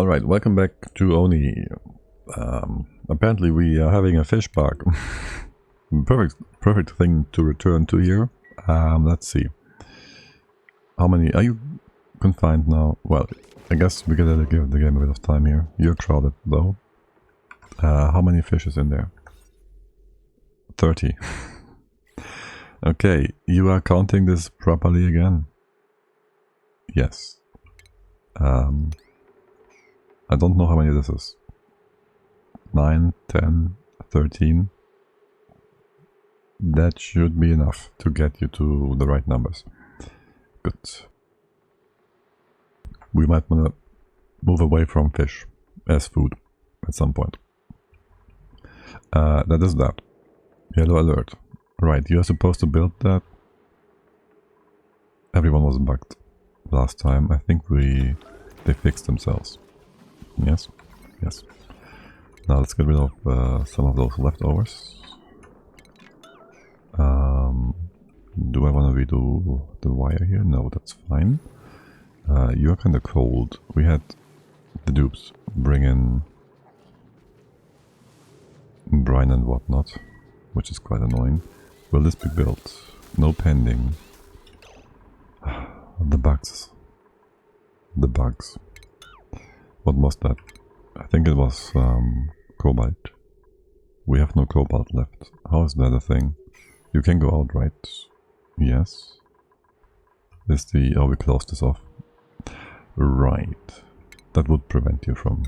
Alright, welcome back to Oni. Apparently we are having a fish bug. Perfect thing to return to here. Let's see. How many... Are you confined now? Well, I guess we gotta give the game a bit of time here. You're crowded though. How many fish is in there? 30. Okay, you are counting this properly again? Yes. I don't know how many this is. 9, 10, 13. That should be enough to get you to the right numbers. Good. We might want to move away from fish as food at some point. That is that. Yellow alert. Right, you're supposed to build that. Everyone was bugged last time. I think they fixed themselves. Yes, yes. Now let's get rid of some of those leftovers. Do I want to redo the wire here? No, that's fine. You're kind of cold. We had the dupes bring in brine and whatnot, which is quite annoying. Will this be built? No pending. The bugs. The bugs. What was that? I think it was cobalt. We have no cobalt left. How is that a thing? You can go out, right? Yes. Is the... Oh, we closed this off. Right. That would prevent you from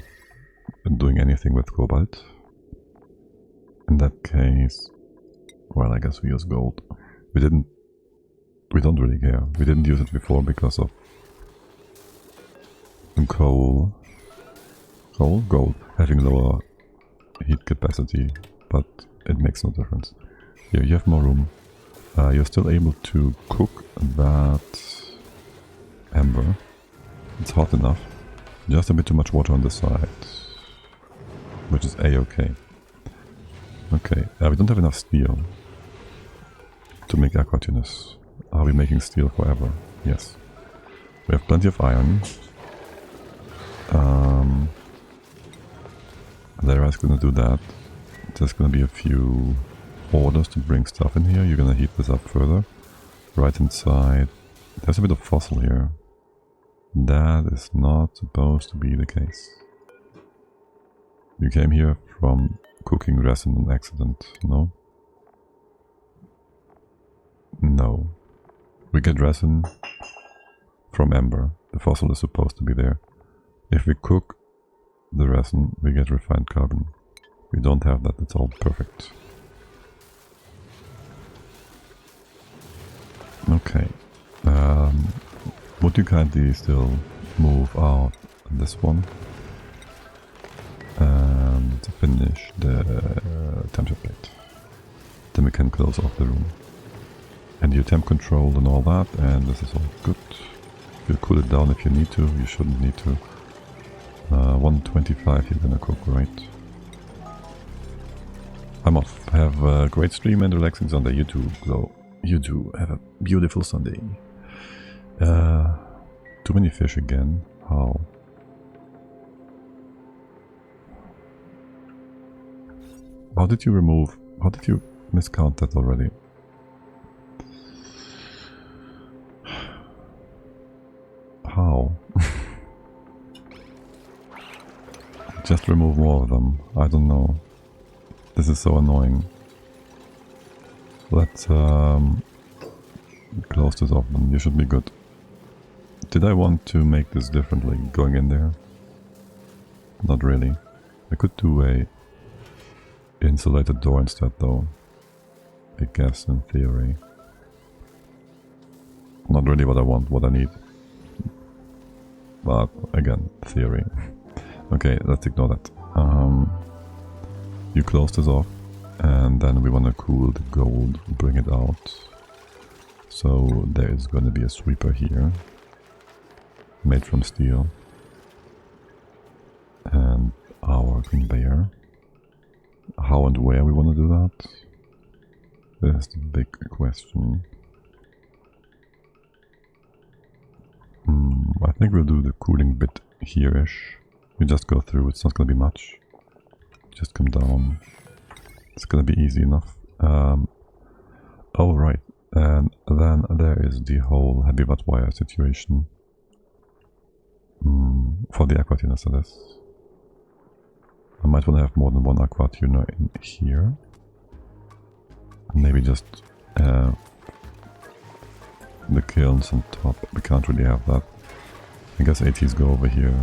doing anything with cobalt. In that case... Well, I guess we use gold. We don't really care. We didn't use it before because of coal. Gold, having lower heat capacity, but it makes no difference. Here, you have more room. You're still able to cook that amber. It's hot enough. Just a bit too much water on the side, which is a-okay. Okay, we don't have enough steel to make aqua tunis. Are we making steel forever? Yes. We have plenty of iron. Lara's gonna do that. There's gonna be a few orders to bring stuff in here. You're gonna heat this up further. Right inside. There's a bit of fossil here. That is not supposed to be the case. You came here from cooking resin on accident, no? No. We get resin from amber. The fossil is supposed to be there. If we cook the resin, we get refined carbon. We don't have that, it's all perfect. Okay. Would you kindly still move out this one? And finish the temperature plate. Then we can close off the room. And your temp control and all that, and this is all good. You'll cool it down if you need to, you shouldn't need to. 125 you're gonna cook, right? I'm off. Have a great stream and relaxing Sunday. You too, Glow. You too. Have a beautiful Sunday. Too many fish again. How? How did you remove... How did you miscount that already? How? Just remove more of them. I don't know. This is so annoying. Let's close this off then. You should be good. Did I want to make this differently going in there? Not really. I could do a insulated door instead though. I guess in theory. Not really what I want, what I need. But again, theory. Okay, let's ignore that. You close this off, and then we want to cool the gold, bring it out. So there is going to be a sweeper here, made from steel, and our conveyor. How and where we want to do that? That's the big question. I think we'll do the cooling bit here-ish. You just go through, it's not gonna be much. Just come down. It's gonna be easy enough. Oh right, and then there is the whole heavy watt wire situation. For the aqua tuners, that is. I might want to have more than one aqua tuner in here. Maybe just the kilns on top. We can't really have that. I guess ATs go over here.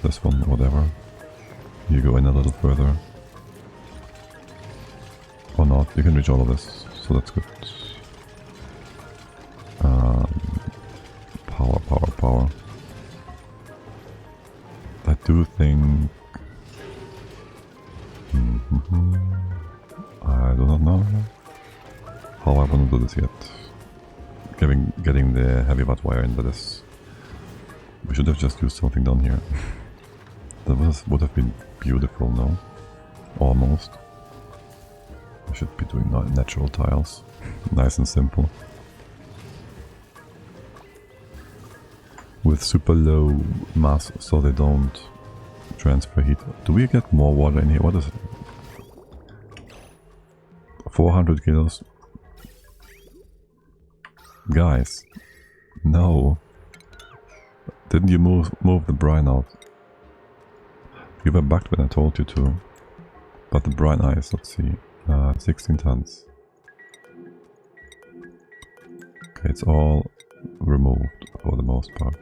This one, whatever. You go in a little further. Or not, you can reach all of this, so that's good. Power. I do think... I do not know how I want to do this yet. Getting the heavy watt wire into this. We should have just used something down here. That would have been beautiful, no? Almost. I should be doing natural tiles. Nice and simple. With super low mass so they don't transfer heat. Do we get more water in here? What is it? 400 kilos? Guys, no. Didn't you move the brine out? You were bugged when I told you to. But the brine ice, let's see. 16 tons. Okay, it's all removed for the most part.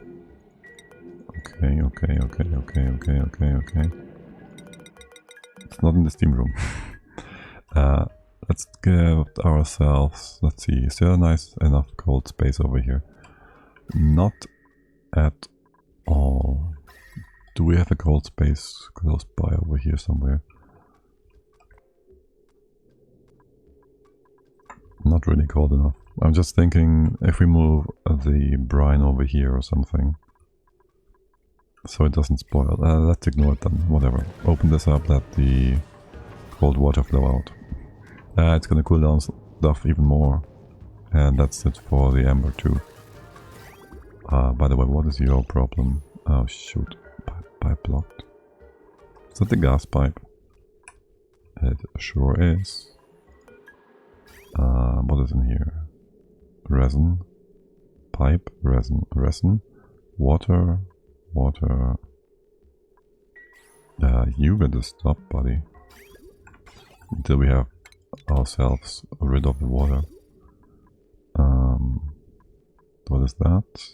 Okay. It's not in the steam room. Let's give ourselves, let's see, is there a nice enough cold space over here? Not at all. Do we have a cold space close by over here somewhere? Not really cold enough. I'm just thinking if we move the brine over here or something. So it doesn't spoil. Let's ignore it then, whatever. Open this up, let the cold water flow out. It's gonna cool down stuff even more. And that's it for the ember too. By the way, what is your problem? Oh shoot, pipe blocked. Is that the gas pipe? It sure is. What is in here? Resin, pipe, resin, water. You better stop, buddy. Until we have ourselves rid of the water. What is that?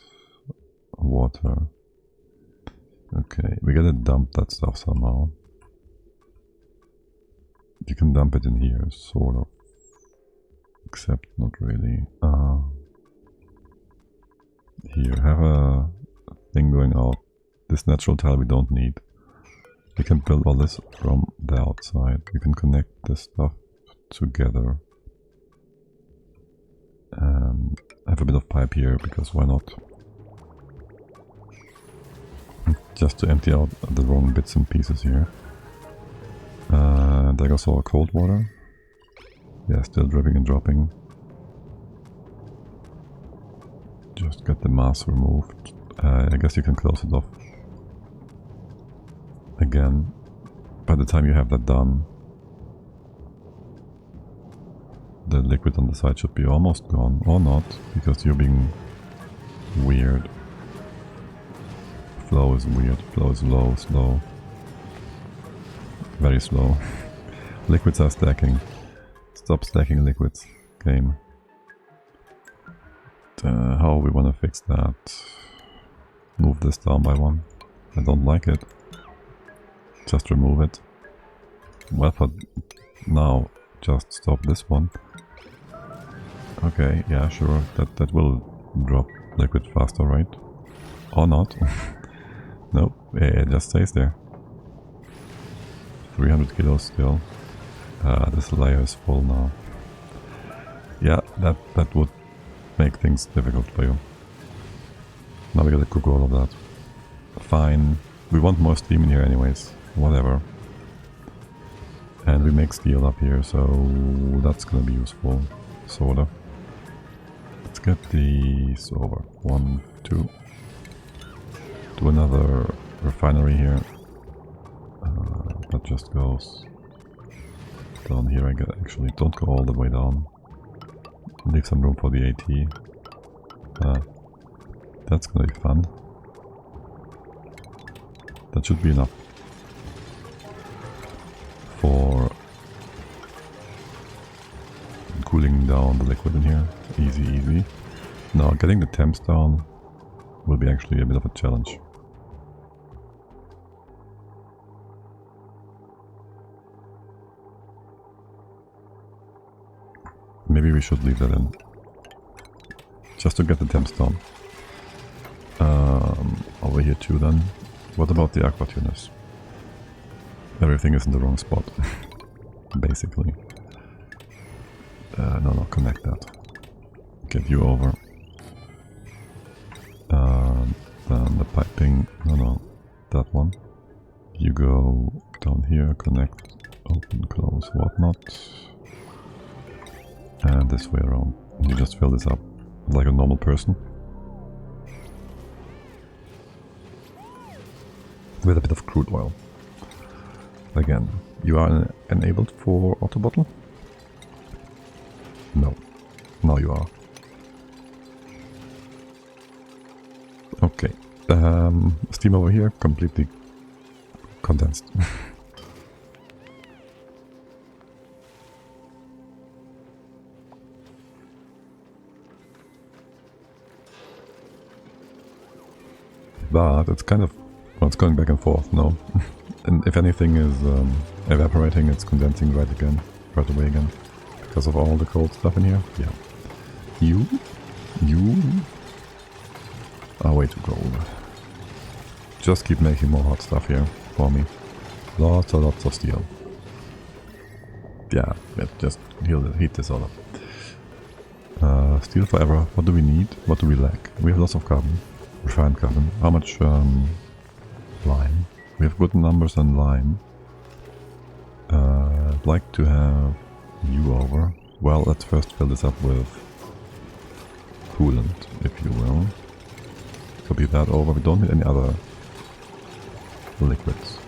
Water. Okay, we gotta dump that stuff somehow. You can dump it in here, sort of. Except not really. Here, have a thing going out. This natural tile we don't need. We can build all this from the outside. We can connect this stuff together. And have a bit of pipe here, because why not? Just to empty out the wrong bits and pieces here. There goes our cold water. Yeah, still dripping and dropping. Just get the mass removed. I guess you can close it off. Again, by the time you have that done, the liquid on the side should be almost gone, or not, because you're being weird. Flow is weird, flow is low, slow. Very slow. Liquids are stacking. Stop stacking liquids, game. How we want to fix that? Move this down by one. I don't like it. Just remove it. Well, for now, just stop this one. Okay, yeah, sure. That will drop liquid faster, right? Or not. Nope, it just stays there. 300 kilos still. This layer is full now. Yeah, that would make things difficult for you. Now we gotta cook all of that. Fine. We want more steam in here anyways. Whatever. And we make steel up here, so that's gonna be useful. Sorta. Let's get these over. 1, 2. Do another refinery here. That just goes down here, I guess. Actually, don't go all the way down. Leave some room for the AT. That's gonna be fun. That should be enough for cooling down the liquid in here. Easy, easy. Now, getting the temps down will be actually a bit of a challenge. Maybe we should leave that in, just to get the temps down. Over here too then. What about the aqua tuners? Everything is in the wrong spot, basically. No, connect that. Get you over. Then the piping, no, that one. You go down here, connect, open, close, whatnot. And this way around. You just fill this up like a normal person. With a bit of crude oil. Again, you are enabled for auto bottle? No. Now you are. Okay. Steam over here, completely condensed. But it's kind of, well, it's going back and forth, no? And if anything is evaporating, it's condensing right away again. Because of all the cold stuff in here. Yeah. You are way too cold. Just keep making more hot stuff here for me. Lots of steel. Yeah, just heat this all up. Steel forever. What do we need? What do we lack? We have lots of carbon. Refined carbon. How much lime? We have good numbers on lime. I'd like to have you over. Well, let's first fill this up with coolant, if you will. Copy that over. We don't need any other liquids.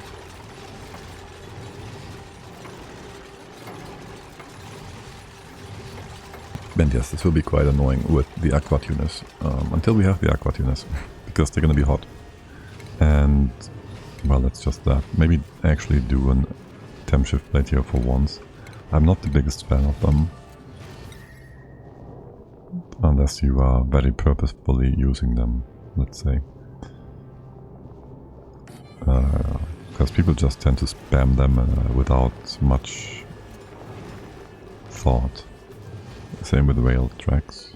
And yes, this will be quite annoying with the aqua tuners, until we have the aqua tuners, because they're gonna be hot. And, well, that's just that. Maybe actually do an temp shift plate here for once. I'm not the biggest fan of them, unless you are very purposefully using them, let's say. Because people just tend to spam them without much thought. Same with rail tracks,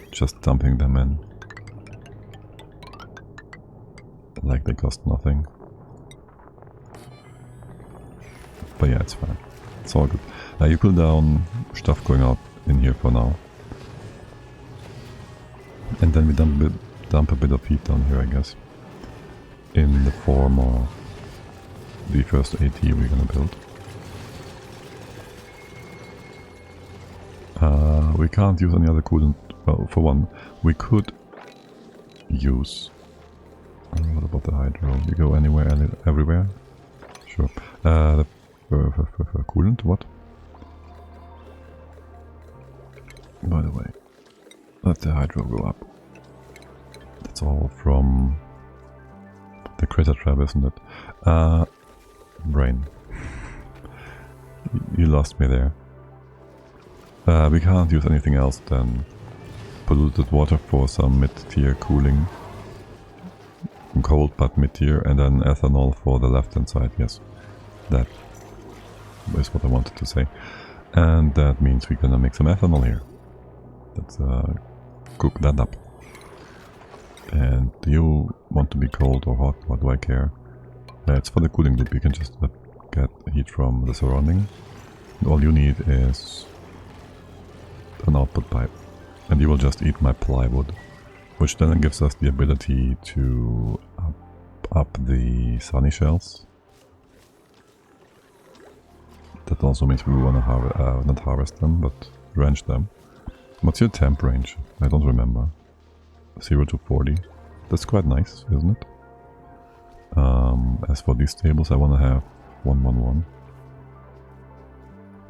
just dumping them in like they cost nothing. But yeah, it's fine. It's all good. You cool down stuff going out in here for now. And then we dump a bit of heat down here, I guess. In the form of the first AT we're gonna build. We can't use any other coolant. Well, for one, we could use... what about the hydro? You go anywhere, everywhere? Sure. The coolant, what? By the way, let the hydro go up. That's all from the critter trap, isn't it? Brain. You lost me there. We can't use anything else than polluted water for some mid-tier cooling. Cold but mid-tier, and then ethanol for the left-hand side, yes. That is what I wanted to say. And that means we're gonna make some ethanol here. Let's cook that up. And do you want to be cold or hot? What do I care? It's for the cooling loop. You can just get heat from the surrounding. And all you need is an output pipe. And you will just eat my plywood, which then gives us the ability to up the sunny shells. That also means we want to not harvest them, but range them. What's your temp range? I don't remember. 0 to 40. That's quite nice, isn't it? As for these tables, I want to have 1, 1, 1.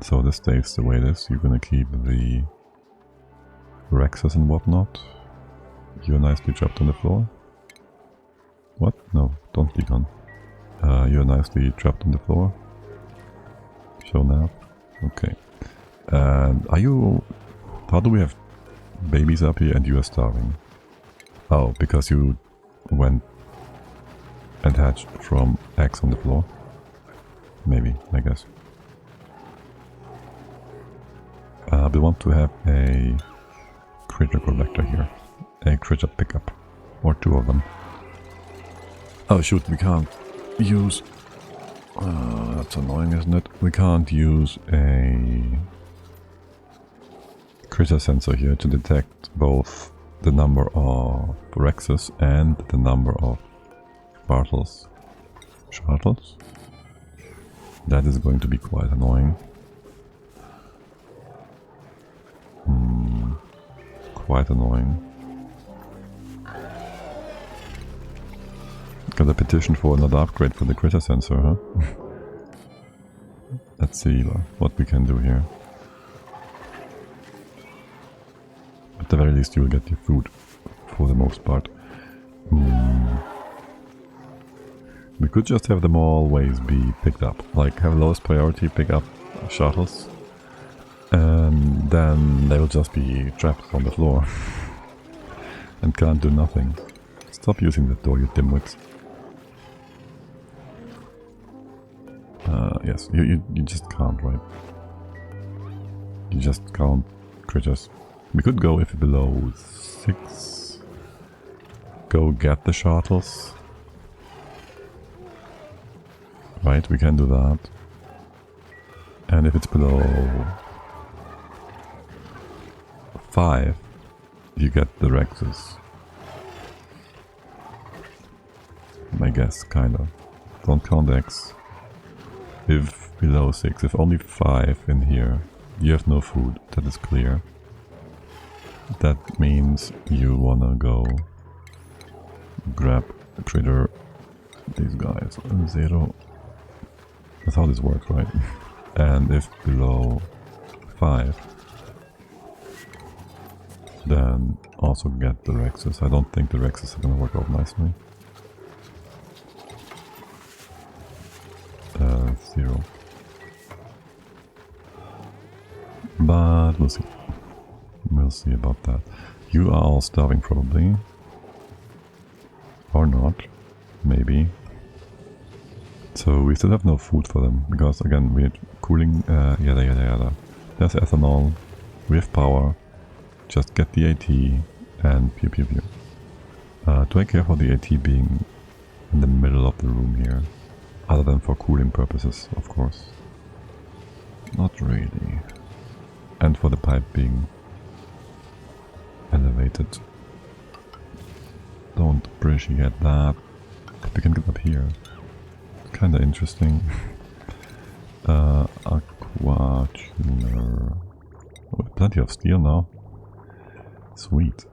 So this stays the way it is. You're gonna keep the Rexes and whatnot. You're nicely trapped on the floor. What? No, don't be gone. You're nicely trapped on the floor. Show nap. Okay. And are you... How do we have babies up here and you are starving? Oh, because you went and hatched from eggs on the floor? Maybe, I guess. We want to have a critter collector here. A critter pickup. Or 2 of them. Oh shoot, we can't use... that's annoying, isn't it? We can't use a critter sensor here to detect both the number of Rexes and the number of Bartles. Shartles? That is going to be quite annoying. Quite annoying. Got a petition for another upgrade for the critter sensor, huh? Let's see what we can do here. At the very least you will get your food, for the most part. We could just have them always be picked up. Like have lowest priority pick up shuttles. And then they will just be trapped on the floor. And can't do nothing. Stop using that door, you dimwits. Yes, you just can't, right? You just can't critters. We could go if below 6. Go get the shuttles. Right, we can do that. And if it's below 5, you get the Rexes. I guess, kind of. Don't count X. If below 6, if only 5 in here, you have no food, that is clear. That means you wanna go grab a critter, these guys, 0. That's how this works, right? And if below 5, then also get the Rexes. I don't think the Rexes are gonna work out nicely. 0. But we'll see. We'll see about that. You are all starving probably. Or not. Maybe. So we still have no food for them. Because again, we had cooling, yada yada yada. There's ethanol. We have power. Just get the AT and pew pew pew. Do I care for the AT being in the middle of the room here? Other than for cooling purposes, of course. Not really. And for the pipe being elevated. Don't appreciate that. But we can get up here. Kinda interesting. Aqua tuner. Oh, plenty of steel now. Sweet.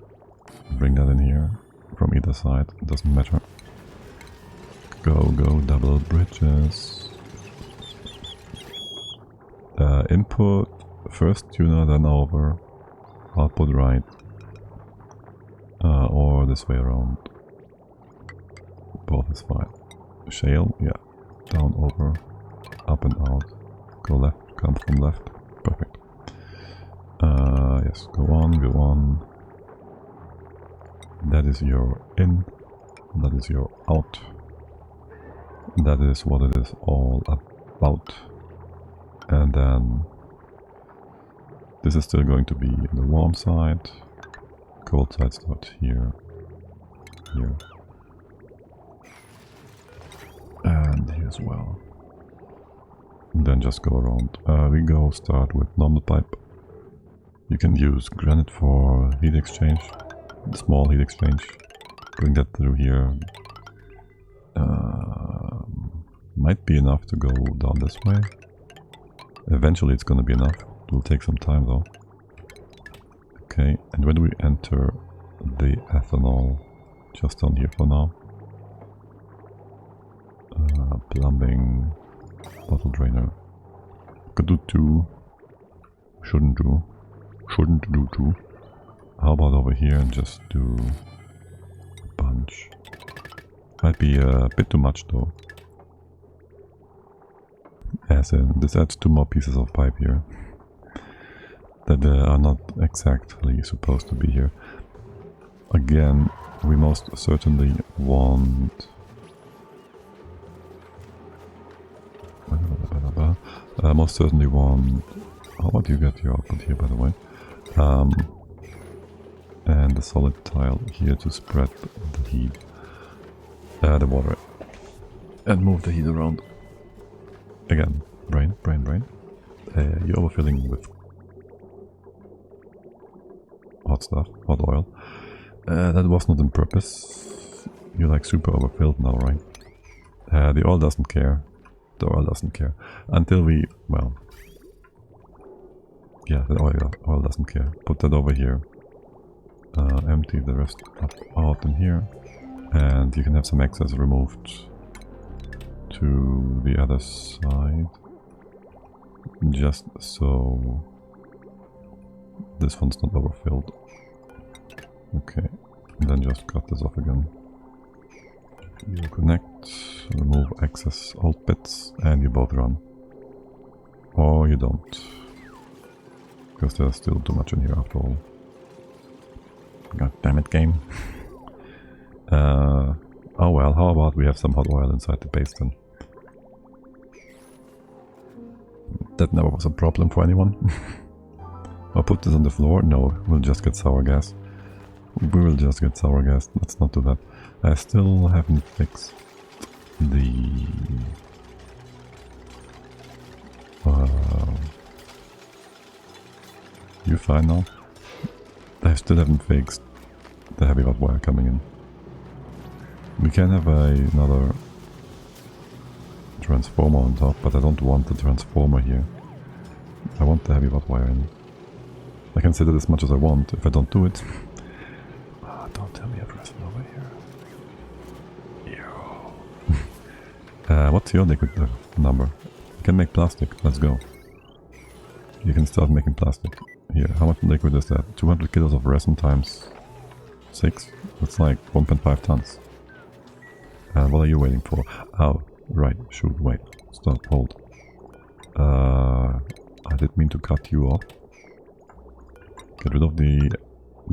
Bring that in here from either side. It doesn't matter. Go double bridges. Input first tuner, then over. Output right. Or this way around. Both is fine. Shale, yeah. Down, over, up and out. Go left, come from left. Perfect. Yes, go on, go on. That is your in. That is your out. That is what it is all about. And then this is still going to be in the warm side. Cold side starts here. Here. And here as well. And then just go around. We go start with normal pipe. You can use granite for heat exchange. Small heat exchange. Bring that through here. Might be enough to go down this way. Eventually it's gonna be enough. It will take some time though. Okay, and when do we enter the ethanol? Just down here for now. plumbing, bottle drainer. Could do 2. Shouldn't do 2. How about over here and just do a bunch? Might be a bit too much though. As in, this adds 2 more pieces of pipe here that are not exactly supposed to be here. Again, we most certainly want... most certainly want... How about you get your output here, by the way? And the solid tile here to spread the heat, the water, and move the heat around. Again, brain. You're overfilling with hot stuff, hot oil. That was not on purpose. You're like super overfilled now, right? The oil doesn't care. The oil doesn't care. Until we, well... Yeah, the oil doesn't care. Put that over here. Empty the rest up out in here. And you can have some excess removed to the other side. Just so this one's not overfilled. Okay, and then just cut this off again. You connect, remove excess old bits, and you both run. Or you don't. Because there's still too much in here after all. God damn it, game. Oh well, how about we have some hot oil inside the base then? That never was a problem for anyone. I'll put this on the floor. No, we'll just get sour gas. We will just get sour gas. Let's not do that. I still haven't fixed the... You fine now? I still haven't fixed the heavy hot wire coming in. We can have another transformer on top, but I don't want the transformer here. I want the heavy hot wire in. I can say that as much as I want if I don't do it. Don't tell me address it over here. What's your liquid number? You can make plastic. Let's go. You can start making plastic. Here, how much liquid is that? 200 kilos of resin times 6? That's like 1.5 tons. What are you waiting for? Oh, right. Shoot, wait. Stop, hold. I didn't mean to cut you off. Get rid of the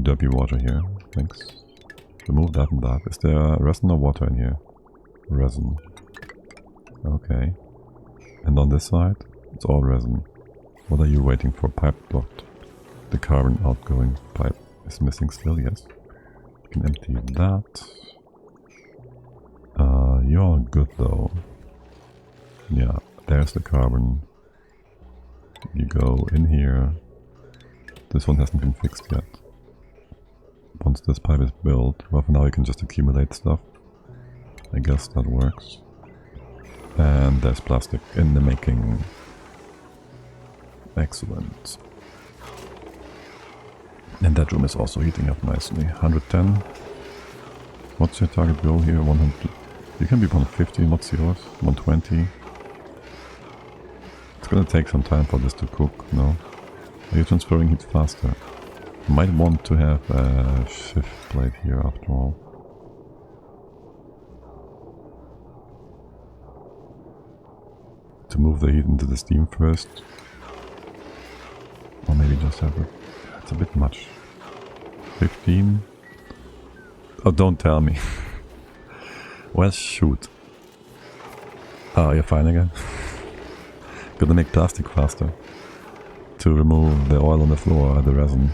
dirty water here. Thanks. Remove that and that. Is there resin or water in here? Resin. Okay. And on this side, it's all resin. What are you waiting for? Pipe blocked. The carbon outgoing pipe is missing still, yes. You can empty that. You're good though. Yeah, there's the carbon. You go in here. This one hasn't been fixed yet. Once this pipe is built, well, for now you can just accumulate stuff. I guess that works. And there's plastic in the making. Excellent. And that room is also heating up nicely. 110. What's your target goal here? 100. You can be 150. What's yours? 120. It's gonna take some time for this to cook, no? Are you transferring heat faster? You might want to have a shift plate here after all. To move the heat into the steam first. Or maybe just have it. It's a bit much. 15. Oh, don't tell me. Well, shoot. Oh, you're fine again. Gotta make plastic faster. To remove the oil on the floor, the resin.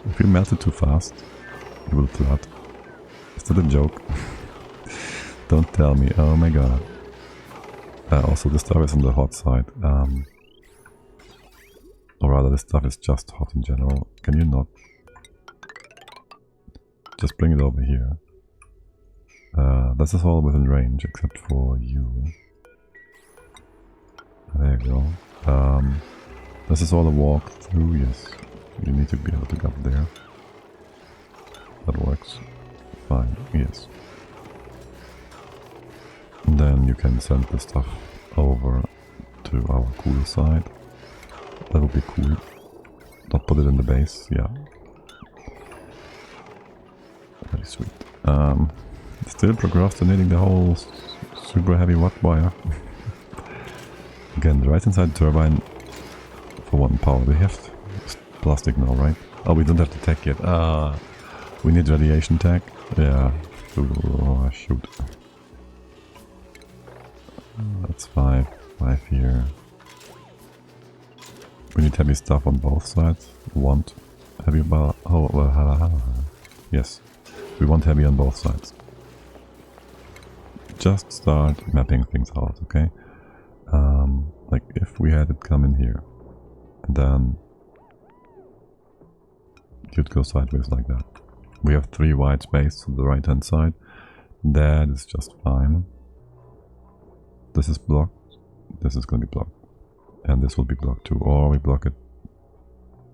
If you melt it too fast, it will flood. Is that a joke? Don't tell me. Oh my god. Also, this stuff is on the hot side. Or rather, this stuff is just hot in general. Can you not? Just bring it over here. This is all within range, except for you. There you go. This is all a walk through, yes. You need to be able to get there. That works. Fine, yes. And then you can send the stuff over to our cool side. That would be cool. Not put it in the base, yeah. Very sweet. Still procrastinating the whole super heavy watt wire. Again, right inside the turbine for one power. We have plastic now, right? Oh, we don't have the tech yet. We need radiation tech. Yeah. Oh, shoot. That's 5. 5 here. We need heavy stuff on both sides. Want heavy yes. We want heavy on both sides. Just start mapping things out, okay? Like if we had it come in here, and then you'd go sideways like that. We have 3 white space to the right hand side. That is just fine. This is blocked. This is going to be blocked. And this will be blocked too. Or we block it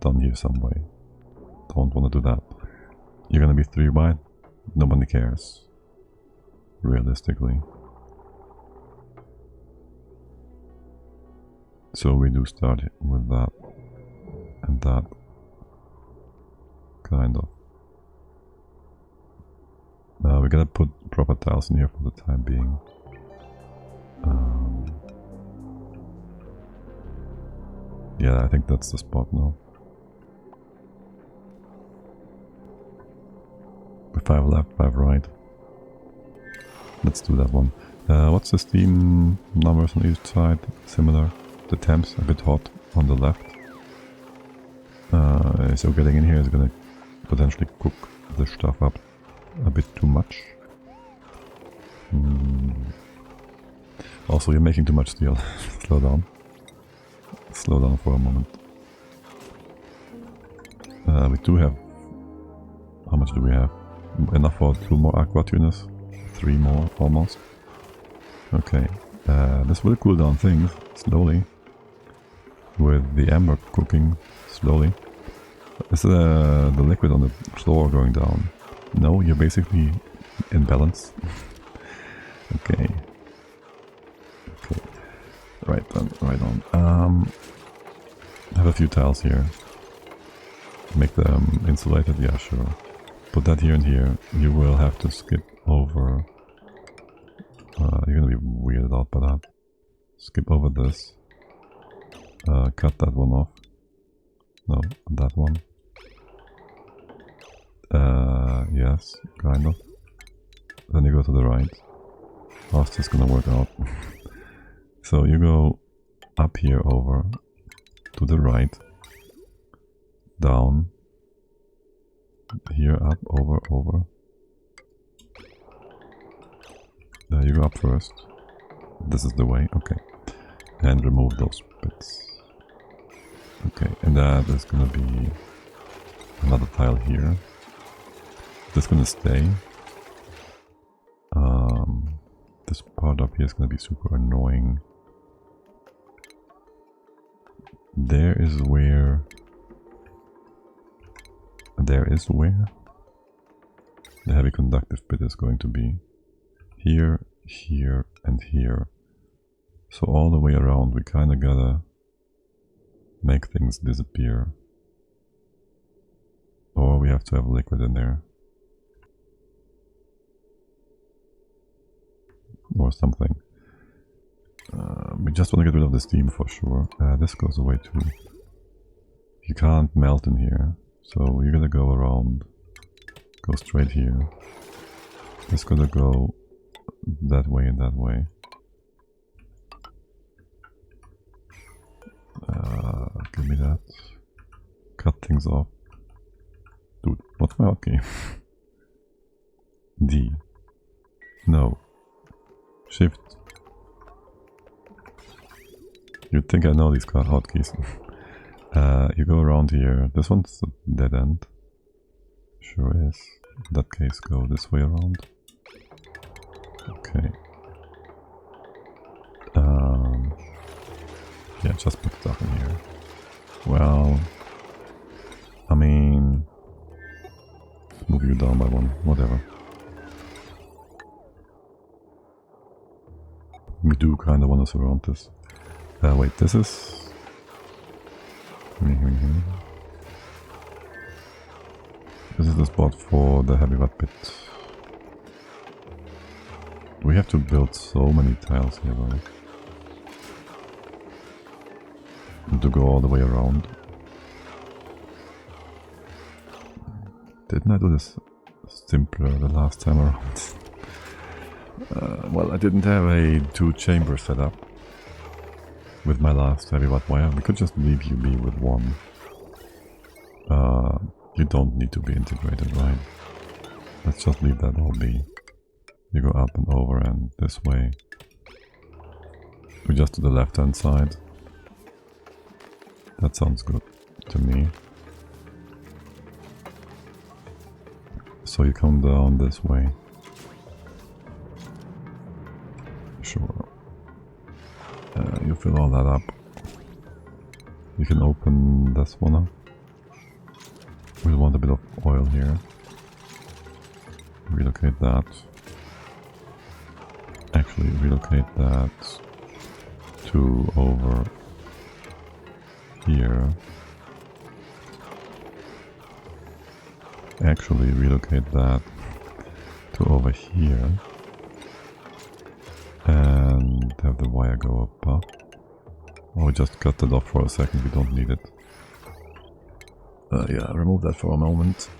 down here some way. Don't want to do that. You're going to be 3 white. Nobody cares. Realistically. So we do start with that. And that. Kind of. We're gonna put proper tiles in here for the time being. Yeah, I think that's the spot now. With 5 left, 5 right. Let's do that one. What's the steam numbers on each side? Similar. The temps a bit hot on the left. So getting in here is gonna potentially cook the stuff up a bit too much. Also, you're making too much steel. Slow down. Slow down for a moment. We do have... How much do we have? Enough for 2 more aqua tuners? 3 more, almost. Okay. This will cool down things, slowly. With the amber cooking, slowly. Is the liquid on the floor going down? No, you're basically in balance. Okay. Okay. Right on, right on. Have a few tiles here. Make them insulated, yeah, sure. Put that here and here. You will have to skip over... you're gonna be weirded out by that. Skip over this. Cut that one off. No, that one. Yes, kind of. Then you go to the right. How's this gonna work out? So you go up here over to the right, down, here up, over. There you go up first. This is the way, okay. And remove those bits. Okay, and that is gonna be another tile here. This is gonna stay. This part up here is gonna be super annoying. There is where the heavy conductive bit is going to be. Here, here, and here. So all the way around we kinda gotta make things disappear. Or we have to have liquid in there. Or something. We just want to get rid of the steam for sure. This goes away too. You can't melt in here. So you're gonna go around. Go straight here. It's gonna go that way and that way. Give me that. Cut things off. Dude, what's my hotkey? D. No. Shift. You'd think I know these hotkeys. You go around here. This one's a dead end. Sure is. In that case, go this way around. Okay. Yeah, just put stuff in here. Well, I mean, move you down by 1, whatever. kinda want to surround this. Wait, this is... This is the spot for the heavy rat pit. We have to build so many tiles here, though. And to go all the way around. Didn't I do this simpler the last time around? Well, I didn't have a 2-chamber setup with my last heavy rat wire. We could just leave you be with one. You don't need to be integrated, right? Let's just leave that all be. You go up and over and this way. We just to the left hand side. That sounds good to me. So you come down this way. Sure. You fill all that up. You can open this one up. We want a bit of oil here. Relocate that. Actually, relocate that to over here. Actually, relocate that to over here. And have the wire go above. Or just cut it off for a second, we don't need it. Yeah, remove that for a moment.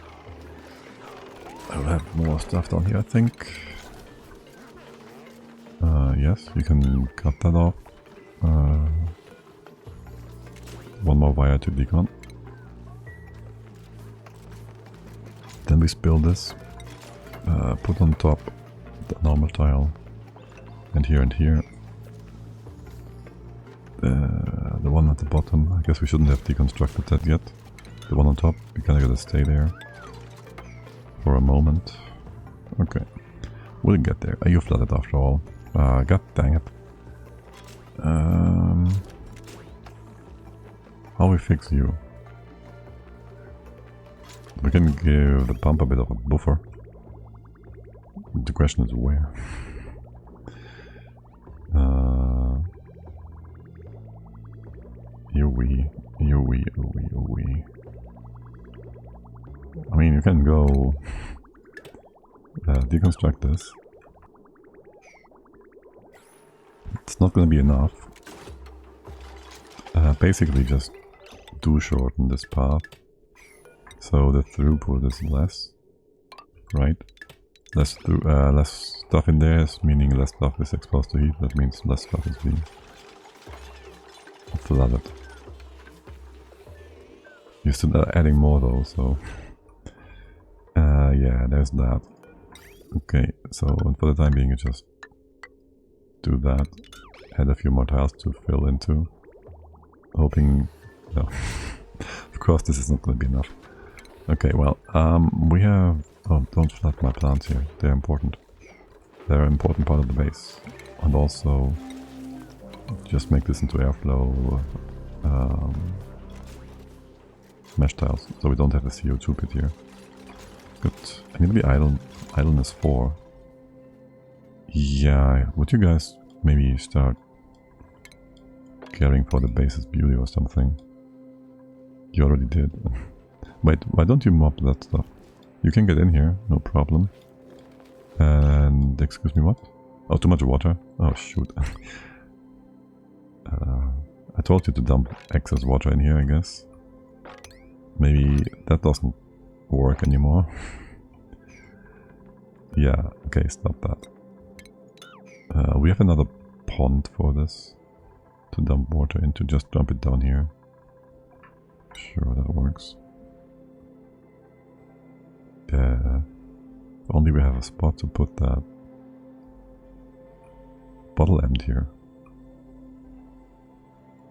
I'll have more stuff down here, I think. Yes, you can cut that off. One more wire to decon. Then we spill this. Put on top the normal tile. And here and here. The one at the bottom, I guess we shouldn't have deconstructed that yet. The one on top, we kinda gotta stay there for a moment. Okay, we'll get there. You flooded after all. God dang it. How we fix you? We can give the pump a bit of a buffer. The question is where. I mean, you can go deconstruct this. It's not gonna be enough. Basically just do shorten this path. So the throughput is less, right? Less stuff in there is meaning less stuff is exposed to heat. That means less stuff is being flooded. You're still adding more though, so... yeah, there's that. Okay, so for the time being you just do that. Add a few more tiles to fill into. Hoping... no. Of course this is not going to be enough. Okay, well, we have... oh, don't flood my plants here. They're important. They're an important part of the base. And also... just make this into airflow... mesh tiles, so we don't have the CO2 pit here. Good. I need to be idle. Idleness 4. Yeah, would you guys maybe start caring for the base's beauty or something? You already did. Wait, why don't you mop that stuff? You can get in here, no problem. And excuse me, what? Oh, too much water? Oh, shoot. I told you to dump excess water in here, I guess. Maybe that doesn't work anymore. Yeah, okay, stop that. We have another pond for this to dump water into. Just dump it down here. Sure, that works. Only we have a spot to put that bottle end here.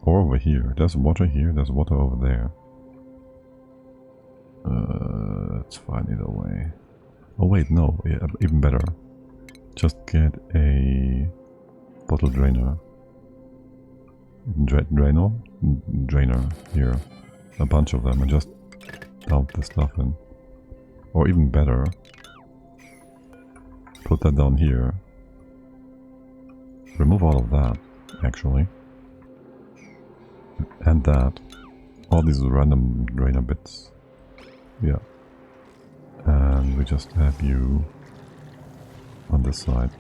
Or over here. There's water here, there's water over there. That's fine either way. Oh wait, no, yeah, even better. Just get a bottle drainer. Drainer here. A bunch of them and just dump the stuff in. Or even better, put that down here. Remove all of that. actually. And that. All these random drainer bits. Yeah. And we just have you on this side.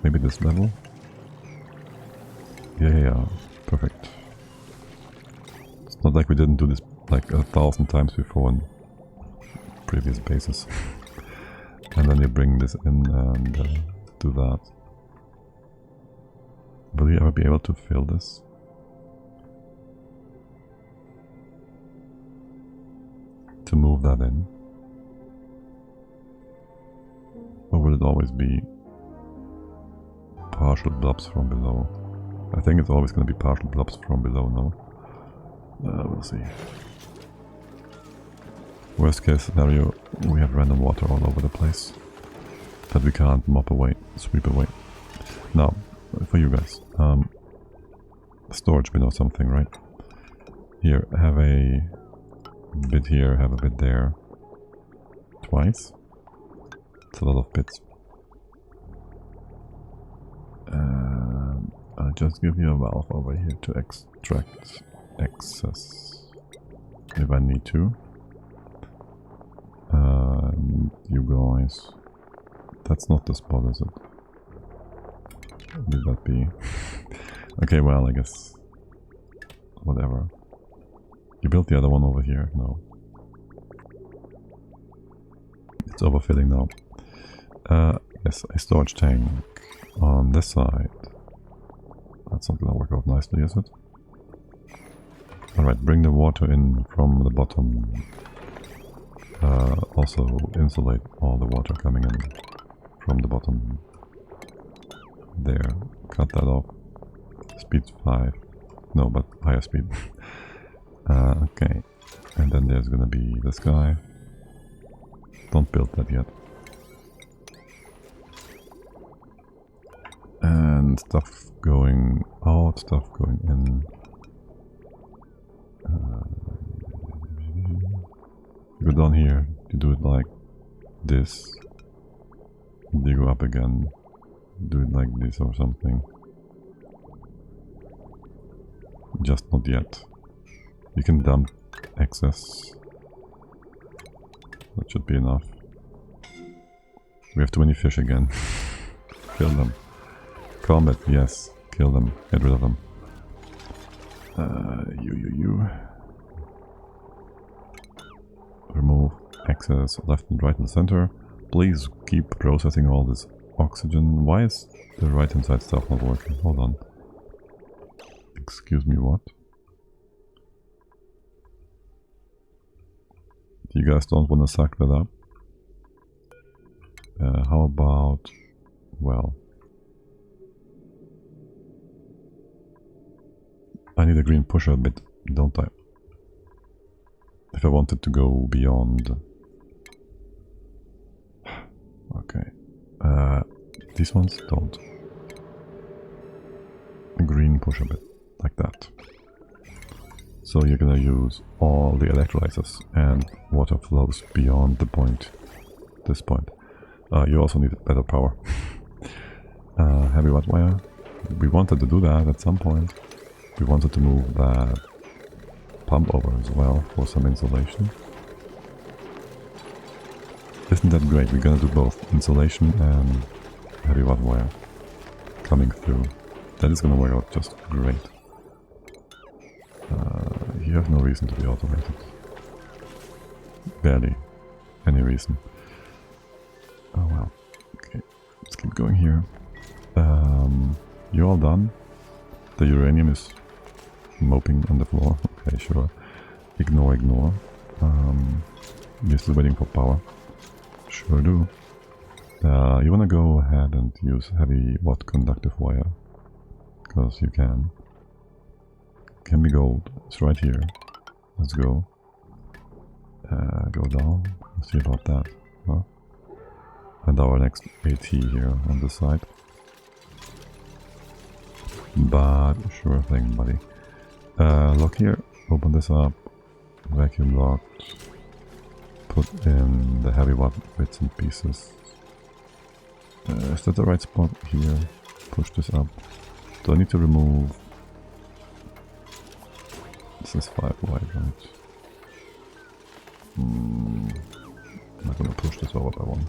Maybe this level? Yeah. Perfect. It's not like we didn't do this like 1,000 times before in previous bases. And then you bring this in and do that. Will you ever be able to fill this? To move that in? Or will it always be partial blobs from below? I think it's always going to be partial blobs from below, no? We'll see. Worst case scenario, we have random water all over the place that we can't mop away, sweep away. Now, for you guys, storage bin or something, right? Here, have a bit here, have a bit there. Twice. It's a lot of bits. I'll just give you a valve over here to extract excess if I need to. You guys, that's not the spot, is it? Will that be? Okay, well, I guess whatever. You built the other one over here? No. It's overfilling now. Yes, a storage tank on this side. That's not gonna work out nicely, is it? Alright, bring the water in from the bottom. Also insulate all the water coming in from the bottom. There, cut that off. Speed 5. No, but higher speed. Okay, and then there's gonna be this guy. Don't build that yet. And stuff going out, stuff going in. You go down here, you do it like this. You go up again, do it like this or something. Just not yet. You can dump excess. That should be enough. We have too many fish again. Kill them. Combat, yes. Kill them. Get rid of them. You. Remove excess left and right in the center. Please keep processing all this oxygen. Why is the right hand side stuff not working? Hold on. Excuse me, what? You guys don't want to suck that up? How about... well... I need a green pusher a bit, don't I? If I wanted to go beyond... okay. These ones don't. A green push a bit, like that. So you're gonna use all the electrolyzers and water flows beyond the point, this point. You also need better power. Heavy watt wire. We wanted to do that at some point. We wanted to move that pump over as well for some insulation. Isn't that great? We're gonna do both insulation and heavy watt wire coming through. That is gonna work out just great. You have no reason to be automated. Barely any reason. Oh well. Okay, let's keep going here. You all done? The uranium is moping on the floor. Okay, sure. Ignore. You're still waiting for power. Sure do. You wanna go ahead and use heavy watt conductive wire. Because you can. Can be gold. It's right here. Let's go. Go down. Let's see about that. Huh? And our next AT here on the side. But sure thing, buddy. Lock here. Open this up. Vacuum locked. Put in the heavy watt bits and pieces. Is that the right spot? Here. Push this up. Do I need to remove... This is 5 wide, right? I'm not gonna push this over by 1.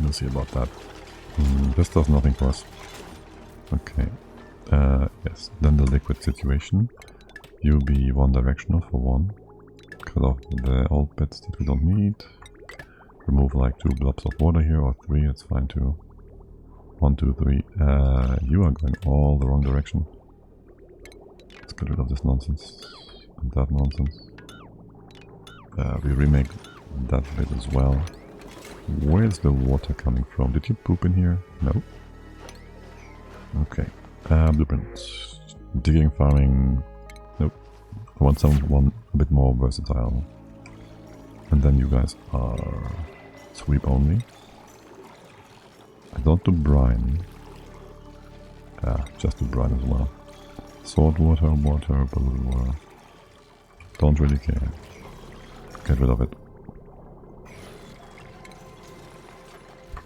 We'll see about that. This does nothing for us. Okay. Yes, then the liquid situation. You be one directional for 1. Cut off the old bits that we don't need. Remove like 2 blobs of water here, or 3, it's fine too. 1, 2, 3. You are going all the wrong direction. Let's get rid of this nonsense and that nonsense. We remake that bit as well. Where's the water coming from? Did you poop in here? No. Okay. Blueprints. Digging, farming. Nope. I want someone a bit more versatile. And then you guys are sweep only. I don't do brine. Just do brine as well. Salt water, water, blue water. Don't really care. Get rid of it.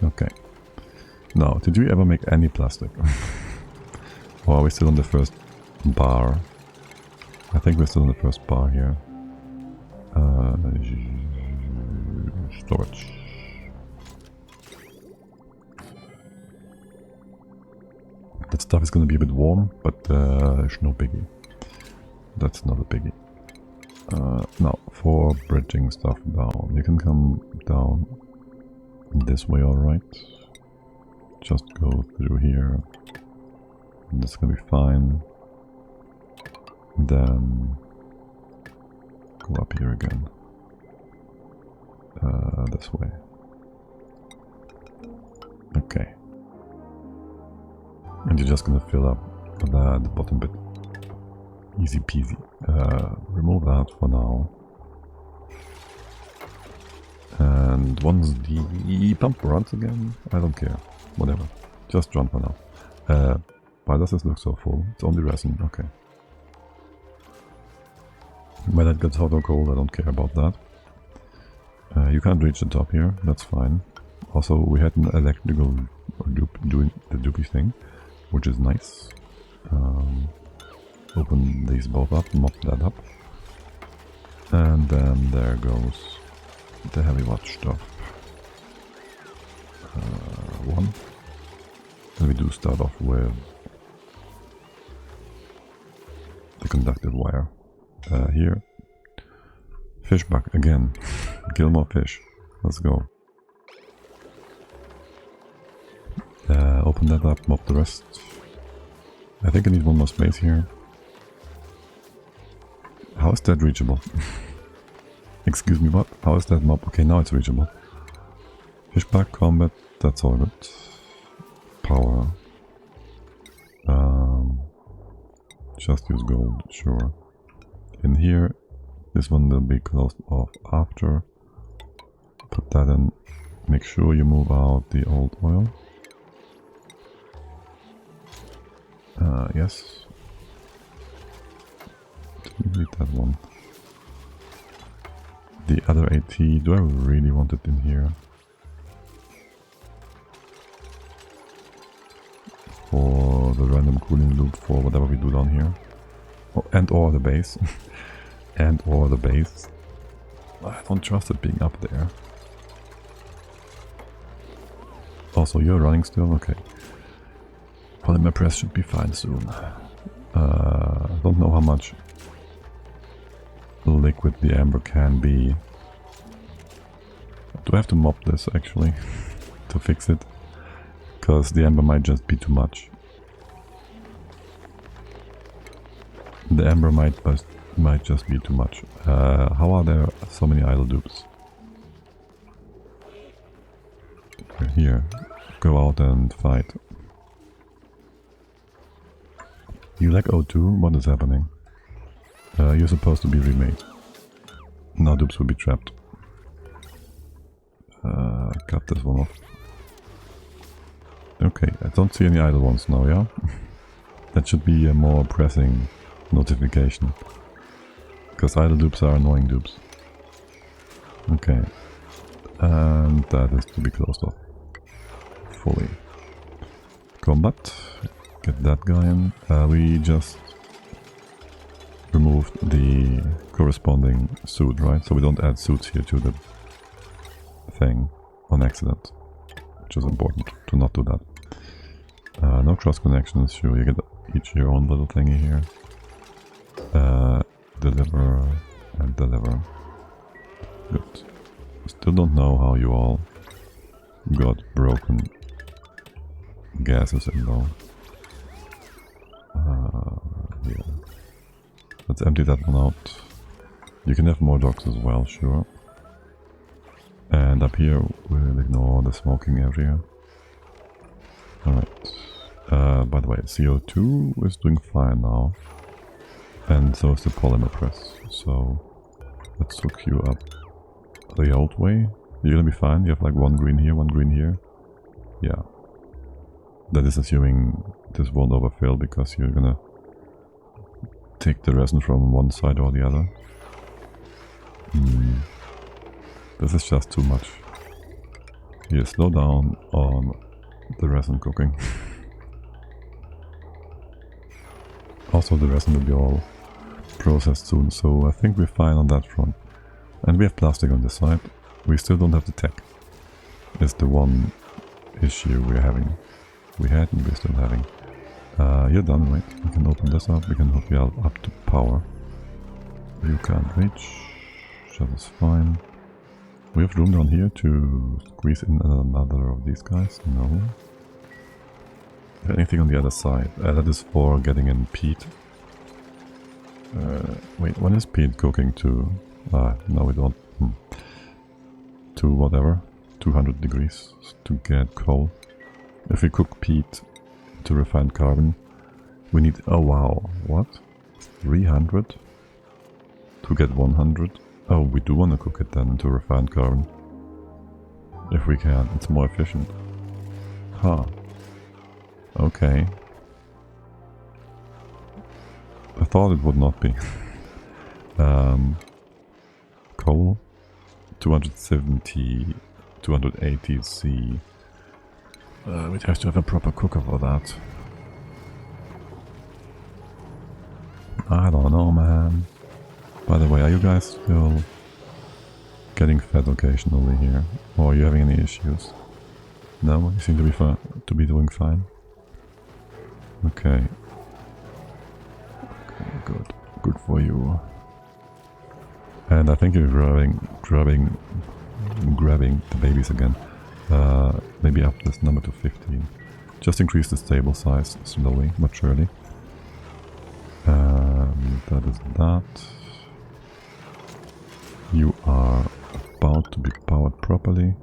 Okay. Now, did you ever make any plastic? Or are we still on the first bar? I think we're still on the first bar here. Storage. That stuff is gonna be a bit warm, but it's no biggie. That's not a biggie. Now, for bridging stuff down, you can come down this way, alright. Just go through here. And this is gonna be fine. Then go up here again. This way. Okay. And you're just gonna fill up the bottom bit. Easy peasy. Remove that for now. And once the pump runs again, I don't care. Whatever. Just run for now. Why does this look so full? It's only resin. Okay. When it gets hot or cold, I don't care about that. You can't reach the top here. That's fine. Also, we had an electrical loop doing the doopy thing, which is nice. Open these both up, mop that up. And then there goes the heavy watch stuff. 1. And we do start off with the conductive wire. Here. Fish bug again. Kill more fish. Let's go. Open that up, mop the rest. I think I need one more space here. How is that reachable? Excuse me, what? How is that mob? Okay, now it's reachable. Fish bug, combat, that's all good. Power. Just use gold, sure. In here, this one will be closed off after. Put that in. Make sure you move out the old oil. Yes. Didn't need that one. The other AT, do I really want it in here? For the random cooling loop for whatever we do down here. Oh, and or the base. And or the base. I don't trust it being up there. Also, you're running still? Okay. Polymer press should be fine soon. Don't know how much liquid the amber can be. Do I have to mop this actually to fix it? Because the amber might just be too much. The amber might just be too much. How are there so many idle dupes? Here, go out and fight. You like O2? What is happening? You're supposed to be remade. Now dupes will be trapped. Cut this one off. Okay, I don't see any idle ones now, yeah? That should be a more pressing notification. Because idle dupes are annoying dupes. Okay. And that is to be closed off. fully. Combat. Get that guy in. We just removed the corresponding suit, right? So we don't add suits here to the thing on accident, which is important to not do that. No cross connections, sure, you get each your own little thingy here. Deliver and deliver. Good. Still don't know how you all got broken gases in though. Yeah. Let's empty that one out. You can have more dogs as well, sure. And up here we'll ignore the smoking area. Alright. By the way, CO2 is doing fine now. And so is the polymer press. So let's hook you up the old way. You're gonna be fine. You have like one green here, one green here. Yeah. That is assuming this won't overfill because you're gonna take the resin from one side or the other. This is just too much. Here, slow down on the resin cooking. Also, the resin will be all processed soon, so I think we're fine on that front. And we have plastic on this side. We still don't have the tech. It's the one issue we're having. We had and we're still having. You're done, right? We can open this up. We can hook you up to power. You can't reach. That is fine. We have room down here to squeeze in another of these guys. No. Is there anything on the other side? That is for getting in peat. Wait, when is peat cooking to? No, we don't. To whatever. 200 degrees to get coal. If we cook peat to refined carbon, we need, oh wow, what? 300 to get 100? Oh, we do want to cook it then into refined carbon. If we can, it's more efficient. Huh. Okay. I thought it would not be. Coal, 270, 280 C. We'd have to have a proper cooker for that. I don't know, man. By the way, are you guys still getting fed occasionally here? Or are you having any issues? No? You seem to be doing fine? Okay. Okay, good. Good for you. And I think you're grabbing the babies again. Maybe up this number to 15. Just increase the stable size slowly but surely. That is that. You are about to be powered properly.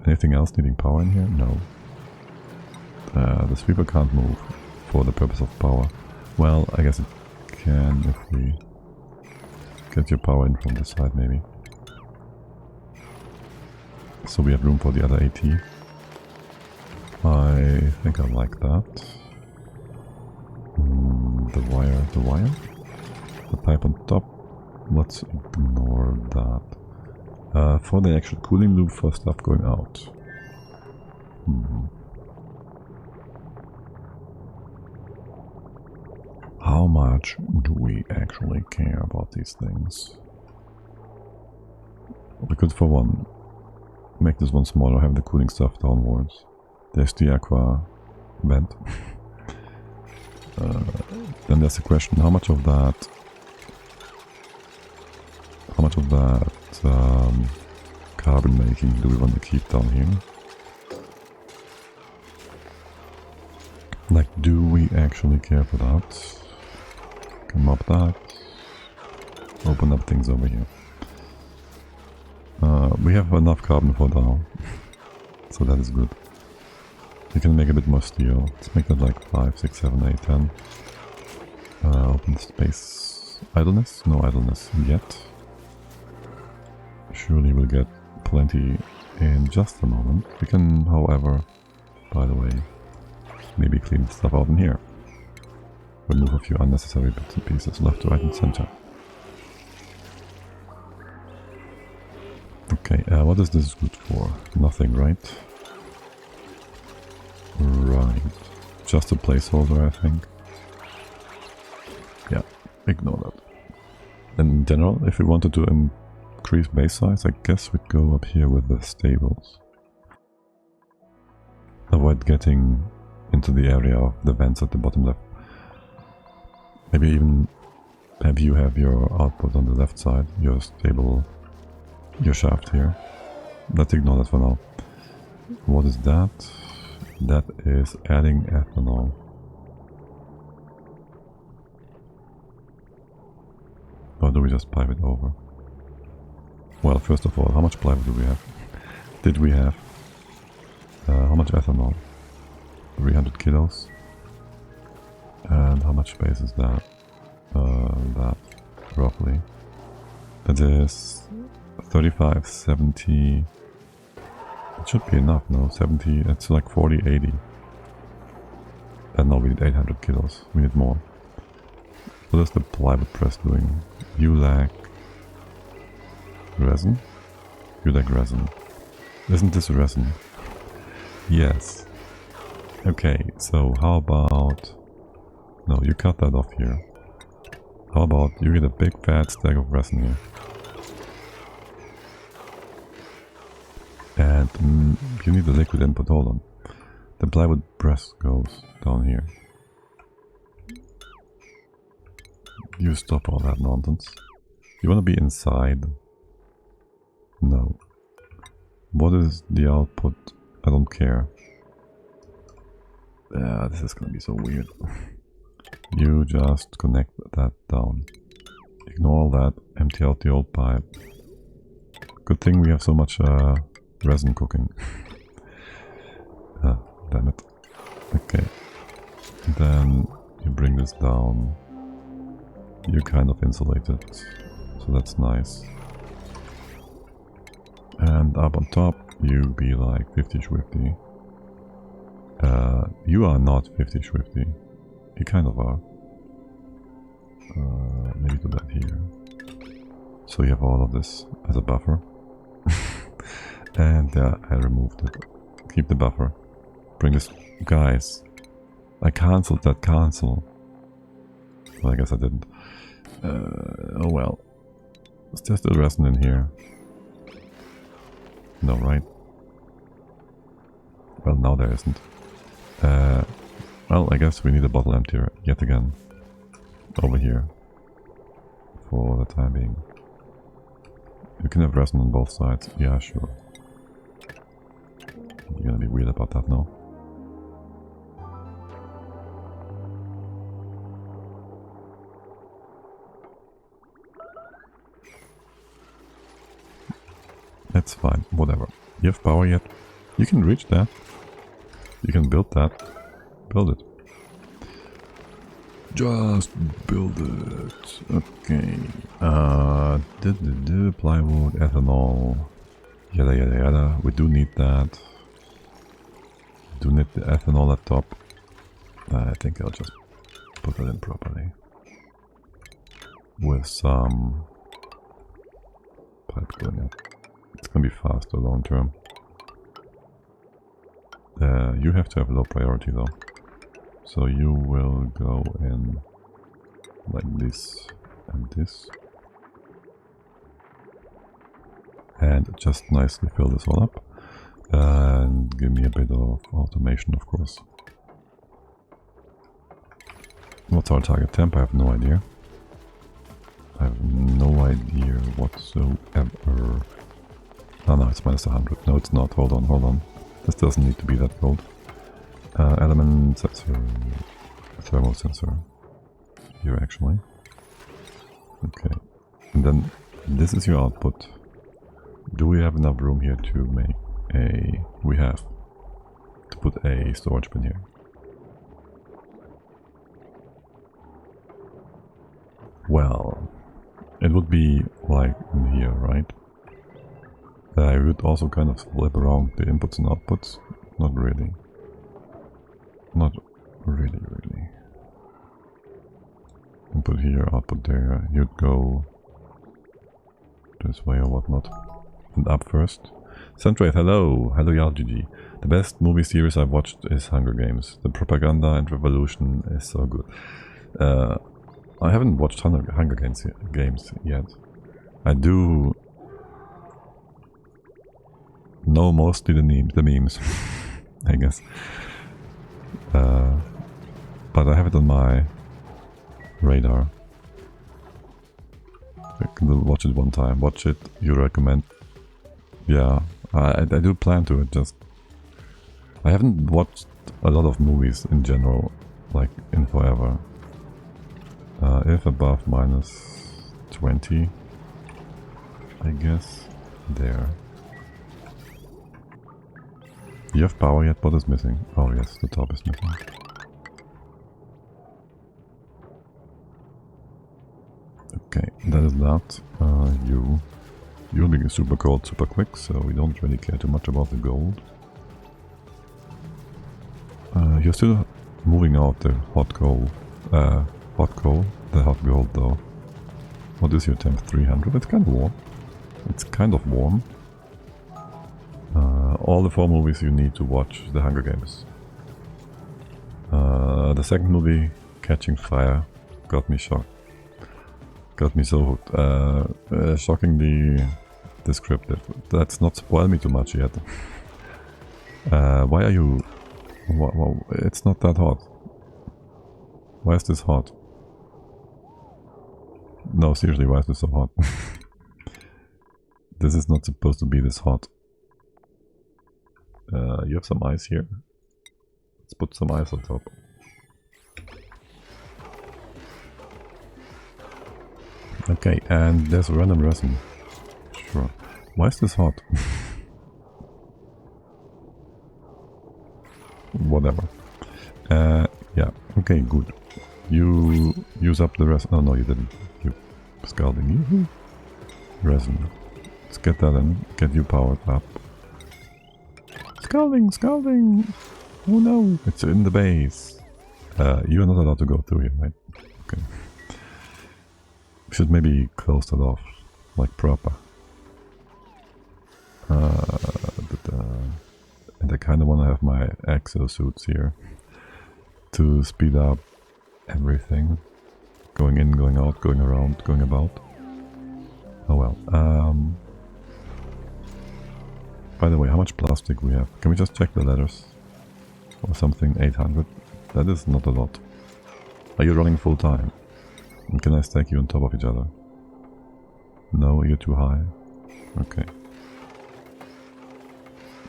Anything else needing power in here? No. The sweeper can't move for the purpose of power. Well, I guess it can if we get your power in from this side maybe. So we have room for the other AT. I think I like that. The wire? The pipe on top? Let's ignore that. For the actual cooling loop for stuff going out. How much do we actually care about these things? We could, for one, make this one smaller, have the cooling stuff downwards. There's the aqua vent. Then there's the question, how much of that carbon making do we want to keep down here? Like, do we actually care for that? Come up that. Open up things over here. We have enough carbon for now, so that is good. We can make a bit more steel. Let's make that like 5, 6, 7, 8, 10. Open space. Idleness? No idleness yet. Surely we'll get plenty in just a moment. We can, however, by the way, maybe clean stuff out in here. Remove a few unnecessary bits and pieces left, right and center. Okay, what is this good for? Nothing, right? Right. Just a placeholder, I think. Yeah, ignore that. In general, if we wanted to increase base size, I guess we'd go up here with the stables. Avoid getting into the area of the vents at the bottom left. Maybe even have you have your output on the left side, your stable, your shaft here. Let's ignore that for now. What is that? That is adding ethanol. Or do we just pipe it over? Well, first of all, how much plywood do we have? Did we have? How much ethanol? 300 kilos. And how much space is that? That, roughly. That is 35, 70... It should be enough, no? 70, it's like 40, 80. And now we need 800 kilos. We need more. What is the plywood press doing? You lack... resin? You lack resin. Isn't this resin? Yes. Okay, so how about... No, you cut that off here. How about you get a big fat stack of resin here. And you need the liquid input, hold on. The plywood press goes down here. You stop all that nonsense. You want to be inside? No. What is the output? I don't care. This is gonna be so weird. You just connect that down. Ignore all that. Empty out the old pipe. Good thing we have so much resin cooking. Ah, damn it. Okay. And then you bring this down. You're kind of insulated, so that's nice. And up on top, you be like 50-50. You are not 50-50. You kind of are. Maybe do that here. So you have all of this as a buffer. And I removed it. Keep the buffer. Bring this... Guys, I cancelled that cancel. Well, I guess I didn't. Oh well. Is there still resin in here? No, right? Well, now there isn't. Well, I guess we need a bottle emptier yet again. Over here. For the time being. You can have resin on both sides. Yeah, sure. You're gonna be weird about that now. That's fine, whatever. You have power yet? You can reach that. You can build that. Build it. Just build it. Okay. Plywood, ethanol. Yada yada yada. We do need that. We do need the ethanol at top. I think I'll just put that in properly. With some pipe going up. It's gonna be faster long term. You have to have low priority though. So you will go in like this and this. And just nicely fill this all up. And give me a bit of automation, of course. What's our target temp? I have no idea. I have no idea whatsoever. No, it's minus 100. No, it's not. Hold on, hold on. This doesn't need to be that cold. Element sensor, thermal sensor. Here, actually. Okay. And then this is your output. Do we have enough room here to make a... We have. To put a storage bin here. Well, it would be like in here, right? I would also kind of flip around the inputs and outputs. Not really. Not really, really. Input here, output there. You'd go this way or whatnot. And up first. Centraith, hello. Hello, YarGG. The best movie series I've watched is Hunger Games. The propaganda and revolution is so good. I haven't watched Hunger Games yet. I do know mostly the memes, I guess. But I have it on my radar. I can watch it one time. Watch it, you recommend? Yeah, I do plan to. Just I haven't watched a lot of movies in general, like in forever. If above -20, I guess. There. You have power yet? What is missing? Oh yes, the top is missing. Okay, that is that. You'll be super cold super quick, so we don't really care too much about the gold. You're still moving out the hot coal. The hot gold though. What is your temp? 300? It's kind of warm. It's kind of warm. All the 4 movies you need to watch the Hunger Games. The second movie, Catching Fire, got me shocked. Got me so hooked. Shockingly descriptive. Let's not spoil me too much yet. Why are you... Well, it's not that hot. Why is this hot? No, seriously, why is this so hot? This is not supposed to be this hot. You have some ice here. Let's put some ice on top. Okay, and there's random resin. Sure. Why is this hot? Whatever. Yeah, okay, good. You use up the resin. Oh no, you didn't. You scalding. Resin. Let's get that in. Get you powered up. Scalding, scalding! Oh no, it's in the base. You are not allowed to go through here, right? Okay. We should maybe close that off, like proper. And I kind of want to have my exosuits here to speed up everything. Going in, going out, going around, going about. Oh well. By the way, how much plastic we have? Can we just check the letters? Or something, 800? That is not a lot. Are you running full time? And can I stack you on top of each other? No, you're too high. Okay.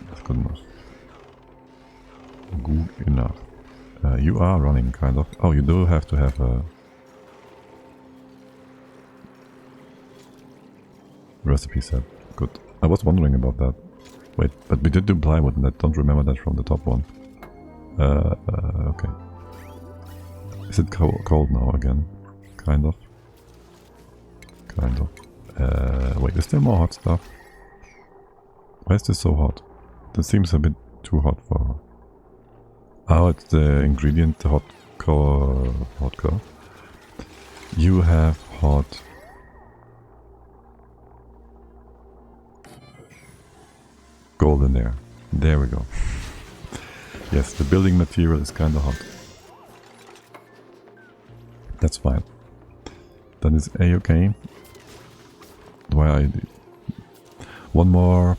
That's good enough. Good enough. You are running, kind of. Oh, you do have to have a... recipe set. Good. I was wondering about that. Wait, but we did do plywood and I don't remember that from the top one. Okay. Is it cold now again? Kind of. Kind of. Wait, is there more hot stuff? Why is this so hot? This seems a bit too hot for... Oh, it's the ingredient, the hot core. You have hot... gold in there. There we go. Yes, the building material is kind of hot. That's fine. That is a-okay. Why I... One more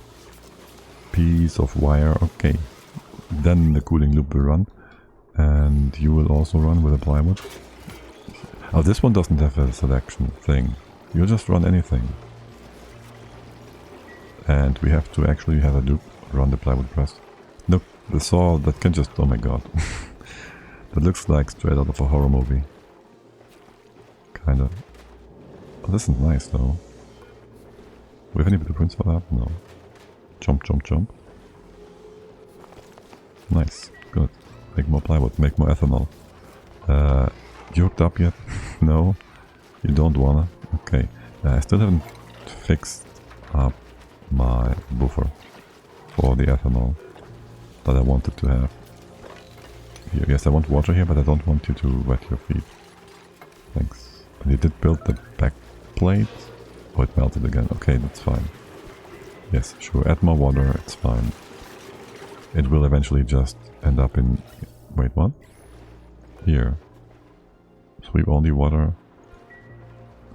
piece of wire. Okay. Then the cooling loop will run. And you will also run with a plywood. Oh, this one doesn't have a selection thing. You just run anything. And we have to actually have a loop run the plywood press. Look, the saw that can just... oh my god. That looks like straight out of a horror movie. Kinda. Oh, this is nice though. We have any blueprints for that? No. Jump, jump, jump. Nice. Good. Make more plywood, make more ethanol. You hooked up yet? No? You don't wanna? Okay. I still haven't fixed up my buffer for the ethanol that I wanted to have. Here, yes, I want water here, but I don't want you to wet your feet. Thanks. And you did build the back plate? Oh, it melted again. Okay, that's fine. Yes, sure, add more water, it's fine. It will eventually just end up in... Wait, what? Here. Sweep only water.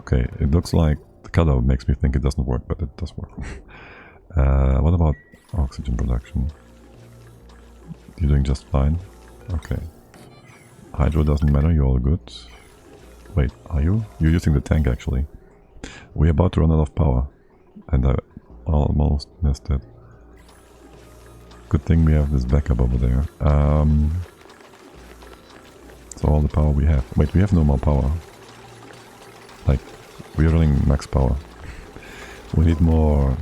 Okay, it looks like the color makes me think it doesn't work, but it does work. What about oxygen production? You're doing just fine. Okay. Hydro doesn't matter, you're all good. Wait, are you? You're using the tank actually. We're about to run out of power. And I almost missed it. Good thing we have this backup over there. So all the power we have. Wait, we have no more power. Like, we're running max power. We need more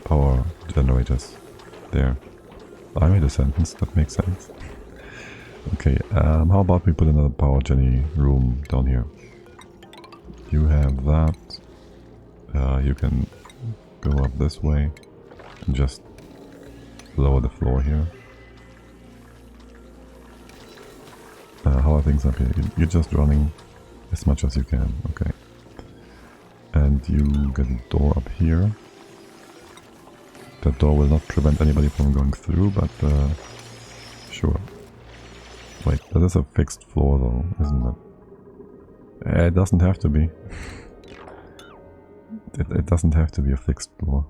power generators. There. I made a sentence that makes sense. Okay, how about we put another power genny room down here? You have that. You can go up this way and just lower the floor here. How are things up here? You're just running as much as you can, okay. And you get a door up here. That door will not prevent anybody from going through, but sure. Wait, that is a fixed floor though, isn't it? It doesn't have to be. It doesn't have to be a fixed floor.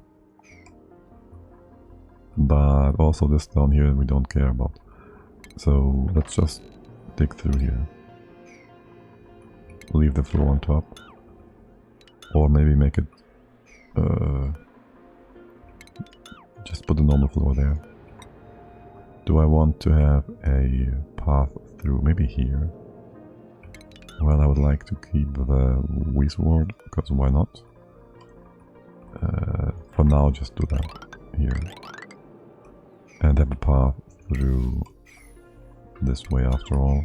But also this down here we don't care about. So let's just dig through here. Leave the floor on top. Or maybe make it... just put the normal floor there. Do I want to have a path through? Maybe here. Well, I would like to keep the Wii because why not? For now, just do that here. And have a path through this way after all.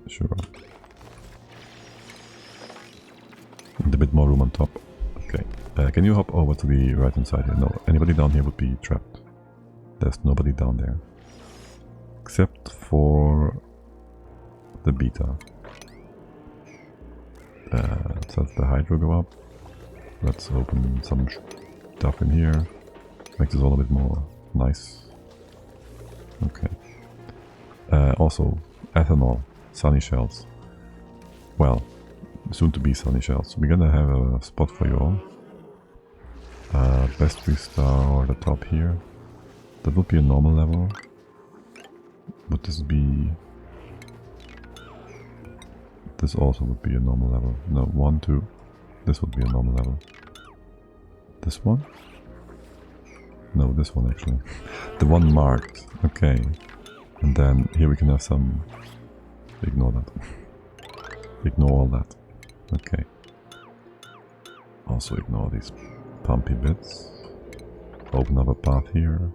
Sure. And a bit more room on top. Okay. Can you hop over to the right hand side here? No, anybody down here would be trapped. There's nobody down there. Except for the beta. Let's have the hydro go up. Let's open some stuff in here. Make this all a bit more nice. Okay. Also, ethanol, sunny shells. Well, soon to be sunny shells. We're gonna have a spot for you all. Best we start at the top here. That would be a normal level. Would this be... This also would be a normal level. No, 1, 2. This would be a normal level. This one? No, this one actually. The one marked. Okay. And then here we can have some... Ignore that. Ignore all that. Okay. Also ignore these pumpy bits. Open up a path here.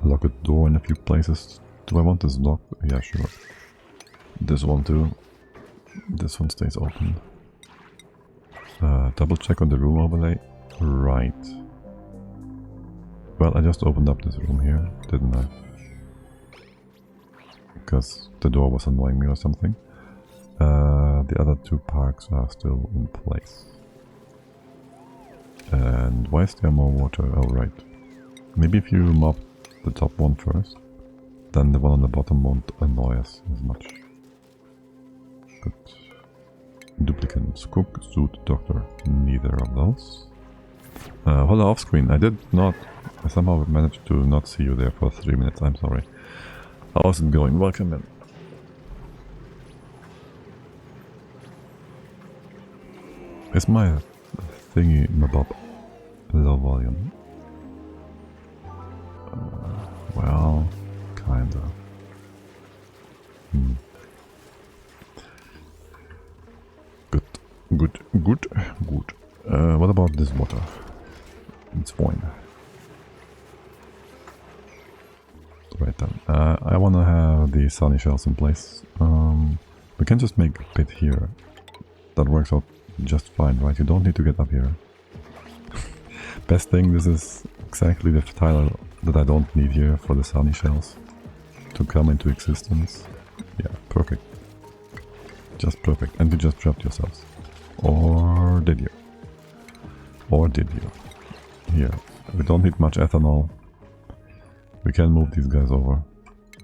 Lock a door in a few places. Do I want this locked? Yeah, sure. This one too. This one stays open. Double check on the room overlay. Right. Well, I just opened up this room here, didn't I? Because the door was annoying me or something. The other two parks are still in place. And why is there more water? Oh, right. Maybe if you mop the top one first, then the one on the bottom won't annoy us as much. Good. Duplicants. Cook, suit, doctor. Neither of those. Hold off screen. I did not... I somehow managed to not see you there for 3 minutes. I'm sorry. How's it going? Welcome in. Is my thingy mabob low volume? Well, kinda. Good, good, good, good. What about this water? It's fine. Right then. I wanna have the sunny shells in place. We can just make a pit here. That works out just fine, right? You don't need to get up here. Best thing, this is exactly the tile that I don't need here for the sunny shells to come into existence. Yeah, perfect. Just perfect. And you just trapped yourselves. Or did you? Or did you? Here. We don't need much ethanol. We can move these guys over.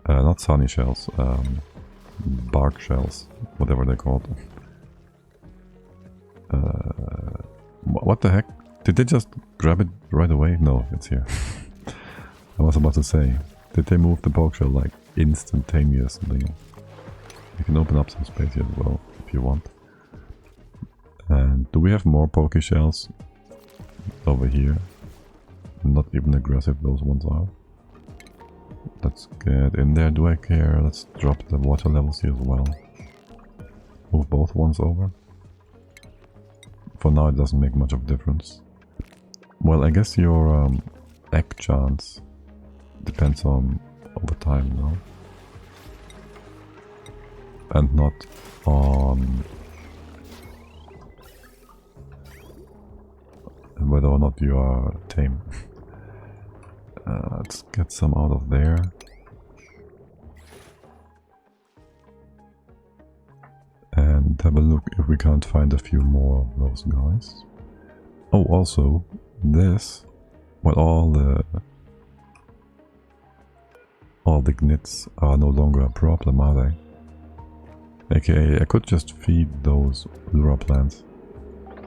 Not sunny shells. Bark shells. Whatever they're called. What the heck? Did they just grab it right away? No, it's here. I was about to say, did they move the poke shell like instantaneously? You can open up some space here as well if you want. And do we have more poke shells over here? Not even aggressive those ones are. Let's get in there. Do I care? Let's drop the water levels here as well. Move both ones over. For now it doesn't make much of a difference. Well, I guess your egg chance depends on over time, no? And not on whether or not you are tame. Let's get some out of there. And have a look if we can't find a few more of those guys. Oh, also, this, well, all the gnits are no longer a problem, are they? AKA, I could just feed those lura plants.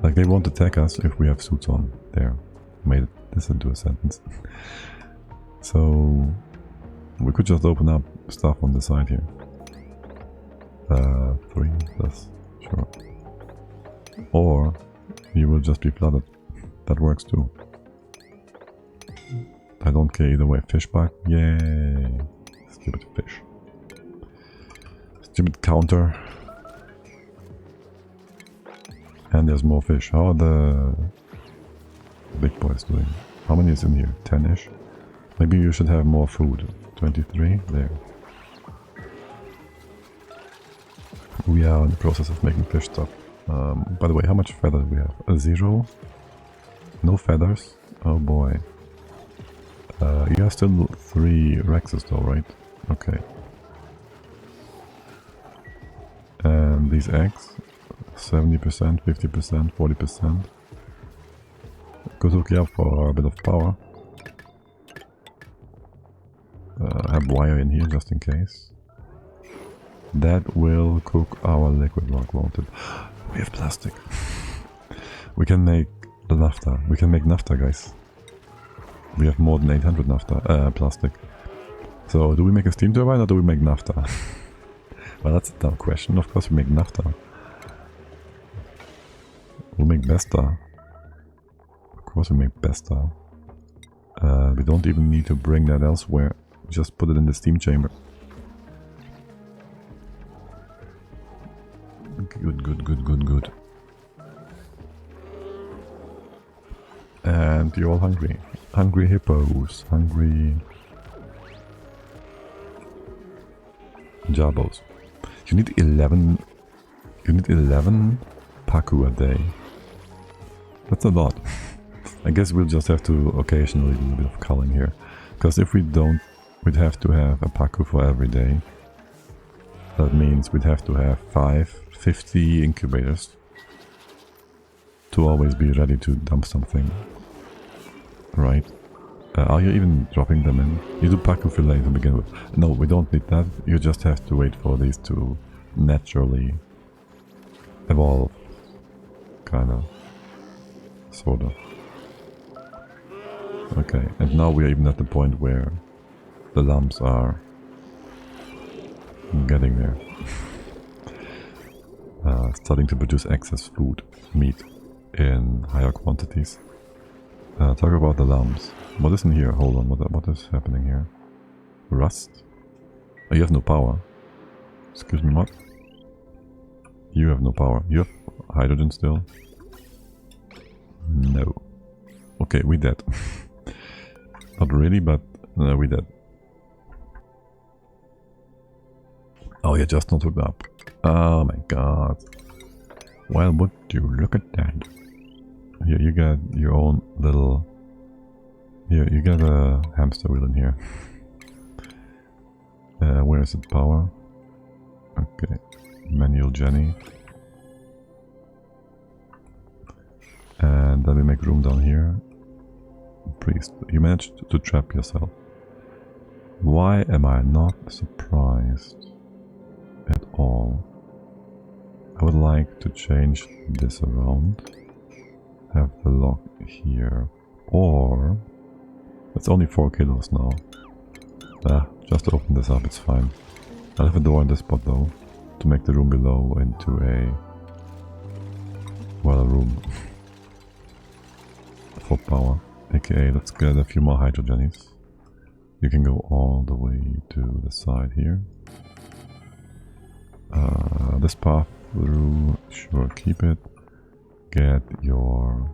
Like, they won't attack us if we have suits on. There, made this into a sentence. So, we could just open up stuff on the side here. 3, plus, sure. Or, you will just be flooded. That works too. I don't care either way. Fish bug? Yay! Stupid fish. Stupid counter. And there's more fish. How are the big boys doing? How many is in here? 10-ish? Maybe you should have more food. 23? There. We are in the process of making fish stuff. By the way, how much feathers do we have? 0? No feathers? Oh boy. You have still 3 Rexes though, right? Okay. And these eggs? 70%, 50%, 40%. Could hook you up for a bit of power. Have wire in here just in case. That will cook our liquid rock, won't it? We have plastic. We can make the naphtha. We can make naphtha, guys. We have more than 800 naphtha, plastic. So, do we make a steam turbine or do we make naphtha? Well, that's a dumb question. Of course we make naphtha. We'll make Besta. Of course we make Besta. We don't even need to bring that elsewhere. Just put it in the steam chamber. Good, good, good, good, good. And you're all hungry. Hungry hippos. Hungry jabos. You need 11. You need 11 paku a day. That's a lot. I guess we'll just have to occasionally do a bit of culling here. Because if we don't, we'd have to have a paku for every day. That means we'd have to have 50 incubators to always be ready to dump something. Right? Are you even dropping them in? You do paku fillet to begin with. No, we don't need that. You just have to wait for these to naturally evolve. Kinda. Sorta. Okay, and now we are even at the point where the lumps are getting there. Starting to produce excess food, meat, in higher quantities. Talk about the lumps. What is in here? Hold on, what is happening here? Rust? Oh, you have no power. Excuse me, what? You have no power. You have hydrogen still? No. Okay, we dead. Not really, but we dead. Oh, you're just not hooked up. Oh my god. Well, would you look at that? Here, you got your own little... Here, you got a hamster wheel in here. Where is it? Power? Okay. Manual Jenny. And And then we make room down here. Priest, you managed to trap yourself. Why am I not surprised at all? I would like to change this around. Have the lock here. Or... it's only 4 kilos now. Just open this up, it's fine. I'll have a door in this spot though, to make the room below into a... well, a room. For power. AKA, let's get a few more hydrogennies. You can go all the way to the side here. This path through, sure, keep it. Get your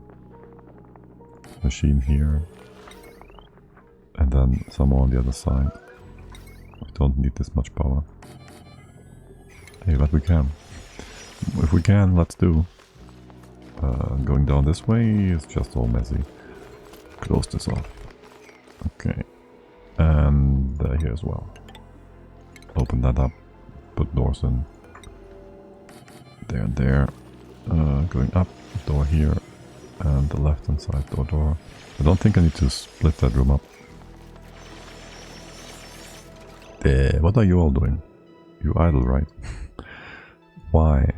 machine here. And then some more on the other side. We don't need this much power. Hey, but we can. If we can, let's do. Going down this way is just all messy. Close this off. Okay. And here as well. Open that up. Put doors in. There and there. Going up. Door here. And the left hand side door. I don't think I need to split that room up. What are you all doing? You idle, right? Why?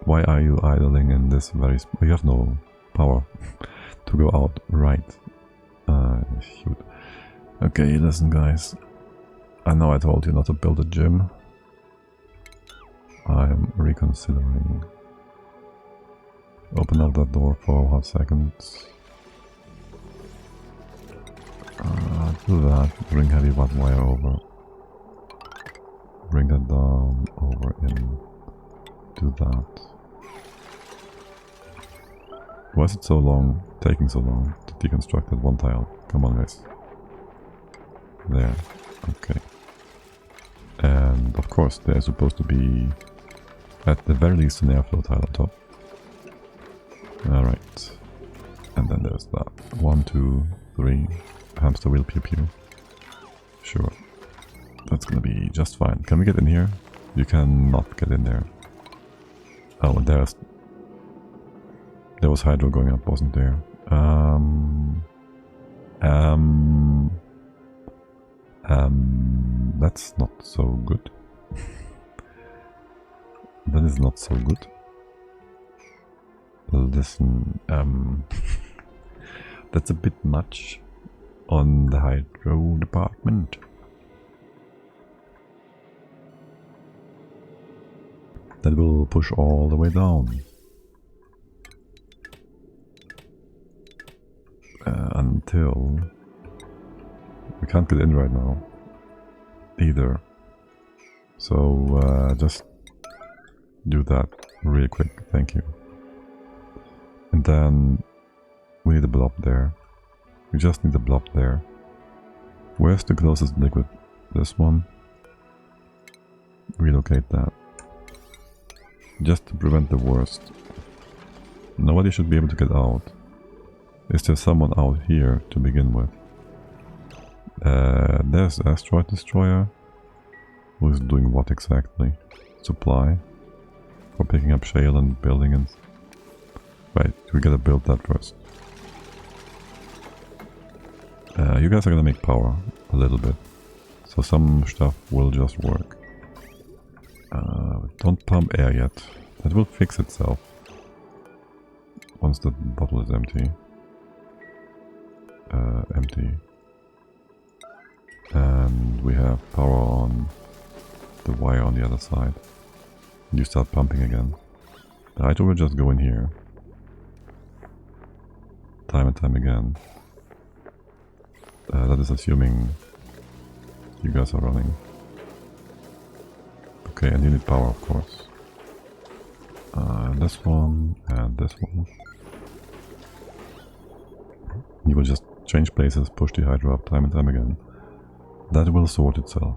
Why are you idling in this very... we have no power to go out, right? Shoot. Okay, listen guys. I know I told you not to build a gym. I'm reconsidering. Open up that door for a half second. Do that. Bring heavy watt wire over. Bring that down, over in. Do that. Why is it so long, taking so long to deconstruct that one tile? Come on guys. There. Okay. And of course there's supposed to be at the very least an airflow tile on top. Alright. And then there's that. 1, 2, 3. Hamster wheel pew pew. Sure. That's gonna be just fine. Can we get in here? You cannot get in there. Oh, and there was hydro going up, wasn't there? That's not so good. That is not so good. Listen, that's a bit much on the hydro department. That will push all the way down. Until... we can't get in right now. Either. So, just do that really quick, thank you. And then we need a blob there. We just need a blob there. Where's the closest liquid? This one. Relocate that. Just to prevent the worst. Nobody should be able to get out. Is there someone out here to begin with? There's Asteroid Destroyer. Who is doing what exactly? Supply? For picking up shale and building and... right, we gotta build that first. You guys are gonna make power a little bit. So some stuff will just work. Don't pump air yet. That will fix itself. Once the bottle is empty. Empty. And we have power on the wire on the other side. You start pumping again. The hydro will just go in here. Time and time again. That is assuming you guys are running. Okay, and you need power, of course. This one and this one. You will just change places, push the hydro up time and time again. That will sort itself.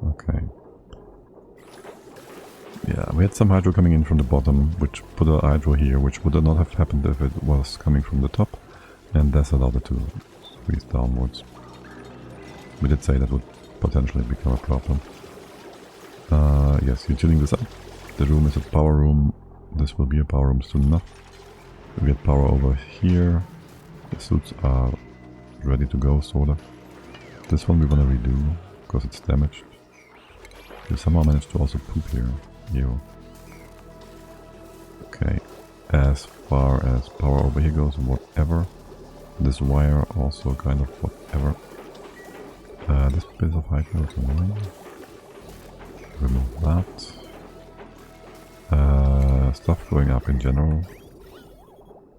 Okay. Yeah, we had some hydro coming in from the bottom, which put a hydro here, which would not have happened if it was coming from the top. And that's allowed it to squeeze downwards. We did say that would potentially become a problem. Yes, you're chilling this up. The room is a power room. This will be a power room soon enough. We get power over here. The suits are ready to go, sort of. This one we want to redo, because it's damaged. We somehow managed to also poop here. Ew. Okay. As far as power over here goes, whatever. This wire also kind of whatever. This bit of hydro is annoying. Remove that. Stuff going up in general.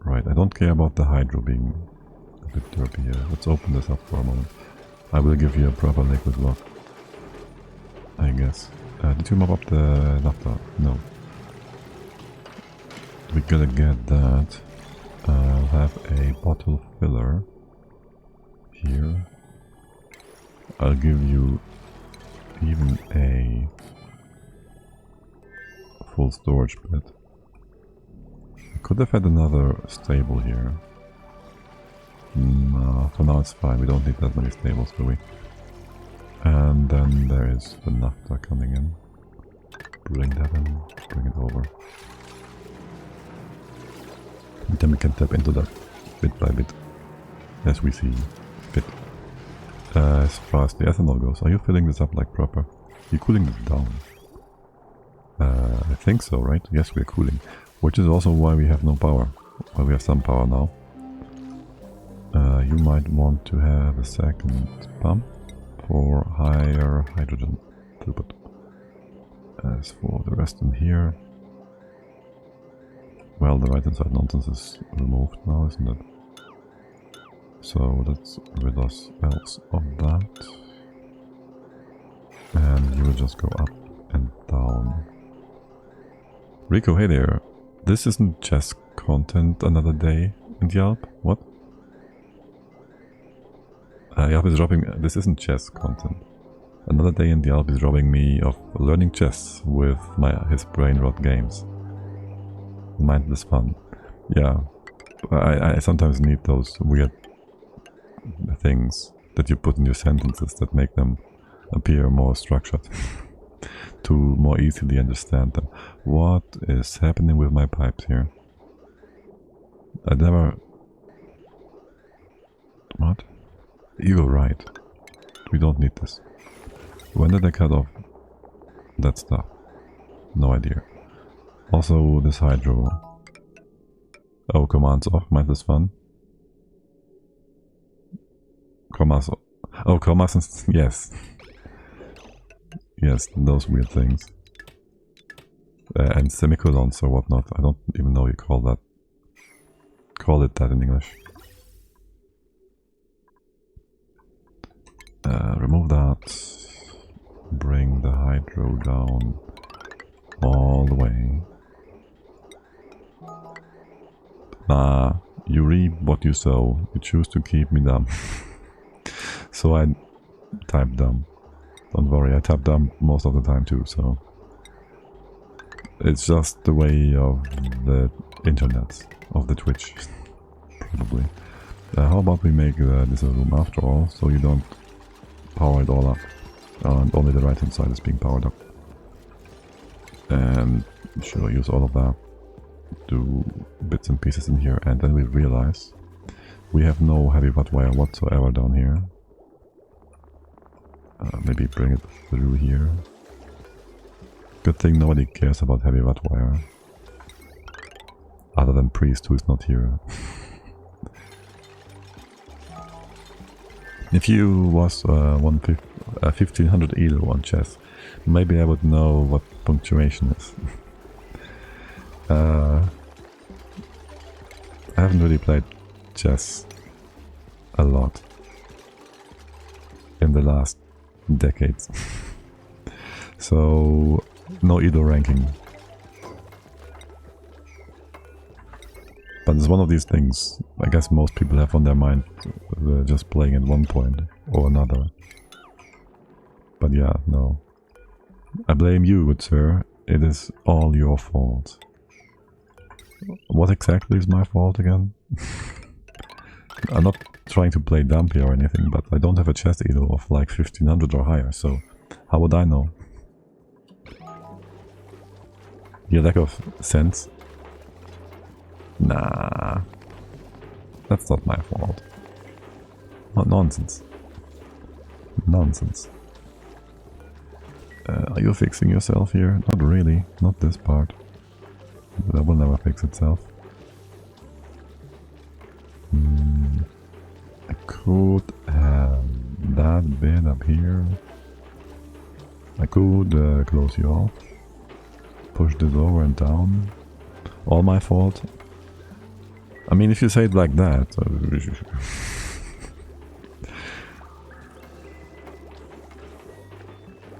Right, I don't care about the hydro being a bit derpy here. Let's open this up for a moment. I will give you a proper liquid block, I guess. Did you mop up the naphtha? No. We gotta get that. I'll have a bottle filler here. I'll give you even a full storage bit. I could have had another stable here. No, for now it's fine. We don't need that many stables, do we? And then there is the naphtha coming in. Bring that in, bring it over. And then we can tap into that bit by bit, as we see fit. As far as the ethanol goes, are you filling this up like proper? You're cooling it down. I think so, right? Yes, we're cooling. Which is also why we have no power. Well, we have some power now. You might want to have a second pump for higher hydrogen throughput. As for the rest in here... Well, the right hand side nonsense is removed now, isn't it? So let's rid ourselves of that. And you will just go up and down. Rico, hey there. This isn't chess content another day in the Alp? What? Alp is robbing... This isn't chess content. Another day in the Alp is robbing me of learning chess with his brain rot games. Mindless fun. Yeah. I sometimes need those weird things that you put in your sentences that make them appear more structured. To more easily understand them. What is happening with my pipes here? I never... What? You're right. We don't need this. When did I cut off that stuff? No idea. Also, this hydro. Oh, commands off. Mindless fun. Commas. Oh, commas. Yes. Yes, those weird things. And semicolons or whatnot. I don't even know you call it that in English. Remove that. Bring the hydro down all the way. Nah, you reap what you sow. You choose to keep me dumb. So I type dumb. Don't worry, I type dumb most of the time too, so... It's just the way of the internet, of the Twitch, probably. How about we make this a room after all, so you don't power it all up. And only the right hand side is being powered up. And sure, use all of that. Do bits and pieces in here, and then we realize we have no heavy watt wire whatsoever down here. Maybe bring it through here. Good thing nobody cares about heavy watt wire. Other than Priest, who is not here. If you was 1500 ELO on chess, maybe I would know what punctuation is. I haven't really played chess a lot in the last decades. So, no ELO ranking. But it's one of these things I guess most people have on their mind, just playing at one point or another. But yeah, no. I blame you, good sir. It is all your fault. What exactly is my fault again? I'm not trying to play dumb here or anything, but I don't have a chest ELO of like 1500 or higher, so how would I know? Your lack of sense. Nah. That's not my fault. What nonsense. Nonsense. Are you fixing yourself here? Not really. Not this part. That will never fix itself. I could have that bit up here. I could close you off. Push this over and down. All my fault. I mean, if you say it like that...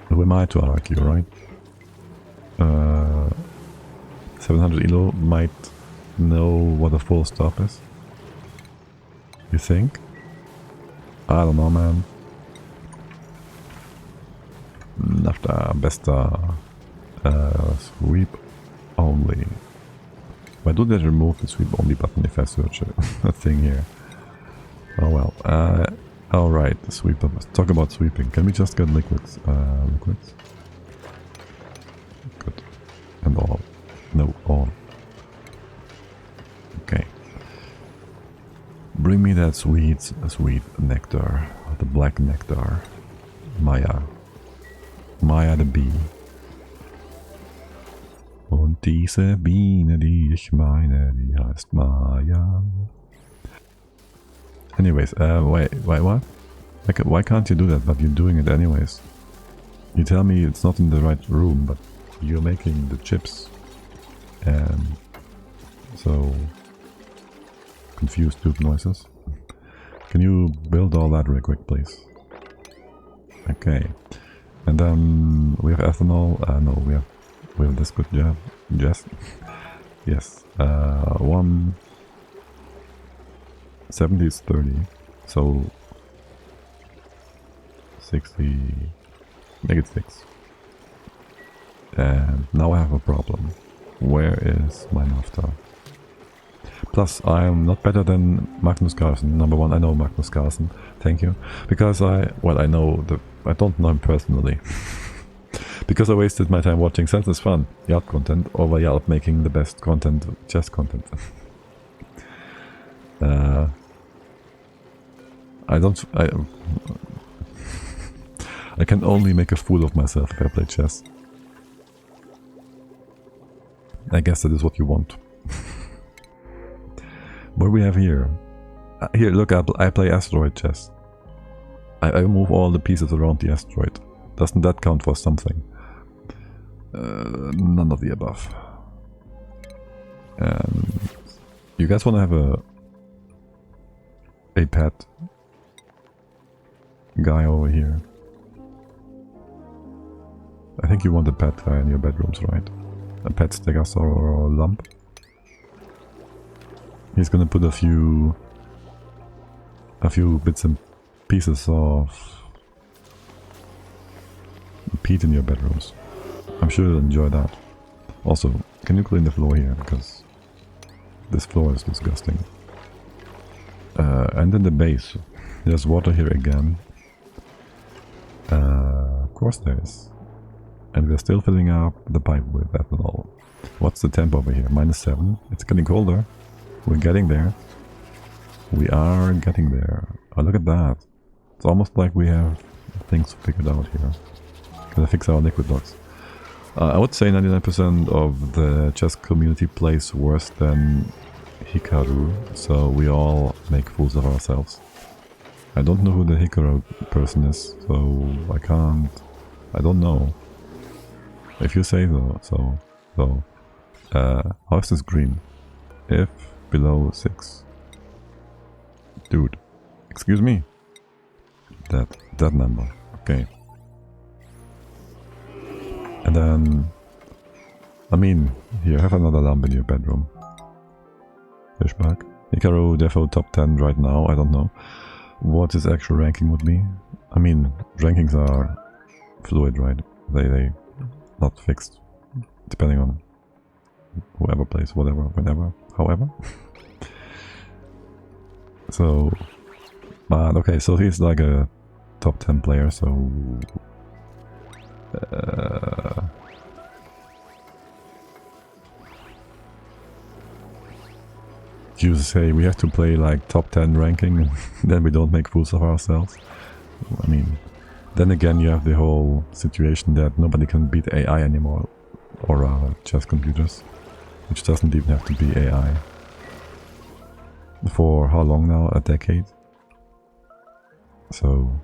who am I to argue, right? 700 elo might know what a full stop is. You think? I don't know, man. Besta sweep only. Why do they remove the sweep only button if I search a thing here? Oh well. Alright, sweep. Let's talk about sweeping. Can we just get liquids? Liquids? Good. And all. No, all. Okay. Bring me that sweet nectar. The black nectar. Maya. Maya the bee. Und diese Biene, die ich meine, die heißt Maya. Anyways, wait, what? Why can't you do that, but you're doing it anyways? You tell me it's not in the right room, but you're making the chips. And so... confused tube noises. Can you build all that real quick, please? Okay. And then we have ethanol. No, we have this good, yeah. Yes. Yes. 170 is 30. So 60. Make it 6. And now I have a problem. Where is my naphtha? Plus, I'm not better than Magnus Carlsen. Number one, I know Magnus Carlsen. Thank you. Because I don't know him personally. Because I wasted my time watching senseless fun, Yelp content, over Yelp making the best content, chess content. I can only make a fool of myself if I play chess. I guess that is what you want. What do we have here? Here, look, I play asteroid chess. I move all the pieces around the asteroid. Doesn't that count for something? None of the above. You guys want to have a pet guy over here? I think you want a pet guy in your bedrooms, right? A pet stegosaur or a lump. He's gonna put a few bits and pieces of peat in your bedrooms. I'm sure you'll enjoy that. Also, can you clean the floor here, because this floor is disgusting. And in the base, there's water here again. Of course there is. And we're still filling up the pipe with ethanol. What's the temp over here? -7. It's getting colder. We're getting there. We are getting there. Oh, look at that. It's almost like we have things figured out here. Gonna fix our liquid blocks. I would say 99% of the chess community plays worse than Hikaru, so we all make fools of ourselves. I don't know who the Hikaru person is, so I don't know. If you say so. How is this green? If below 6. Dude, excuse me. That number. Okay. And then, I mean, here, have another lamp in your bedroom. Fishback. Hikaru defo top 10 right now, I don't know. What his actual ranking would be? I mean, rankings are fluid, right? They not fixed, depending on whoever plays, whatever, whenever, however. So, but okay, so he's like a top 10 player, so... You say we have to play like top 10 ranking and then we don't make fools of ourselves? I mean, then again you have the whole situation that nobody can beat AI anymore, or chess computers, which doesn't even have to be AI. For how long now? A decade? So,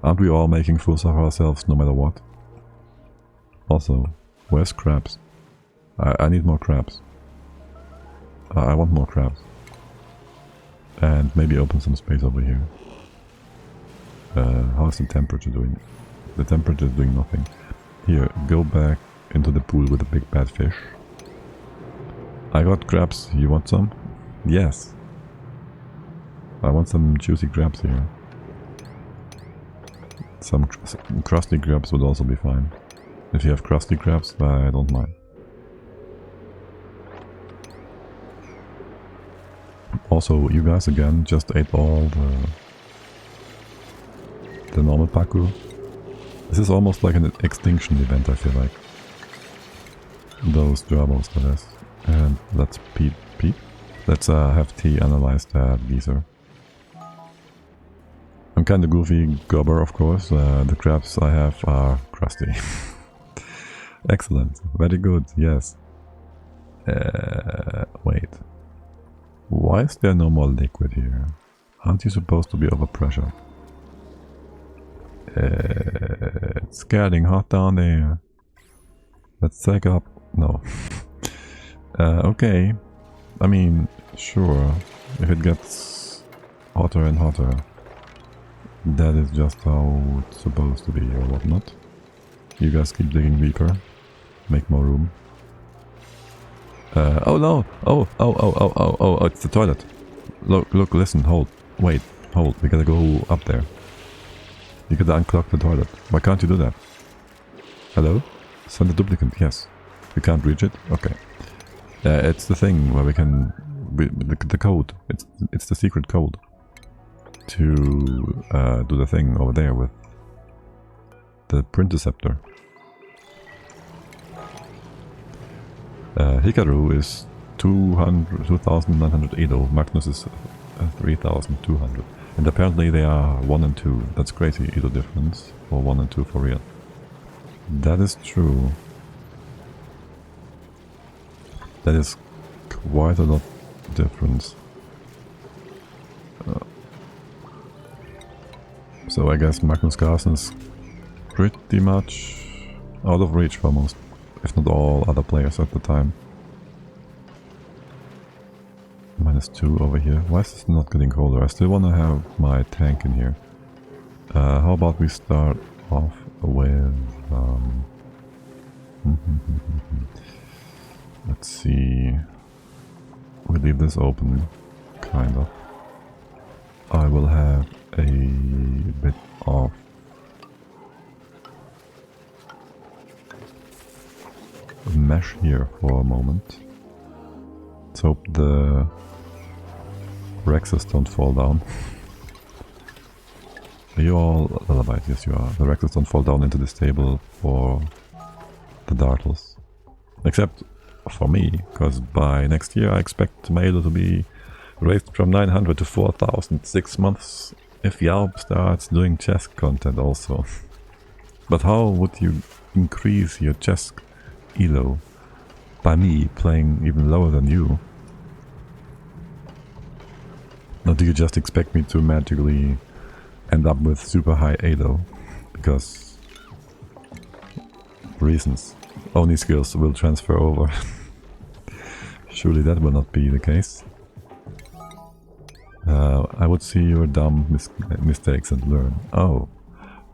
aren't we all making fools of ourselves no matter what? Also, where's crabs? I need more crabs. I want more crabs. And maybe open some space over here. How's the temperature doing? The temperature is doing nothing. Here, go back into the pool with the big bad fish. I got crabs. You want some? Yes. I want some juicy crabs here. Some crusty crabs would also be fine. If you have crusty crabs, I don't mind. Also, you guys again just ate all the normal paku. This is almost like an extinction event, I feel like. Those gerbils, that is. And let's peep. Let's have tea analyze that geezer. I'm kinda goofy gobber, of course. The crabs I have are crusty. Excellent. Very good, yes. Wait. Why is there no more liquid here? Aren't you supposed to be overpressured? It's getting hot down there. Let's take up... no. Okay. I mean, sure. If it gets hotter and hotter, that is just how it's supposed to be or whatnot. You guys keep digging deeper. Make more room. Oh no! Oh, it's the toilet. Look, listen, hold. Wait, hold. We gotta go up there. You gotta unclog the toilet. Why can't you do that? Hello? Send a duplicate, yes. We can't reach it? Okay. It's the thing where we can... the code. It's the secret code. To do the thing over there with the printerceptor. Hikaru is 2,980, Magnus is 3,200. And apparently they are 1 and 2. That's crazy, Edo difference for 1 and 2 for real. That is true. That is quite a lot difference. So I guess Magnus Carlsen is pretty much out of reach for most, if not all, other players at the time. -2 over here. Why is this not getting colder? I still want to have my tank in here. How about we start off with... let's see... we leave this open, kind of. I will have a bit of mesh here for a moment. Let's hope the Rexes don't fall down. Are you all lullabied? Yes, you are. The Rexes don't fall down into this table for the Dartles. Except for me, because by next year I expect my Elo to be raised from 900 to 4,000, 6 months, if Yalp starts doing chess content also. But how would you increase your chess Elo? By me playing even lower than you? Or do you just expect me to magically end up with super high Elo? Because reasons. Only skills will transfer over. Surely that will not be the case. I would see your dumb mistakes and learn. Oh,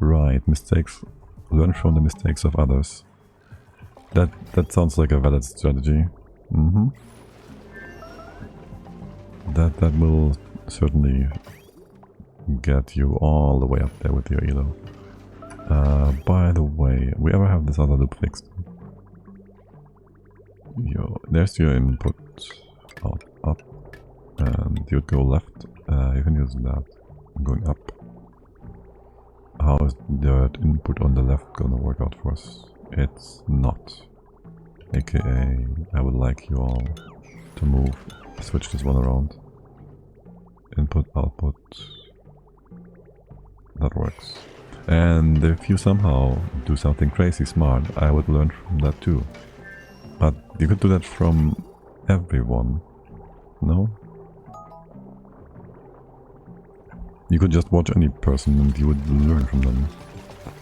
right, mistakes. Learn from the mistakes of others. That sounds like a valid strategy. That will certainly get you all the way up there with your Elo. By the way, we ever have this other loop fixed? There's your input. Out, up. And you'd go left. You can use that. I'm going up. How is that input on the left gonna work out for us? It's not. AKA, I would like you all to move switch this one around. Input, output. That works. And if you somehow do something crazy smart, I would learn from that too. But you could do that from everyone, no? You could just watch any person and you would learn from them,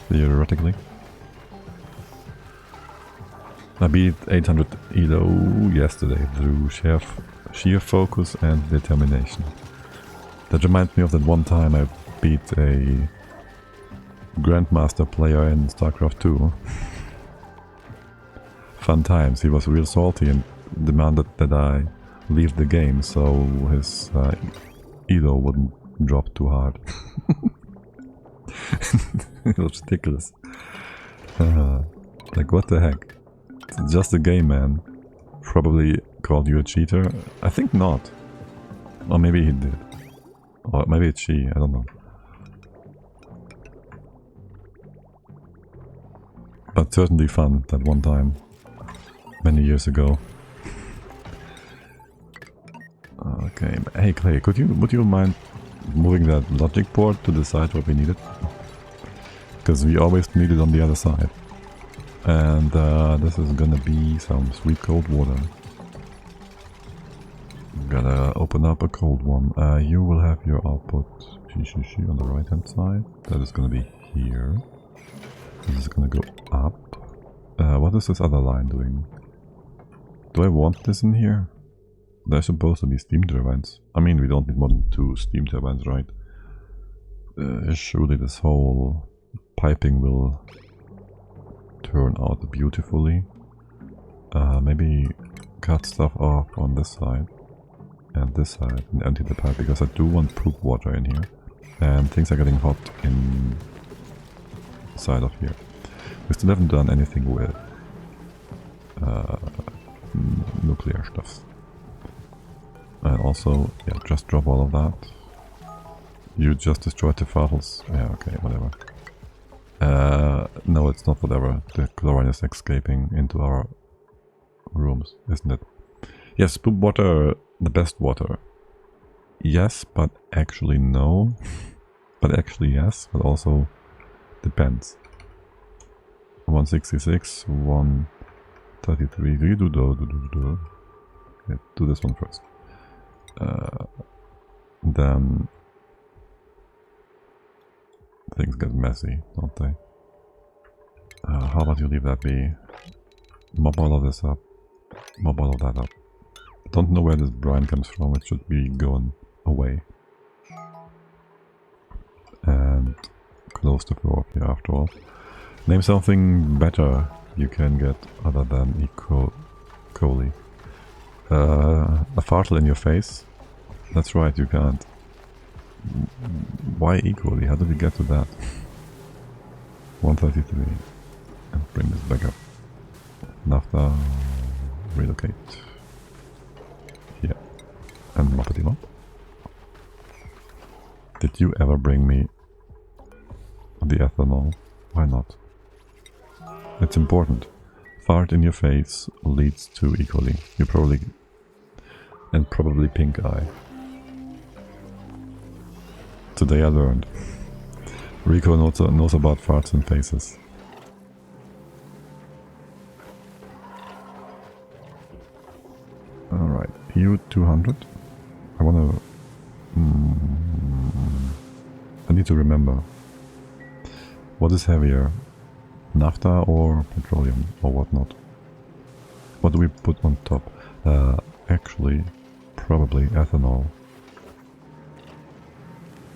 theoretically. I beat 800 ELO yesterday through sheer focus and determination. That reminds me of that one time I beat a Grandmaster player in StarCraft 2. Fun times. He was real salty and demanded that I leave the game so his elo wouldn't drop too hard. It was ridiculous. Like, what the heck? It's just a game, man. Probably called you a cheater. I think not. Or maybe he did. Or maybe it's she, I don't know. But certainly fun that one time, many years ago. Okay, hey Clay, would you mind moving that logic board to the side where we need it? Because we always need it on the other side. And this is gonna be some sweet cold water. Gotta open up a cold one. You will have your output on the right hand side. That is gonna be here. This is gonna go up. What is this other line doing? Do I want this in here? They're supposed to be steam turbines. I mean, we don't need more than 2 steam turbines, right? Surely this whole piping will turn out beautifully. Maybe cut stuff off on this side and this side and empty the pipe, because I do want poop water in here. And things are getting hot inside of here. We still haven't done anything with nuclear stuff. And also, yeah, just drop all of that. You just destroyed the files. Yeah, okay, whatever. No, it's not whatever. The chlorine is escaping into our rooms, isn't it? Yes, poop water, the best water. Yes, but actually no. But actually yes, but also depends. 166, 133. Do you do? Yeah, do this one first. Then things get messy, don't they? How about you leave that be? Mob all of this up. Mob all of that up. Don't know where this brine comes from, it should be going away. And close the floor here after all. Name something better you can get other than E. coli. A fartle in your face? That's right, you can't. Why E. coli? How did we get to that? 133. And bring this back up. Naphtha. Relocate. Here. And moppity mop. Did you ever bring me the ethanol? Why not? It's important. Fart in your face leads to E. coli. You probably... and probably pink eye. Today I learned. Rico knows about farts and faces. Alright, you 200. I wanna... I need to remember. What is heavier? Naphtha or petroleum or whatnot? What do we put on top? Actually, probably ethanol.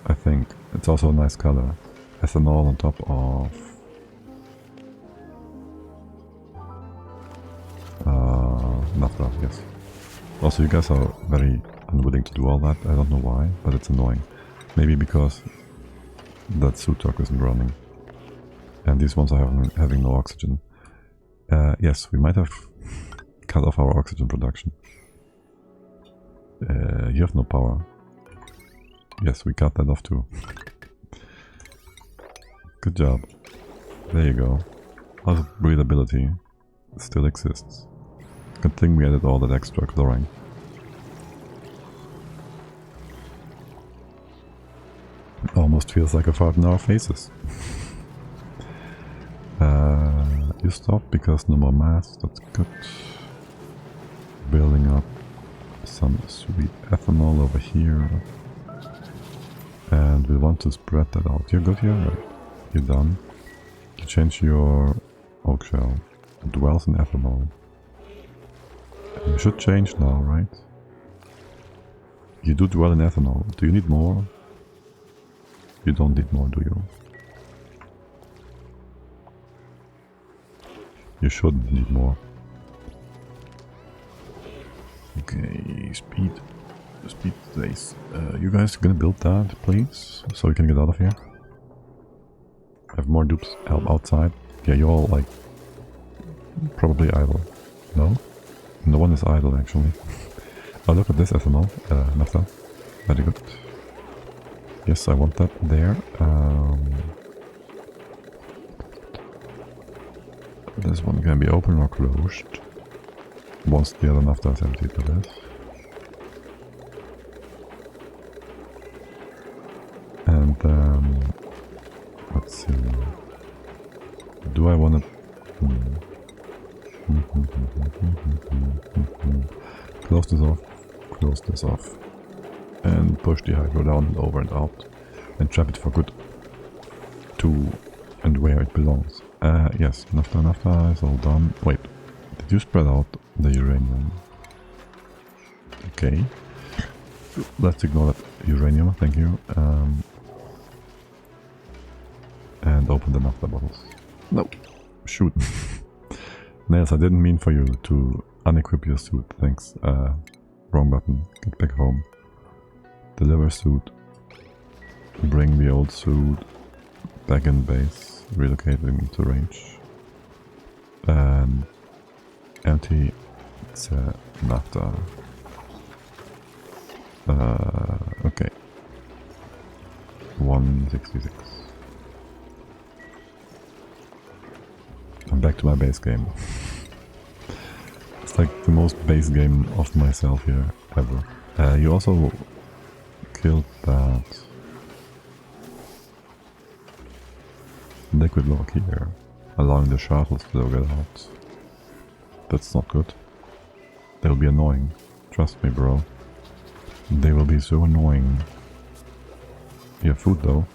I think it's also a nice color. Ethanol on top of naphtha, yes. Also, you guys are very unwilling to do all that. I don't know why, but it's annoying. Maybe because that suit talk isn't running. And these ones are having no oxygen. Yes, we might have cut off our oxygen production. You have no power. Yes, we cut that off too. Good job. There you go. How's breathability? It still exists. Good thing we added all that extra chlorine. almost feels like a fart in our faces. You stop because no more mass, that's good. Building up some sweet ethanol over here. And we want to spread that out. You're good here? Right. You're done. You change your oak shell. It dwells in ethanol. You should change now, right? You do dwell in ethanol. Do you need more? You don't need more, do you? You shouldn't need more. Okay, speed. Speed days. You guys gonna build that, please? So we can get out of here. Have more dupes help outside. Yeah, you're all like probably idle. No? No one is idle actually. Oh, look at this ethanol. Naphtha. Very good. Yes, I want that there. This one can be open or closed. Once the other naphtha is empty, that is. And let's see. Do I want to close this off? Close this off. And push the hydro down and over and out. And trap it for good to and where it belongs. Yes, naphtha is all done. Wait, did you spread out the uranium? Okay. Let's ignore that uranium, thank you. And open the naphtha bottles. No, shoot. Nails, I didn't mean for you to unequip your suit, thanks. Wrong button. Get back home. Deliver suit. Bring the old suit back in base. Relocate him into range. And empty the naphtha. Okay. 166. I'm back to my base game. It's like the most base game of myself here ever. You also killed that liquid log here, allowing the shuttles to get out. That's not good. They'll be annoying. Trust me, bro. They will be so annoying. You have food though.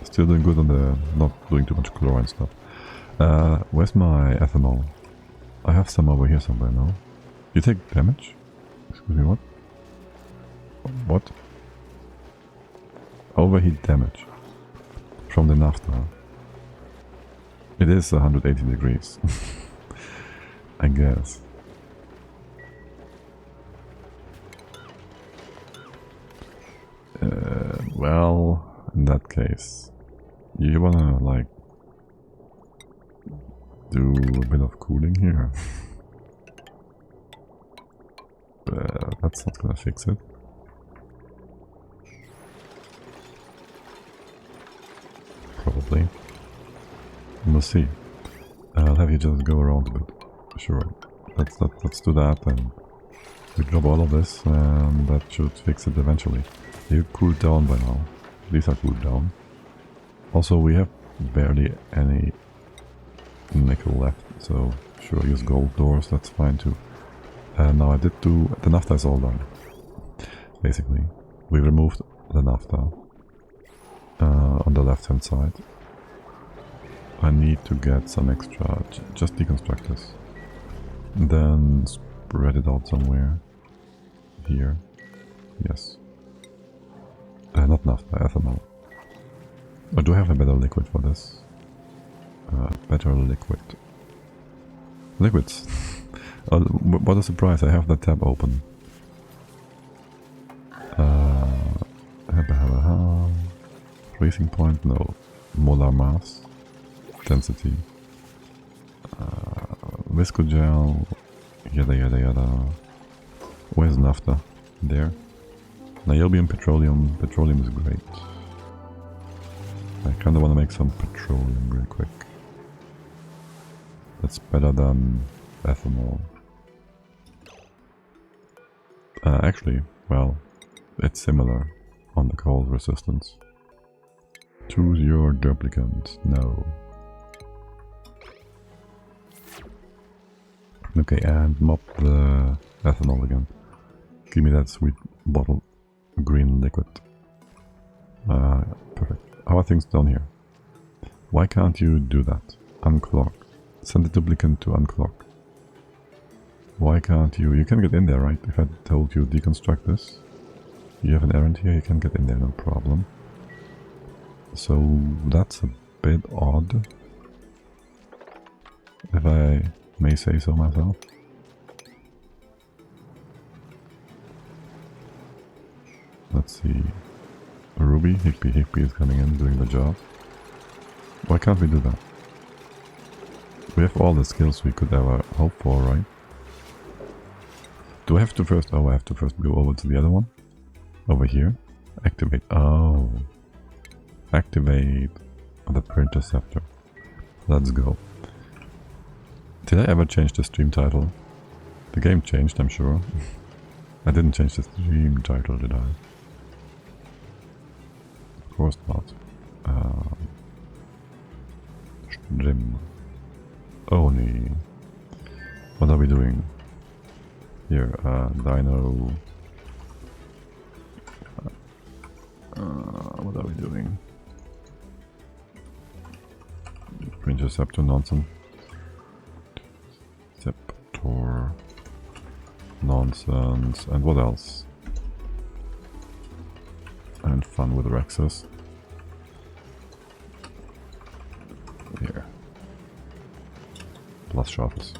Still doing good on the... not doing too much chlorine stuff. Where's my ethanol? I have some over here somewhere now. You take damage? Excuse me, what? What? Overheat damage. From the naphtha. It is 180 degrees. I guess. Well, in that case, you wanna like do a bit of cooling here. That's not gonna fix it. Probably. We'll see. I'll have you just go around a bit. Sure. Let's do that and we drop all of this and that should fix it eventually. You cooled down by now. These are cooled down. Also we have barely any nickel left, so sure, use gold doors, that's fine too. Now I did do... the naphtha is all done. Basically. We removed the naphtha on the left hand side. I need to get some extra, just deconstruct this. Then spread it out somewhere. Here. Yes. Not naphtha, ethanol. I do have a better liquid for this. Better liquid. Liquids. What a surprise, I have the tab open. Freezing point, no. Molar mass. Density. Viscogel. Yada yada yada. Where's naphtha? There. Niobium, petroleum. Petroleum is great. I kinda wanna make some petroleum real quick. That's better than ethanol. Actually, well, it's similar on the cold resistance. Choose your duplicant. No. Okay, and mop the ethanol again. Give me that sweet bottle green liquid. Perfect. How are things down here? Why can't you do that? Unclock. Send the duplicant to unclock. Why can't you? You can get in there, right? If I told you deconstruct this. You have an errand here, you can get in there, no problem. So that's a bit odd, if I may say so myself. Let's see. Ruby, Hippie is coming in, doing the job. Why can't we do that? We have all the skills we could ever hope for, right? Do I have to first... Oh, I have to first go over to the other one. Over here. Activate. Oh. Activate the Printerceptor. Let's go. Did I ever change the stream title? The game changed, I'm sure. I didn't change the stream title, did I? Of course not. Stream. Only. What are we doing? Here, Dino. What are we doing? Printerceptor nonsense. Sceptor nonsense. And what else? And fun with Rexus. Here. Plus sharpness.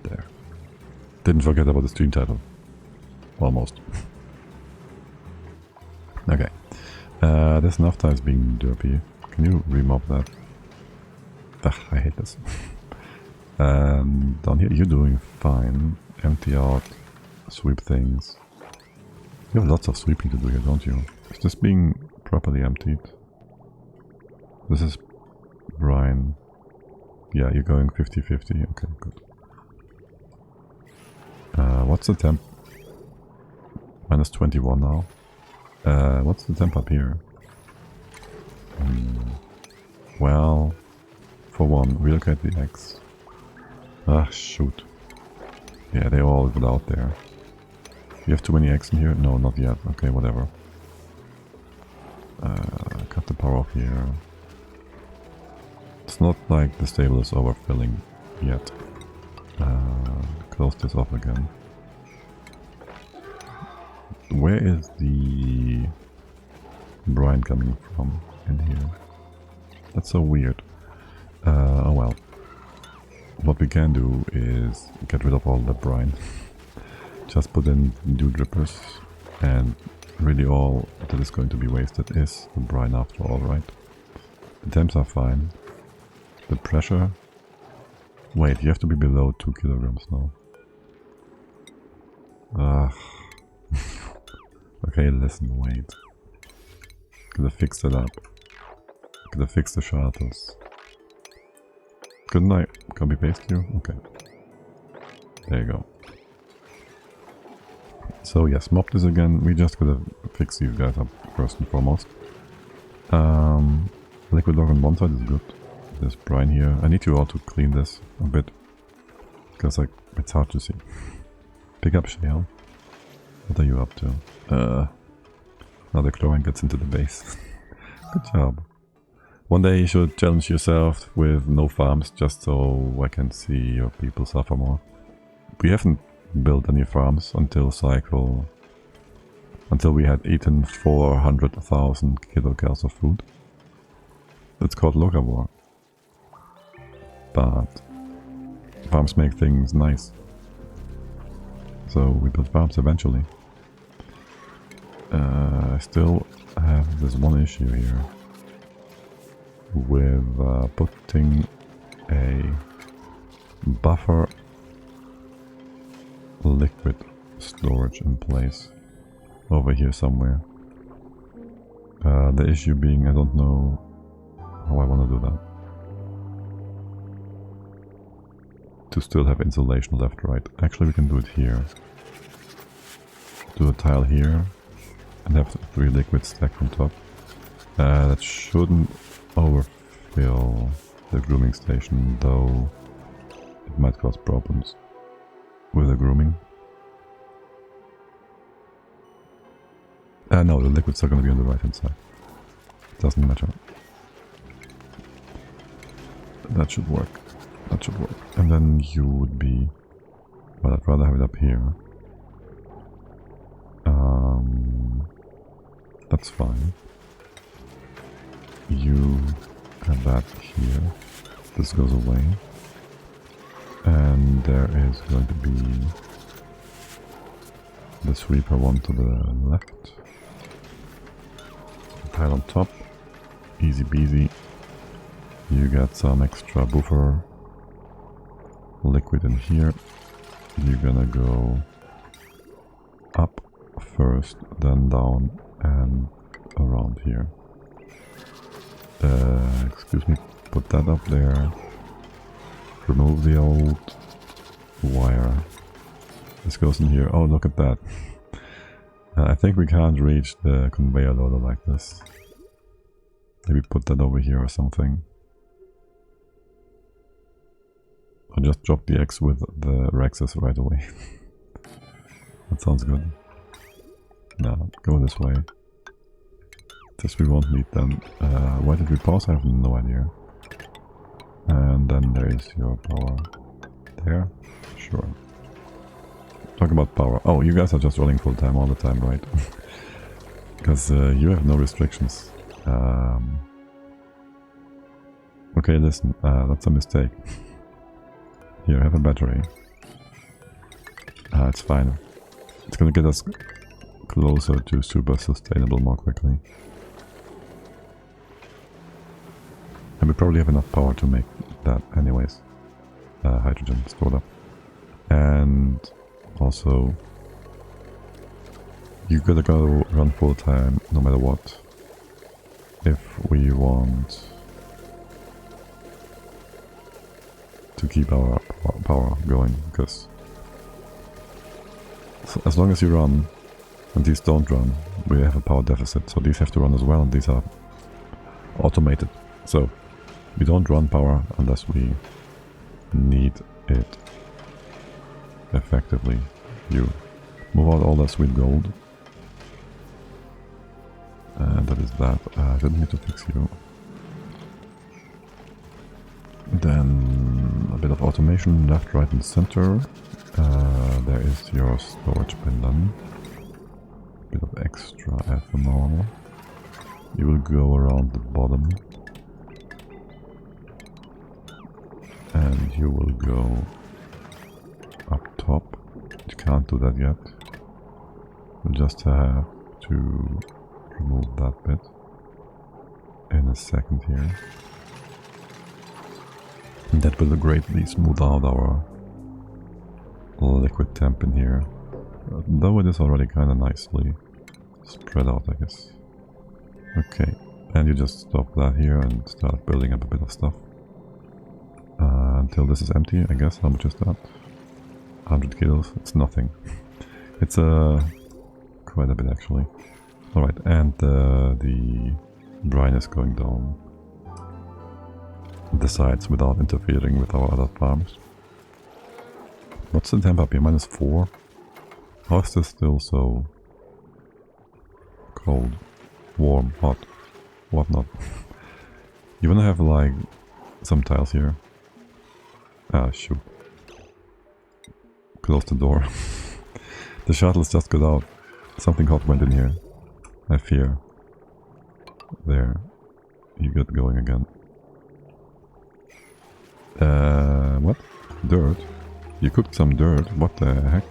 There. Didn't forget about the stream title. Almost. Okay. This naphtha is being derpy. Can you remop that? Ugh, I hate this. Down here, you're doing fine. Empty out. Sweep things. You have lots of sweeping to do here, don't you? Is this being properly emptied? This is brine. Yeah, you're going 50-50. Okay, good. What's the temp? Minus 21 now. What's the temp up here? Well, for one, relocate the eggs. Ah, shoot. Yeah, they all got out there. You have too many eggs in here? No, not yet. Okay, whatever. Cut the power off here. It's not like the stable is overfilling yet. Close this off again. Where is the brine coming from in here? That's so weird. Oh well. What we can do is get rid of all the brine. Just put in new drippers, and really all that is going to be wasted is the brine after all, right? The temps are fine. The pressure... Wait, you have to be below 2 kilograms now. Ugh. Okay, listen, wait. Gotta fix that up. Gotta fix the shuttles. Couldn't I copy paste you? Okay. There you go. So yes, mop this again. We just gotta fix these guys up first and foremost. Liquid log on one side is good. There's brine here. I need you all to clean this a bit. Because like, it's hard to see. Pick up shale. What are you up to? Now the chlorine gets into the base. Good job. One day you should challenge yourself with no farms, just so I can see your people suffer more. We haven't built any farms until cycle... Until we had eaten 400,000 kilocalories of food. It's called locavore. But farms make things nice. So we built farms eventually. I still have this one issue here with putting a buffer liquid storage in place over here somewhere. The issue being I don't know how I want to do that. To still have insulation left, right? Actually we can do it here. do a tile here and have 3 liquids stacked on top. That shouldn't overfill the grooming station, though it might cause problems with the grooming. No, the liquids are going to be on the right hand side. Doesn't matter. That should work. That should work. And then you would be... Well, I'd rather have it up here. That's fine. You have that here. This goes away. And there is going to be the sweeper one to the left. Tile on top. Easy peasy. You get some extra buffer liquid in here. You're gonna go up first, then down and around here. Excuse me, put that up there. Remove the old wire. This goes in here. Oh, look at that. I think we can't reach the conveyor loader like this. Maybe put that over here or something. Or just drop the X with the Rexes right away. That sounds good. No, go this way. This we won't need then. Why did we pause? I have no idea. And then there is your power. There? Sure. Talk about power. Oh, you guys are just running full time all the time, right? Because you have no restrictions. Okay, listen, that's a mistake. Here, have a battery. It's fine. It's gonna get us closer to super sustainable more quickly. And we probably have enough power to make that anyways. Hydrogen stored up. And also, you gotta go run full time no matter what. If we want to keep our power going, because as long as you run and these don't run, we have a power deficit, so these have to run as well, and these are automated. So we don't run power unless we need it effectively. You move out all that sweet gold. And that is that. I didn't need to fix you. Then a bit of automation left, right and center. There is your storage bin then. Bit of extra ethanol. You will go around the bottom. And you will go up top. You can't do that yet. We'll just have to remove that bit in a second here. And that will greatly smooth out our liquid temp in here. Though it is already kind of nicely spread out, I guess. Okay, and you just stop that here and start building up a bit of stuff. Until this is empty, I guess. How much is that? 100 kilos? It's nothing. It's quite a bit actually. Alright, and the brine is going down the sides without interfering with our other farms. What's the temp up here? -4? How is this still so cold, warm, hot, whatnot? You wanna have like some tiles here. Ah, shoot. Close the door. The shuttles just got out. Something hot went in here. I fear. There. You get going again. What? Dirt? You cooked some dirt? What the heck?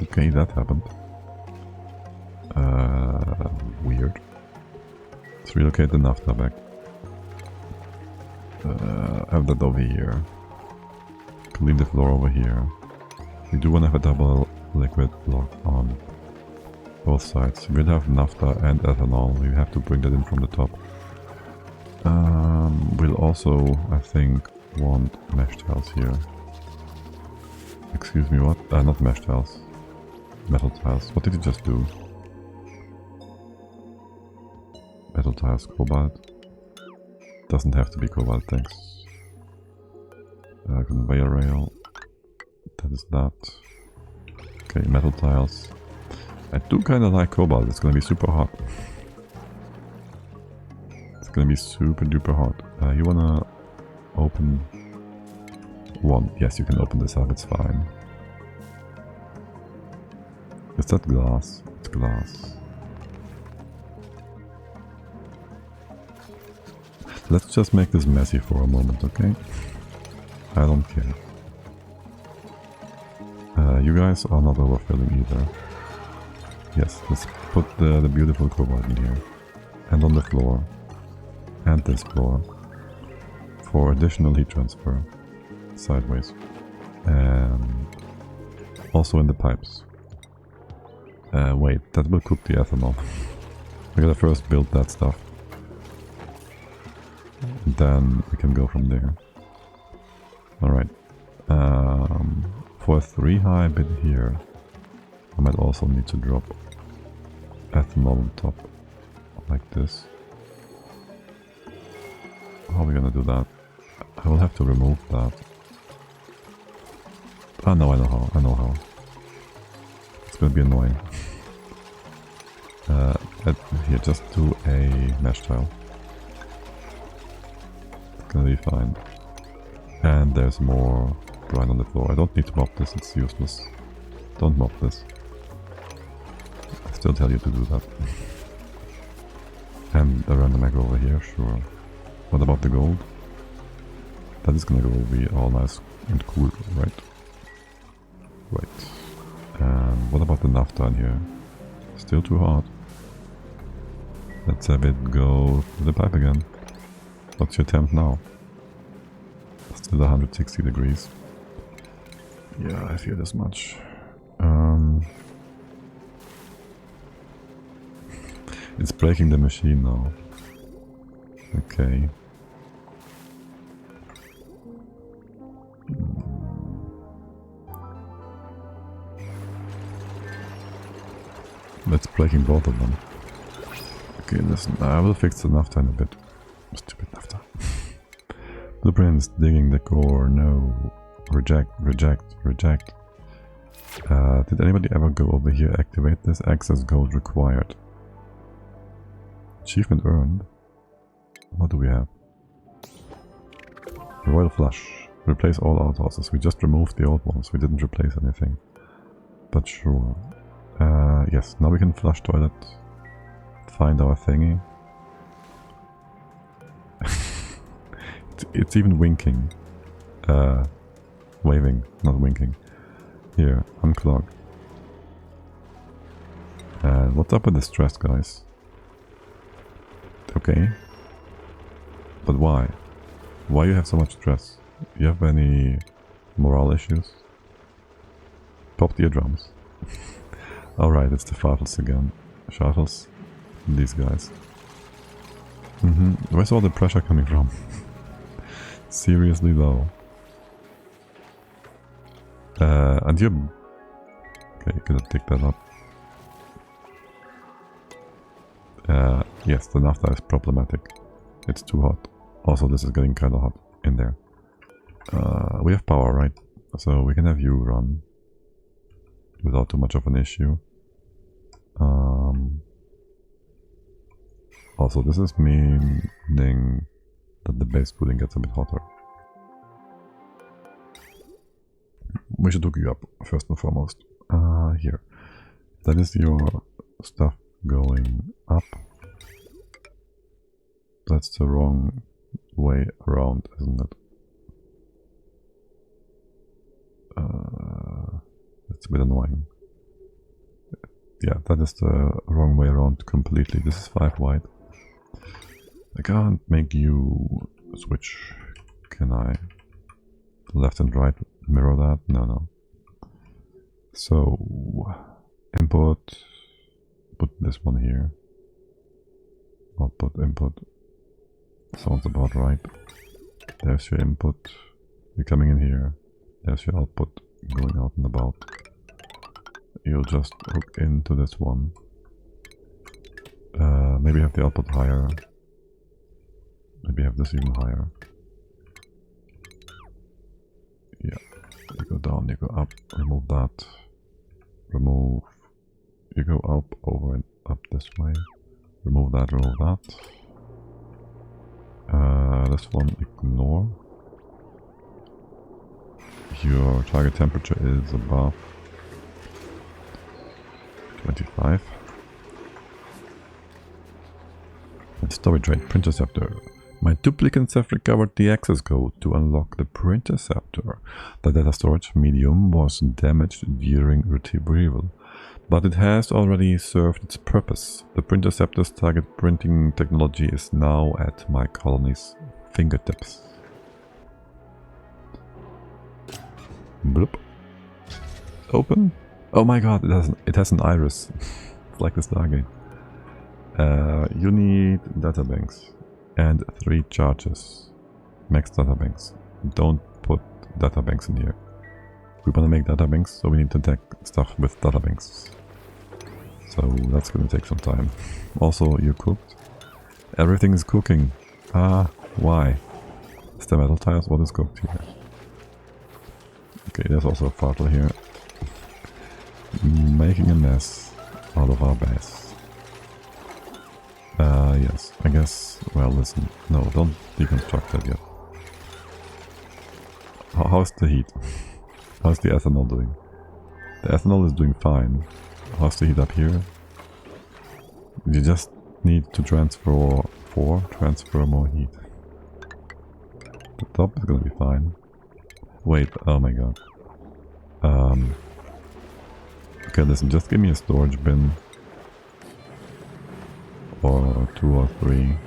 Okay, that happened. Weird. Let's relocate the naphtha back. Have that over here. Clean the floor over here. We do want to have a double liquid block on both sides. We'll have naphtha and ethanol. We have to bring that in from the top. We'll also, I think, want mesh tiles here. Excuse me, what? Not mesh tiles. Metal tiles. What did you just do? Metal tiles, cobalt. Doesn't have to be cobalt, thanks. Conveyor rail. That is that. Okay, metal tiles. I do kind of like cobalt. It's gonna be super hot. It's gonna be super duper hot. You wanna open one? Yes, you can open this up. It's fine. Is that glass? It's glass. Let's just make this messy for a moment, okay? I don't care. You guys are not overfilling either. Yes, let's put the beautiful cobalt in here. And on the floor. And this floor. For additional heat transfer. Sideways. And also in the pipes. Wait, that will cook the ethanol. We gotta first build that stuff. Then we can go from there. Alright. For a 3 high bit here, I might also need to drop ethanol on top. Like this. How are we gonna do that? I will have to remove that. Ah no, I know how. I know how. It's gonna be annoying. Here, just do a mesh tile. It's gonna be fine. And there's more brine on the floor. I don't need to mop this, it's useless. Don't mop this. I still tell you to do that. And a random egg over here, sure. What about the gold? That is gonna go be all nice and cool, right? Right. And what about the naphtha in here? Still too hot. Let's have it go to the pipe again. What's your temp now? Still 160 degrees. Yeah, I feel this much. It's breaking the machine now. Okay. That's breaking both of them. Okay, listen, I will fix the naphtha in a bit. Stupid naphtha. Blueprints, digging the core, no. Reject, reject, reject. Did anybody ever go over here, activate this? Access code required. Achievement earned. What do we have? Royal flush. Replace all outhouses. We just removed the old ones. We didn't replace anything. But sure. Yes, now we can flush toilet. Find our thingy. It's even winking. Waving, not winking. Here, unclog. What's up with the stress, guys? Okay. But why? Why you have so much stress? You have any morale issues? Pop the eardrums. Alright, it's the fartles again. Shuttles. These guys. Where's all the pressure coming from? Seriously low. And you're... Okay, you gotta take that up. Yes, the naphtha is problematic. It's too hot. Also, this is getting kinda hot in there. We have power, right? So we can have you run. Without too much of an issue. Also, this is meaning that the base cooling gets a bit hotter. We should hook you up, first and foremost. Here. That is your stuff going up. That's the wrong way around, isn't it? That's a bit annoying. Yeah, that is the wrong way around completely. This is 5 wide. I can't make you switch. Can I? Left and right mirror that? No. So, input, put this one here. Output, input. Sounds about right. There's your input. You're coming in here. There's your output going out and about. you'll just hook into this one. Maybe have the output higher. Maybe have this even higher. Yeah. You go down, you go up, remove that. Remove. You go up, over and up this way. Remove that, remove that. This one, ignore. Your target temperature is above 25. And storage rate, print receptor. My duplicates have recovered the access code to unlock the print receptor. The data storage medium was damaged during retrieval, but it has already served its purpose. The print receptor's target printing technology is now at my colony's fingertips. Bloop. Open. Oh my god, it has an iris. It's like the Stargate. You need databanks and 3 charges. Max databanks. Don't put databanks in here. We want to make databanks, so we need to tag stuff with databanks. So that's gonna take some time. Also, you cooked. Everything is cooking. Ah, why? Is there metal tiles? What is cooked here? Okay, there's also a fartle here. Making a mess out of our base. Yes, I guess, well, listen. No, don't deconstruct that yet. How's the heat? How's the ethanol doing? The ethanol is doing fine. How's the heat up here? You just need to transfer more heat. The top is gonna be fine. Wait, oh my god. Okay, listen, just give me a storage bin. Or 2 or 3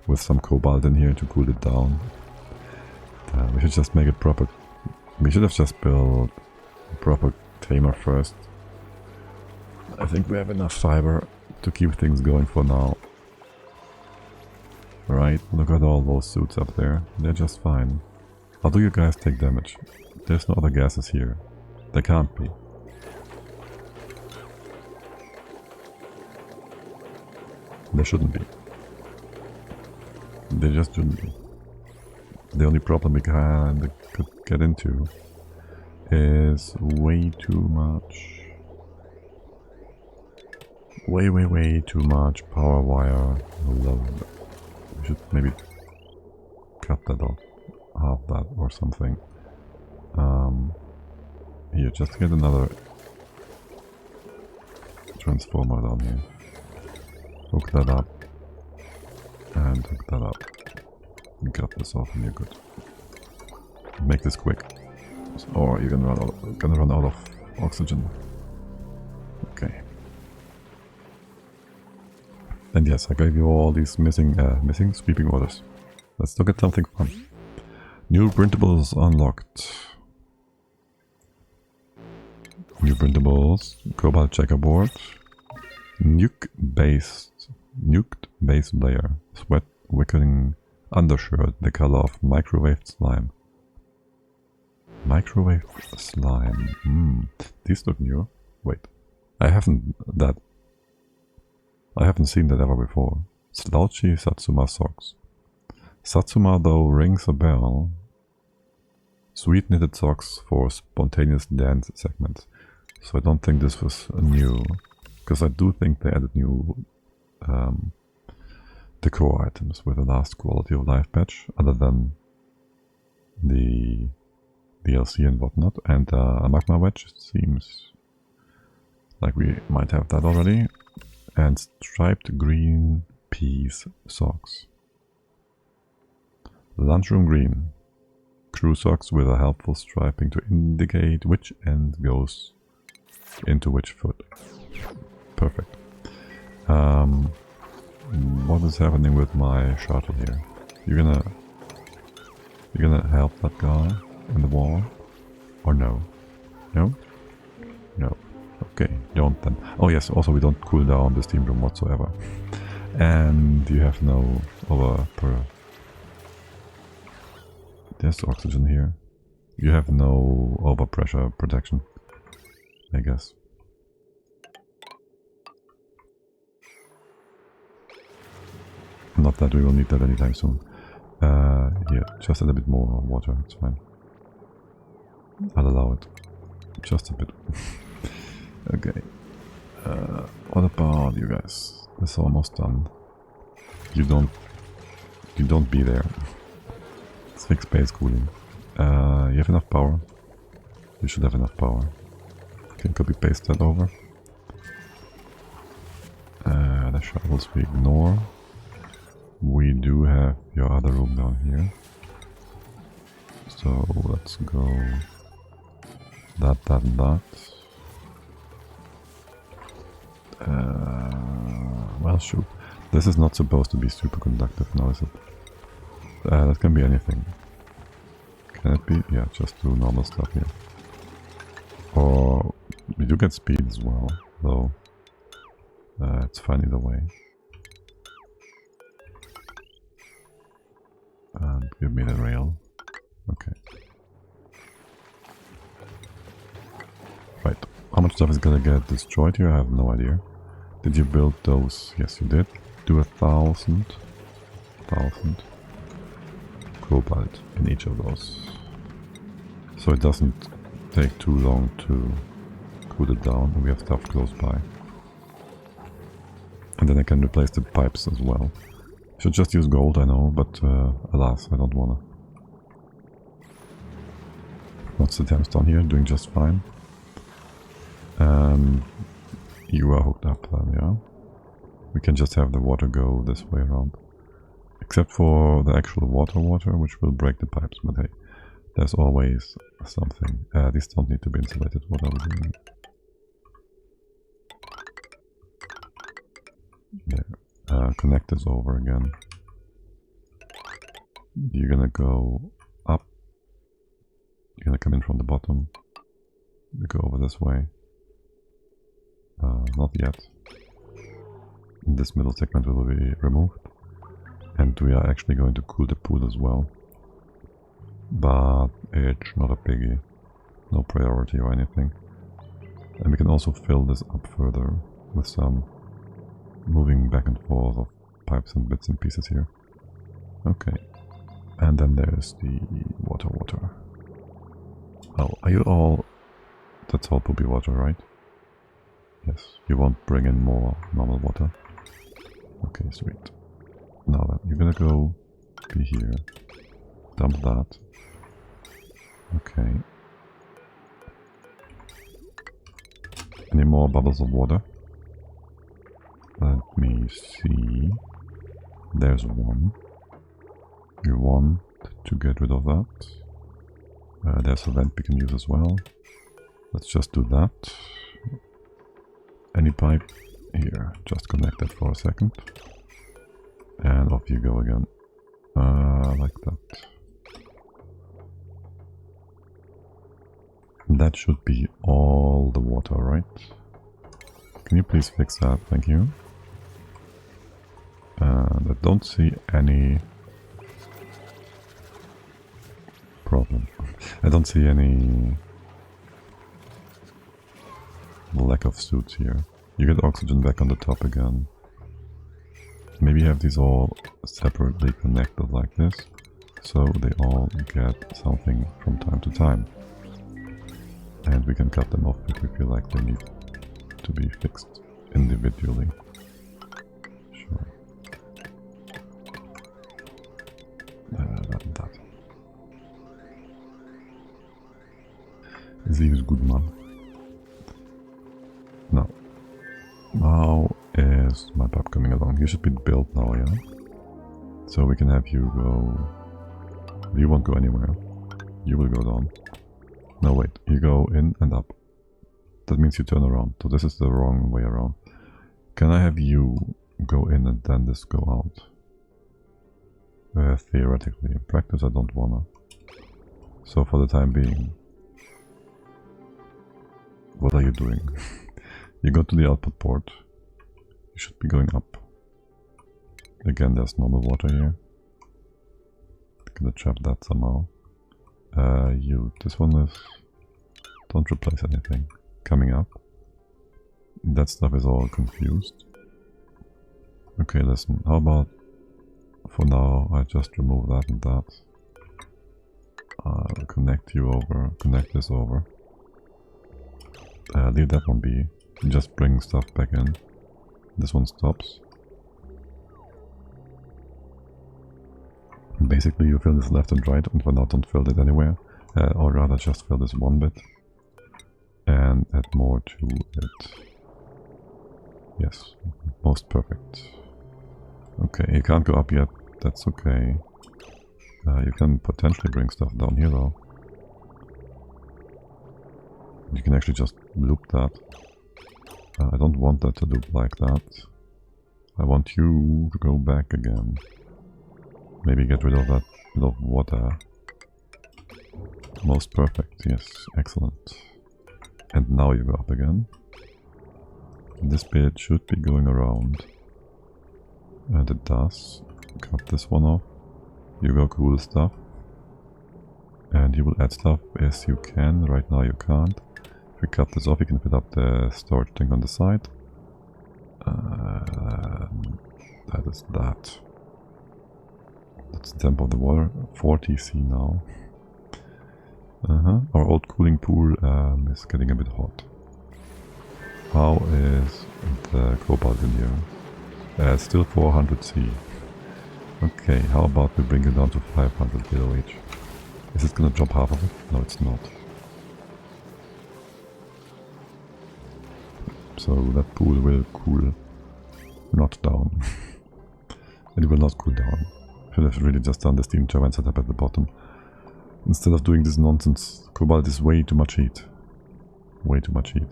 with some cobalt in here to cool it down. We should just make it proper. We should have just built a proper tamer first. I think we have enough fiber to keep things going for now. Right, look at all those suits up there. They're just fine. How do you guys take damage? There's no other gases here. There can't be. There shouldn't be. There just shouldn't be. The only problem we could get into is way too much. Way too much power wire load. We should maybe cut that off. Half that or something. Here, just get another transformer down here. Hook that up. And hook that up. And cut this off and you're good. Make this quick. Or you're gonna run out of oxygen. Okay. And yes, I gave you all these missing sweeping orders. Let's look at something fun. New printables unlocked. New printables, cobalt checkerboard, nuked base layer, sweat wicking undershirt, the color of microwaved slime. Microwave slime. These look new. Wait, I haven't seen that ever before. Slouchy Satsuma socks. Satsuma though rings a bell. Sweet knitted socks for spontaneous dance segments. So I don't think this was new, because I do think they added new decor items with the last quality of life patch, other than the DLC and whatnot. And a magma wedge seems like we might have that already. And striped green peas socks. Lunchroom green. Crew socks with a helpful striping to indicate which end goes into which foot. Perfect. What is happening with my shuttle here? You're gonna help that guy in the wall? Or no? No? No. Okay, don't then. Oh yes, also we don't cool down the steam room whatsoever. And you have no there's oxygen here. You have no overpressure protection, I guess. Not that we will need that anytime soon. Here, just a little bit more water, it's fine. I'll allow it. Just a bit. Okay. What about you guys? It's almost done. You don't be there. Let's fix base cooling. You have enough power? You should have enough power. Can copy paste that over. The shovels we ignore. We do have your other room down here. So let's go that, and that. Well, shoot. This is not supposed to be super conductive now, is it? That can be anything. Can it be? Yeah, just do normal stuff here. Or we do get speed as well, though. It's fine either way. And give me the rail. Okay. Right. How much stuff is gonna get destroyed here? I have no idea. Did you build those? Yes, you did. Do 1,000 cobalt in each of those. So it doesn't take too long to cool it down, and we have stuff close by. And then I can replace the pipes as well. Should just use gold, I know, but alas, I don't wanna. What's the temps down here? Doing just fine. You are hooked up then, yeah? We can just have the water go this way around. Except for the actual water, which will break the pipes, but hey, there's always something. These don't need to be insulated, what are we doing? There. Connect this over again. You're gonna go up. You're gonna come in from the bottom. We go over this way. Not yet. This middle segment will be removed. And we are actually going to cool the pool as well. But it's not a biggie. No priority or anything. And we can also fill this up further with some moving back and forth of pipes and bits and pieces here. Okay. And then there's the water. Oh, are you all... That's all poopy water, right? Yes, you won't bring in more normal water. Okay, sweet. Now then, you're gonna go be here. Dump that. Okay. Any more bubbles of water? Let me see. There's one. You want to get rid of that. There's a vent we can use as well. Let's just do that. Any pipe here, just connect it for a second. And off you go again. Like that. That should be all the water, right? Can you please fix that? Thank you. And I don't see any problem. I don't see any lack of suits here. You get oxygen back on the top again. Maybe have these all separately connected like this, so they all get something from time to time. And we can cut them off if we feel like they need to be fixed individually. Sure. That. Sie is good, man. Now, how is my pub coming along? You should be built now, yeah? So we can have you go... You won't go anywhere. You will go down. No, wait. You go in and up. That means you turn around. So this is the wrong way around. Can I have you go in and then this go out? Theoretically. In practice, I don't wanna. So for the time being... What are you doing? You go to the output port. You should be going up. Again, there's normal water here. I'm gonna trap that somehow. This one is... Don't replace anything. Coming up. That stuff is all confused. Okay, listen. How about... For now, I just remove that and that. I'll connect you over. Connect this over. Leave that one be. Just bring stuff back in. This one stops. Basically you fill this left and right, and for now don't fill it anywhere. Or rather just fill this one bit. And add more to it. Yes, most perfect. Okay, you can't go up yet, that's okay. You can potentially bring stuff down here though. You can actually just loop that. I don't want that to loop like that. I want you to go back again. Maybe get rid of that bit of water. Most perfect, yes, excellent. And now you go up again. This bit should be going around. And it does. Cut this one off. You go cool stuff. And you will add stuff as you can. Right now you can't. If we cut this off, you can fill up the storage tank on the side. That is that. That's the temp of the water. 40 C now. Our old cooling pool is getting a bit hot. How is the cobalt in here? Still 400 C. Okay, how about we bring it down to 500 kWh? Is it gonna drop half of it? No, it's not. So that pool will cool not down. It will not cool down. Should have really just done the steam turbine setup at the bottom. Instead of doing this nonsense. Cobalt is way too much heat. Way too much heat.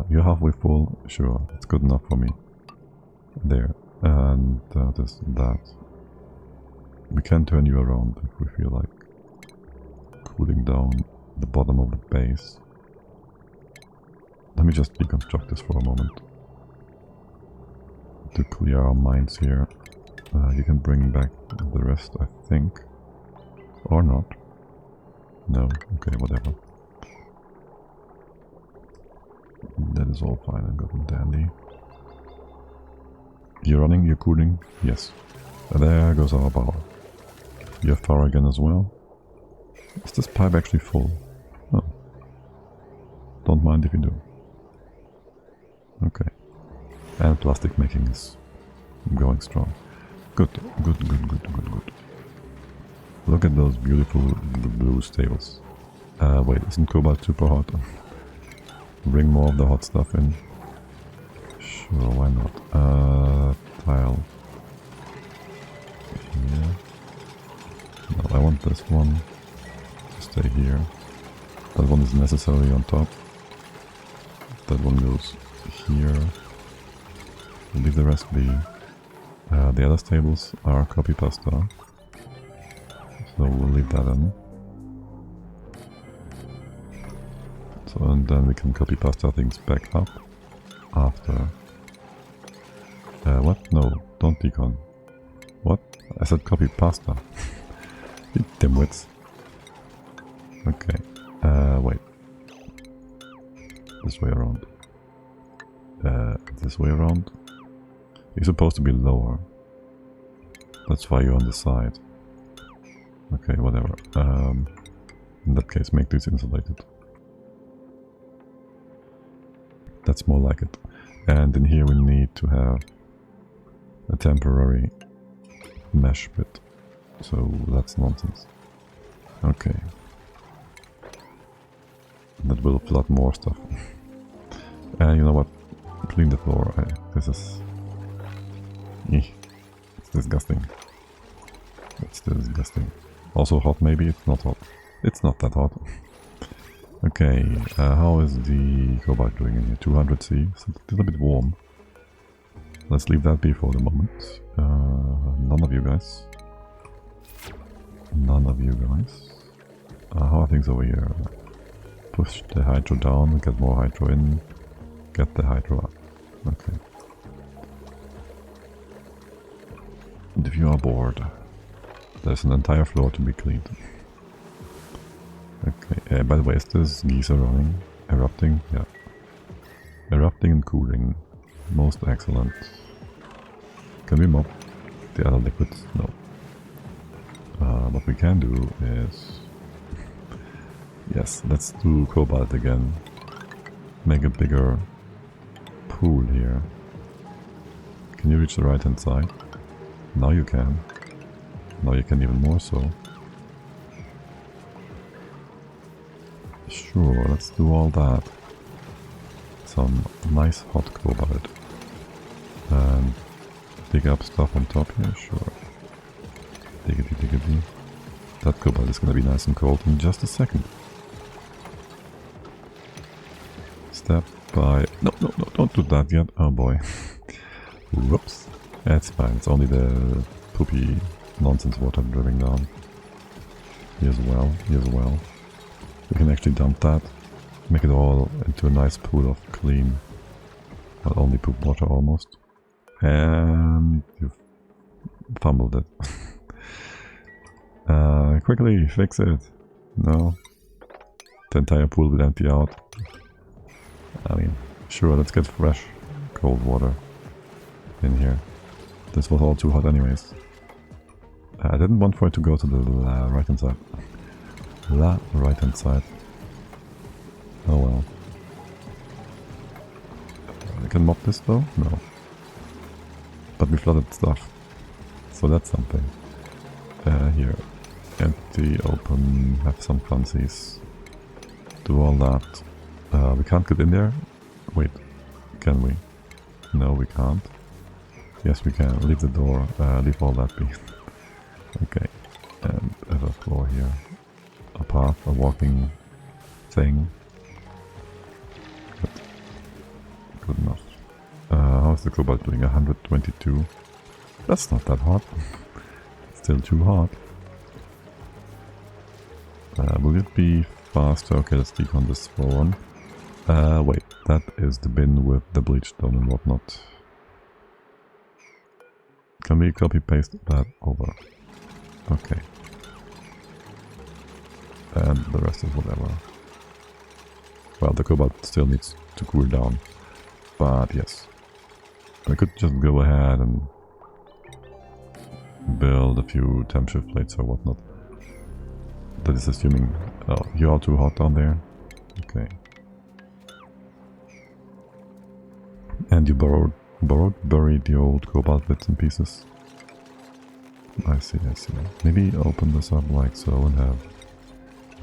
You're halfway full? Sure, it's good enough for me. There. And that. We can turn you around if we feel like cooling down the bottom of the base. Let me just deconstruct this for a moment. To clear our minds here. You can bring back the rest, I think. Or not. No, okay, whatever. That is all fine and good and dandy. You're running, you're cooling? Yes. There goes our power. You have power again as well. Is this pipe actually full? Oh. Don't mind if you do. Okay. And plastic making is going strong. Good, good, good, good, good, good. Look at those beautiful blue staples. Wait, isn't cobalt super hot? Bring more of the hot stuff in. Sure, why not? Tile. Here. No, I want this one to stay here. That one is necessarily on top. That one goes here. We'll leave the rest be. The other stables are copy pasta. So we'll leave that in. So and then we can copy pasta things back up after. What? No, don't decon. What? I said copy pasta. You dimwits. Okay. Wait. This way around. This way around. You're supposed to be lower. That's why you're on the side. Okay, whatever. In that case, make this insulated. That's more like it. And in here we need to have a temporary mesh bit. So that's nonsense. Okay. That will flood more stuff. And you know what? Clean the floor. This is... It's disgusting. It's disgusting. Also hot maybe? It's not hot. It's not that hot. Okay, how is the cobalt doing in here? 200 C? It's a little bit warm. Let's leave that be for the moment. None of you guys. None of you guys. How are things over here? Push the hydro down, get more hydro in, get the hydro up. Okay. And if you are bored, there's an entire floor to be cleaned. By the way, is this geyser running? Erupting? Yeah. Erupting and cooling. Most excellent. Can we mob the other liquids? No. What we can do is... yes, let's do cobalt again. Make a bigger pool here. Can you reach the right hand side? Now you can. Now you can even more so. Sure, let's do all that. Some nice hot cobalt. And dig up stuff on top here, sure. Diggity diggity. That cobalt is gonna be nice and cold in just a second. Step by... no, no, no, don't do that yet. Oh boy. Whoops. That's fine, it's only the poopy nonsense water dripping down. Here as well, here as well. We can actually dump that. Make it all into a nice pool of clean... well, only poop water almost. And... you've fumbled it. Quickly, fix it. No. The entire pool will empty out. I mean, sure, let's get fresh cold water in here. This was all too hot anyways. I didn't want for it to go to the right hand side. Right hand side. Oh well. I can mop this though? No. But we flooded stuff. So that's something. Here. Empty, open, have some fancies. Do all that. We can't get in there? Wait, can we? No, we can't. Yes, we can. Leave the door. Leave all that be. Okay. And have a floor here. A path, a walking thing. Good enough. How's the cobalt doing? 122. That's not that hot. Still too hot. Will it be faster? Okay, let's decon this for one. Wait, that is the bin with the bleach stone and whatnot. Can we copy paste that over? Okay. And the rest is whatever. Well, the cobalt still needs to cool down. But yes. I could just go ahead and build a few temp shift plates or whatnot. That is assuming... oh, you're all too hot down there? Okay. And you buried the old cobalt bits and pieces. I see, I see. Maybe open this up like so and have...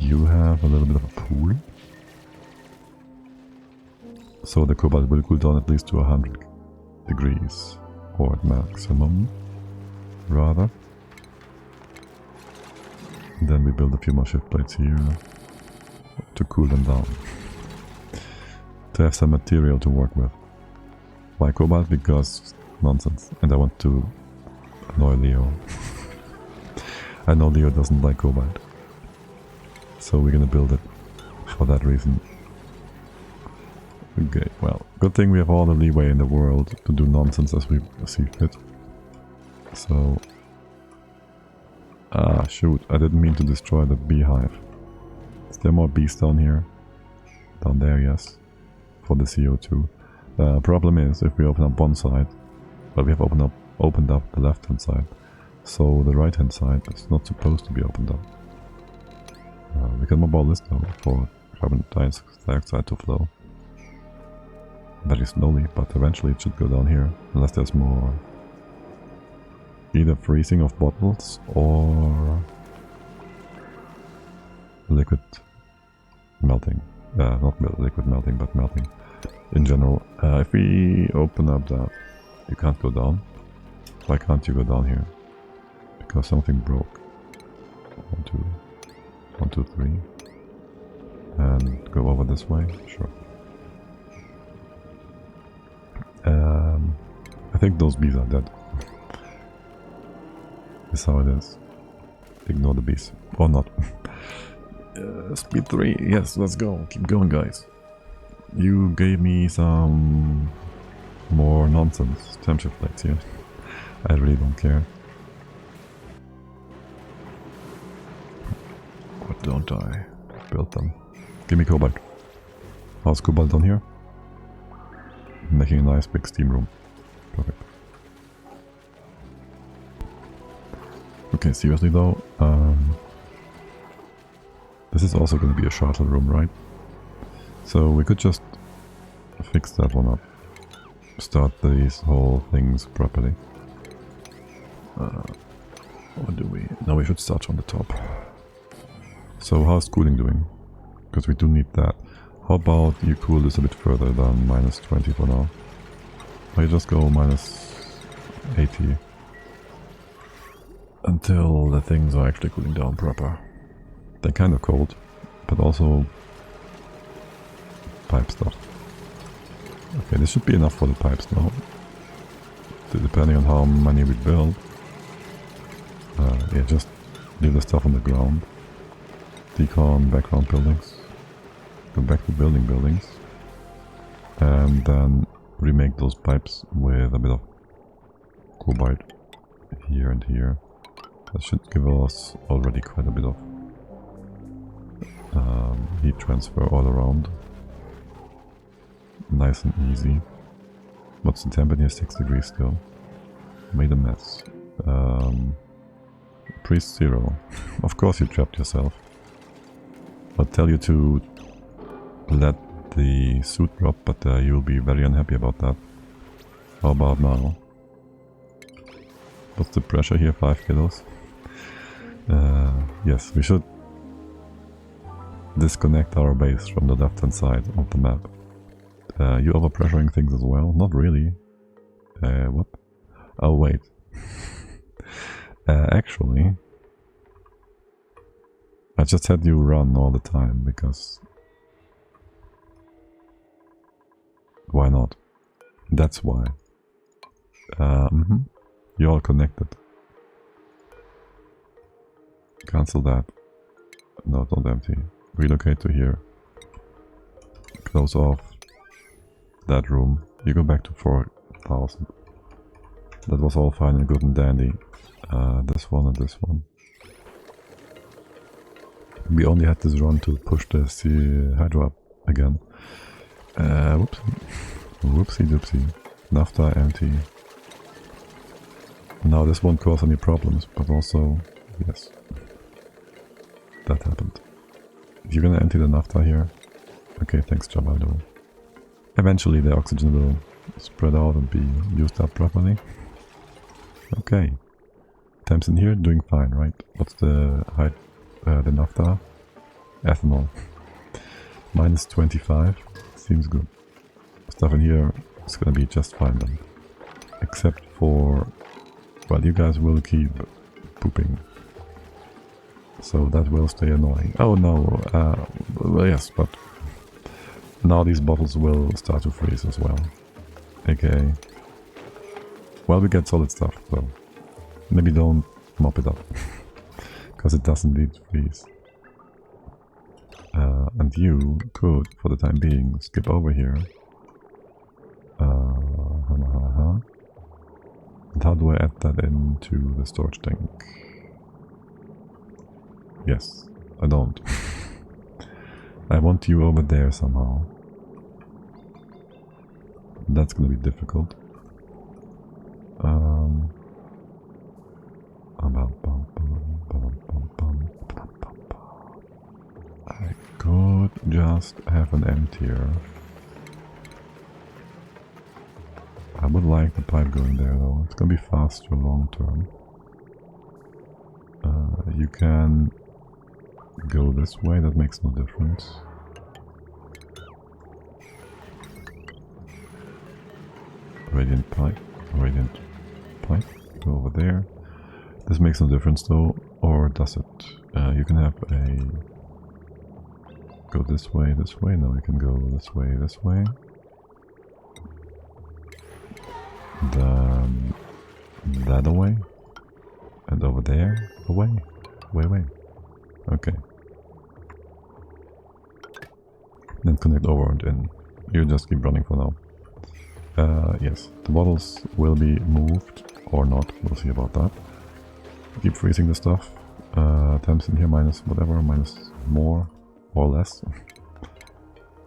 you have a little bit of a pool? So the cobalt will cool down at least to 100 degrees. Or at maximum, rather. Then we build a few more shift plates here to cool them down. To have some material to work with. Why cobalt? Because nonsense. And I want to annoy Leo. I know Leo doesn't like cobalt. So we're gonna build it for that reason. Okay, well, good thing we have all the leeway in the world to do nonsense as we see fit. So... ah, shoot, I didn't mean to destroy the beehive. Is there more bees down here? Down there, yes. For the CO2. Problem is, if we open up one side, well, we have opened up the left hand side. So the right hand side is not supposed to be opened up. We can mob all this though, for carbon dioxide to flow. Very slowly, but eventually it should go down here, unless there's more either freezing of bottles or liquid melting. Not liquid melting, but melting in general. If we open up that, you can't go down. Why can't you go down here? Because something broke. 1, 2, 3. And go over this way? Sure. I think those bees are dead. Is how it is. Ignore the bees. Or not. Speed 3. Yes, let's go. Keep going, guys. You gave me some more nonsense. Temp shift plates here. I really don't care. What don't I? build them. Give me cobalt. How's cobalt down here? Making a nice big steam room. Perfect. Okay, seriously though, this is also going to be a shuttle room, right? So we could just fix that one up. Start these whole things properly. What do we... Now we should start on the top. So how's cooling doing? Because we do need that. How about you cool this a bit further than minus 20 for now? Or you just go minus 80 until the things are actually cooling down proper. They're kind of cold, but also pipe stuff. Okay, this should be enough for the pipes now. Depending on how many we build. Yeah, just leave the stuff on the ground. Decon background buildings. Go back to building buildings. And then remake those pipes with a bit of cobalt here and here. That should give us already quite a bit of heat transfer all around. Nice and easy. What's the temperature? 6 degrees still. Made a mess. Priest 0. Of course you trapped yourself. I'll tell you to let the suit drop, but you'll be very unhappy about that. How about now? What's the pressure here? 5 kilos? Yes, we should disconnect our base from the left hand side of the map. You overpressuring things as well? Not really. What? Oh wait. Actually, I just had you run all the time because... Why not? That's why. You're all connected. Cancel that. No, don't empty. Relocate to here. Close off that room. You go back to 4,000. That was all fine and good and dandy. This one and this one. We only had this run to push the hydro up again. Whoopsie. Whoopsie doopsie. Naphtha empty. Now this won't cause any problems, but also, yes. That happened. If you're gonna empty the naphtha here, okay, thanks Jabaldo. Eventually the oxygen will spread out and be used up properly. Okay. Temps in here doing fine, right? What's the height? The naphtha? Ethanol. Minus 25. Seems good. Stuff in here is gonna be just fine then. Except for... Well, you guys will keep pooping. So that will stay annoying. Oh no, well, yes, but... Now these bottles will start to freeze as well. AKA... Well, we get solid stuff, so... Maybe don't mop it up. Because it does indeed freeze. And you could, for the time being, skip over here. And how do I add that into the storage tank? Yes, I don't. I want you over there somehow. That's gonna be difficult. I could just have an emptier. I would like the pipe going there though. It's gonna be faster long term. You can go this way, that makes no difference. Radiant pipe, go over there. This makes no difference though, or does it? You can have a... Go this way, no, you can go this way. Then that away, and over there, away. Okay. Then connect over and in. You just keep running for now. Yes, the bottles will be moved or not, we'll see about that. Keep freezing the stuff. Temps in here minus whatever, minus more. or less.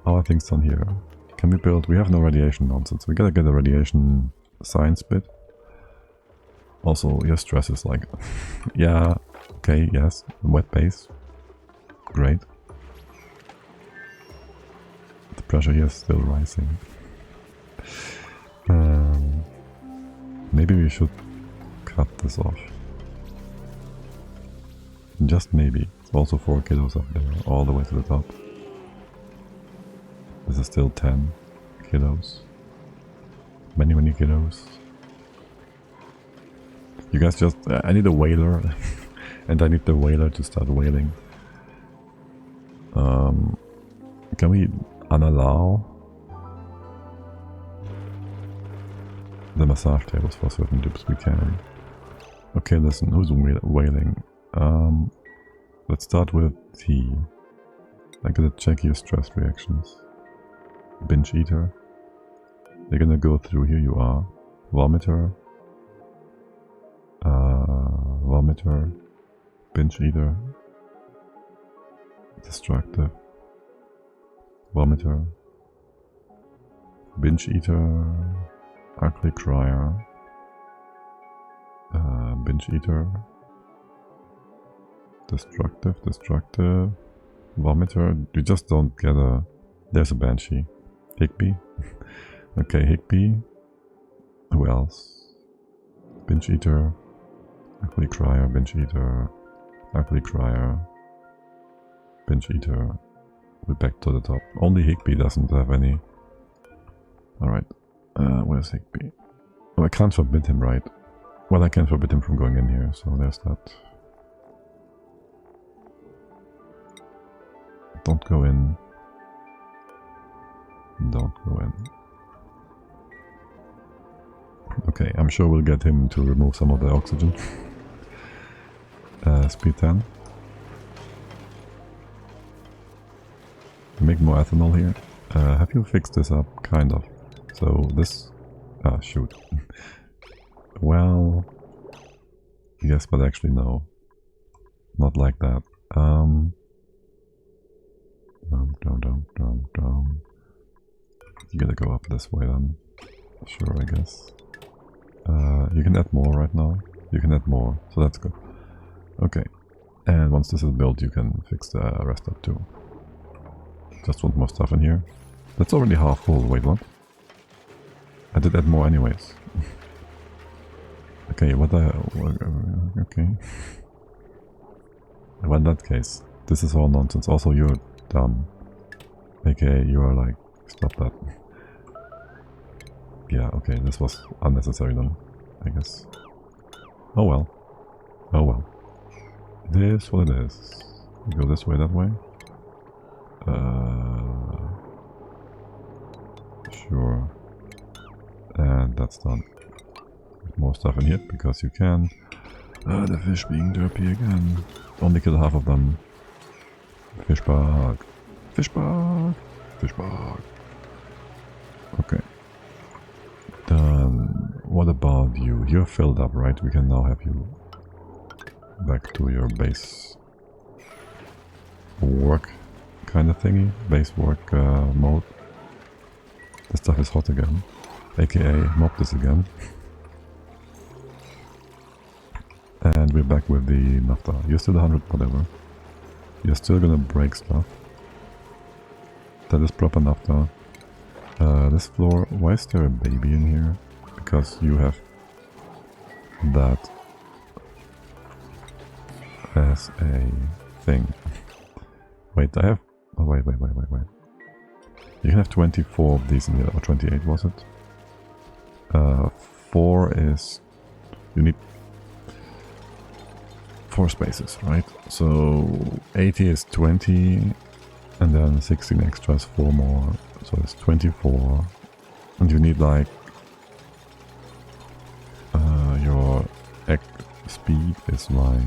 How are things done here? Can we build? We have no radiation nonsense. We gotta get a radiation science bit. Also, your stress is like, yeah, okay, yes, wet base, great. The pressure here is still rising. Maybe we should cut this off. Just maybe. It's also 4 kilos up there, all the way to the top. This is still 10 kilos. Many, many kilos. You guys just... I need a whaler. And I need the whaler to start whaling. Can we unallow the massage tables for certain dupes? We can. Okay, listen, who's whaling? Let's start with T. I gotta check your stress reactions. Binge eater. They're gonna go through, here you are. Vomiter. Vomiter. Binge eater. Destructive. Vomiter. Binge eater. Ugly crier. Binge eater. Destructive. Vomiter. You just don't get a... There's a banshee. Higby. Okay, Higby. Who else? Binge eater. Ugly crier. Binge eater. Ugly crier. Binge eater. We're back to the top. Only Higby doesn't have any. Alright. Where's Higby? Oh, I can't forbid him, right? Well, I can forbid him from going in here, so there's that. Don't go in. Don't go in. Okay, I'm sure we'll get him to remove some of the oxygen. Speed 10. Make more ethanol here. Have you fixed this up? Kind of. So this... Ah, shoot. Well... Yes, but actually no. Not like that. You gotta go up this way then. Sure, I guess. You can add more right now. You can add more, so that's good. Okay. And once this is built, you can fix the rest up too. Just want more stuff in here. That's already half full. Wait, what? I did add more anyways. Okay, what the... Okay. Well, in that case, this is all nonsense. Also, you're done. Okay, you are like... Stop that. Yeah, okay, this was unnecessary then, I guess. Oh well. Oh well. It is what it is. We go this way, that way. Sure. And that's done. More stuff in here, because you can. The fish being derpy again. Only kill half of them. Fish bug. Fish bug. Fish bug. Okay. Then, what about you? You're filled up, right? We can now have you back to your base work kind of thingy. Base work mode. This stuff is hot again. AKA, mob this again. And we're back with the naphtha. You're still 100, whatever. You're still gonna break stuff. That is proper naphtha. This floor, why is there a baby in here? Because you have that as a thing. Wait, I have... Oh, wait. You can have 24 of these in here, or 28 was it? 4 is... You need 4 spaces, right? So 80 is 20, and then 16 extras, 4 more, so it's 24. And you need like your speed is like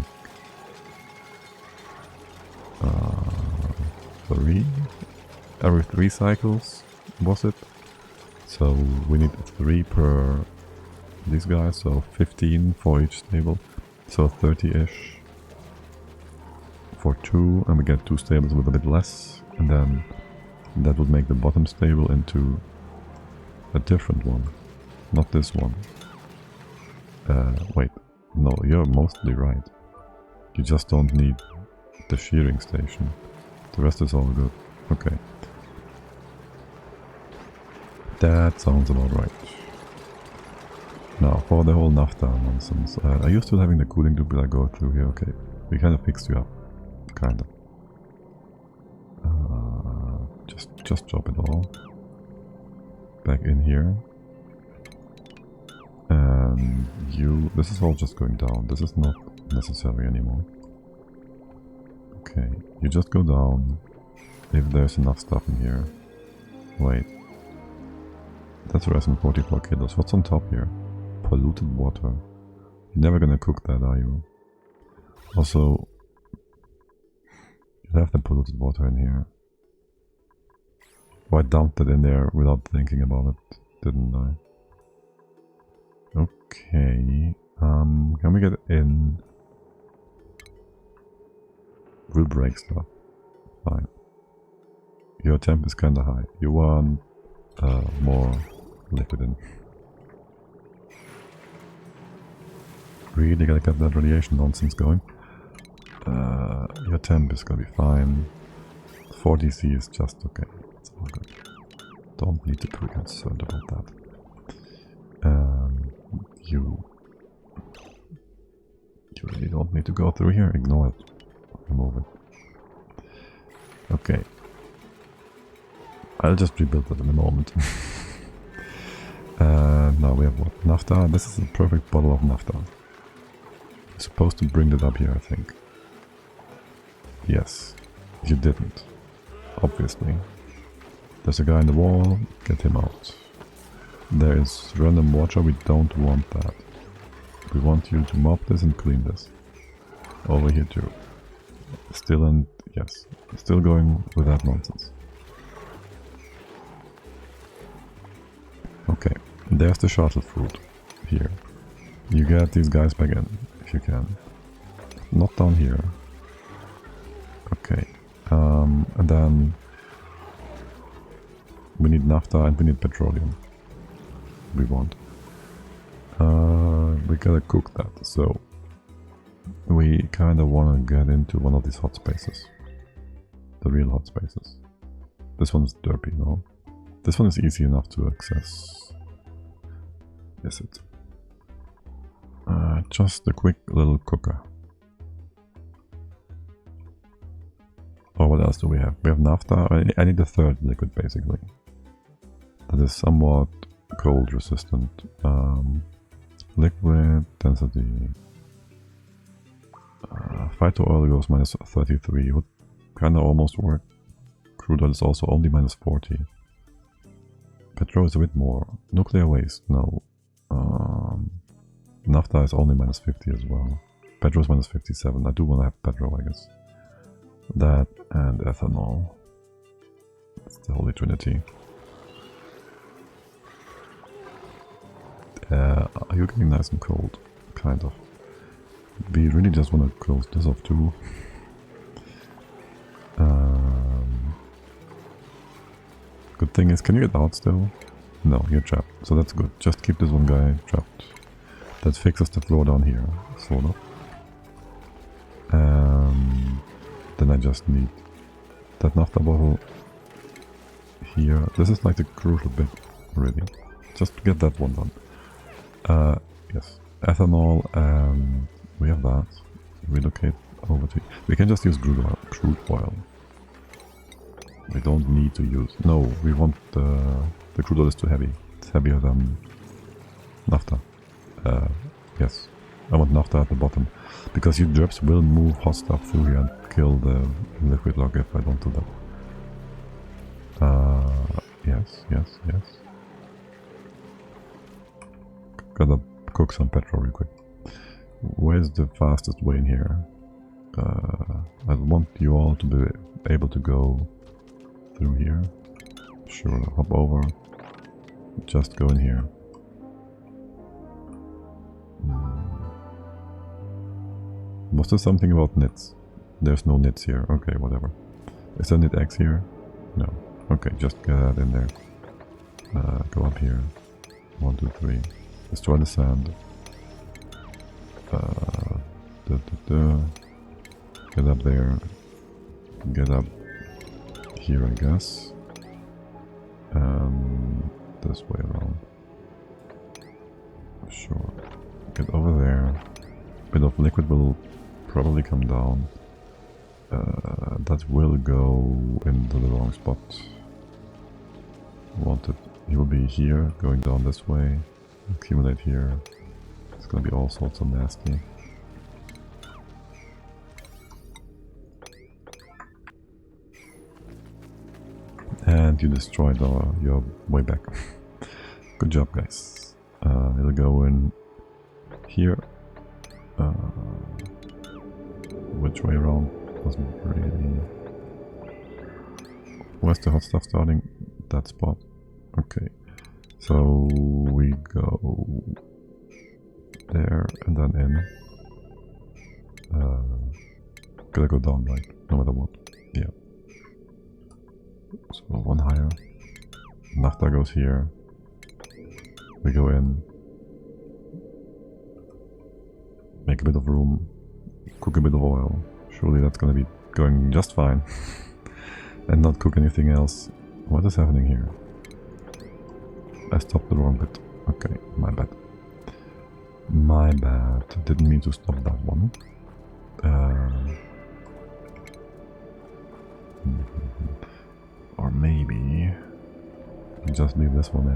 3 every 3 cycles, was it? So we need 3 per these guys, so 15 for each stable, so 30-ish for 2, and we get 2 stables with a bit less, and then that would make the bottom stable into a different one, not this one. Wait, no, you're mostly right. You just don't need the shearing station. The rest is all good. Okay. That sounds about right. Now, for the whole naphtha nonsense, are you still having the cooling loop that I go through here? Okay, we kind of fixed you up. Kind of. Just drop it all back in here. And you... this is all just going down. This is not necessary anymore. Okay, you just go down if there's enough stuff in here. Wait. That's resin 44 kilos. What's on top here? Polluted water. You're never gonna cook that, are you? Also, you have the polluted water in here. Oh, I dumped it in there without thinking about it, didn't I? Okay, can we get in? We'll break stuff. Fine. Your temp is kinda high. You want more liquid in. Really gotta get that radiation nonsense going. Your temp is gonna be fine. 40C is just okay. It's all good. Don't need to be concerned about that. You really don't need to go through here. Ignore it. Remove it. Okay. I'll just rebuild that in a moment. Now we have what? Naphtha. This is a perfect bottle of naphtha. You're supposed to bring that up here, I think. Yes. You didn't. Obviously. There's a guy in the wall. Get him out. There is random water. We don't want that. We want you to mop this and clean this. Over here too. Still and... yes. Still going with that nonsense. Okay. There's the shuttle fruit. Here. You get these guys back in, if you can. Not down here. Okay. And then... we need naphtha and we need petroleum. We want. We gotta cook that, so... we kinda wanna get into one of these hot spaces. The real hot spaces. This one is derpy, no? This one is easy enough to access. Is it? Just a quick little cooker. Oh, what else do we have? We have naphtha. I need a third liquid, basically. That is somewhat cold resistant. Liquid density. Phyto oil goes minus 33. Would kinda almost work. Crude oil is also only minus 40. Petrol is a bit more. Nuclear waste, no. Naphtha is only minus 50 as well. Petrol is minus 57. I do want to have petrol, I guess. That and ethanol. It's the holy trinity. Are you getting nice and cold? Kind of. We really just want to close this off too. Good thing is, can you get out still? No, you're trapped. So that's good. Just keep this one guy trapped. That fixes the floor down here, sort of. Then I just need that naphtha bottle here. This is like the crucial bit, really. Just get that one done. Yes. Ethanol, and we have that. Relocate over to... we can just use crude oil. We don't need to use... no, we want the crude oil is too heavy. It's heavier than naphtha. Yes. I want naphtha at the bottom. Because you derps will move hot stuff through here and kill the liquid log if I don't do that. Yes. Gotta cook some petrol real quick. Where's the fastest way in here? I want you all to be able to go through here. Sure, hop over. Just go in here. Was there something about nits? There's no nits here. Okay, whatever. Is there nit X here? No. Okay, just get that in there. Go up here. 1, 2, 3. Destroy the sand. Get up there. Get up here, I guess. And this way around. Sure. Get over there. Bit of liquid will probably come down. That will go into the wrong spot. Wanted. He will be here, going down this way. Accumulate here. It's gonna be all sorts of nasty. And you destroyed your way back. Good job, guys. It'll go in here. Which way around? Doesn't really... Where's the hot stuff starting? That spot. Okay. So we go there and then in. Gotta go down, right? No matter what. Yeah. So one higher. Naphtha goes here. We go in. Make a bit of room. Cook a bit of oil. Surely that's gonna be going just fine. And not cook anything else. What is happening here? I stopped the wrong bit. Okay, my bad. My bad. Didn't mean to stop that one. Or maybe just leave this one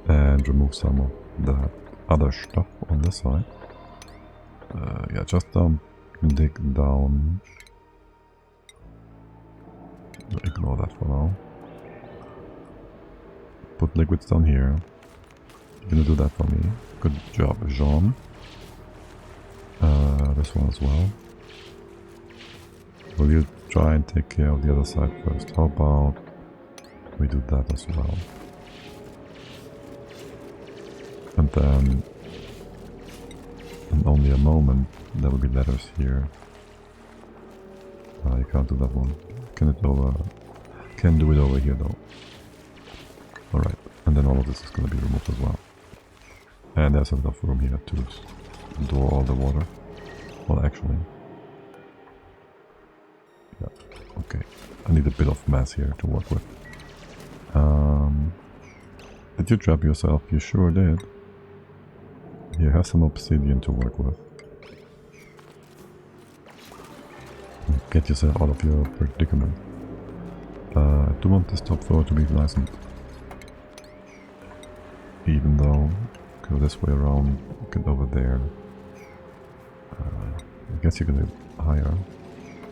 in. And remove some of the other stuff on this side. Yeah, just dig down. Ignore that for now. Put liquids down here. You're gonna do that for me. Good job, Jean. This one as well. Will you try and take care of the other side first? How about we do that as well? And then, in only a moment, there will be letters here. You can't do that one. Can do it over here though. Alright, and then all of this is going to be removed as well. And there's enough room here to store all the water. Well, actually... Yeah, okay. I need a bit of mass here to work with. Did you trap yourself? You sure did. Here, have some obsidian to work with. Get yourself out of your predicament. I do want this top floor to be licensed. Even though, go this way around, get over there. I guess you can do higher.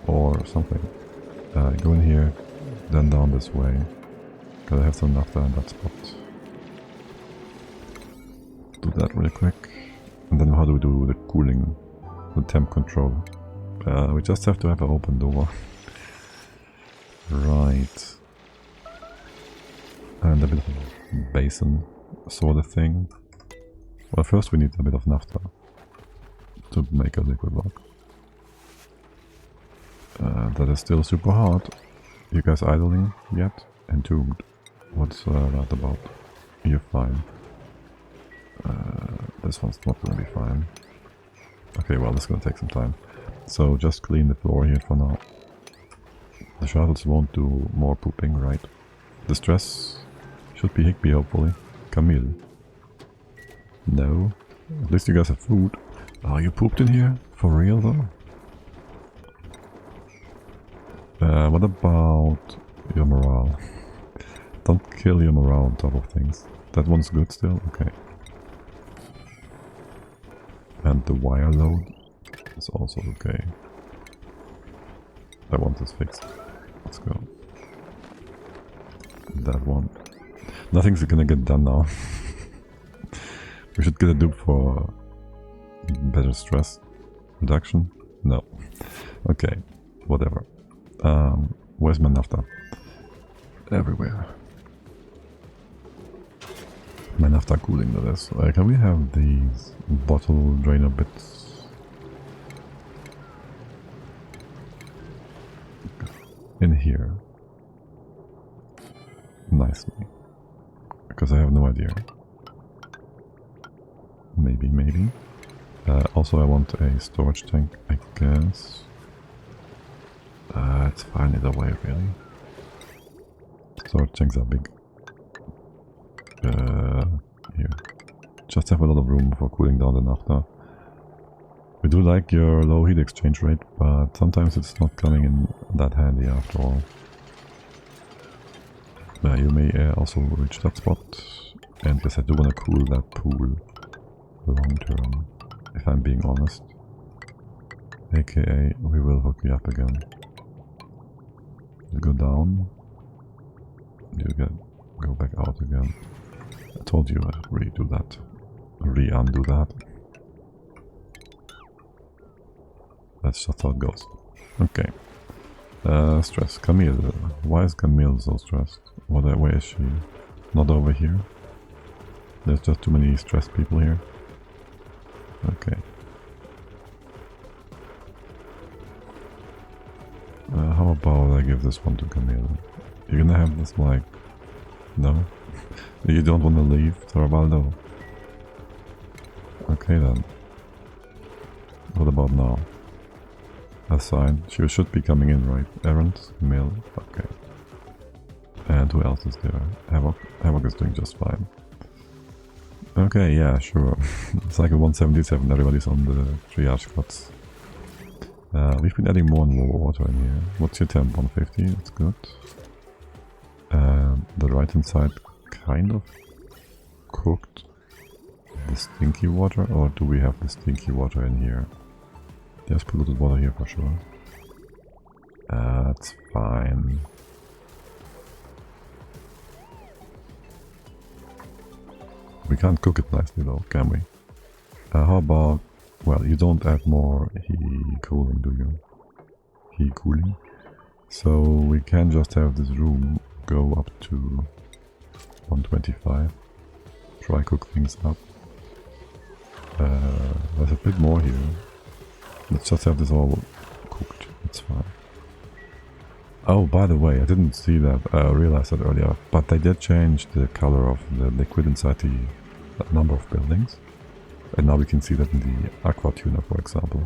Or something. Go in here, then down this way. Gotta have some naphtha in that spot. Do that really quick. And then how do we do the cooling, the temp control? We just have to have an open door. Right. And a bit of a basin sort of thing. Well, first we need a bit of naphtha to make a liquid block. That is still super hard. You guys idling yet? Entombed. What's that about? You're fine. This one's not gonna be fine. Okay, well, this is gonna take some time. So just clean the floor here for now. The shuttles won't do more pooping, right? Distress should be Higby, hopefully. Camille. No. At least you guys have food. Oh, you pooped in here? For real though? What about your morale? Don't kill your morale on top of things. That one's good still? Okay. And the wire load is also okay. I want this fixed. Let's go. That one. Nothing's gonna get done now. We should get a dupe for better stress reduction. No. Okay. Whatever. Where's my naphtha? Everywhere. My naphtha cooling that is. Can we have these bottle drainer bits in here nicely? Because I have no idea. Maybe. Also I want a storage tank, I guess. It's fine either way, really. Storage tanks are big. Here. Just have a lot of room for cooling down the naphtha. We do like your low heat exchange rate, but sometimes it's not coming in that handy after all. You may also reach that spot. And yes, I do want to cool that pool long term, if I'm being honest. AKA, we will hook you up again. You go down. You go back out again. I told you I'd redo that. Undo that. That's just how it goes. Okay. Stress. Camille. Why is Camille so stressed? Where is she? Not over here? There's just too many stressed people here. Okay. How about I give this one to Camille? You're gonna have this like... No? You don't want to leave, Thorvaldo? Okay then. What about now? Assign. She should be coming in, right? Errant, Camille, okay. And who else is there? Havoc. Havoc is doing just fine. Okay, yeah, sure. Cycle 177, everybody's on the triage cuts. We've been adding more and more water in here. What's your temp? 150, that's good. The right hand side kind of cooked the stinky water, or do we have the stinky water in here? There's polluted water here for sure. That's fine. We can't cook it nicely though, can we? How about... Well, you don't add more heat cooling, do you? Heat cooling? So we can just have this room go up to 125. Try cook things up. There's a bit more here. Let's just have this all cooked, it's fine. Oh, by the way, I didn't see that, realize that earlier, but they did change the color of the liquid inside the number of buildings. And now we can see that in the aqua tuner, for example,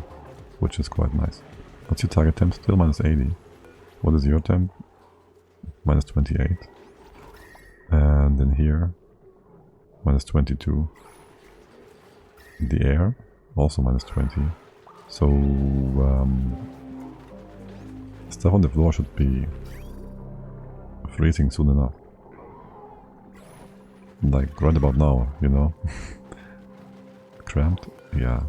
which is quite nice. What's your target temp? Still minus 80. What is your temp? Minus 28. And in here, minus 22. In the air, also minus 20. So, stuff on the floor should be freezing soon enough. Like right about now, you know? Cramped? Yeah.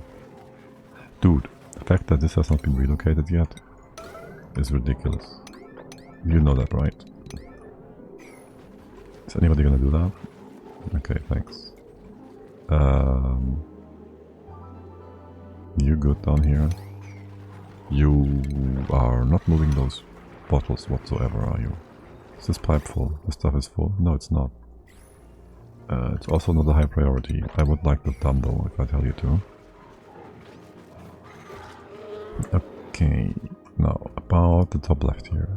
Dude, the fact that this has not been relocated yet is ridiculous. You know that, right? Is anybody gonna do that? Okay, thanks. You good down here? You are not moving those bottles whatsoever, are you? Is this pipe full? This stuff is full? No, it's not. It's also not a high priority. I would like that done though, if I tell you to. Okay, now about the top left here.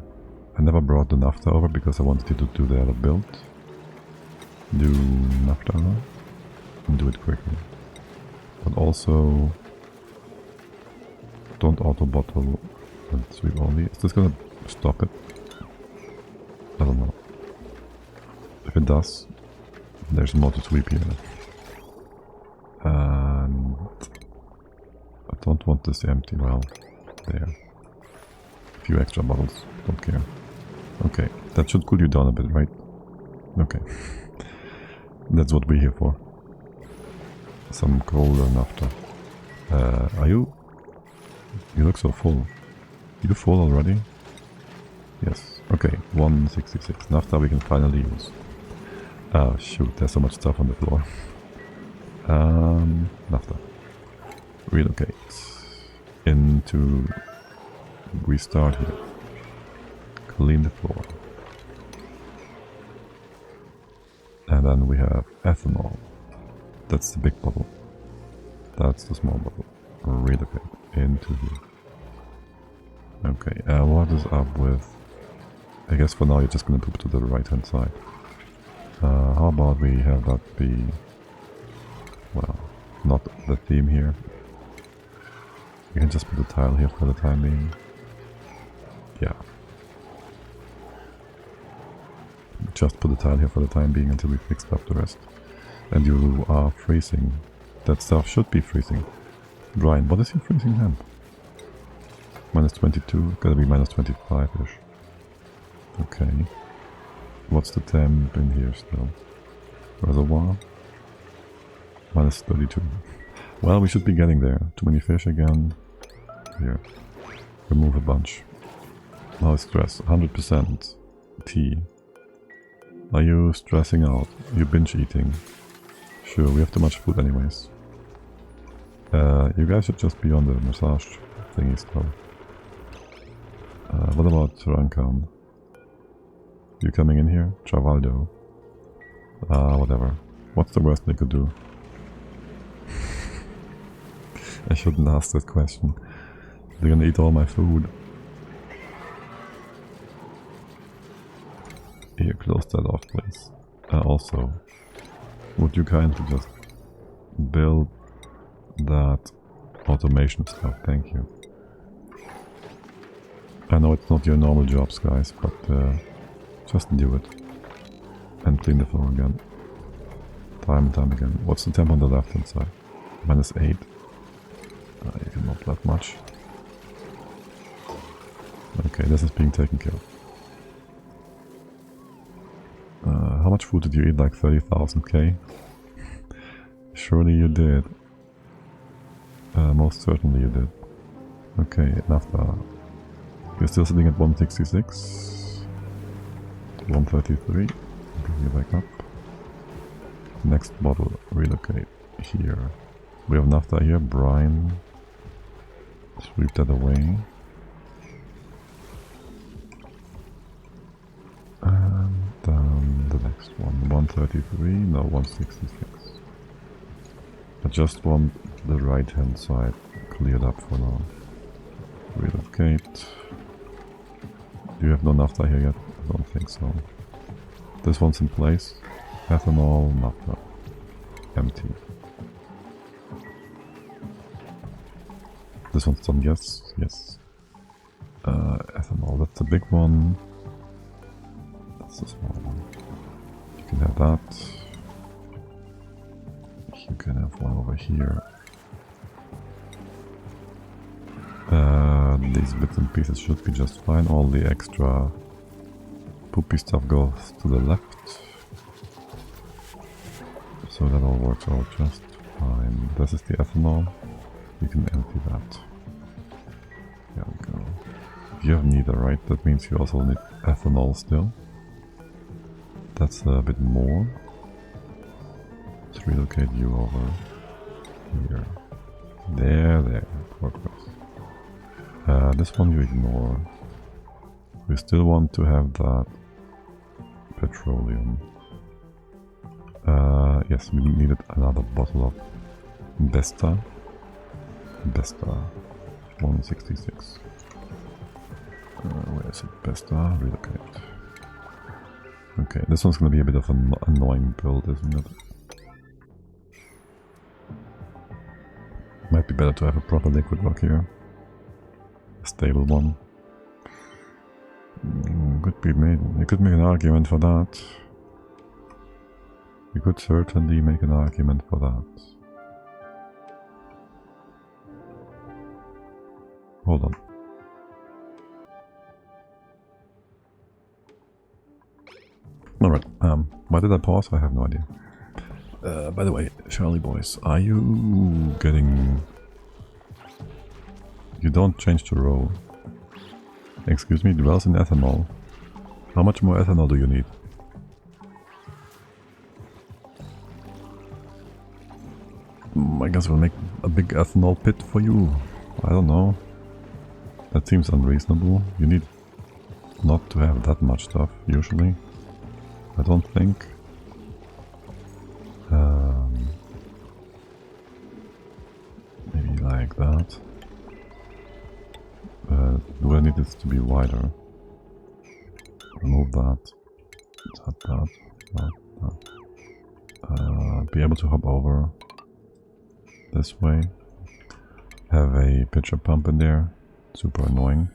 I never brought the naphtha over because I wanted you to do the other build. Do naphtha and do it quickly. But also don't auto bottle and sweep only. Is this gonna stop it? I don't know. If it does, there's more to sweep here. And I don't want this empty. Well, there. A few extra bottles, don't care. Okay, that should cool you down a bit, right? Okay. That's what we're here for. Some colder naphtha. Are you? You look so full. You full already? Yes. Okay, 166. Naphtha we can finally use. Oh shoot, there's so much stuff on the floor. Naphtha. Relocate. Into... We start here. Clean the floor. And And then we have ethanol. That's the big bottle. That's the small bottle. Relocate into here. Okay, what is up with... I guess for now you're just gonna poop to the right hand side. How about we have that be... well, not the theme here. You can just put a tile here for the time being. Yeah. Just put a tile here for the time being until we fixed up the rest. And you are freezing. That stuff should be freezing. Brian, what is your freezing temp? Minus 22, gotta be minus 25-ish. Okay. What's the temp in here still? Reservoir? Minus 32. Well, we should be getting there. Too many fish again. Here. Remove a bunch. Now stress. 100%. Tea. Are you stressing out? You binge eating? Sure, we have too much food anyways. You guys should just be on the massage thingy still. What about Rankan? You coming in here? Travaldo? Whatever. What's the worst they could do? I shouldn't ask that question. They're gonna eat all my food. Here, close that off, please. Also, would you kindly just build that automation stuff? Thank you. I know it's not your normal jobs, guys, but just do it. And clean the floor again. Time and time again. What's the temp on the left hand side? Minus 8. You can not that much. Okay, this is being taken care of. How much food did you eat? Like 30,000k? Surely you did. Most certainly you did. Okay, naphtha. You're still sitting at 166. 133. Bring you back up. Next bottle. Relocate. Here. We have naphtha here. Brine. Sweep that away. And then the next one. 133. No, 166. I just want the right hand side cleared up for now. Relocate. Do you have no naphtha here yet? I don't think so. This one's in place. Ethanol, naphtha. Empty. This one's done, yes, yes. Ethanol, that's the big one. That's the small one. You can have that. You can have one over here. These bits and pieces should be just fine. All the extra poopy stuff goes to the left. So that all works out just fine. This is the ethanol. You can empty that. There we go. You have neither, right? That means you also need ethanol still. That's a bit more. Let's relocate you over here. There. Progress. This one you ignore. We still want to have that petroleum. Yes, we needed another bottle of Besta. 166. Where is it? Besta, relocate. Okay, this one's gonna be a bit of an annoying build, isn't it? Might be better to have a proper liquid lock here. A stable one. Could be made. You could make an argument for that. You could certainly make an argument for that. Hold on. Alright, why did I pause? I have no idea. By the way, Charlie boys, are you getting... You don't change the row. Excuse me, dwells in ethanol. How much more ethanol do you need? I guess we'll make a big ethanol pit for you. I don't know. That seems unreasonable. You need not to have that much stuff, usually. I don't think. out. Do I need this to be wider? Remove that. Be able to hop over this way. Have a pitcher pump in there. Super annoying.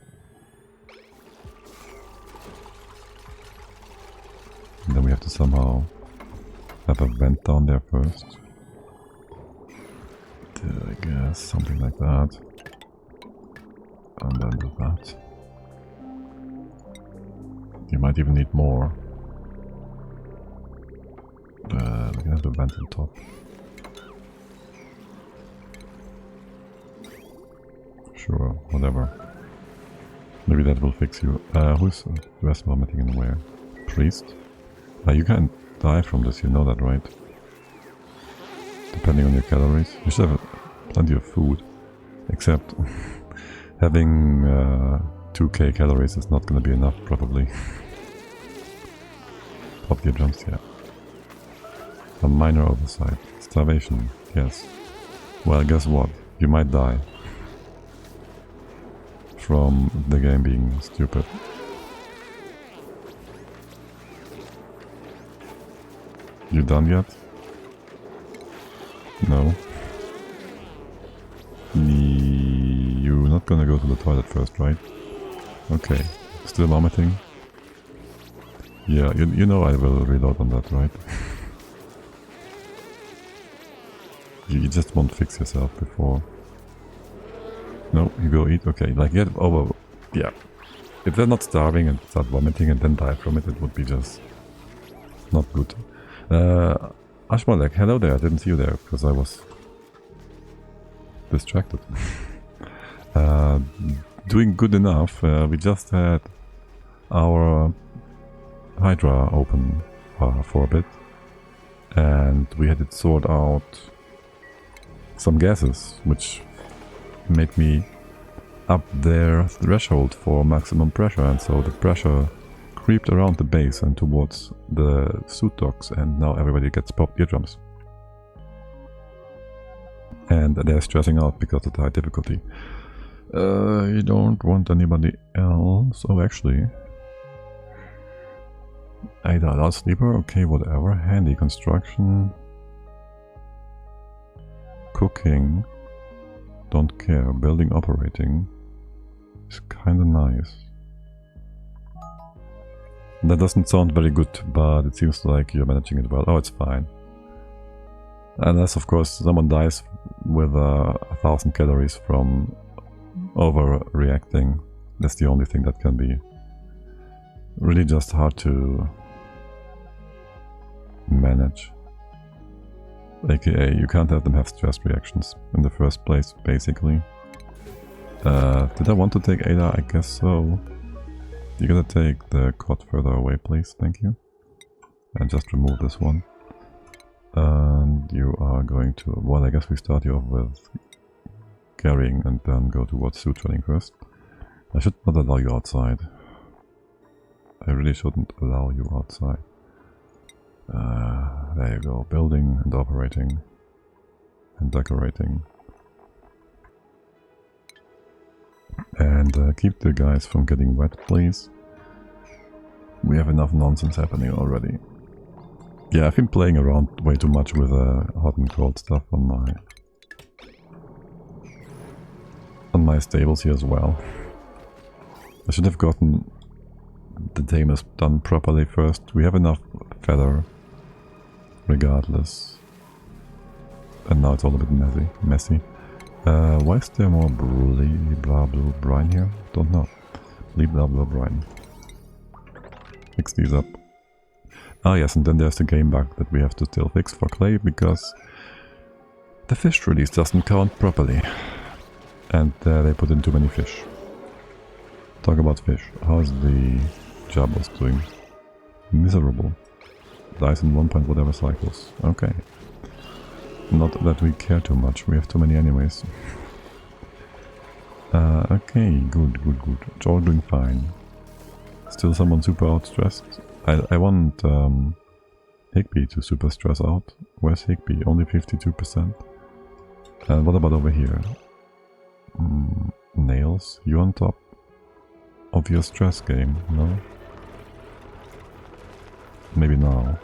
And then we have to somehow have a vent down there first. I guess something like that. And then do that. You might even need more. We can have the vent on top. Sure, whatever. Maybe that will fix you. Who's rest vomiting and where? Priest? You can't die from this, you know that, right? Depending on your calories. You should have plenty of food. Except having 2k calories is not gonna be enough, probably. Pop your jumps, yeah. A minor oversight. Starvation, yes. Well, guess what? You might die. From the game being stupid. You done yet? No. You're not gonna go to the toilet first, right? Okay. Still vomiting? Yeah, you know I will reload on that, right? You just won't fix yourself before. No, you go eat? Okay, like get over... Yeah. If they're not starving and start vomiting and then die from it, it would be just... not good. Ashmalek, hello there, I didn't see you there because I was... distracted. Doing good enough, we just had our Hydra open for a bit. And we had it sort out some gases, which made me up their threshold for maximum pressure, and so the pressure creeped around the base and towards the suit docks, and now everybody gets popped eardrums. And they're stressing out because of the high difficulty. You don't want anybody else? Oh, actually... Ada, loud sleeper? Okay, whatever. Handy construction... Cooking... Don't care. Building operating... is kinda nice. That doesn't sound very good, but it seems like you're managing it well. Oh, it's fine. Unless, of course, someone dies with 1,000 calories from overreacting. That's the only thing that can be really just hard to manage. AKA, you can't have them have stress reactions in the first place, basically. Did I want to take Ada? I guess so. You gotta take the cot further away, please. Thank you. And just remove this one. And you are going to... Well, I guess we start you off with carrying and then go towards suit training first. I should not allow you outside. I really shouldn't allow you outside. There you go. Building and operating. And decorating. And keep the guys from getting wet, please. We have enough nonsense happening already. Yeah, I've been playing around way too much with hot and cold stuff on my stables here as well. I should have gotten the tamers done properly first. We have enough feather, regardless. And now it's all a bit messy. Why is there more blah blue brine here? Don't know. Blah blue brine. Fix these up. Ah yes, and then there's the game bug that we have to still fix for clay, because the fish release doesn't count properly. And they put in too many fish. Talk about fish. How's the Jabos doing? Miserable. Dies in 1 point whatever cycles. Okay. Not that we care too much, we have too many anyways. Okay, good. It's all doing fine. Still someone super outstressed? I want Higby to super stress out. Where's Higby? Only 52%. And what about over here? Nails? You on top of your stress game, no? Maybe now.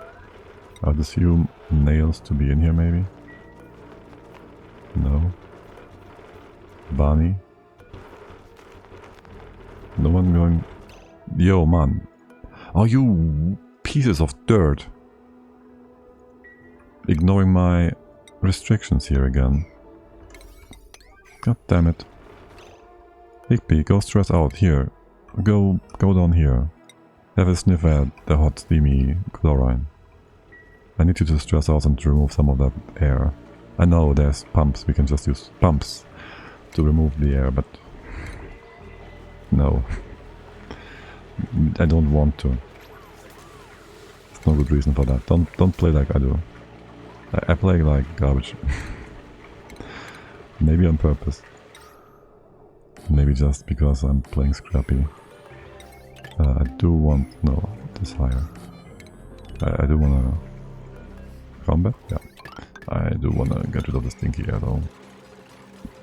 I'd assume nails to be in here, maybe? No? Barney? No one going... Yo, man. Oh, you pieces of dirt. Ignoring my restrictions here again. God damn it. Higby, go stress out. Here. Go down here. Have a sniff at the hot steamy chlorine. I need you to stress out and to remove some of that air. I know there's pumps. We can just use pumps to remove the air, but... No. I don't want to. There's no good reason for that. Don't play like I do. I play like garbage. Maybe on purpose. Maybe just because I'm playing scrappy. I do want... No, this higher. I do wanna... Combat? Yeah. I do wanna get rid of the stinky air though.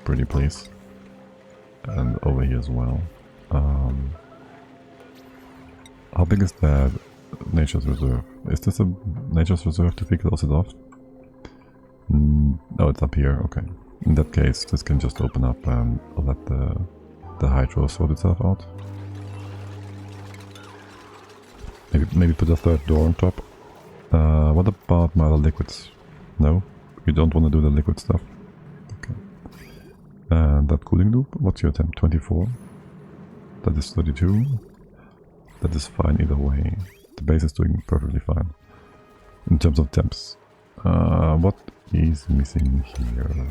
Pretty please. And over here as well. How big is that Nature's Reserve? Is this a Nature's Reserve if we close it off? Oh, it's up here, okay. In that case, this can just open up and let the hydro sort itself out. Maybe put a third door on top. What about my other liquids? No? You don't want to do the liquid stuff? Okay. And that cooling loop, what's your temp? 24? That is 32. That is fine either way. The base is doing perfectly fine. In terms of temps. What is missing here?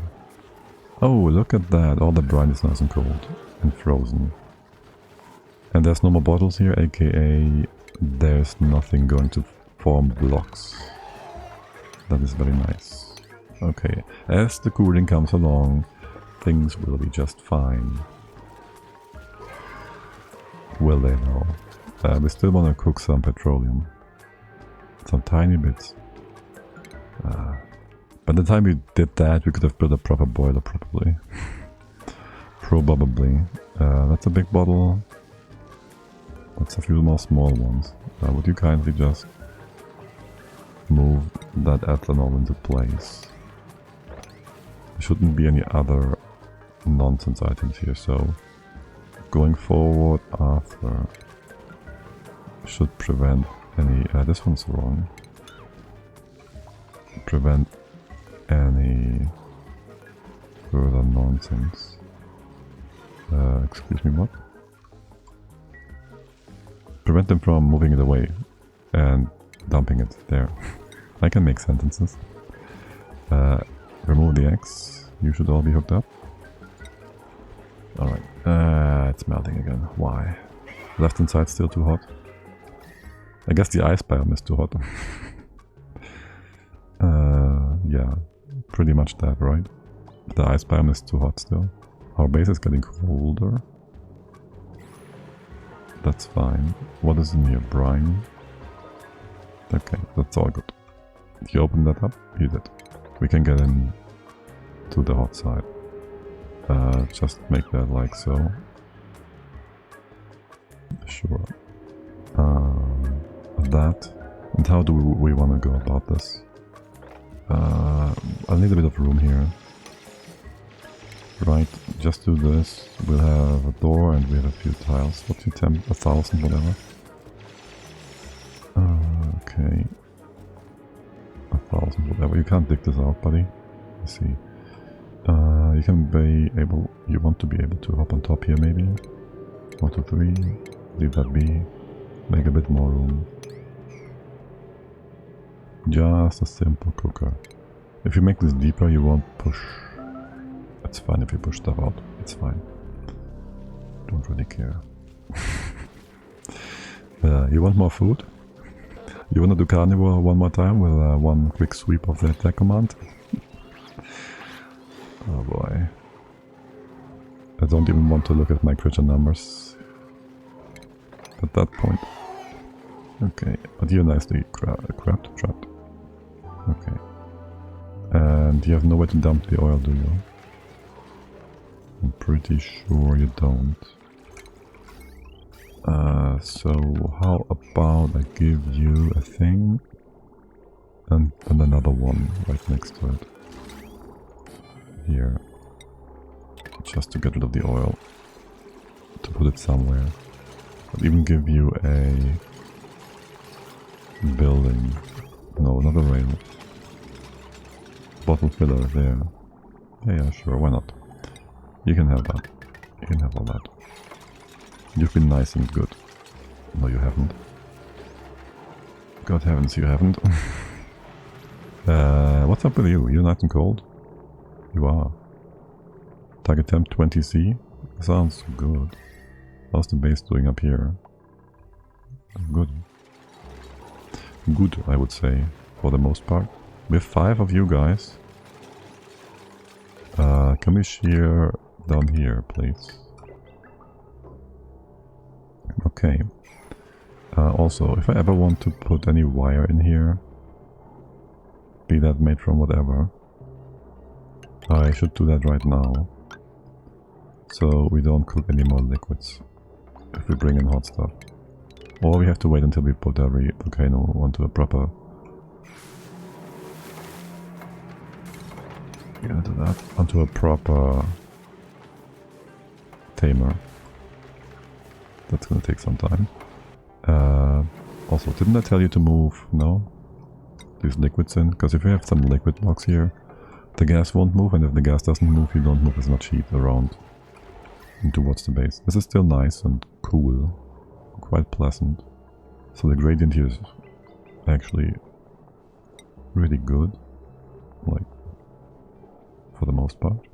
Oh, look at that. All the brine is nice and cold. And frozen. And there's no more bottles here, aka there's nothing going to form blocks. That is very nice. Okay, as the cooling comes along, things will be just fine. Will they now? We still want to cook some petroleum. Some tiny bits. By the time we did that, we could have built a proper boiler probably. Probably. That's a big bottle. That's a few more small ones. Would you kindly just move that ethanol into place? There shouldn't be any other nonsense items here, so going forward after should prevent any... this one's wrong. Prevent any further nonsense. Excuse me, what? Prevent them from moving it away and dumping it there. I can make sentences. Remove the X. You should all be hooked up. Alright. It's melting again. Why? Left hand side still too hot? I guess the ice biome is too hot. Yeah. Pretty much that, right? The ice biome is too hot still. Our base is getting colder. That's fine. What is in here? Brine? Okay, that's all good. If you open that up, you did. We can get in to the hot side. Just make that like so. Sure. That. And how do we want to go about this? I'll need a bit of room here. Right, just do this. We'll have a door and we have a few tiles. What's your temp? 1000, whatever. Okay. 1000, whatever. You can't dig this out, buddy. Let's see. You can be able... You want to be able to hop on top here, maybe? 1, 2, 3. Leave that be. Make a bit more room. Just a simple cooker. If you make this deeper, you won't push... It's fine if you push stuff out. It's fine. Don't really care. You want more food? You wanna do carnivore one more time with one quick sweep of the attack command? Oh boy. I don't even want to look at my creature numbers at that point. Okay, but you're nicely trapped. Okay. And you have nowhere to dump the oil, do you? I'm pretty sure you don't. So how about I give you a thing and another one right next to it. Here. Just to get rid of the oil. To put it somewhere. I'll even give you a building. No, not a rail. Bottle filler there. Yeah, sure, why not? You can have that. You can have all that. You've been nice and good. No, you haven't. God heavens, you haven't. What's up with you? You're nice and cold? You are. Target temp 20C? Sounds good. How's the base doing up here? Good. Good, I would say, for the most part. We have 5 of you guys. Can we shear down here, please? Okay. Also, if I ever want to put any wire in here, be that made from whatever, I should do that right now. So we don't cook any more liquids if we bring in hot stuff. Or we have to wait until we put every volcano onto a proper... Yeah, do that. Onto a proper tamer. That's gonna take some time. Also, didn't I tell you to move? No? These liquids in? Because if you have some liquid blocks here, the gas won't move, and if the gas doesn't move, you don't move as much heat around and towards the base. This is still nice and cool. Quite pleasant. So the gradient here is actually really good. Like, for the most part.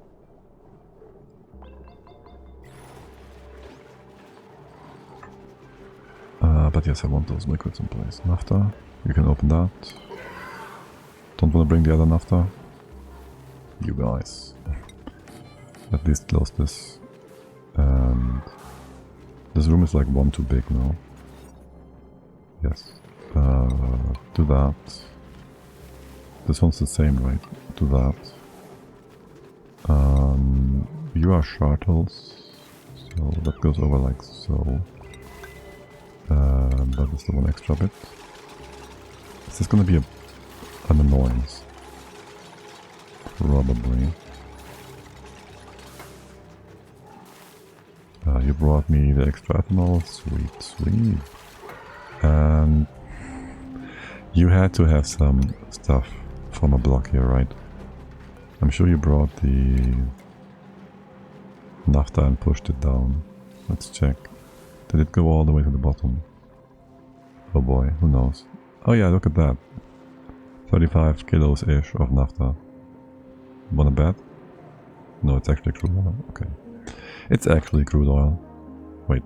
But yes, I want those liquids in place. Naphtha, you can open that. Don't want to bring the other naphtha. You guys. At least close this. And this room is like one too big now. Yes. Do that. This one's the same, right? Do that. You are shuttles. So that goes over like so. That is the one extra bit. Is this gonna be an annoyance? Probably. You brought me the extra ethanol. Sweet, sweet. And you had to have some stuff from a block here, right? I'm sure you brought the naphtha and pushed it down. Let's check. Did it go all the way to the bottom? Oh boy, who knows? Oh yeah, look at that. 35 kilos-ish of naphtha. Wanna bet? No, it's actually crude oil. Okay. It's actually crude oil. Wait.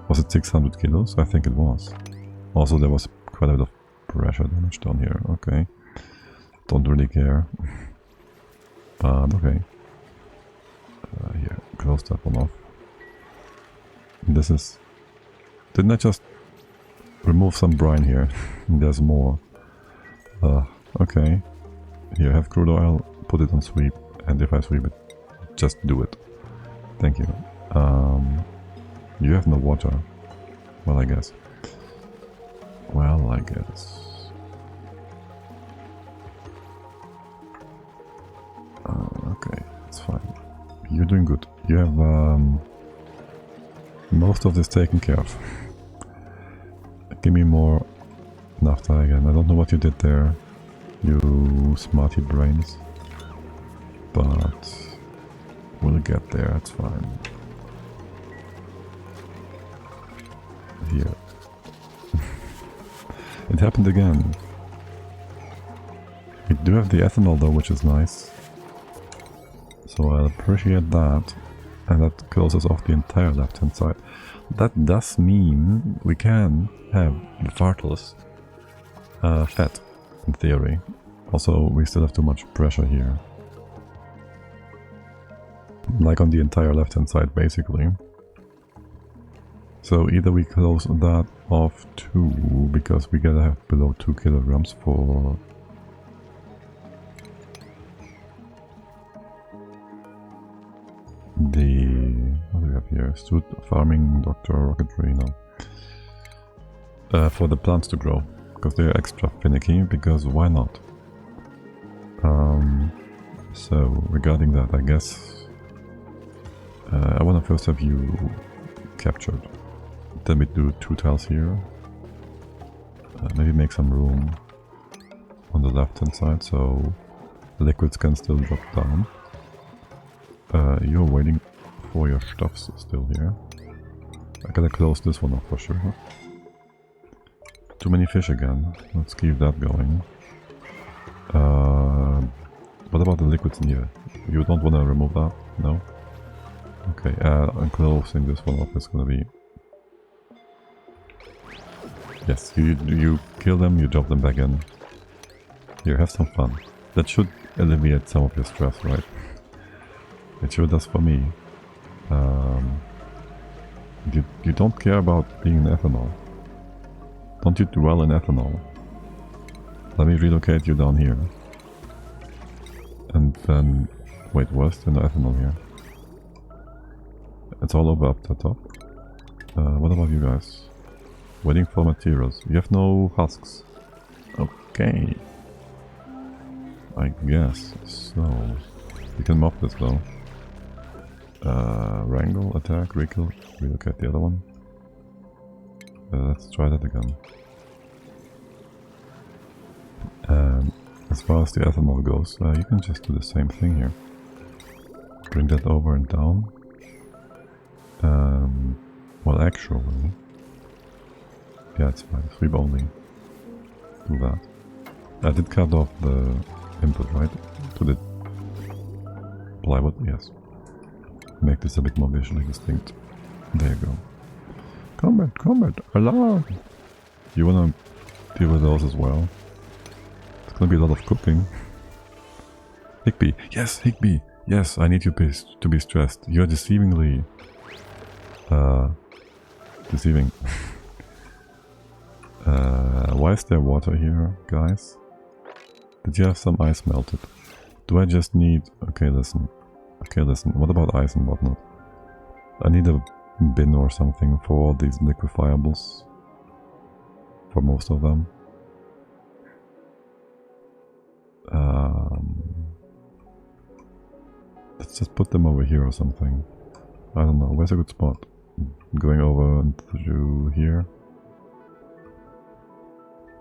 Was it 600 kilos? I think it was. Also, there was quite a bit of pressure damage down here. Okay. Don't really care. But okay. Here, close that one off. This is... Didn't I just remove some brine here? There's more. Okay. Here, have crude oil, put it on sweep, and if I sweep it, just do it. Thank you. You have no water. Well, I guess. Well, I guess. Okay, it's fine. You're doing good. You have most of this taken care of. Give me more naphtha again. I don't know what you did there, you smarty brains. But we'll get there, it's fine. Here. It happened again. We do have the ethanol though, which is nice. So I'll appreciate that. And that closes off the entire left hand side. That does mean we can have the fartless fat, in theory. Also, we still have too much pressure here. Like on the entire left hand side, basically. So either we close that off too, because we gotta have below 2 kilograms for... here. Suit, farming, doctor, rocketry, no. For the plants to grow, because they're extra finicky, because why not? So, regarding that, I guess I want to first have you captured. Then we do 2 tiles here. Maybe make some room on the left hand side so liquids can still drop down. You're waiting for your stuffs still here. I gotta close this one off for sure. Too many fish again. Let's keep that going. What about the liquids in here? You don't want to remove that? No? Okay, I'm closing this one off. It's gonna be... Yes, you kill them, you drop them back in. Here, have some fun. That should alleviate some of your stress, right? It sure does for me. You don't care about being in ethanol. Don't you dwell in ethanol? Let me relocate you down here. And then... Wait, where's the ethanol here? It's all over up the top. What about you guys? Waiting for materials. You have no husks. Okay. I guess so. You can mop this though. Wrangle, attack, recall, relocate the other one. Let's try that again. As far as the ethanol goes, you can just do the same thing here. Bring that over and down. Well, actually... Yeah, it's fine. Sweep only. Do that. I did cut off the input, right? To the plywood, yes. Make this a bit more visually distinct. There you go. Combat, alarm! You wanna deal with those as well? It's gonna be a lot of cooking. Higby! Yes, Higby! Yes, I need you to be stressed. You're deceivingly... deceiving. Why is there water here, guys? Did you have some ice melted? Do I just need... Okay, listen. What about ice and whatnot? I need a bin or something for all these liquefiables. For most of them. Let's just put them over here or something. I don't know, where's a good spot? Going over and through here.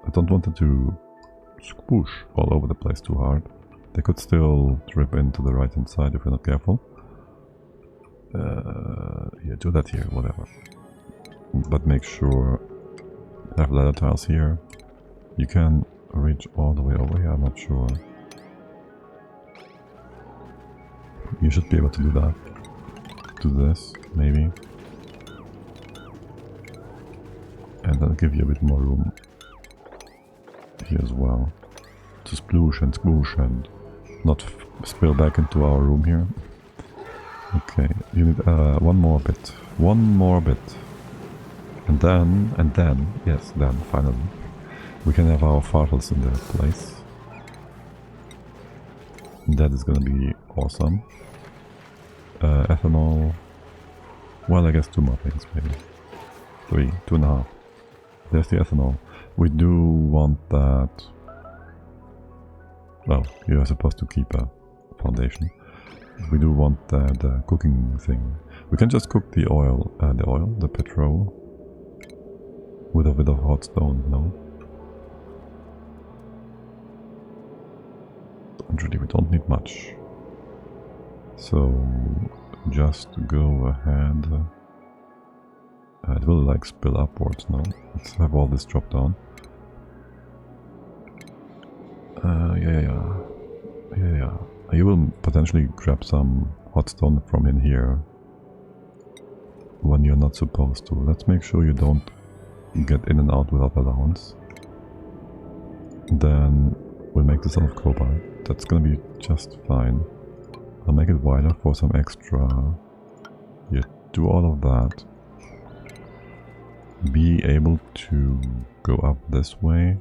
I don't want it to squoosh all over the place too hard. They could still drip into the right hand side if we're not careful. Yeah, do that here, whatever. But make sure have ladder tiles here. You can reach all the way over here, I'm not sure. You should be able to do that. Do this, maybe. And that'll give you a bit more room here as well. To sploosh and not spill back into our room here. Okay, you need one more bit. And then, yes, then, finally, we can have our fartles in their place. That is gonna be awesome. Ethanol. Well, I guess 2 more things, maybe. 3, 2.5. There's the ethanol. We do want that... Well, you're supposed to keep a foundation. We do want the cooking thing. We can just cook the the petrol, with a bit of hot stone, no? Really, we don't need much. So, just go ahead. It will like spill upwards now. Let's have all this drop down. Yeah. You will potentially grab some hot stone from in here when you're not supposed to. Let's make sure you don't get in and out without allowance. Then we'll make this out of cobalt. That's gonna be just fine. I'll make it wider for some extra. Yeah, do all of that. Be able to go up this way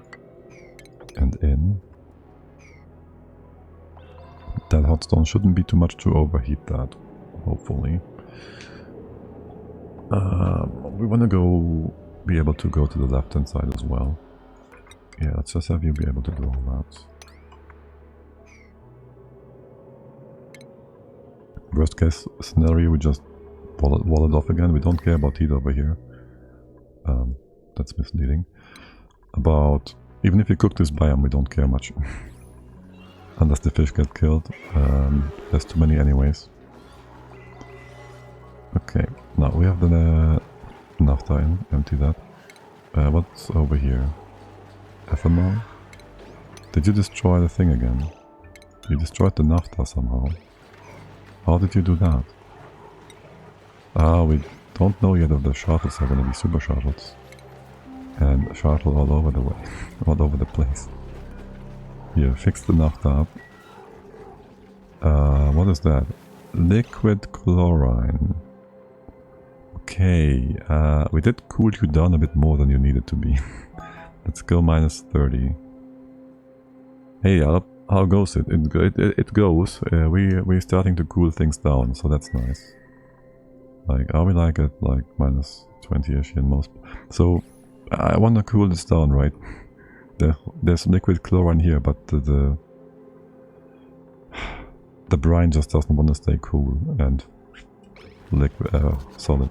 and in. That hot stone shouldn't be too much to overheat that, hopefully. We want to be able to go to the left hand side as well. Yeah, let's just have you be able to do all that. Worst case scenario, we just wall it off again. We don't care about heat over here. That's misleading. Even if you cook this biome, we don't care much. Unless the fish get killed. There's too many anyways. Okay, now we have the naphtha in. Empty that. What's over here? Ethanol? Did you destroy the thing again? You destroyed the naphtha somehow. How did you do that? We don't know yet if the shuttles are gonna be super shuttles. And shuttle all over the way. All over the place. Here, fix the naphtha up. What is that? Liquid chlorine. Okay, we did cool you down a bit more than you needed to be. Let's go minus 30. Hey, how goes it? It goes. We're starting to cool things down, so that's nice. Like, are we like at like minus 20-ish in most? So, I want to cool this down, right? There's liquid chlorine here, but the brine just doesn't want to stay cool and solid.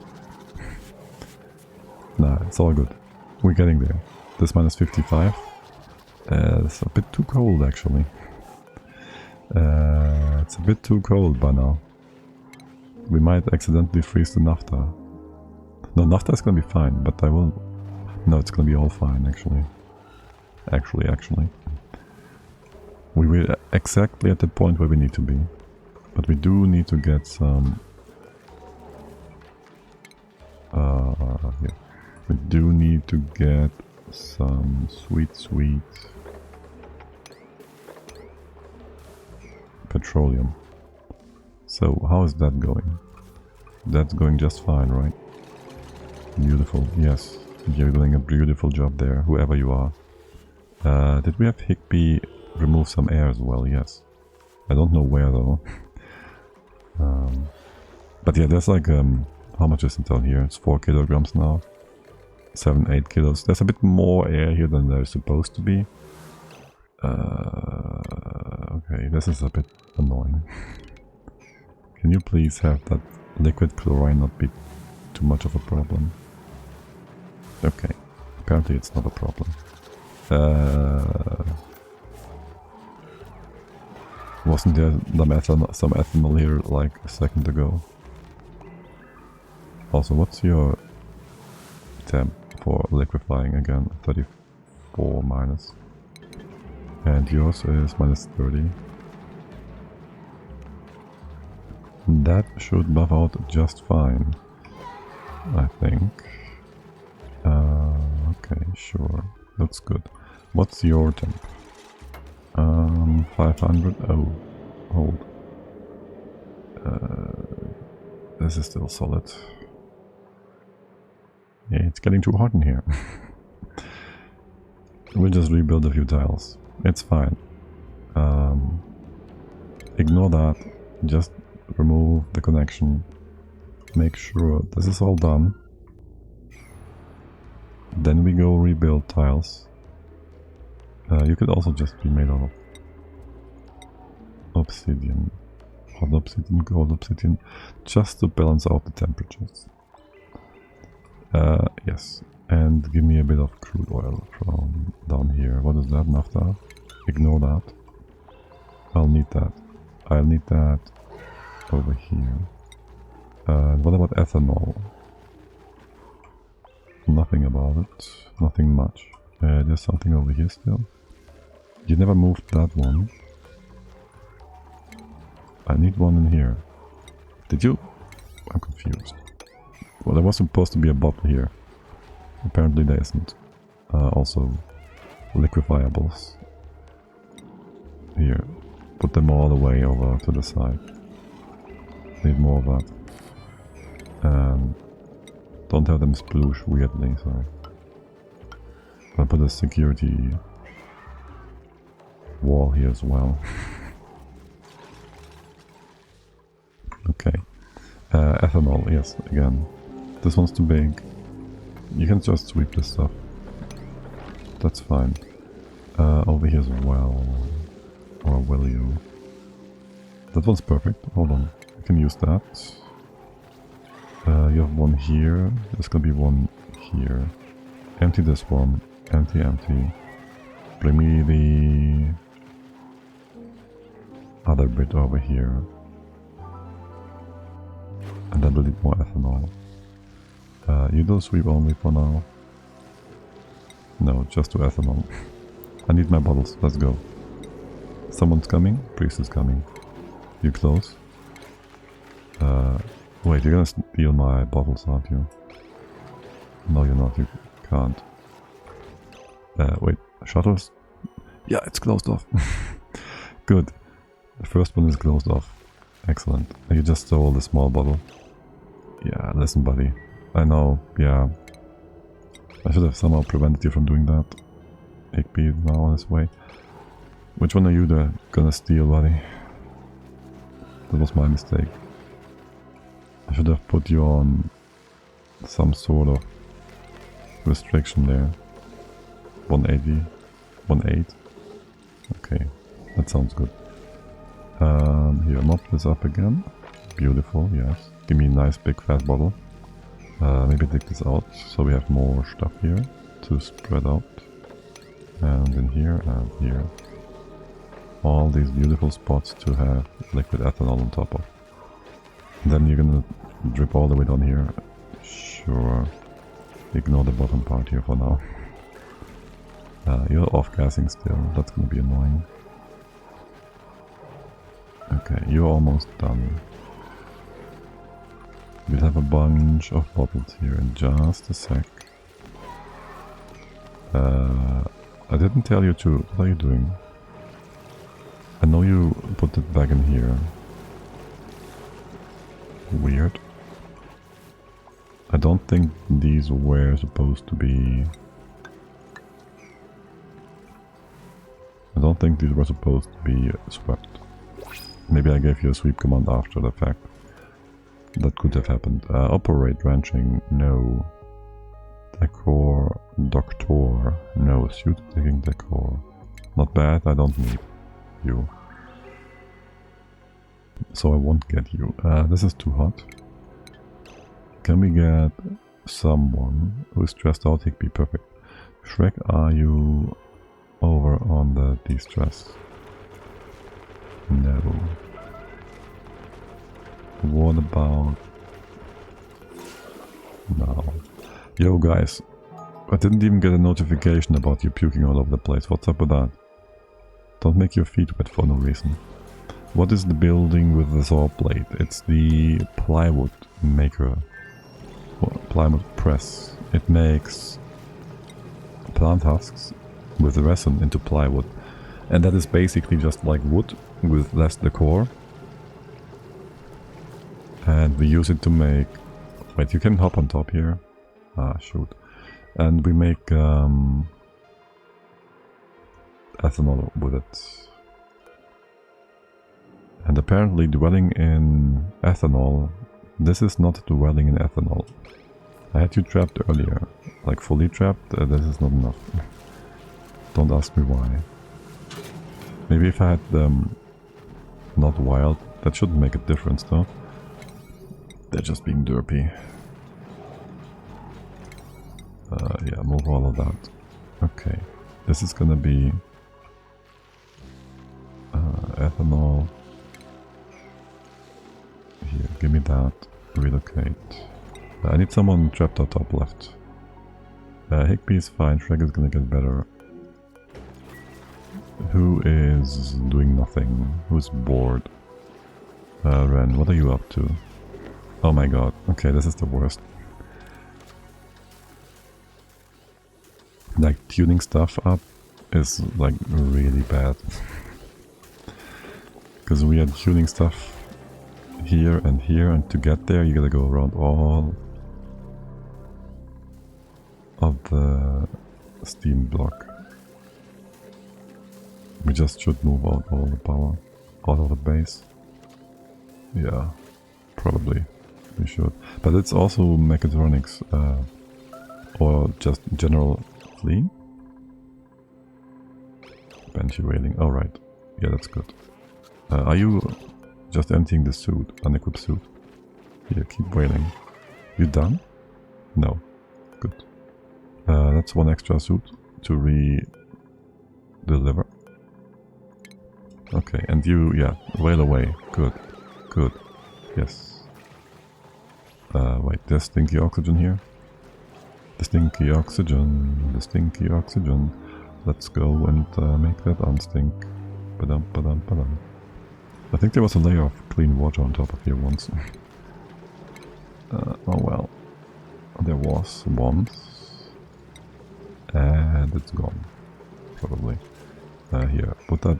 Nah, it's all good. We're getting there. This minus 55. It's a bit too cold, actually. It's a bit too cold by now. We might accidentally freeze the naphtha. No, naphtha is gonna be fine, but I will... No, it's gonna be all fine, actually. Actually. We were exactly at the point where we need to be. But we do need to get some... yeah. We do need to get some sweet petroleum. So, how is that going? That's going just fine, right? Beautiful, yes. You're doing a beautiful job there, whoever you are. Did we have Higby remove some air as well? Yes. I don't know where though. But yeah, there's like, how much is it down here? It's 4 kilograms now. 7-8 kilos. There's a bit more air here than there's supposed to be. Okay, this is a bit annoying. Can you please have that liquid chlorine not be too much of a problem? Okay, apparently it's not a problem. Wasn't there some ethanol here like a second ago? Also, what's your temp for liquefying again? 34 minus. And yours is minus 30. That should buff out just fine, I think. Okay, sure. That's good. What's your temp? 500? Oh, hold. This is still solid. Yeah, it's getting too hot in here. We'll just rebuild a few tiles. It's fine. Ignore that. Just remove the connection. Make sure this is all done. Then we go rebuild tiles. You could also just be made out of obsidian. Hot obsidian, cold obsidian. Just to balance out the temperatures. Yes. And give me a bit of crude oil from down here. What is that? Naphtha? Ignore that. I'll need that. I'll need that over here. What about ethanol? Nothing about it. Nothing much. There's something over here still. You never moved that one. I need one in here. Did you? I'm confused. Well, there was supposed to be a bottle here. Apparently there isn't. Also, liquefiables. Here. Put them all the way over to the side. Need more of that. And don't have them sploosh weirdly, so... I'll put a security wall here as well. Okay. Ethanol, yes, again. This one's too big. You can just sweep this stuff. That's fine. Over here as well. Or will you? That one's perfect. Hold on. You can use that. You have one here. There's gonna be one here. Empty this one. Empty, empty. Bring me the other bit over here. And then delete more ethanol. You do sweep only for now. No, just to ethanol. I need my bottles. Let's go. Someone's coming. Priest is coming. You close. Wait, you're gonna steal my bottles, aren't you? No, you're not. You can't. Wait. Shutters? Yeah, it's closed off. Good. The first one is closed off. Excellent. You just stole the small bottle. Yeah, listen, buddy. I know, yeah. I should have somehow prevented you from doing that. Higby now on his way. Which one are you gonna steal, buddy? That was my mistake. I should have put you on some sort of restriction there. 180? 1.8? Okay, that sounds good. Here, mop this up again. Beautiful, yes. Give me a nice big fat bottle. Maybe take this out so we have more stuff here to spread out. And in here and here. All these beautiful spots to have liquid ethanol on top of. And then you're gonna drip all the way down here. Sure. Ignore the bottom part here for now. You're off-gassing still. That's gonna be annoying. Okay, you're almost done. We'll have a bunch of bottles here in just a sec. I didn't tell you to. What are you doing? I know you put it back in here. Weird. I don't think these were supposed to be... I don't think these were supposed to be swept. Maybe I gave you a sweep command after the fact. That could have happened. Operate ranching, no. Decor, doctor, no. Suit digging decor. Not bad, I don't need you. So I won't get you. This is too hot. Can we get someone who's stressed out? Higby, perfect. Shrek, are you over on the de-stress? No. What about... No. Yo guys, I didn't even get a notification about you puking all over the place. What's up with that? Don't make your feet wet for no reason. What is the building with the saw blade? It's the plywood maker. Plywood press. It makes plant husks with resin into plywood. And that is basically just like wood with less decor. And we use it to make... Wait, you can hop on top here. Ah, shoot. And we make ethanol with it. And apparently dwelling in ethanol... This is not dwelling in ethanol. I had you trapped earlier. Like fully trapped, this is not enough. Don't ask me why. Maybe if I had them not wild, that shouldn't make a difference though. They're just being derpy. Yeah, move all of that. Okay, this is gonna be ethanol. Here, give me that. Relocate. I need someone trapped out top left. Higby is fine, Shrek is gonna get better. Who is doing nothing? Who's bored? Ren, what are you up to? Oh my god, okay, this is the worst. Like, tuning stuff up is like really bad. Because we are tuning stuff here, and to get there you gotta go around all of the steam block. We just should move out all the power out of the base. Yeah, probably. we should. But it's also mechatronics, or just general fleeing. Banshee whaling, alright. Yeah, that's good. Are you just emptying the suit, unequipped suit? Here, keep whaling. You done? No. Good. That's one extra suit to re-deliver. Okay, and you, yeah, whale away. Good. Good. Yes. Wait, there's stinky oxygen here. The stinky oxygen. The stinky oxygen. Let's go and make that unstink. Ba-dum, ba-dum, ba-dum. I think there was a layer of clean water on top of here once. Oh well. There was once. And it's gone. Probably. Here, put that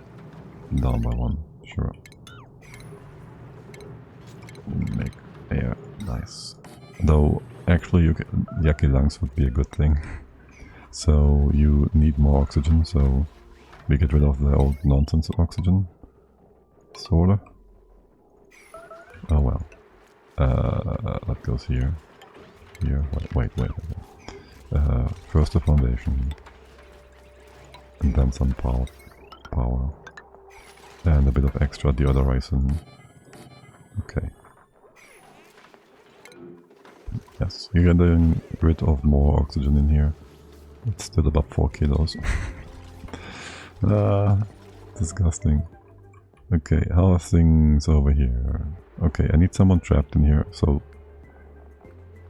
down by one. Sure. Make air. Nice. Though, actually, yucky lungs would be a good thing. So, you need more oxygen, so we get rid of the old nonsense oxygen. Sorta. Oh well. That goes here. Here. Wait. First the foundation. And then some power. And a bit of extra deodorizing. Okay. Yes, you're getting rid of more oxygen in here. It's still about 4 kilos. Disgusting. Okay, how are things over here? Okay, I need someone trapped in here, so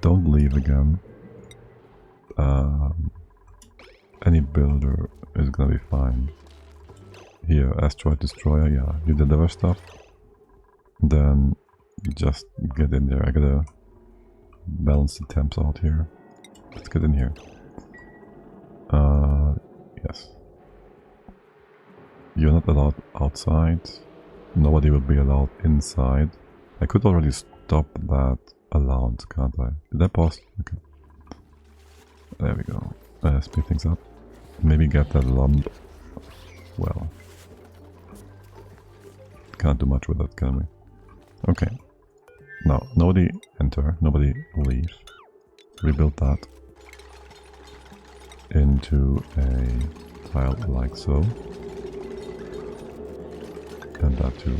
don't leave again. Any builder is gonna be fine. Here, asteroid destroyer, yeah, you deliver stuff. Then just get in there. I gotta balance the temps out here. Let's get in here. Yes. You're not allowed outside. Nobody will be allowed inside. I could already stop that allowance, can't I? Did I pause? Okay. There we go. Speed things up. Maybe get that lump. Well. Can't do much with that, can we? Okay. Now, nobody enter, nobody leave. Rebuild that into a tile like so. And that too.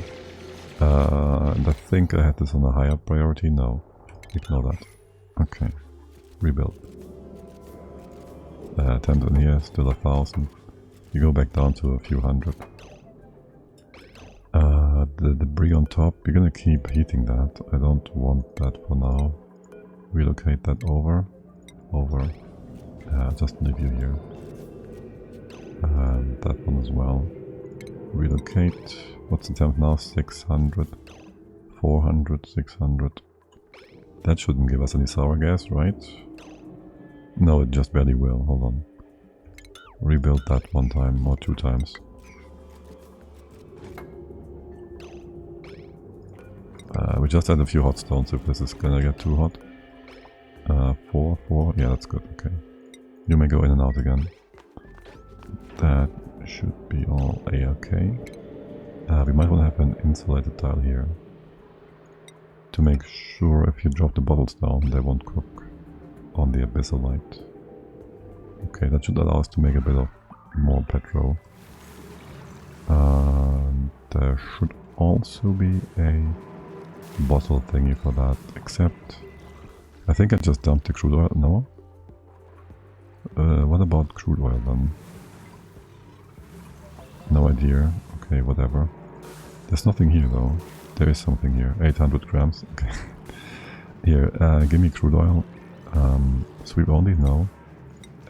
And I think I had this on a higher priority. No. Ignore that. Okay. Rebuild. 10 in here, still 1,000. You go back down to a few hundred. The debris on top, you're gonna keep heating that. I don't want that for now. Relocate that over. Just leave you here. And that one as well. Relocate. What's the temp now? 600. 400, 600. That shouldn't give us any sour gas, right? No, it just barely will. Hold on. Rebuild that one time or 2 times. We just add a few hot stones if this is gonna get too hot. 4, yeah, that's good, okay. You may go in and out again. That should be all a-okay. We might want to have an insulated tile here. To make sure if you drop the bottles down, they won't cook on the abyssalite. Okay, that should allow us to make a bit of more petrol. There should also be a bottle thingy for that, except I think I just dumped the crude oil. No? What about crude oil then? No idea. Okay, whatever. There's nothing here though. There is something here. 800 grams. Okay. Here, give me crude oil. Sweep only? No.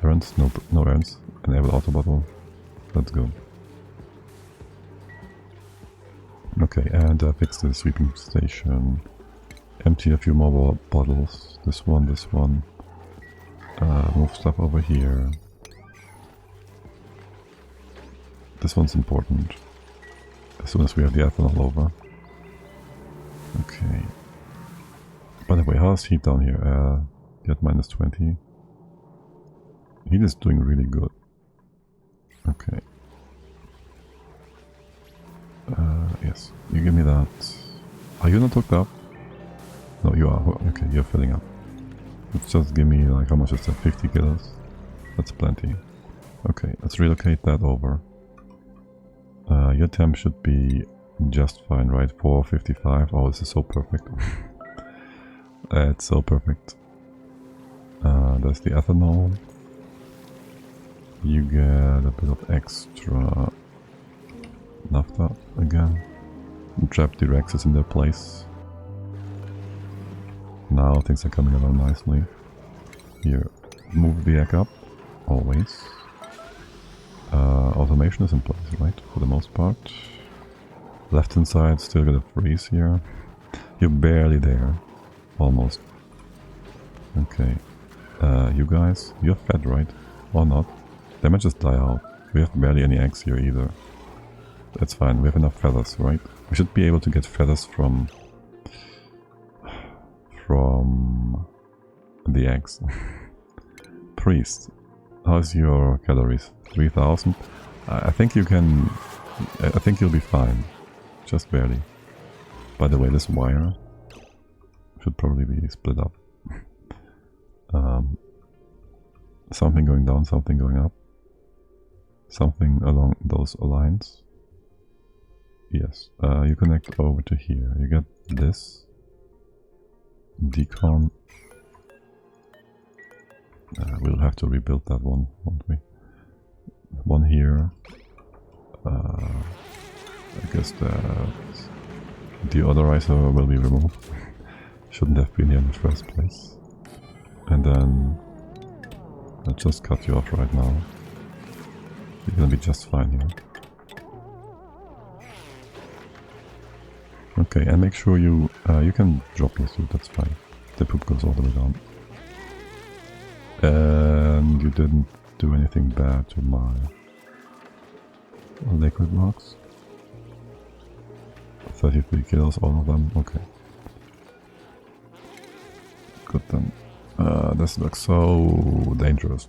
Errands? No errands. Enable auto bottle. That's good. Okay, and fix the sweeping station. Empty a few more bottles. This one. Move stuff over here. This one's important. As soon as we have the ethanol over. Okay. By the way, how's heat down here? Get minus 20. Heat is doing really good. Okay. Yes, you give me that. Are you not hooked up? No, you are. Okay, you're filling up. Let's just give me, like, how much is that? 50 kilos? That's plenty. Okay, let's relocate that over. Your temp should be just fine, right? 455. Oh, this is so perfect. It's so perfect. There's the ethanol. You get a bit of extra naphtha again. Trap the Rexes in their place. Now things are coming along nicely. Here, move the egg up, always. Automation is in place, right? For the most part. Left hand side, still got a freeze here. You're barely there. Almost. Okay. You guys, you're fed, right? Or not? They might just die out. We have barely any eggs here either. That's fine, we have enough feathers, right? We should be able to get feathers from the eggs. Priest, how's your calories? 3000? I think you can... I think you'll be fine. Just barely. By the way, this wire should probably be split up. Something going down, something going up. Something along those lines. Yes, you connect over to here. You get this. Decon. We'll have to rebuild that one, won't we? One here. I guess the deodorizer will be removed. Shouldn't have been here in the first place. And then I'll just cut you off right now. You're gonna be just fine here. Okay, and make sure you can drop your suit, that's fine. The poop goes all the way down. And you didn't do anything bad to my liquid blocks. 33 kills, all of them, okay. Good then. This looks so dangerous.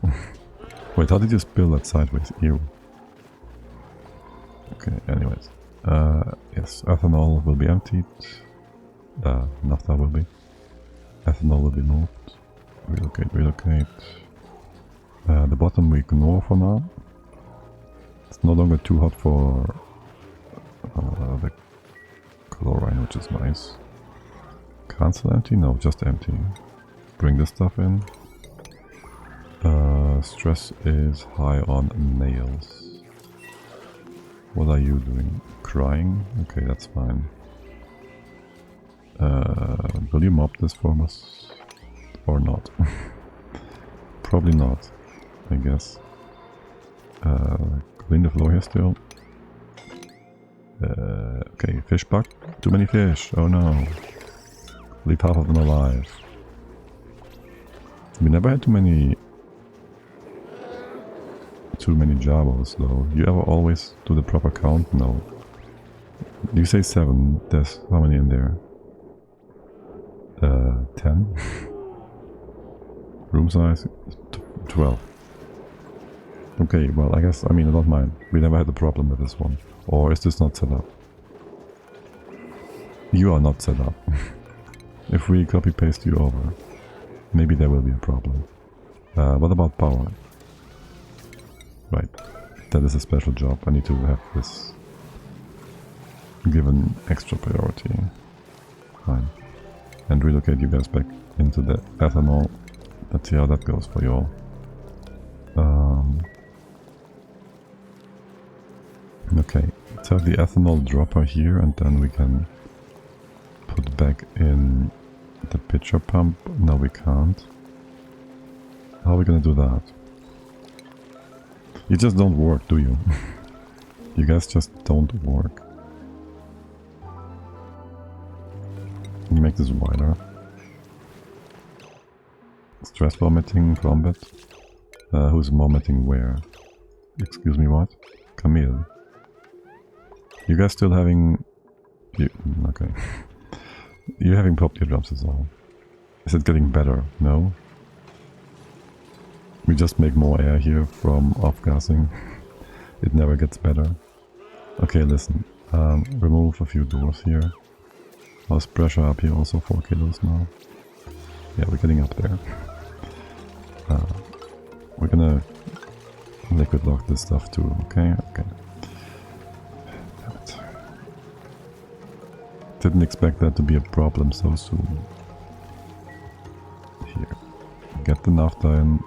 Wait, how did you spill that sideways? Ew. Okay, anyways. Yes, ethanol will be emptied. Naphtha will be. Ethanol will be moved. Relocate, relocate. The bottom we ignore for now. It's no longer too hot for the chlorine, which is nice. Cancel empty? No, just empty. Bring this stuff in. Stress is high on nails. What are you doing? Crying? Okay, that's fine. Will you mop this for us? Or not? Probably not, I guess. Clean the floor here still. Okay, fish buck. Too many fish. Oh no. Leave half of them alive. We never had too many Jabos though. You ever always do the proper count? No. You say 7. There's how many in there? 10? Room size? 12. Okay, well I guess, I mean I don't mind. We never had a problem with this one. Or is this not set up? You are not set up. If we copy paste you over, maybe there will be a problem. What about power? Right, that is a special job. I need to have this given extra priority. Fine. And relocate you guys back into the ethanol. Let's see how that goes for you all. Okay, let's have the ethanol dropper here and then we can put back in the pitcher pump. No, we can't. How are we gonna do that? You just don't work, do you? You guys just don't work. Make this wider. Stress vomiting, combat. Who's vomiting where? Excuse me, what? Camille. You guys still having... okay. You're having pop eardrums is all. Is it getting better? No? We just make more air here from off-gassing. It never gets better. Okay, listen. Remove a few doors here. How's pressure up here? Also 4 kilos now. Yeah, we're getting up there. We're gonna liquid lock this stuff too, okay? Okay. Damn it. Didn't expect that to be a problem so soon. Here. Get the naphtha in.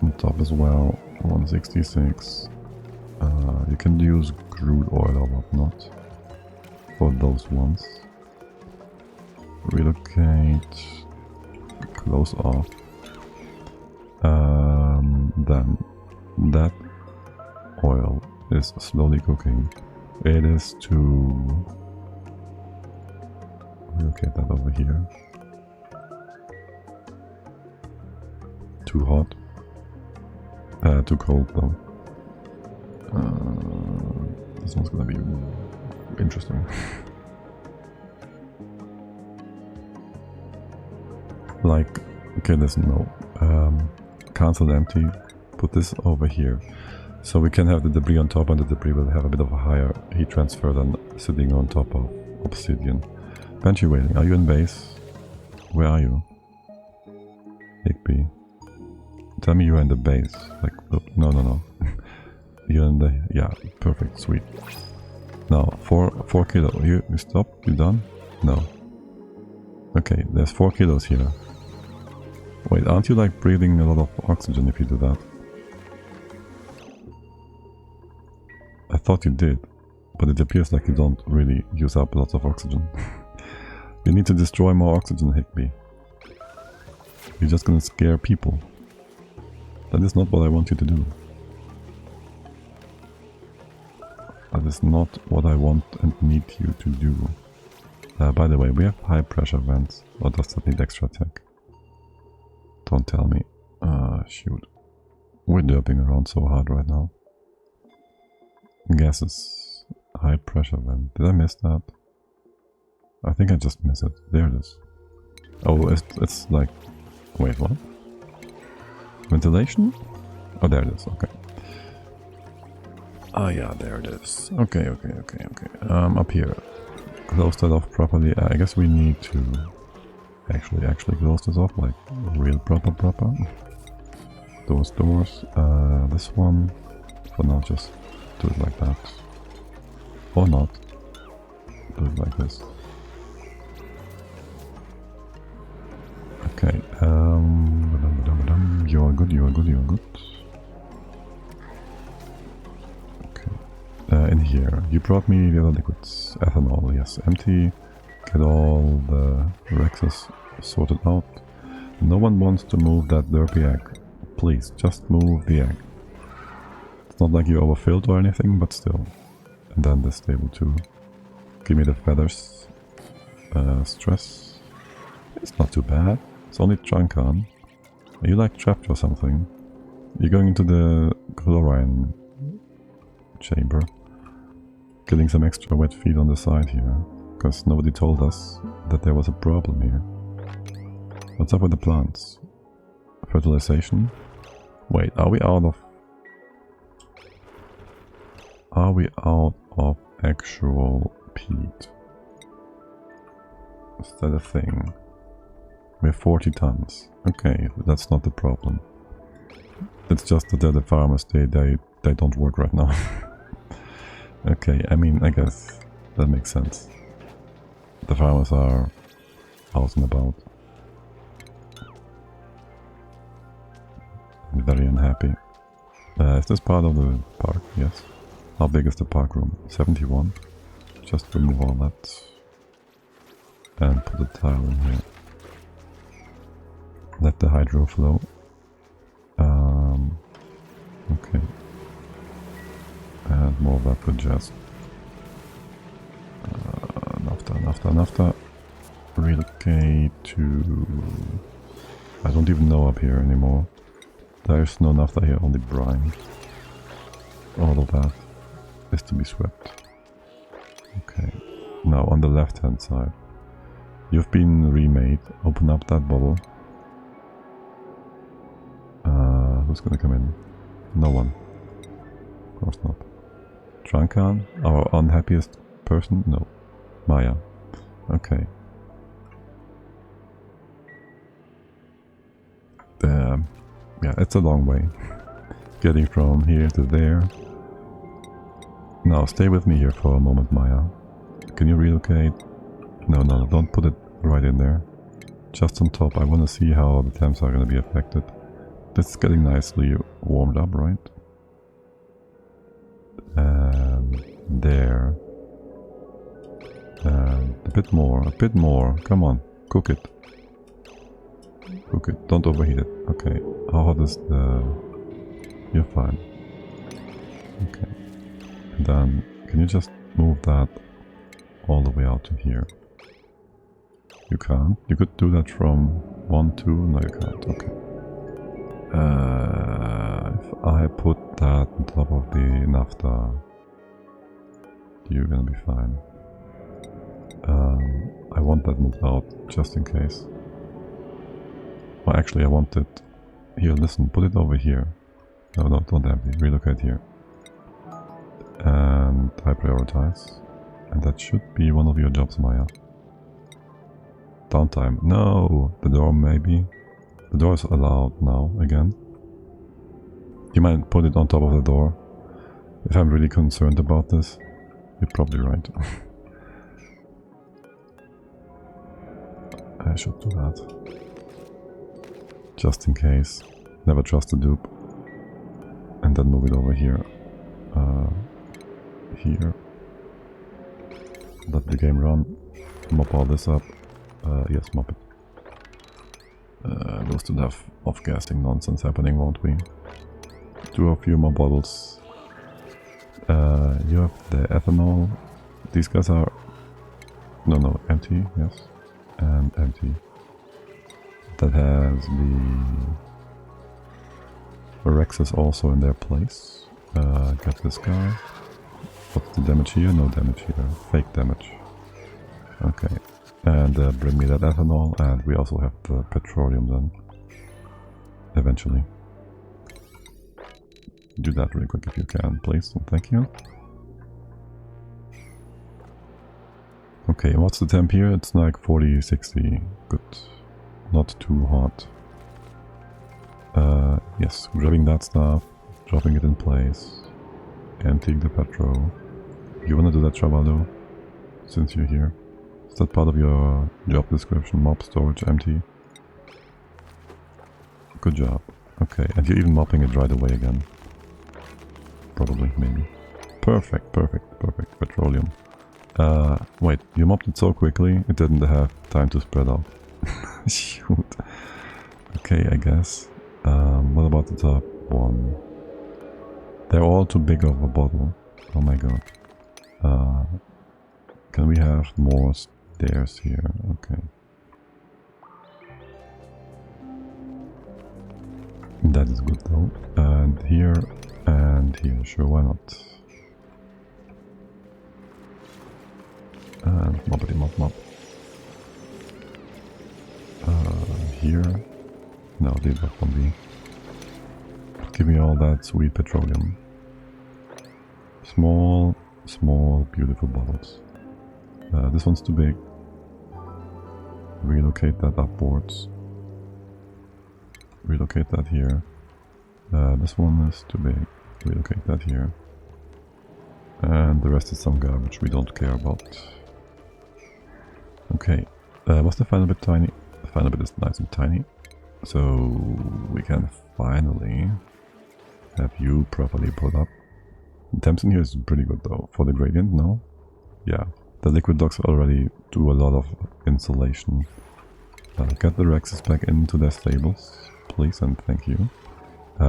On top as well. 166. You can use crude oil or whatnot for those ones. Relocate. Close off. Then that oil is slowly cooking. It is to relocate that over here. Too hot. Too cold though. This one's gonna be interesting. Like, okay, listen, no. Cancel empty. Put this over here. So we can have the debris on top, and the debris will have a bit of a higher heat transfer than sitting on top of obsidian. Banshee wailing, are you in base? Where are you? Higby. Tell me you're in the base. Like, no, no, no. You're in the... yeah, perfect, sweet. Now, 4 kilo. You stop? You done? No. Okay, there's 4 kilos here. Wait, aren't you like breathing a lot of oxygen if you do that? I thought you did, but it appears like you don't really use up lots of oxygen. You need to destroy more oxygen, Higby. You're just gonna scare people. That is not what I want you to do. That is not what I want and need you to do. By the way, we have high pressure vents. Or does that need extra tech? Don't tell me. Shoot. We're derping around so hard right now. Gases. High pressure vent. Did I miss that? I think I just missed it. There it is. Oh, it's like... wait, what? Ventilation? Oh, there it is. Okay. Oh yeah, there it is. Okay, okay, okay, okay. Up here. Close that off properly. I guess we need to actually close this off, like real proper. Those doors. This one. For now, just do it like that. Or not. Do it like this. Okay. You are good. You are good. You are good. In here, you brought me the other liquids. Ethanol, yes, empty. Get all the Rexes sorted out. No one wants to move that derpy egg. Please, just move the egg. It's not like you overfilled or anything, but still. And then this table too. Give me the feathers. Stress. It's not too bad. It's only Truncan. Are you like trapped or something? You're going into the chlorine chamber. Getting some extra wet feed on the side here, because nobody told us that there was a problem here. What's up with the plants? Fertilization? Wait, are we out of... are we out of actual peat? Is that a thing? We have 40 tons. Okay, that's not the problem. It's just that the farmers, they don't work right now. Okay, I mean, I guess that makes sense. The farmers are out and about. And very unhappy. Is this part of the park? Yes. How big is the park room? 71. Just remove all that. And put a tile in here. Let the hydro flow. Okay. And more of that for just naphtha. Relocate to... I don't even know up here anymore. There's no naphtha here, only brine. All of that is to be swept. Okay. Now on the left hand side. You've been remade. Open up that bottle. Who's gonna come in? No one. Of course not. Truncan, our unhappiest person? No. Maya. Okay. Yeah, it's a long way. Getting from here to there. Now, stay with me here for a moment, Maya. Can you relocate? No, don't put it right in there. Just on top. I want to see how the temps are going to be affected. This is getting nicely warmed up, right? And there. And a bit more. Come on, cook it. Cook it, don't overheat it. Okay, how hot is the... You're fine. Okay. And then, can you just move that all the way out to here? You can't? You could do that from 1, 2, no you can't, okay. If I put that on top of the naphtha, you're gonna be fine. I want that moved out, just in case. Well, actually, I want it... Here, listen, put it over here. No, don't empty. Relocate here. And I prioritize. And that should be one of your jobs, Maya. Downtime. No! The door, maybe. The door is allowed now, again. You might put it on top of the door. If I'm really concerned about this, you're probably right. I should do that. Just in case. Never trust a dupe. And then move it over here. Here. Let the game run. Mop all this up. Yes, mop it. We'll still have off-gassing nonsense happening, won't we? Do a few more bottles. You have the ethanol. These guys are... No, empty, yes. And empty. That has the Rexes also in their place. Get this guy. What's the damage here? No damage here. Fake damage. Okay. And bring me that ethanol, and we also have the petroleum then. Eventually. Do that really quick if you can, please. Thank you. Okay, and what's the temp here? It's like 40, 60. Good. Not too hot. Yes, grabbing that stuff, dropping it in place, emptying the petrol. You wanna do that, Trabaldo? Since you're here. Is that part of your job description? Mop, storage, empty? Good job. Okay, and you're even mopping it right away again. Probably, maybe. Perfect. Petroleum. Wait, you mopped it so quickly, it didn't have time to spread out. Shoot. Okay, I guess. What about the top one? They're all too big of a bottle. Oh my god. Can we have more stairs here? Okay. That is good though. And here, sure, why not? And moppity mop. Here. No, leave that one be. Give me all that sweet petroleum. Small, beautiful bottles. This one's too big. Relocate that upwards. Relocate that here. This one is too big. Relocate that here. And the rest is some garbage we don't care about. Okay. Was the final bit tiny? The final bit is nice and tiny. So we can finally have you properly put up. The temps in here is pretty good though. For the gradient, no? Yeah. The liquid dogs already do a lot of insulation. Get the Rexes back into their stables, please, and thank you.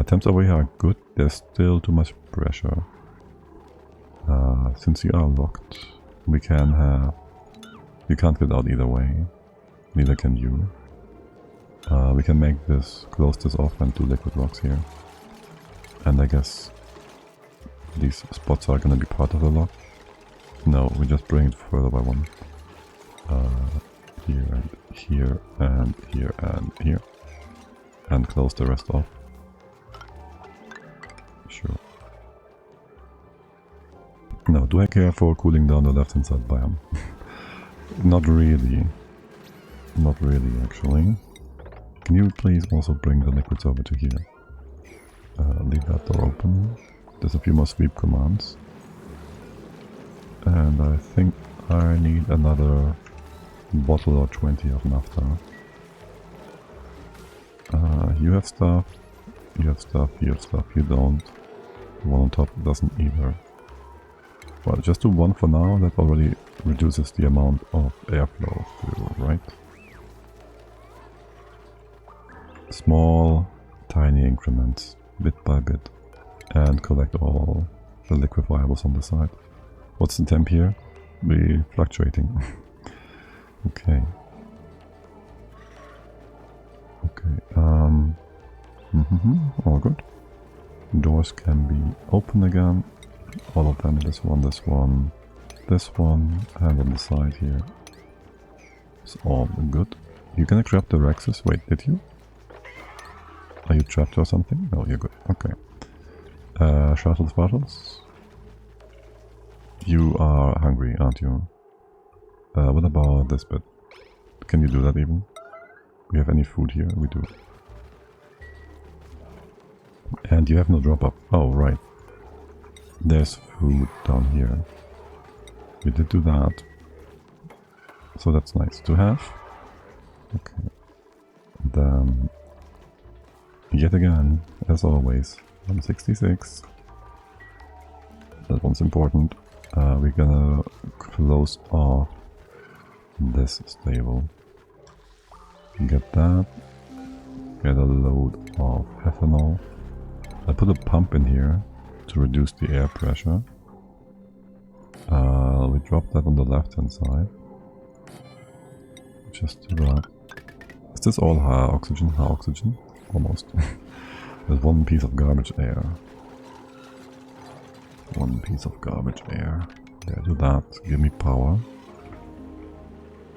Temps over here are good. There's still too much pressure. Since you are locked, we can have... You can't get out either way. Neither can you. We can make this, close this off and do liquid rocks here. And I guess these spots are gonna be part of the lock. No, we just bring it further by one. Here and here and here and here. And close the rest off. Sure. No, do I care for cooling down the left-hand side biome? Not really. Not really, actually. Can you please also bring the liquids over to here? Leave that door open. There's a few more sweep commands. And I think I need another bottle or 20 of naphtha. You have stuff, you have stuff, you have stuff, you don't. The one on top doesn't either. Well, just do one for now, that already reduces the amount of airflow through, right? Small, tiny increments, bit by bit, and collect all the liquefiables on the side. What's the temp here? Be fluctuating. Okay. Okay, all good. Doors can be open again. All of them, this one, this one, this one, and on the side here. It's all good. You're gonna grab the Rexes? Wait, did you? Are you trapped or something? No, you're good. Okay. Shuttles. You are hungry, aren't you? What about this bit? Can you do that even? We have any food here? We do. And you have no drop-up. Oh, right. There's food down here. You did do that. So that's nice to have. Okay. Then, yet again, as always, 166. That one's important. We're gonna close off this stable. Get that. Get a load of ethanol. I put a pump in here to reduce the air pressure. We drop that on the left hand side. Just do that. Is this all high oxygen? High oxygen? Almost. There's one piece of garbage air. One piece of garbage air. There, do that. Give me power.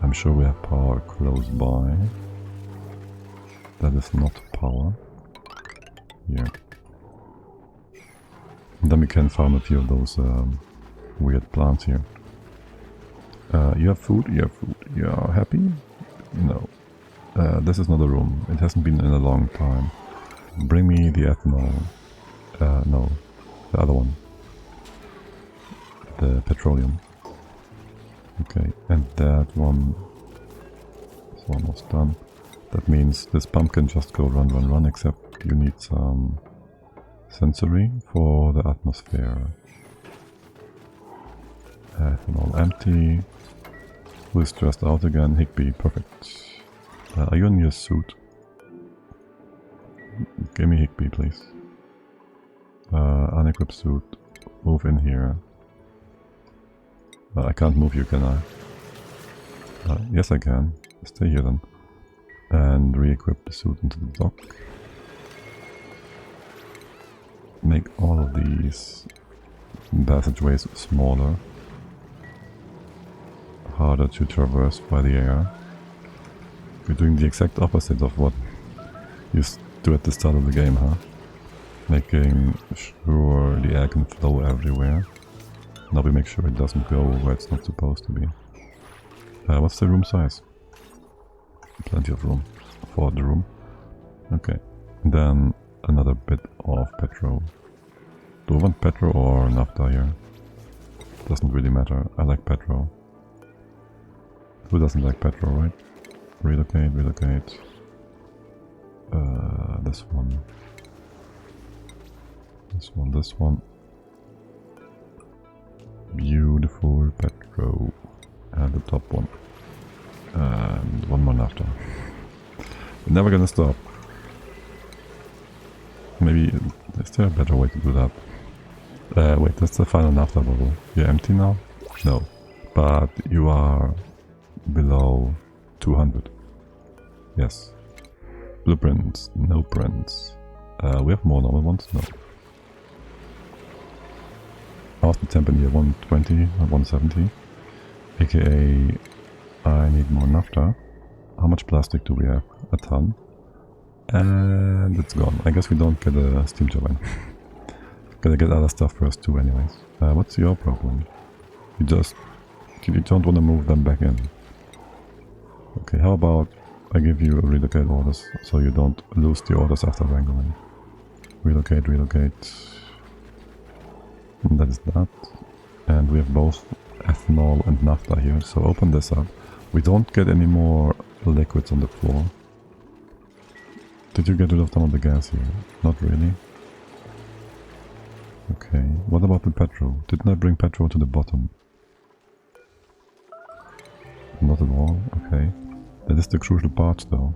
I'm sure we have power close by. That is not power. Here. And then we can farm a few of those weird plants here. You have food? You have food. You are happy? No. This is not a room. It hasn't been in a long time. Bring me the ethanol. No. The other one. The petroleum. Okay, and that one is almost done. That means this pump can just go run, except you need some sensory for the atmosphere. Ethanol empty. Who is stressed out again? Higby, perfect. Are you in your suit? Give me Higby, please. Unequipped suit. Move in here. I can't move you, can I? Yes, I can. Stay here then. And re-equip the suit into the dock. Make all of these passageways smaller. Harder to traverse by the air. You're doing the exact opposite of what you do at the start of the game, huh? Making sure the air can flow everywhere. Now we make sure it doesn't go where it's not supposed to be. What's the room size? Plenty of room for the room. Okay. Then another bit of petrol. Do I want petrol or naphtha here? Doesn't really matter. I like petrol. Who doesn't like petrol, right? Relocate, relocate. This one. This one, this one. Beautiful petrol. And the top one. And one more naphtha. We're never gonna stop. Maybe is there a better way to do that? Wait, that's the final naphtha bubble. You're empty now? No. But you are below 200. Yes. Blueprints, no prints. We have more normal ones? No. How's the temp in here? 120 or 170? AKA I need more naphtha. How much plastic do we have? A ton. And it's gone. I guess we don't get a steam turbine. Gotta get other stuff first too anyways. What's your problem? You don't want to move them back in. Okay, how about I give you relocate orders so you don't lose the orders after wrangling. Relocate, relocate. And that is that. And we have both ethanol and naphtha here, so open this up. We don't get any more liquids on the floor. Did you get rid of some of the gas here? Not really. Okay, what about the petrol? Didn't I bring petrol to the bottom? Not at all, okay. That is the crucial part though.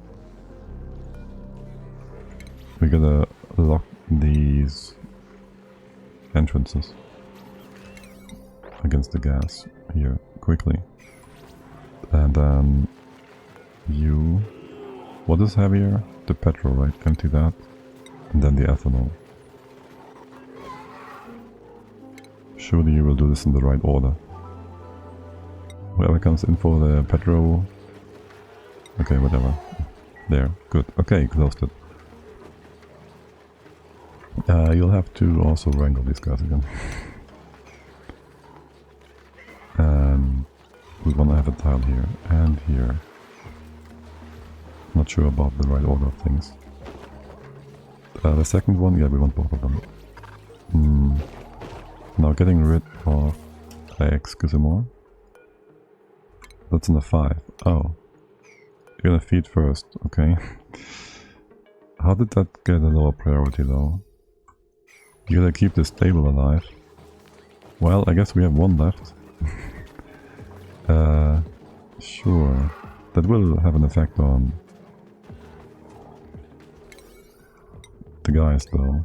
We gotta lock these entrances against the gas here, quickly. And then you... What is heavier? The petrol, right? Empty that. And then the ethanol. Surely you will do this in the right order. Whoever comes in for the petrol... Okay, whatever. There, good. Okay, closed it. You'll have to also wrangle these guys again. And we want to have a tile here and here. Not sure about the right order of things. The second one, yeah, we want both of them. Now getting rid of excuse-moi. That's in a 5. Oh. You're gonna feed first, okay. How did that get a lower priority though? You gotta keep this table alive. Well, I guess we have one left. Sure. That will have an effect on the guys though.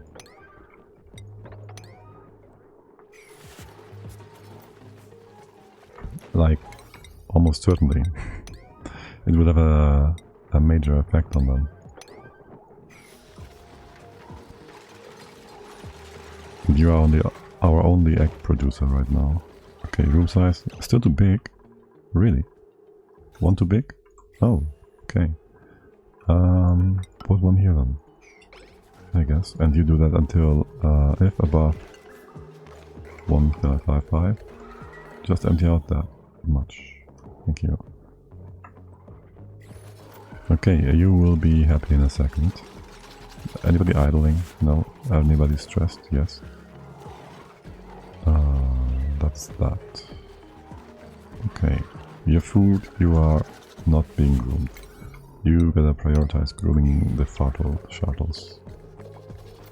Like, almost certainly. It will have a major effect on them. You are our only egg producer right now. Okay, room size. Still too big? Really? One too big? Oh, okay. Put one here then. I guess. And you do that until if above 1.55. Just empty out that much. Thank you. Okay, you will be happy in a second. Anybody idling? No. Anybody stressed? Yes. That's that. Okay. Your food, you are not being groomed. You gotta prioritize grooming the fertile shuttles.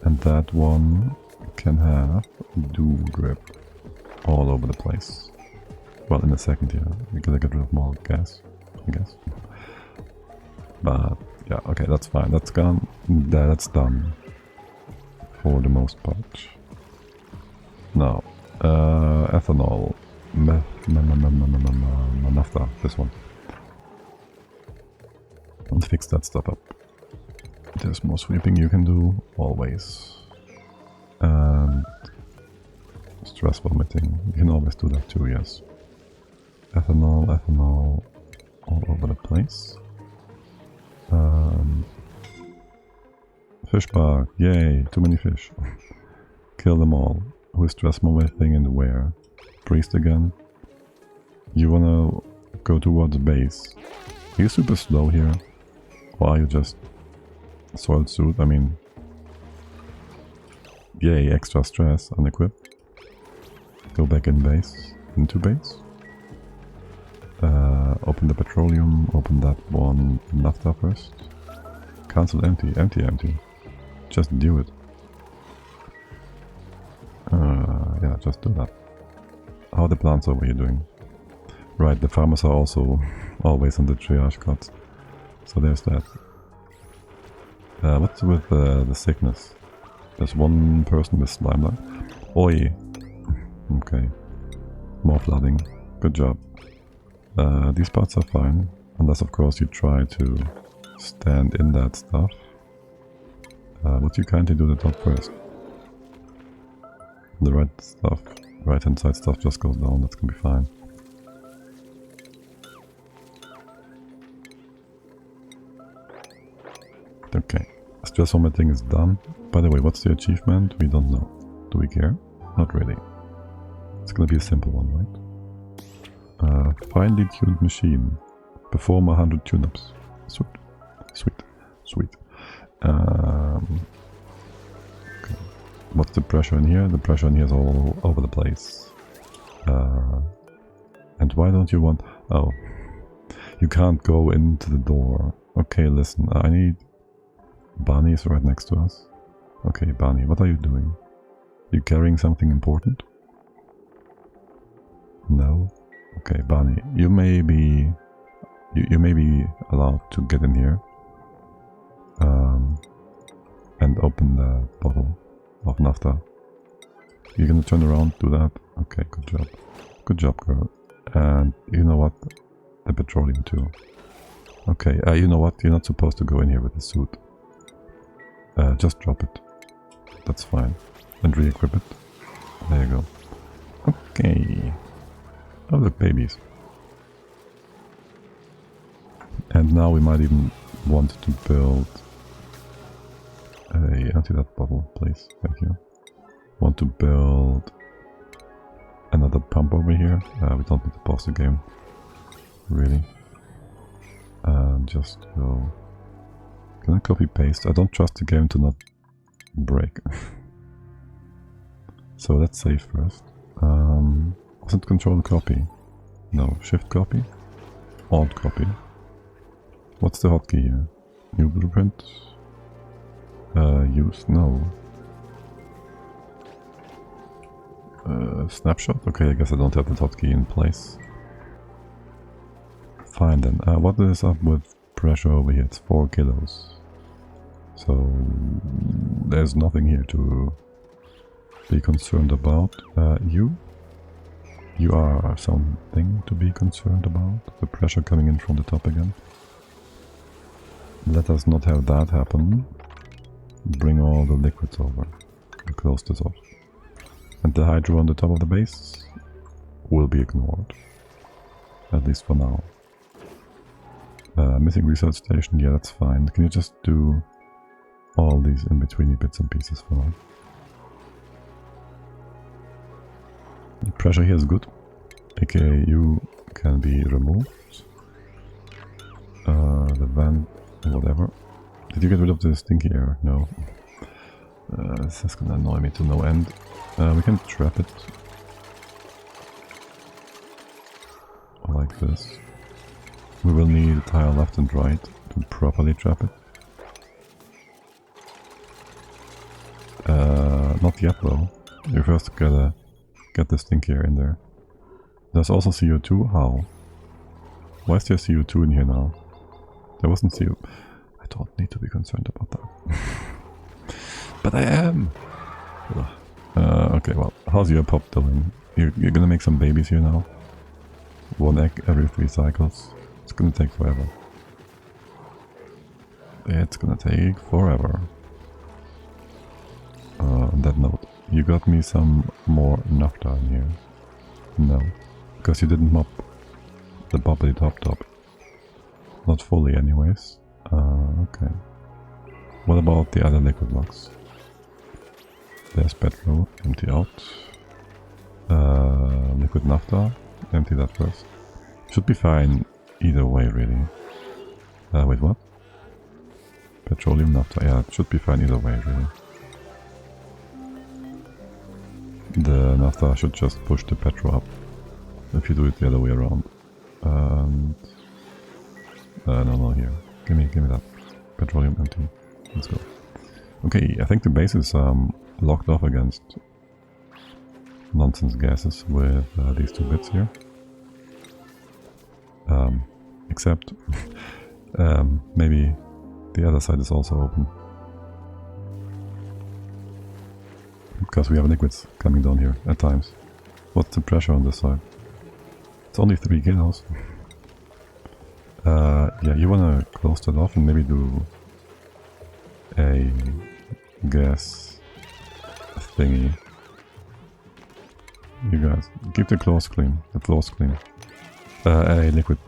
And that one can have dew drip all over the place. Well, in a second here, we gotta get rid of more gas, I guess. But yeah, okay, that's fine. That's gone. That's done for the most part. Now, ethanol, naphtha, this one. And fix that stuff up. There's more sweeping you can do, always. And stress vomiting, you can always do that too, yes. Ethanol, all over the place. Fish bug, yay, too many fish. Kill them all. Who is stress vomiting and where? Priest again. You wanna go towards base. Are you super slow here? Or are you just soiled suit? I mean, yay, extra stress, unequip. Go back in base, into base. Open the petroleum, open that one naphtha first. Cancel empty, empty. Just do it. Yeah, just do that. How are the plants over here doing? Right, the farmers are also always on the triage cuts. So there's that. What's with the sickness? There's one person with slime lung. Oi! Okay. More flooding. Good job. These parts are fine. Unless of course you try to stand in that stuff. Would you kindly do the top first? The right stuff, right hand side stuff just goes down, that's gonna be fine. Okay, stress vomiting is done. By the way, what's the achievement? We don't know. Do we care? Not really. It's gonna be a simple one, right? Finely tuned machine. Perform 100 tune-ups. Sweet. Sweet. Sweet. Okay. What's the pressure in here? The pressure in here is all over the place. And why don't you want... Oh. You can't go into the door. Okay, listen. I need... Barney is right next to us. Okay, Barney, what are you doing? You carrying something important? No? Okay, Barney, you may be... You may be allowed to get in here. And open the bottle of naphtha. You're gonna turn around, do that? Okay, good job. Good job, girl. And you know what? The petroleum too. Okay, you know what? You're not supposed to go in here with the suit. Just drop it. That's fine. And re-equip it. There you go. Okay. Oh, look, babies. And now we might even want to build a... Empty that bottle, please. Thank you. Want to build another pump over here. We don't need to pause the game. Really. Just go... Can I copy paste? I don't trust the game to not break. So let's save first. Wasn't control copy? No, shift copy? Alt copy. What's the hotkey here? New blueprint? Use? No. Snapshot? Okay, I guess I don't have the hotkey in place. Fine then. What is up with pressure over here? It's 4 kilos. So there's nothing here to be concerned about. You are something to be concerned about. The pressure coming in from the top again. Let us not have that happen. Bring all the liquids over and close this off. And the hydro on the top of the base will be ignored. At least for now. Missing research station, yeah, that's fine. Can you just do all these in-betweeny bits and pieces for now? The pressure here is good. aka you can be removed. The vent, whatever. Did you get rid of the stinky air? No. This is gonna annoy me to no end. We can trap it. Like this. We will need a tile left and right to properly trap it. Not yet though. You first gotta get the stinky air in there. There's also CO2? How? Why is there CO2 in here now? There wasn't CO2. I don't need to be concerned about that. But I am! Okay, well, how's your pop doing? You're gonna make some babies here now? 1 egg every 3 cycles. It's gonna take forever. It's gonna take forever. On that note, you got me some more naphtha in here. No, because you didn't mop the bobbly top. Not fully anyways. Okay. What about the other liquid blocks? There's petrol, empty out. Liquid naphtha, empty that first. Should be fine either way really. Wait, what? Petroleum naphtha, yeah, it should be fine either way really. The naphtha should just push the petrol up if you do it the other way around. No, here. Give me that. Petroleum empty. Let's go. Okay, I think the base is locked off against nonsense gases with these 2 bits here. Except maybe the other side is also open. Because we have liquids coming down here at times. What's the pressure on this side? It's only 3 kilos. Yeah, you wanna close that off and maybe do a gas thingy. You guys, keep the floors clean. A liquid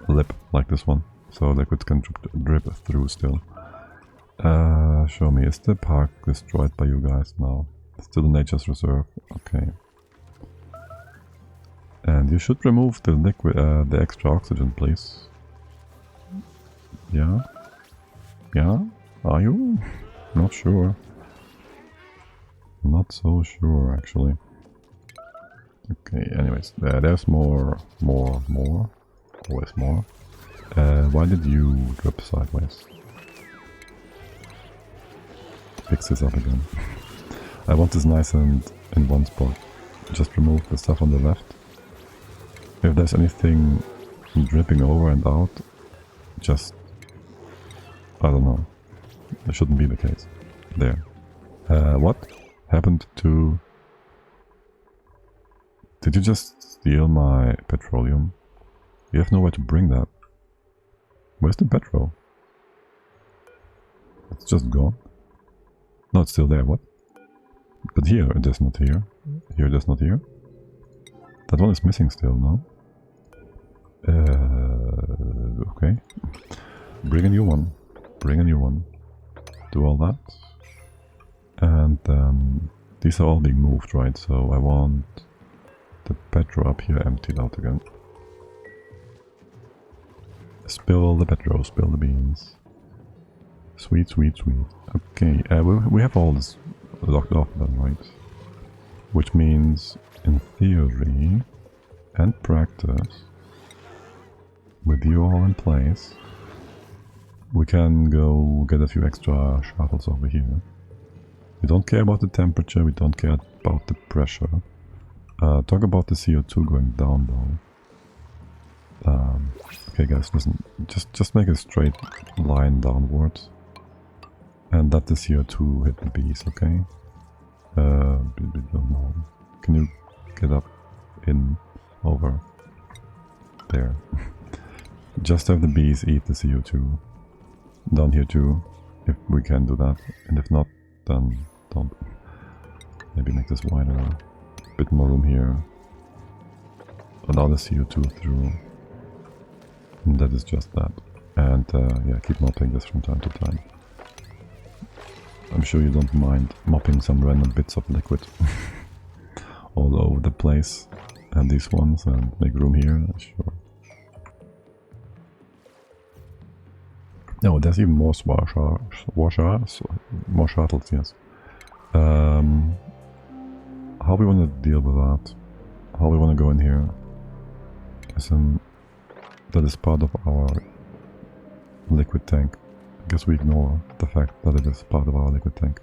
lip like this one, so liquids can drip through still. Show me, is the park destroyed by you guys now? Still nature's reserve, okay. And you should remove the liquid, the extra oxygen, please. Yeah? Yeah? Are you? Not sure. Not so sure, actually. Okay, anyways, there's more. Always more. Why did you drip sideways? Fix this up again. I want this nice and in one spot. Just remove the stuff on the left. If there's anything dripping over and out, just... I don't know. That shouldn't be the case. There. What happened to... Did you just steal my petroleum? You have nowhere to bring that. Where's the petrol? It's just gone. No, it's still there, what? But here, it is not here. Here, it is not here. That one is missing still, no? Okay. Bring a new one. Bring a new one. Do all that. And then... These are all being moved, right? So I want the petrol up here emptied out again. Spill the petrol, spill the beans. Sweet, sweet, sweet. Okay, we have all this locked off then, right? Which means, in theory and practice, with you all in place, we can go get a few extra shuttles over here. We don't care about the temperature, we don't care about the pressure. Talk about the CO2 going down though. Okay guys, listen, just make a straight line downwards. And let the CO2 hit the bees, okay? Don't know. Can you get up, in, over? There. Just have the bees eat the CO2. Down here too, if we can do that. And if not, then don't. Maybe make this wider. A bit more room here. Allow the CO2 through. And that is just that. And yeah, keep mopping this from time to time. I'm sure you don't mind mopping some random bits of liquid all over the place. And these ones, and make room here, sure. No, there's even more more shuttles, yes. How we want to deal with that? How we want to go in here? That is part of our liquid tank. I guess we ignore the fact that it is part of our liquid tank.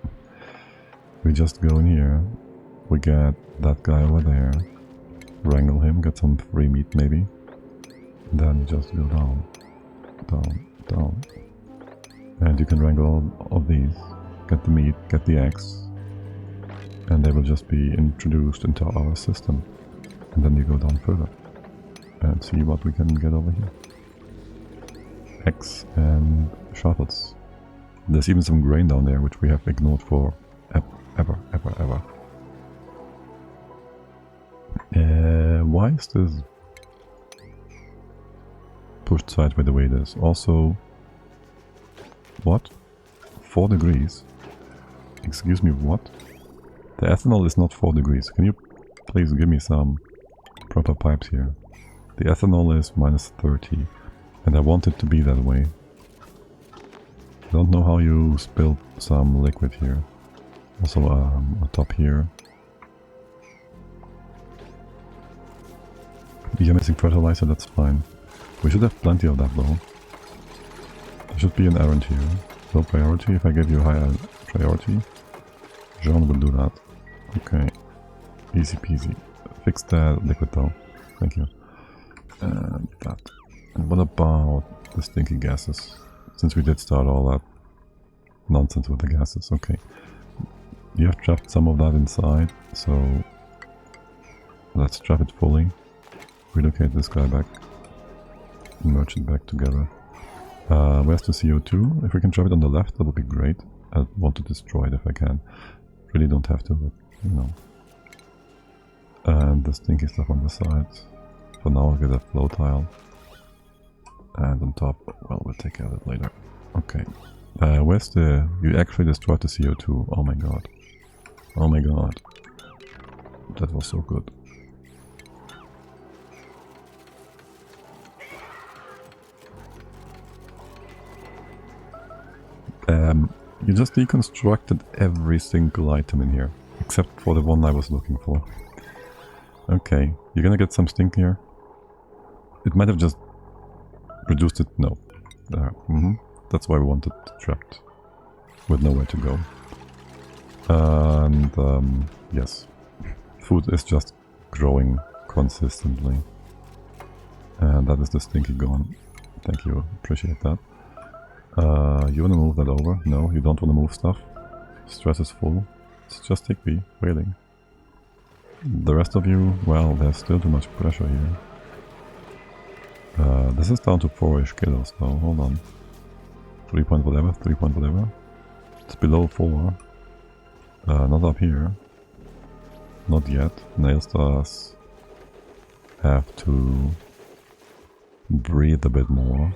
We just go in here, we get that guy over there, wrangle him, get some free meat maybe, and then just go down, down, down. And you can wrangle all of these, get the meat, get the eggs, and they will just be introduced into our system. And then you go down further and see what we can get over here. Eggs and shuttles. There's even some grain down there which we have ignored for ever. Why is this pushed sideways the way it is? Also, what? 4 degrees? Excuse me, what? The ethanol is not 4 degrees. Can you please give me some proper pipes here? The ethanol is -30. And I want it to be that way. I don't know how you spilled some liquid here. Also on top here. You're missing fertilizer, that's fine. We should have plenty of that though. There should be an errand here. Low priority, if I give you higher priority. Jean will do that. Okay. Easy peasy. Fix the liquid though. Thank you. And that. And what about the stinky gases? Since we did start all that nonsense with the gases, okay. You have trapped some of that inside, so let's trap it fully. Relocate this guy back. Merge it back together. Where's the CO2? If we can trap it on the left, that would be great. I want to destroy it if I can. Really don't have to, but you know. And the stinky stuff on the sides. For now, I'll get a flow tile. And on top, well, we'll take care of it later. Okay. Where's the... You actually destroyed the CO2. Oh my god. Oh my god. That was so good. You just deconstructed every single item in here, except for the one I was looking for. Okay, you're gonna get some stink here. It might have just reduced it. No. There. That's why we wanted it trapped. With nowhere to go. And yes. Food is just growing consistently. And that is the stinky gone. Thank you, appreciate that. You wanna move that over? No, you don't wanna move stuff. Stress is full. It's just TP, waiting. The rest of you, well, there's still too much pressure here. This is down to 4-ish kilos though, hold on. 3 point whatever, 3 point whatever. It's below 4. Not up here. Not yet. Nail stars have to breathe a bit more.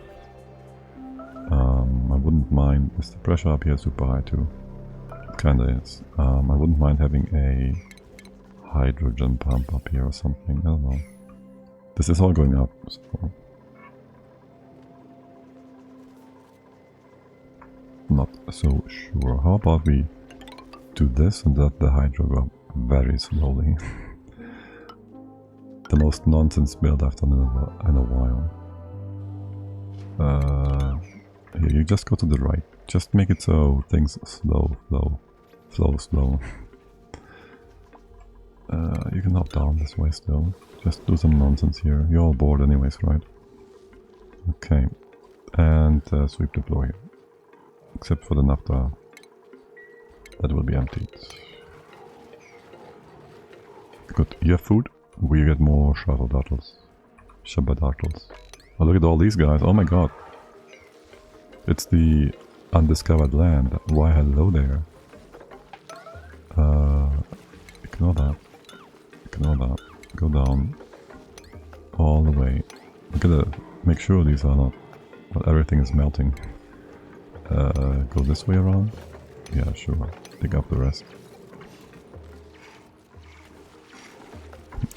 I wouldn't mind. Is the pressure up here super high too? It kinda is. I wouldn't mind having a hydrogen pump up here or something. I don't know. This is all going up, so not so sure. How about we do this and let the hydro go up very slowly? The most nonsense build I've done in a while. Here, you just go to the right. Just make it so things slow. You can hop down this way still. Just do some nonsense here. You're all bored anyways, right? Okay. And sweep the floor here. Except for the naphtha. That will be emptied. Good. You have food? We get more shabadattles. Oh, look at all these guys. Oh my god. It's the undiscovered land. Why hello there. Ignore that. Ignore that. Go down. All the way. I'm gonna make sure these are not... Well, everything is melting. Go this way around? Yeah, sure. Pick up the rest.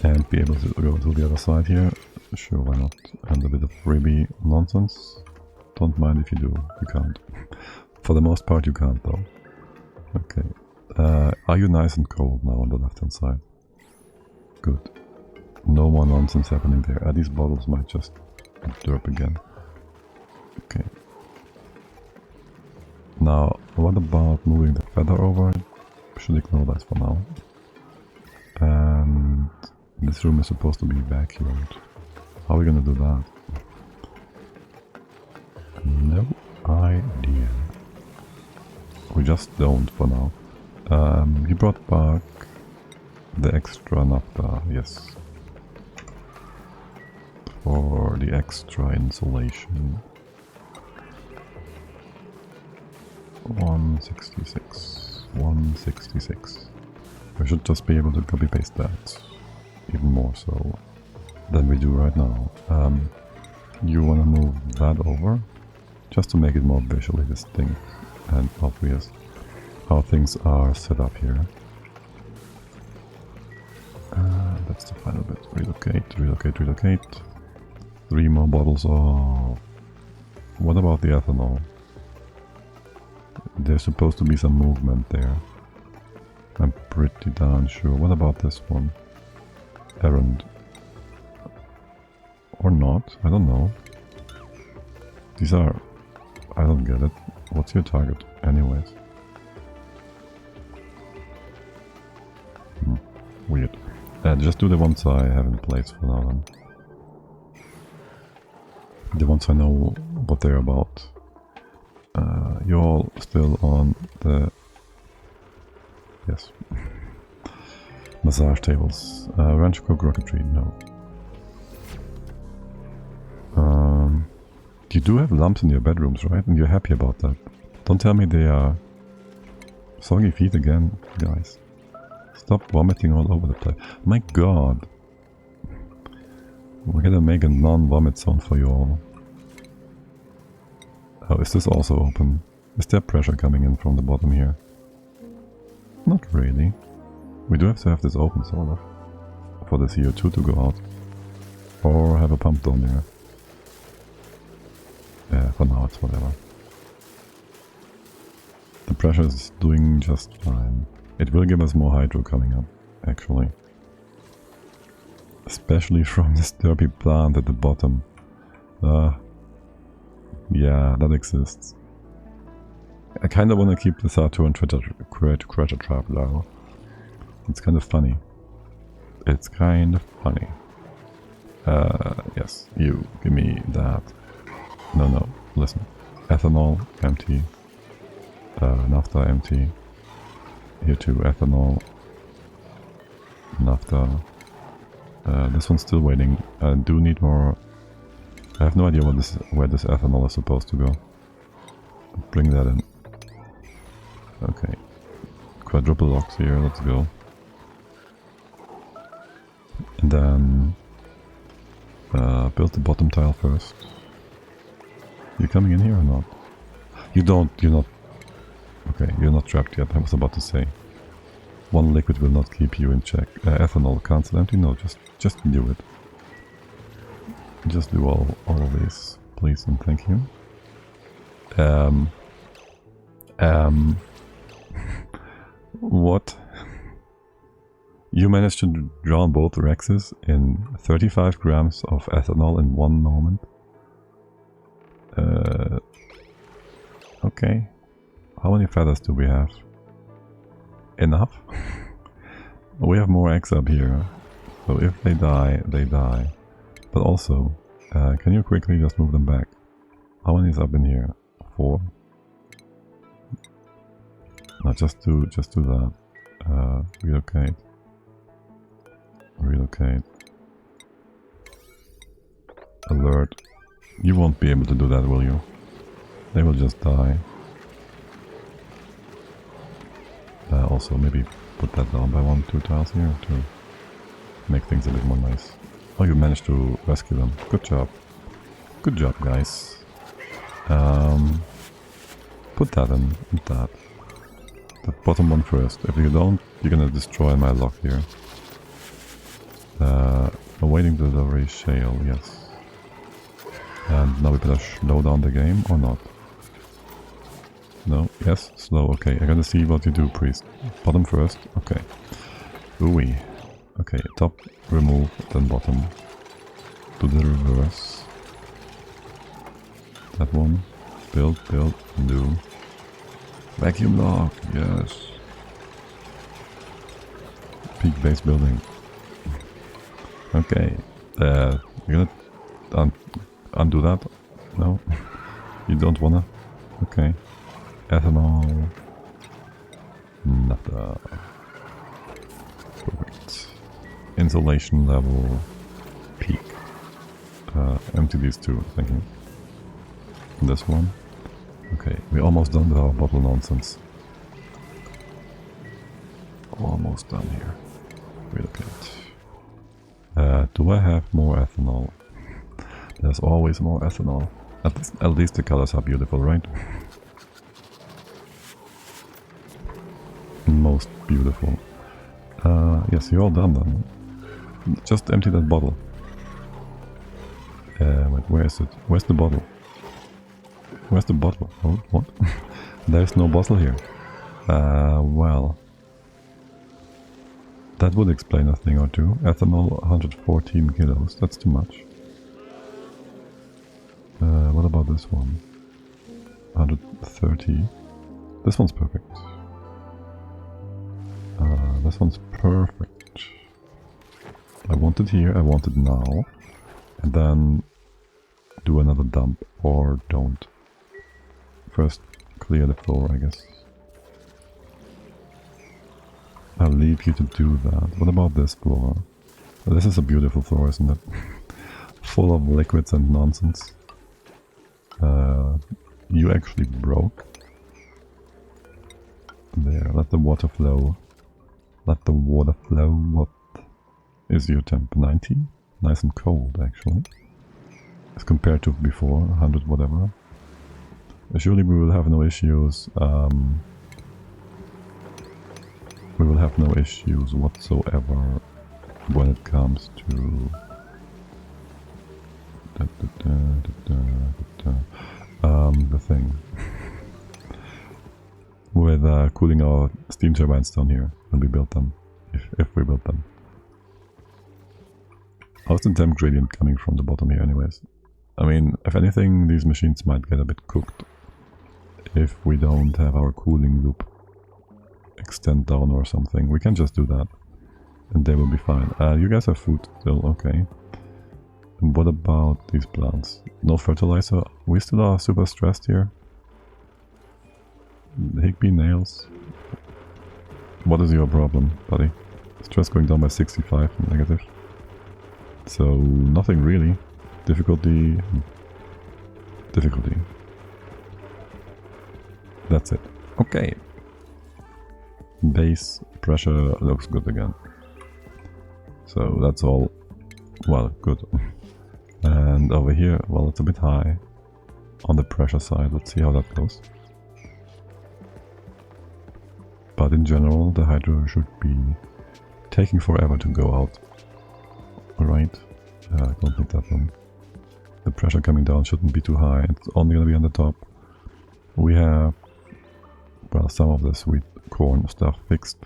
And be able to go to the other side here. Sure, why not? And a bit of freebie nonsense. Don't mind if you do. You can't. For the most part you can't though. Okay. Are you nice and cold now on the left hand side? Good. No more nonsense happening there. These bottles might just derp again. Okay. Now, what about moving the feather over? Should ignore that for now. And this room is supposed to be vacuumed. How are we gonna do that? No idea. We just don't for now. You brought back the extra naphtha, yes. For the extra insulation. 166. We should just be able to copy paste that. Even more so than we do right now. You wanna move that over? Just to make it more visually distinct and obvious how things are set up here. That's the final bit. Relocate. 3 more bottles of... What about the ethanol? There's supposed to be some movement there. I'm pretty darn sure. What about this one? Errand. Or not? I don't know. These are... I don't get it. What's your target anyways? Weird. Just do the ones I have in place for now then. The ones I know what they're about. You're all still on the... Yes. Massage tables. Ranch cook rocketry, no. You do have lamps in your bedrooms, right? And you're happy about that. Don't tell me they are soggy feet again, guys. Stop vomiting all over the place. My god. We're gonna make a non-vomit zone for you all. Oh, is this also open? Is there pressure coming in from the bottom here? Not really. We do have to have this open, sort of. For the CO2 to go out. Or have a pump down there. Yeah, for now it's whatever. The pressure is doing just fine. It will give us more hydro coming up, actually. Especially from this derpy plant at the bottom. Yeah, that exists. I kind of want to keep the Saturn treasure trap though. It's kind of funny. It's kind of funny. Yes, you, give me that. No, listen. Ethanol, empty. Naphtha, empty. Here too, ethanol. Naphtha. This one's still waiting. I do need more. I have no idea where this ethanol is supposed to go. Bring that in. Okay. Quadruple locks here, let's go. And then build the bottom tile first. You coming in here or not? You're not. Okay, you're not trapped yet, I was about to say. One liquid will not keep you in check. Ethanol, cancel empty? No, just do it. Just do all of these, please and thank you. What? You managed to drown both Rexes in 35 grams of ethanol in one moment? Okay. How many feathers do we have? Enough? We have more eggs up here. So if they die, they die. But also, can you quickly just move them back? How many is up in here? 4? No, just do that. Relocate. Relocate. Alert. You won't be able to do that, will you? They will just die. Also, maybe put that down by 1-2 tiles here to make things a bit more nice. Oh, you managed to rescue them. Good job. Good job, guys. Put that in, that. The bottom one first. If you don't, you're gonna destroy my lock here. Awaiting delivery shale, yes. And now we better slow down the game or not? No, yes, slow, okay. I gotta see what you do, priest. Bottom first, okay. Ooh-wee. Okay, top, remove, then bottom. Do the reverse. That one. Build, do. Vacuum lock, yes. Peak base building. Okay, you're gonna undo that? No? You don't wanna? Okay. Ethanol. Naphtha. Perfect. Insulation level. Peak. Empty these two, thank you. This one. Okay, we're almost done with our bottle nonsense. Almost done here. Relocate. Do I have more ethanol? There's always more ethanol. At least the colors are beautiful, right? Most beautiful. Yes, you're all done then. Just empty that bottle. Wait, where is it? Where's the bottle? Where's the bottle? Oh, what? There's no bottle here. Well. That would explain a thing or two. Ethanol, 114 kilos. That's too much. What about this one? 130. This one's perfect. This one's perfect. I want it here, I want it now. And then do another dump, or don't. First clear the floor, I guess. I'll leave you to do that. What about this floor? This is a beautiful floor, isn't it? Full of liquids and nonsense. You actually broke. There, let the water flow. Let the water flow. What is your temp? 90? Nice and cold, actually. As compared to before, 100 whatever. Surely we will have no issues. We will have no issues whatsoever when it comes to the thing. with cooling our steam turbines down here when we build them, if we build them. How's the temp gradient coming from the bottom here anyways? I mean, if anything, these machines might get a bit cooked if we don't have our cooling loop extend down or something. We can just do that and they will be fine. You guys have food still, okay. And what about these plants? No fertilizer? We still are super stressed here. Higby nails. What is your problem, buddy? Stress going down by 65 negative. So nothing really. Difficulty. Difficulty. That's it. Okay. Base pressure looks good again. So that's all. Well, good. And over here, well, it's a bit high on the pressure side. Let's see how that goes. But in general, the hydro should be taking forever to go out. Alright, I don't need that one. The pressure coming down shouldn't be too high. It's only gonna be on the top. We have, well, some of the sweet corn stuff fixed.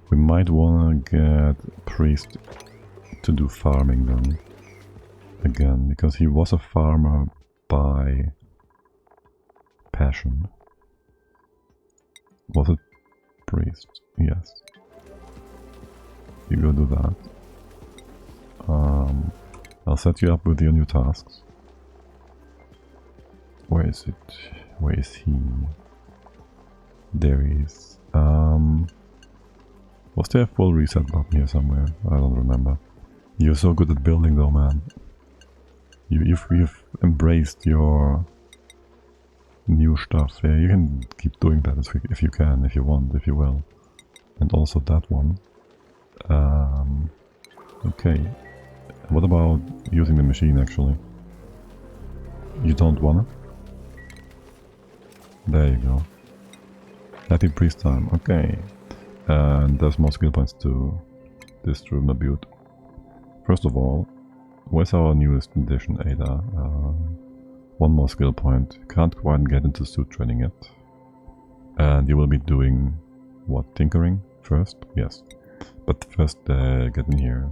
We might wanna get Priest to do farming then. Again, because he was a farmer by passion. Was it Priest? Yes. You go do that. I'll set you up with your new tasks. Where is it? Where is he? There he is. Was there a full reset button here somewhere? I don't remember. You're so good at building though, man. You've embraced your new stuff. Yeah, you can keep doing that if you can, if you want, if you will. And also that one. Okay. What about using the machine actually? You don't wanna? There you go. Happy priest time, okay. And there's more skill points to distribute. First of all, where's our newest edition, Ada? One more skill point. Can't quite get into suit training yet. And you will be doing what? Tinkering first? Yes. But first get in here.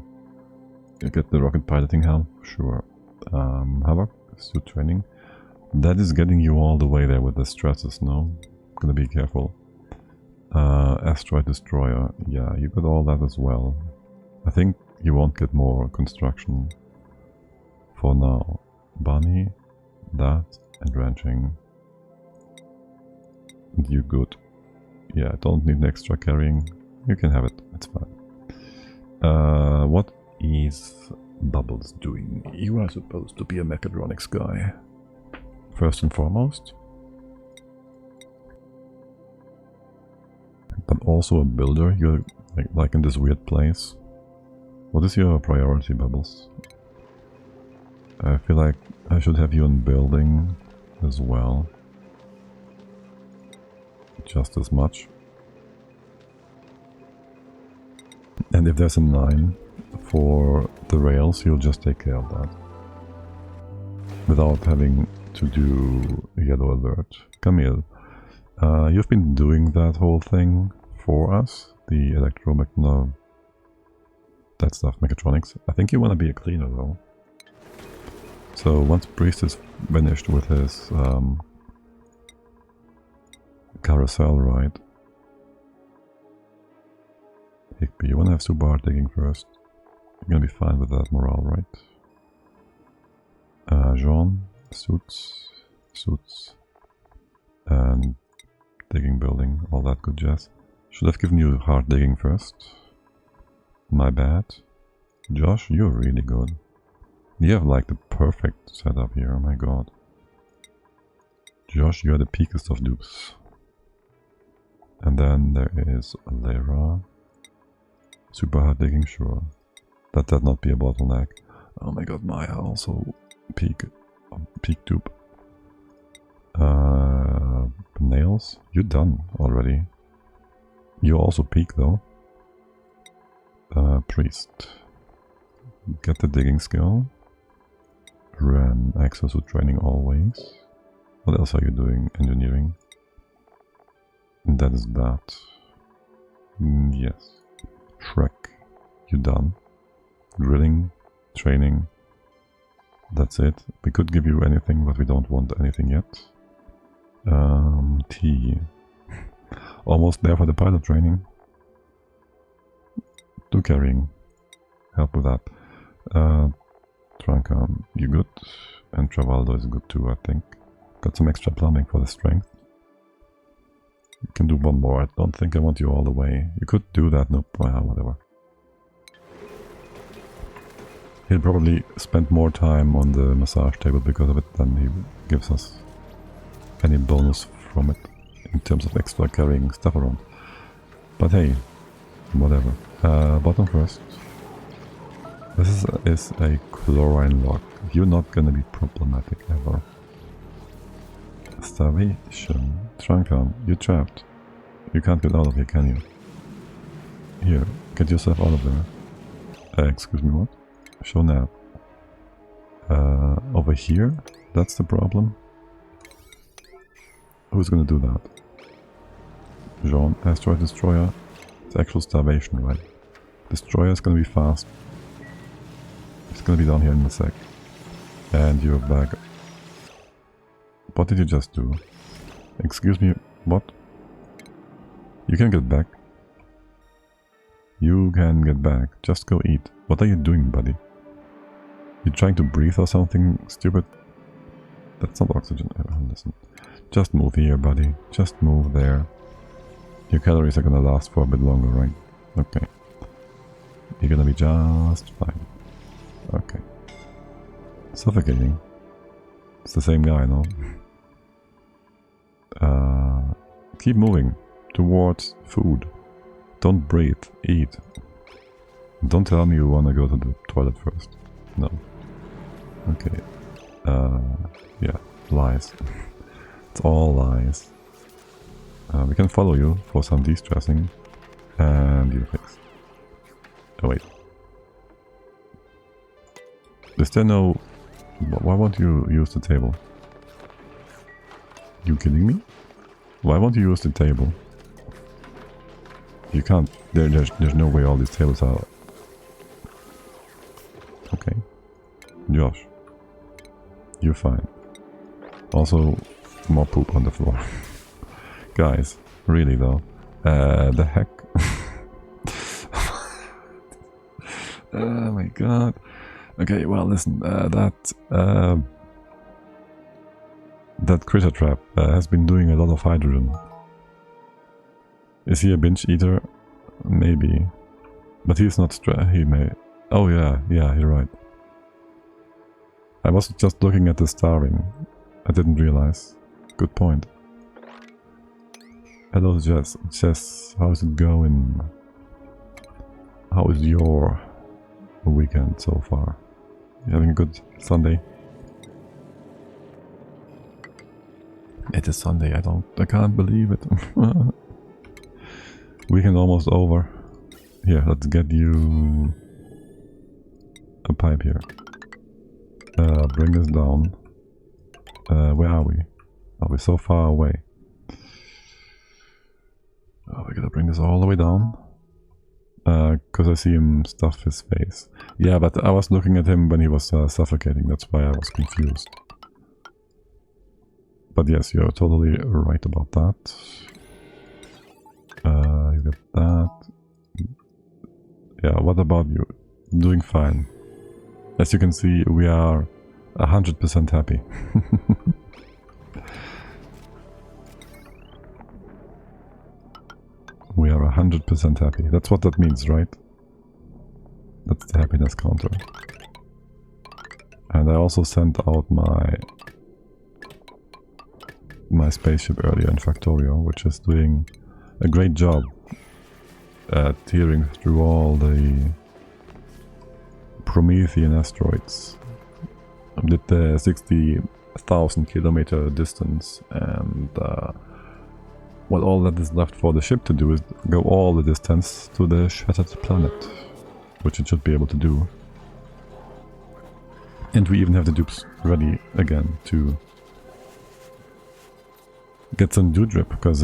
Get the rocket piloting helm? Sure. Havoc? Suit training? That is getting you all the way there with the stresses, no? Gonna be careful. Asteroid destroyer. Yeah, you got all that as well. I think you won't get more construction for now. Bunny, that, and ranching. And you good. Yeah, don't need extra carrying. You can have it, it's fine. What is Bubbles doing? You are supposed to be a mechatronics guy. First and foremost. But also a builder. You're like in this weird place. What is your priority, Bubbles? I feel like I should have you in building as well. Just as much. And if there's a 9 for the rails, you'll just take care of that. Without having to do yellow alert. Camille, you've been doing that whole thing for us. The electromagnetic... that stuff, mechatronics. I think you want to be a cleaner though. So once Priest is finished with his carousel ride, Higby, you want to have Subar digging first. You're gonna be fine with that morale, right? Jean, suits, and digging building, all that good jazz. Should have given you hard digging first. My bad. Josh, you're really good. You have like the perfect setup here, oh my god. Josh, you're the peakest of dupes. And then there is Lara. Super hard digging, sure. Let that not be a bottleneck. Oh my god, Maya also peak dupe. Nails, you're done already. You also peak though. Priest. Get the digging skill. Ren, exosuit training always. What else are you doing? Engineering. And that is that. Yes. Shrek, you done. Drilling, training. That's it. We could give you anything, but we don't want anything yet. T. Almost there for the pilot training. Do carrying. Help with that. Trankan, you good? And Travaldo is good too, I think. Got some extra plumbing for the strength. You can do one more. I don't think I want you all the way. You could do that, nope, whatever. He'll probably spend more time on the massage table because of it than he gives us any bonus from it in terms of extra carrying stuff around. But hey, whatever. Bottom first. This is a chlorine lock. You're not gonna be problematic ever. Starvation. Trankan, you're trapped. You can't get out of here, can you? Here, get yourself out of there. Excuse me, what? Show nap. Over here? That's the problem? Who's gonna do that? Jean, Asteroid Destroyer. It's actual starvation, right? Destroyer is gonna be fast. It's gonna be down here in a sec. And you're back. What did you just do? Excuse me, what? You can get back. You can get back. Just go eat. What are you doing, buddy? You trying to breathe or something stupid? That's not oxygen. Listen. Just move here, buddy. Just move there. Your calories are gonna last for a bit longer, right? Okay. You're gonna be just fine. Okay. Suffocating. It's the same guy, no? Keep moving towards food. Don't breathe. Eat. Don't tell me you wanna go to the toilet first. No. Okay. Yeah. Lies. It's all lies. We can follow you for some de-stressing. And you fix. Oh wait. Is there no... Why won't you use the table? You kidding me? Why won't you use the table? You can't. There's no way all these tables are... Okay. Josh. You're fine. Also, more poop on the floor. Guys, really though. The heck? Oh my god. Okay, well listen, that critter trap has been doing a lot of hydrogen. Is he a binge eater? Maybe. But he's not he may... Oh yeah, you're right. I was just looking at the starving. I didn't realize. Good point. Hello Jess. Jess, how's it going? How is your weekend so far? You having a good Sunday? It is Sunday, I can't believe it. Weekend almost over. Here, let's get you a pipe here. Bring this down. Where are we? Are we so far away? Oh, we gotta bring this all the way down. Because I see him stuff his face. Yeah, but I was looking at him when he was suffocating, that's why I was confused. But yes, you're totally right about that. You got that. Yeah, what about you? Doing fine. As you can see, we are 100% happy. We are 100% happy. That's what that means, right? That's the happiness counter. And I also sent out my spaceship earlier in Factorio, which is doing a great job at tearing through all the Promethean asteroids. I did the 60,000 kilometer distance, and what all that is left for the ship to do is go all the distance to the shattered planet, which it should be able to do. And we even have the dupes ready again to get some dew drip, because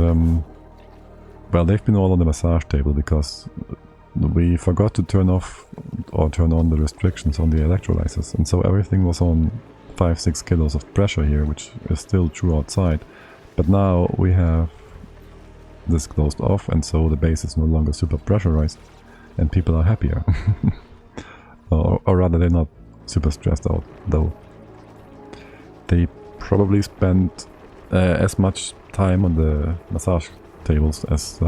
Well, they've been all on the massage table because we forgot to turn off or turn on the restrictions on the electrolyzers, and so everything was on 5-6 kilos of pressure here, which is still true outside. But now we have this closed off, and so the base is no longer super pressurized, and people are happier. or rather, they're not super stressed out, though. They probably spent as much time on the massage tables as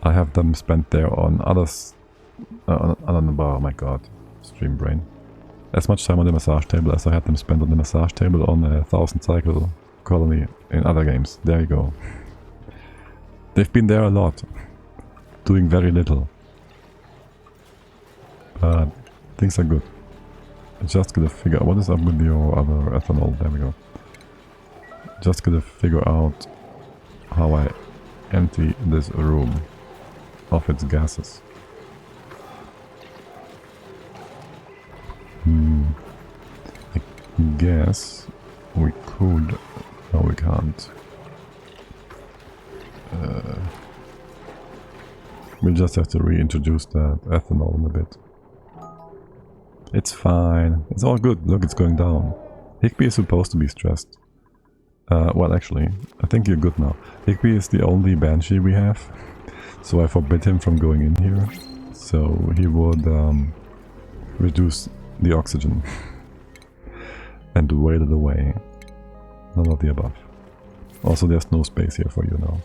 I have them spent there on others. Oh my god, stream brain. As much time on the massage table as I had them spend on the massage table on a 1000 cycle colony in other games. There you go. They've been there a lot, doing very little. But things are good. Just gotta figure out what is up with your other ethanol. There we go. Just gotta figure out how I empty this room of its gases. I guess we could. No, we can't. We'll just have to reintroduce that ethanol in a bit. It's fine. It's all good. Look, it's going down. Higby is supposed to be stressed. Well, actually, I think you're good now. Higby is the only Banshee we have, so I forbid him from going in here. So he would reduce the oxygen and whale it away. None of the above. Also, there's no space here for you now.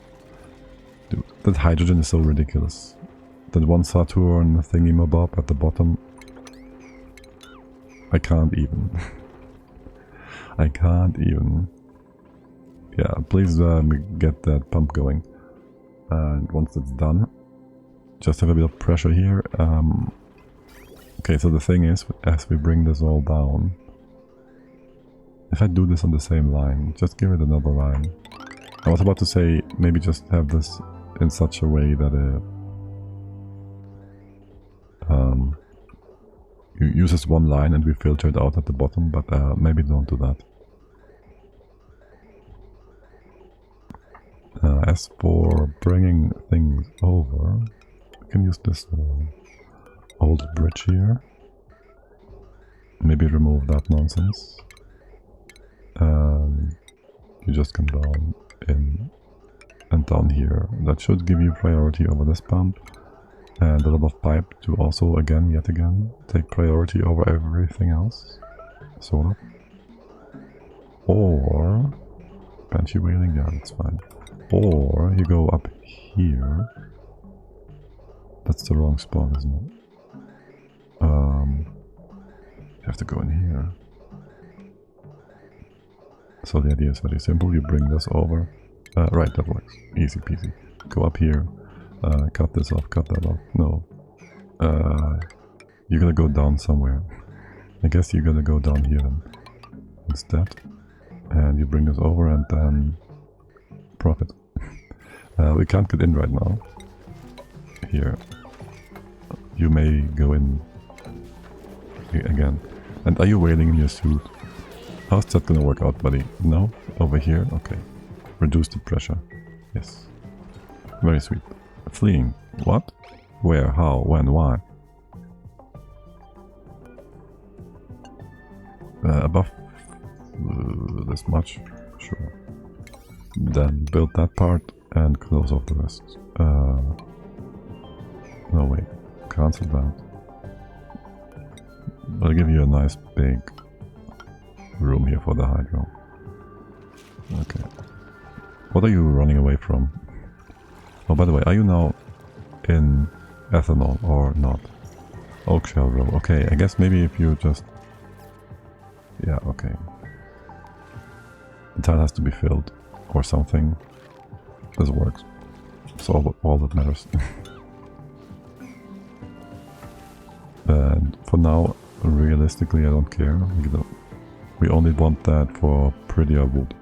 Dude, that hydrogen is so ridiculous. That one Saturn thingy-mabob at the bottom. I can't even. I can't even. Yeah, please get that pump going. And once it's done, just have a bit of pressure here. Okay, so the thing is, as we bring this all down, if I do this on the same line, just give it another line. I was about to say, maybe just have this in such a way that it uses one line and we filter it out at the bottom, but maybe don't do that. As for bringing things over, we can use this old bridge here. Maybe remove that nonsense. You just come down in and down here. That should give you priority over this pump. And a lot of pipe to also, yet again, take priority over everything else. Sort of. Or... Banshee whaling? Yeah, that's fine. Or you go up here. That's the wrong spot, isn't it? You have to go in here. So the idea is very simple. You bring this over. Right, that works. Easy peasy. Go up here. Cut this off, cut that off. No. You're gonna go down somewhere. I guess you're gonna go down here then. Instead. And you bring this over and then... profit. We can't get in right now. Here. You may go in again. And are you whaling in your suit? How's that gonna work out, buddy? No? Over here? Okay. Reduce the pressure. Yes. Very sweet. Fleeing. What? Where? How? When? Why? Above this much? Sure. Then build that part and close off the rest. No, wait. Cancel that. I'll give you a nice big room here for the hydro. Okay. What are you running away from? Oh, by the way, are you now in ethanol or not? Oak shell row. Okay, I guess maybe if you just... Yeah, okay. The tile has to be filled or something. This works. It's all that matters. And for now, realistically, I don't care. We only want that for prettier wood.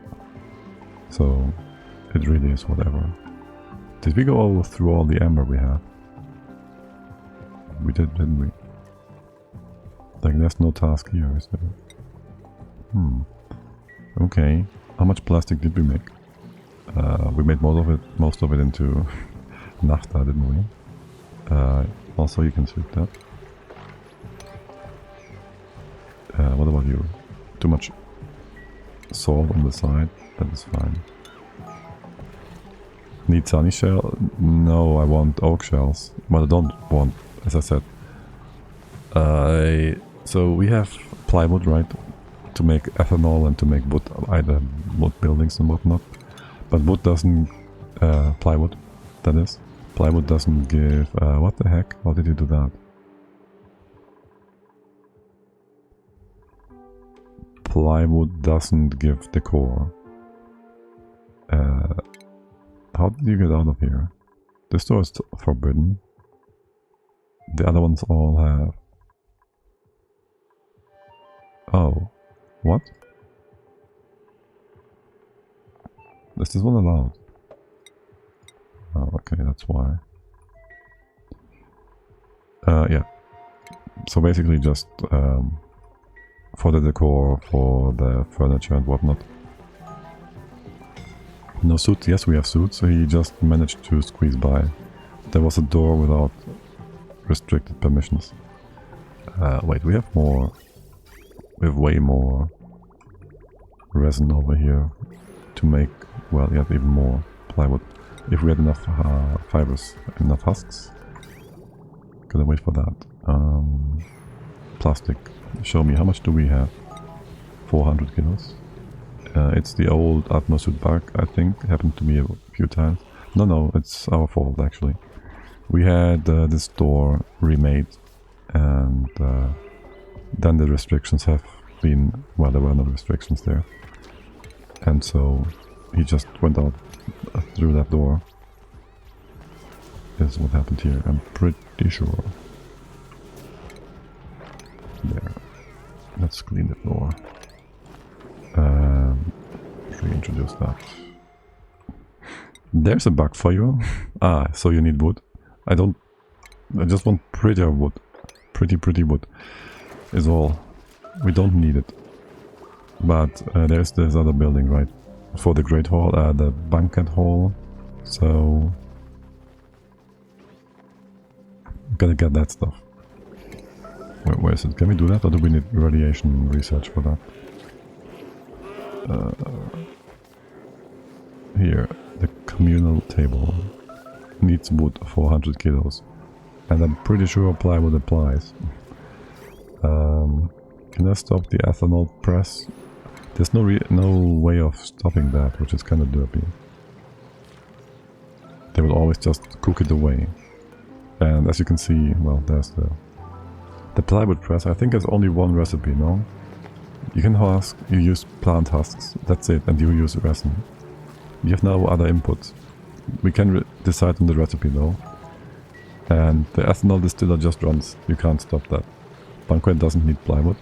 So, it really is whatever. Did we go through all the amber we have? We did, didn't we? Like, there's no task here, is there? Okay. How much plastic did we make? We made most of it into naphtha, didn't we? Also, you can shoot that. What about you? Too much salt on the side? That is fine. Need sunny shell? No, I want oak shells. But I don't want, as I said. So we have plywood, right? To make ethanol and to make wood, either wood buildings and whatnot. But wood doesn't... plywood, that is. Plywood doesn't give... what the heck? How did you do that? Plywood doesn't give the core. How did you get out of here? This door is forbidden. The other ones all have... Oh. What? Is this one allowed? Oh, okay, that's why. Yeah. So basically just for the decor, for the furniture and whatnot. No suits? Yes, we have suits, so he just managed to squeeze by. There was a door without restricted permissions. Wait, we have more... We have way more resin over here to make, well, yet even more plywood. If we had enough fibers, enough husks. Gotta wait for that. Plastic. Show me, how much do we have? 400 kilos. It's the old Atmosuit bug, I think. Happened to me a few times. No, it's our fault actually. We had this door remade, and then the restrictions have been... Well, there were no restrictions there. And so he just went out through that door. This is what happened here, I'm pretty sure. There. Let's clean the floor. Reintroduce that. There's a bug for you. Ah, so you need wood. I just want prettier wood. Pretty wood is all. We don't need it. But there's this other building, right? For the Great Hall, the banquet hall. So... gotta get that stuff. Where is it? Can we do that, or do we need radiation research for that? Here, the communal table needs wood, 400 kilos. And I'm pretty sure plywood applies. Can I stop the ethanol press? There's no way of stopping that, which is kind of derpy. They will always just cook it away. And as you can see, well, there's the plywood press. I think there's only one recipe, no? You can husk, you use plant husks, that's it, and you use resin. You have no other inputs. We can decide on the recipe though. And the ethanol distiller just runs, you can't stop that. Banquet doesn't need plywood.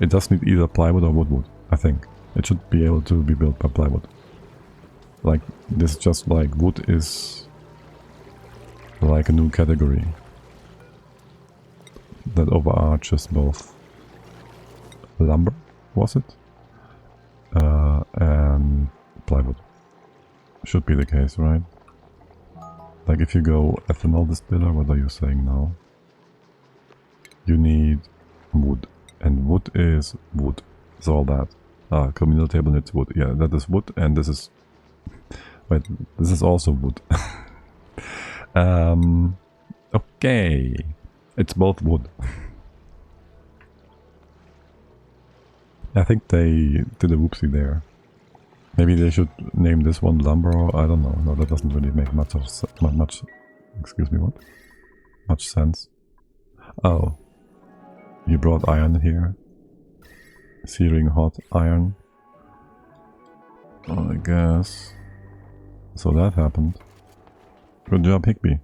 It does need either plywood or wood, I think. It should be able to be built by plywood. Like, this is just like wood is like a new category that overarches both lumber, was it? And plywood. Should be the case, right? Like if you go ethanol distiller, what are you saying now? You need wood. And wood is wood. It's all that. Communal table needs wood. Yeah, that is wood, and this is... Wait, this is also wood. Okay. It's both wood. I think they did a whoopsie there. Maybe they should name this one lumber, or I don't know. No, that doesn't really make much excuse me, what? Much sense. Oh. You brought iron here. Searing hot iron. I guess. So that happened. Good job, Higby.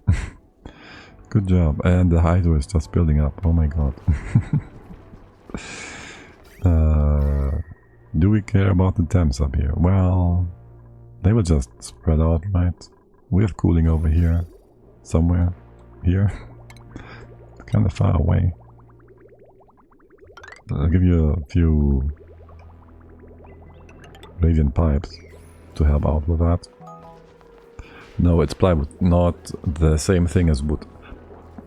Good job. And the hydro is just building up. Oh my god. Do we care about the temps up here? Well, they will just spread out, right? We have cooling over here. Somewhere. Here. Kind of far away. I'll give you a few radiant pipes to help out with that. No, it's plywood, not the same thing as wood.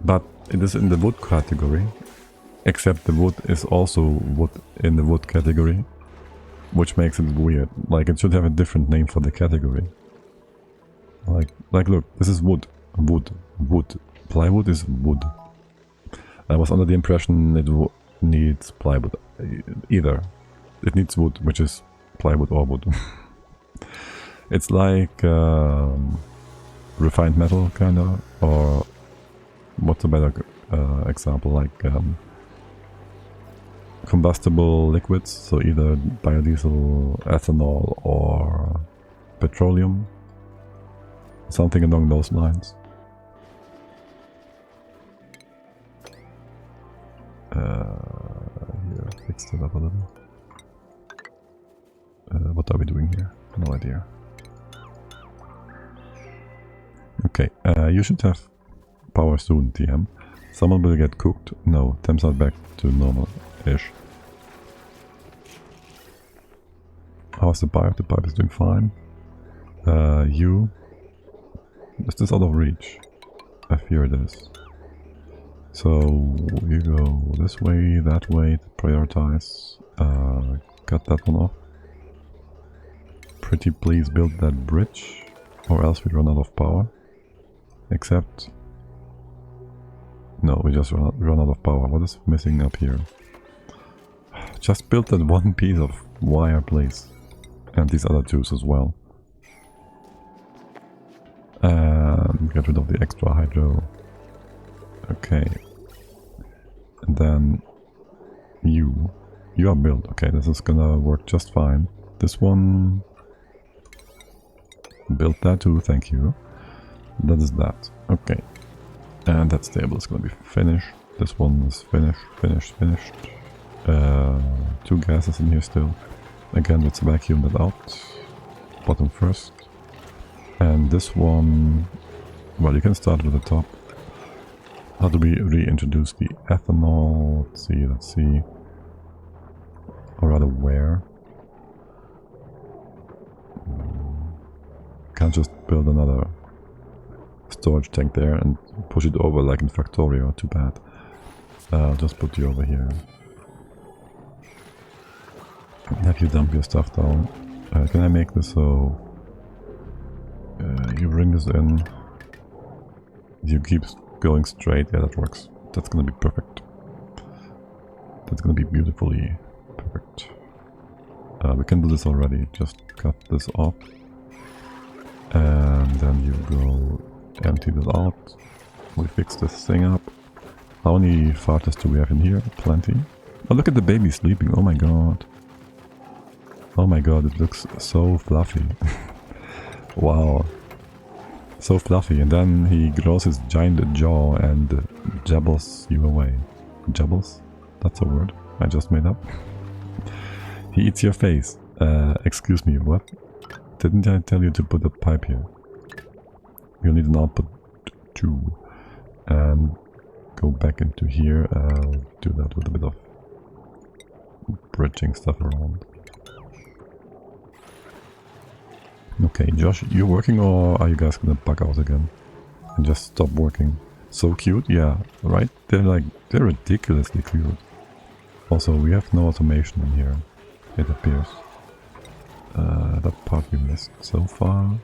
But it is in the wood category, except the wood is also wood in the wood category, which makes it weird. Like, it should have a different name for the category. Like look, this is wood. Wood. Plywood is wood. I was under the impression it needs plywood. Either. It needs wood, which is plywood or wood. It's like refined metal, kinda, or what's a better example? Like combustible liquids, so either biodiesel, ethanol, or petroleum. Something along those lines. Here, fixed it up a little. What are we doing here? No idea. Okay, you should have power soon, TM. Someone will get cooked? No, temps are back to normal-ish. How's the pipe? The pipe is doing fine. You... Is this out of reach? I fear it is. So you go this way, that way, to prioritize. Cut that one off. Pretty please build that bridge, or else we run out of power. Except... No, we just run out of power. What is missing up here? Just build that one piece of wire, please. And these other twos as well. And get rid of the extra hydro. Okay. And then you are built. Okay, this is gonna work just fine. This one... Built that too, thank you. That is that. Okay. And that stable is gonna be finished. This one is finished. 2 gases in here still. Again, let's vacuum that out. Bottom first. And this one... Well, you can start with the top. How do we reintroduce the ethanol? Let's see. Or rather, where? Can't just build another storage tank there and push it over like in Factorio. Too bad. I'll just put you over here. Have you dump your stuff down. Can I make this so... you bring this in. You keep going straight. Yeah, that works. That's gonna be perfect. That's gonna be beautifully perfect. We can do this already. Just cut this off. And then you go empty this out. We fix this thing up. How many farters do we have in here? Plenty. Oh, look at the baby sleeping. Oh my god. Oh my god, it looks so fluffy. Wow. So fluffy, and then he grows his giant jaw and jabbles you away. Jabbles? That's a word I just made up. He eats your face. Excuse me, what? Didn't I tell you to put a pipe here? You'll need an output 2. And go back into here. I'll do that with a bit of bridging stuff around. Okay, Josh, you working, or are you guys gonna bug out again and just stop working? So cute, yeah, right? They're ridiculously cute. Also, we have no automation in here, it appears. That part we missed so far.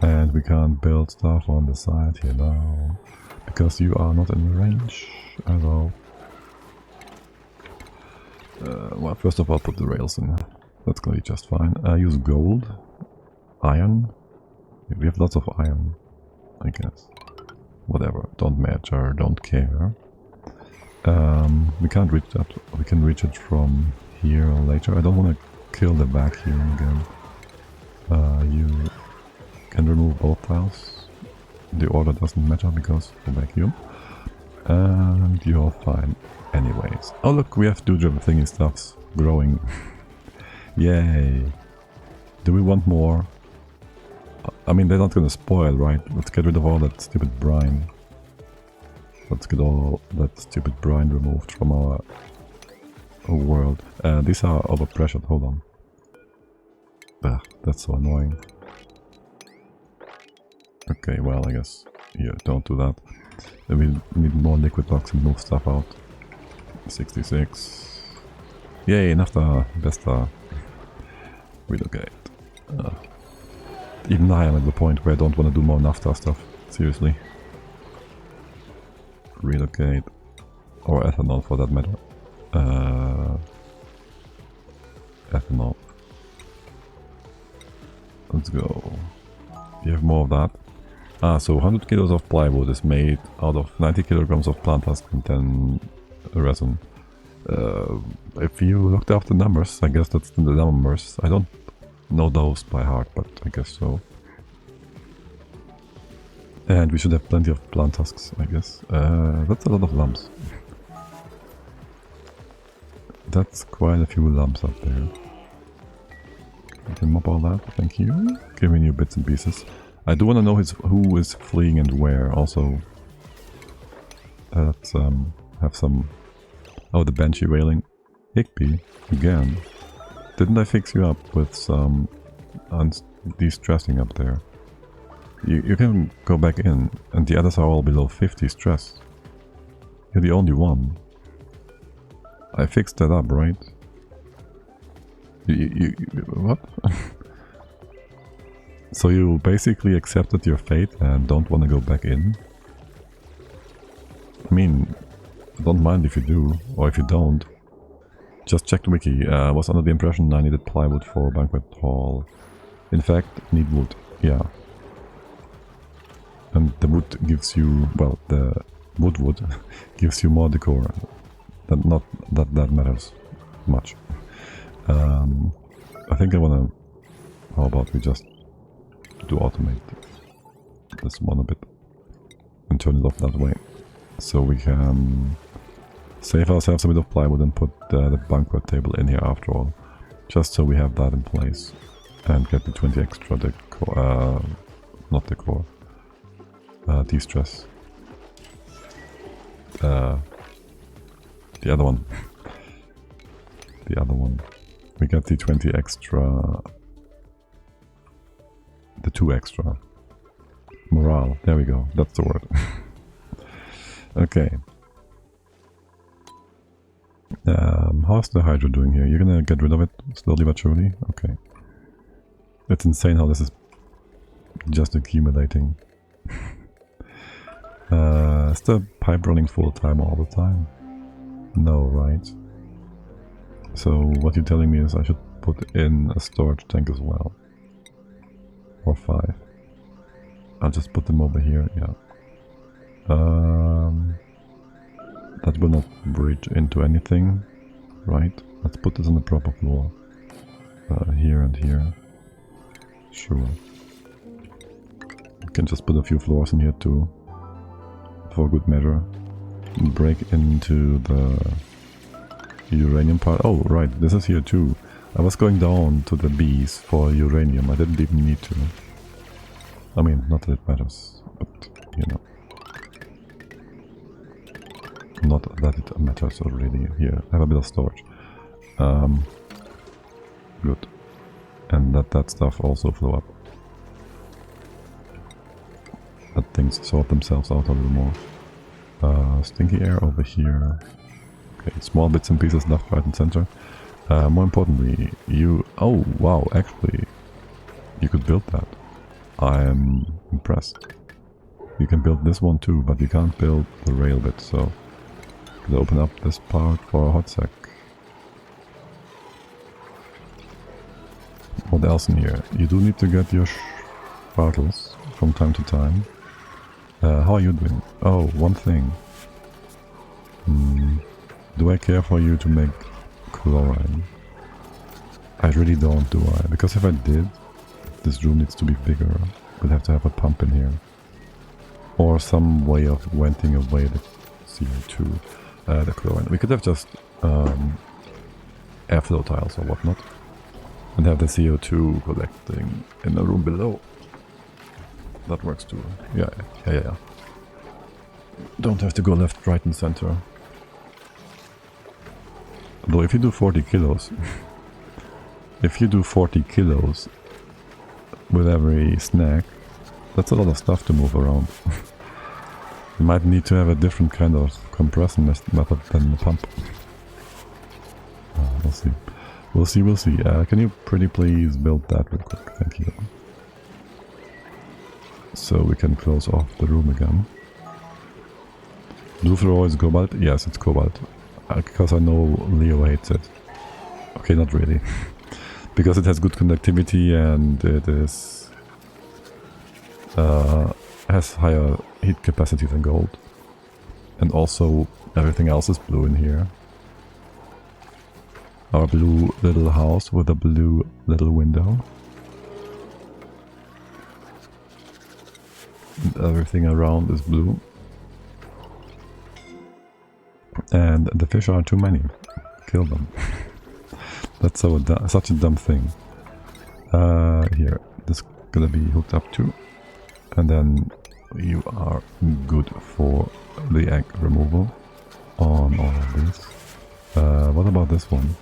And we can't build stuff on the side here now, because you are not in range at all. Well, first of all, put the rails in. That's gonna be just fine. Use gold. Iron? We have lots of iron, I guess. Whatever, don't matter, don't care. We can't reach that. We can reach it from here later. I don't want to kill the vacuum again. You can remove both tiles. The order doesn't matter because the vacuum. And you're fine anyways. Oh look, we have Doodrip thingy stuffs growing. Yay! Do we want more? I mean, they're not gonna spoil, right? Let's get rid of all that stupid brine. Let's get all that stupid brine removed from our world. These are overpressured, hold on. That's so annoying. Okay, well, I guess here, don't do that. Then we need more liquid blocks and move stuff out. 66. Yay, NAFTA, besta. Relocate. Even I am at the point where I don't want to do more NAFTA stuff. Seriously. Relocate. Or ethanol for that matter. Ethanol. Let's go. You have more of that. So 100 kilos of plywood is made out of 90 kilograms of plant husk and 10 resin. If you looked up the numbers, I guess that's the numbers. I don't know those by heart, but I guess so. And we should have plenty of plant husks, I guess. That's a lot of lumps. That's quite a few lumps up there. I can mop all that, thank you. Giving you bits and pieces. I do want to know who is fleeing and where. Also, let's have some... Oh, the Banshee wailing. Higby, again. Didn't I fix you up with some de-stressing up there? You can go back in, and the others are all below 50 stress. You're the only one. I fixed that up, right? What? So you basically accepted your fate and don't want to go back in? I mean, I don't mind if you do, or if you don't. Just check the wiki. Was under the impression I needed plywood for banquet hall. In fact, need wood. Yeah. And the wood gives you, well, the wood gives you more decor. Not that matters much. I think I wanna... How about we just do automate this one a bit and turn it off that way, so we can save ourselves a bit of plywood and put the banquet table in here after all, just so we have that in place and get the 20 extra decor, not decor, de-stress. The other one. The other one. We get the 20 extra... The 2 extra. Morale. There we go. That's the word. Okay. How's the Hydra doing here? You're gonna get rid of it slowly but surely? Okay. It's insane how this is just accumulating. Is the pipe running full time all the time? No, right? So what you're telling me is I should put in a storage tank as well. Or 5. I'll just put them over here, yeah. That will not bridge into anything, right? Let's put this on the proper floor. Here and here. Sure. You can just put a few floors in here too. For good measure. Break into the uranium part. Oh, right, this is here too. I was going down to the B's for uranium. I didn't even need to. I mean, not that it matters, but you know. Not that it matters already. Here, I have a bit of storage. Good. And that stuff also flow up. Let things sort themselves out a little more. Stinky air over here. Okay, small bits and pieces left, right and center. More importantly, you... Oh, wow, actually, you could build that. I am impressed. You can build this one too, but you can't build the rail bit, so... Could open up this part for a hot sec. What else in here? You do need to get your bottles from time to time. How are you doing? Oh, one thing. Do I care for you to make chlorine? I really don't, do I? Because if I did, this room needs to be bigger. We'd have to have a pump in here. Or some way of venting away the CO2, the chlorine. We could have just airflow tiles or whatnot. And have the CO2 collecting in the room below. That works too. Yeah. Don't have to go left, right and center. Though if you do 40 kilos... if you do 40 kilos with every snack. That's a lot of stuff to move around. You might need to have a different kind of compression method than the pump. We'll see. We'll see, we'll see. Can you pretty please build that real quick? Thank you. So we can close off the room again. Blue floor is cobalt? Yes, it's cobalt. Because I know Leo hates it. Okay, not really. Because it has good conductivity and it is... has higher heat capacity than gold. And also everything else is blue in here. Our blue little house with a blue little window. And everything around is blue. And the fish are too many. Kill them. That's such a dumb thing. Here, this is gonna be hooked up too. And then you are good for the egg removal on all of these. What about this one?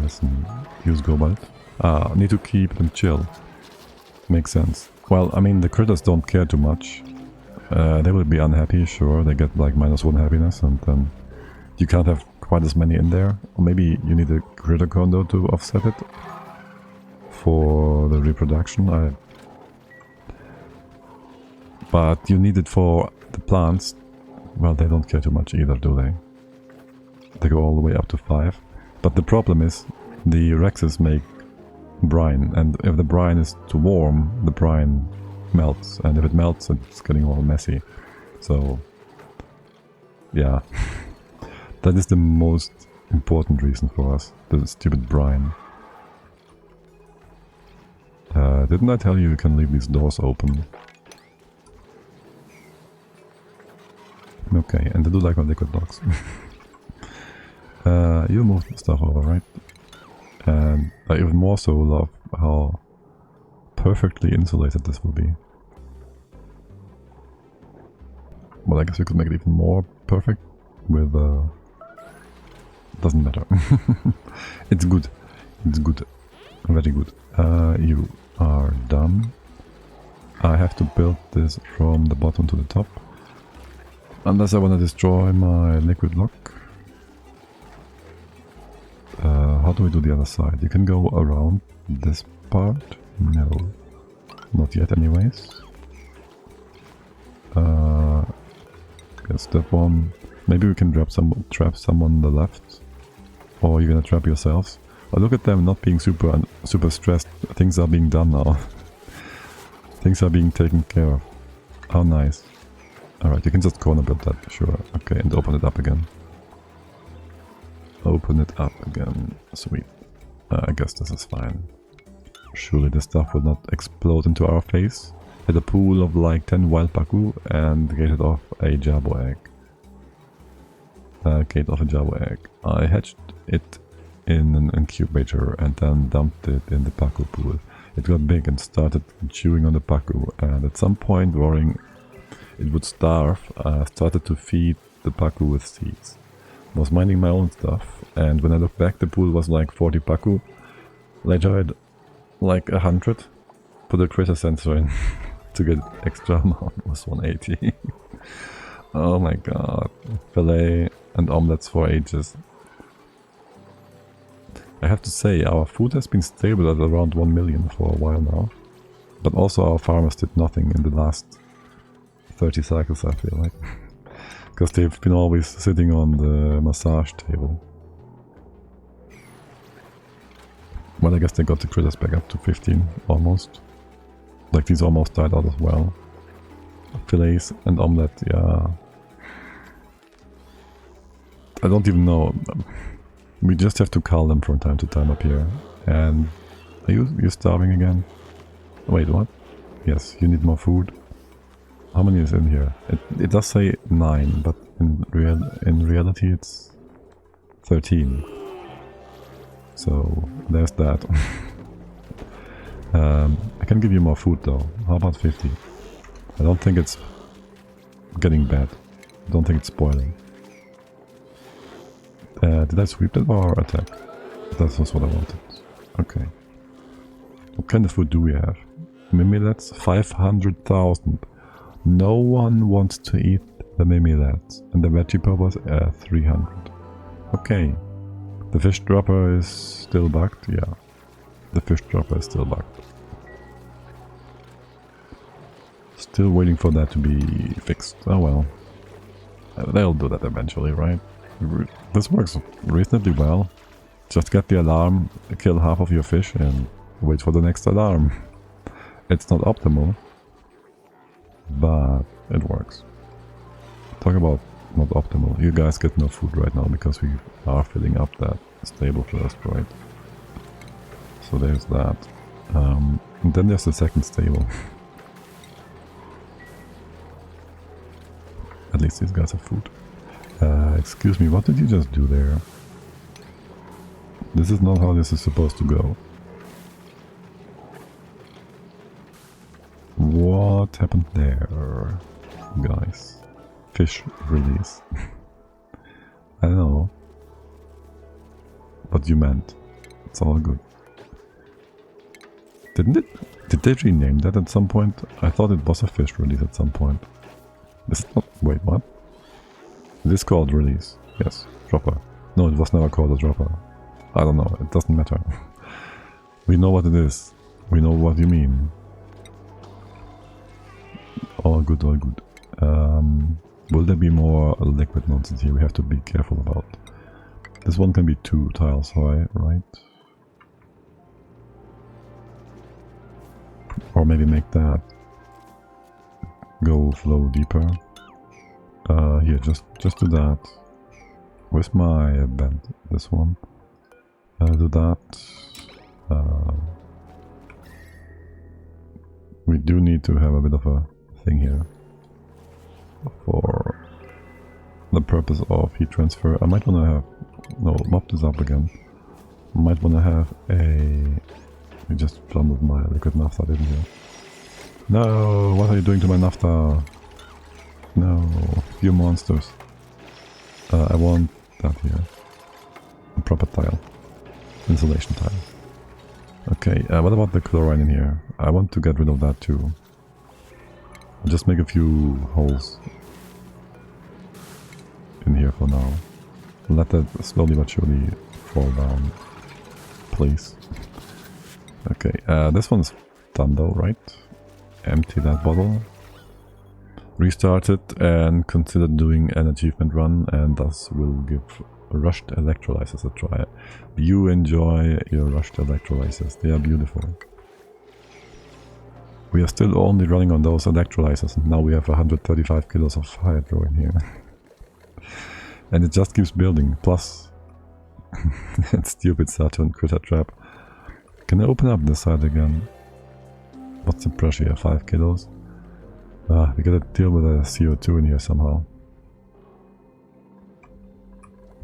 Listen, use cobalt. Need to keep them chill. Makes sense. Well, I mean, the critters don't care too much. They will be unhappy, sure. They get like -1 happiness, and then you can't have quite as many in there. Or maybe you need a critter condo to offset it for the reproduction. But you need it for the plants. Well, they don't care too much either, do they? They go all the way up to 5. But the problem is, the Rexes make brine, and if the brine is too warm, the brine melts, and if it melts, it's getting all messy. So, yeah. That is the most important reason for us, the stupid brine. Didn't I tell you can leave these doors open? Okay, and they do like on liquid blocks. You move stuff over, right? And I even more so love how perfectly insulated this will be. Well, I guess we could make it even more perfect with... doesn't matter. It's good. It's good. Very good. You are done. I have to build this from the bottom to the top. Unless I want to destroy my liquid block. How do we do the other side? You can go around this part? No. Not yet anyways. Guess that one. Maybe we can trap someone on the left. Or you're gonna trap yourselves. Oh, look at them not being super stressed. Things are being done now. Things are being taken care of. How nice. Alright, you can just corner build that, sure. Okay, and open it up again. Open it up again. Sweet. I guess this is fine. Surely this stuff will not explode into our face. Hit a pool of like 10 wild paku and gated off a jabo egg. Gate off a jabo egg. I hatched it in an incubator and then dumped it in the paku pool. It got big and started chewing on the paku, and at some point, worrying it would starve, I started to feed the paku with seeds. Was minding my own stuff, and when I look back, the pool was like 40 paku. Later I had like 100. Put a critter sensor in to get extra amount. It was 180. Oh my god. Filet and omelets for ages. I have to say, our food has been stable at around 1 million for a while now. But also our farmers did nothing in the last 30 cycles, I feel like. Because they've been always sitting on the massage table. Well, I guess they got the critters back up to 15, almost. Like, these almost died out as well. Fillets and omelette, yeah. I don't even know. We just have to call them from time to time up here. And... are you starving again? Wait, what? Yes, you need more food. How many is in here? It does say 9, but in reality it's 13. So there's that. I can give you more food though. How about 50? I don't think it's getting bad. I don't think it's spoiling. Did I sweep that or attack? That was what I wanted. Okay. What kind of food do we have? Mimilets? 500,000. No one wants to eat the mimilets. And the veggie poppers? 300. Okay. The fish dropper is still bugged? Yeah. The fish dropper is still bugged. Still waiting for that to be fixed. Oh well. They'll do that eventually, right? This works reasonably well. Just get the alarm, kill half of your fish and wait for the next alarm. It's not optimal, but it works. Talk about not optimal. You guys get no food right now because we are filling up that stable first, right? So there's that. And then there's the second stable. At least these guys have food. Excuse me, what did you just do there? This is not how this is supposed to go. What happened there, guys? Fish release. I don't know what you meant. It's all good. Did they rename that at some point? I thought it was a fish release at some point. Is it not? Wait, what? It is called release. Yes, dropper. No, it was never called a dropper. I don't know, it doesn't matter. We know what it is. We know what you mean. All good, all good. Will there be more liquid nonsense here? We have to be careful about. This one can be 2 tiles high, right? Or maybe make that go flow deeper. Here, just do that. Where's my bend? This one. Do that. We do need to have a bit of a thing here for the purpose of heat transfer. I might want to have... No, mop this up again. Might want to have a... I just plundered my liquid naphtha, didn't you? No! What are you doing to my naphtha? No, you monsters. I want that here. A proper tile. Insulation tile. Okay, what about the chlorine in here? I want to get rid of that too. I'll just make a few holes in here for now. Let that slowly but surely fall down. Please. Okay, this one's done though, right? Empty that bottle. Restart it and consider doing an achievement run, and thus will give rushed electrolyzers a try. You enjoy your rushed electrolyzers, they are beautiful. We are still only running on those electrolyzers, and now we have 135 kilos of hydro in here. And it just keeps building, plus that stupid Saturn critter trap. Can I open up this side again? What's the pressure here? 5 kilos? We gotta deal with the CO2 in here somehow.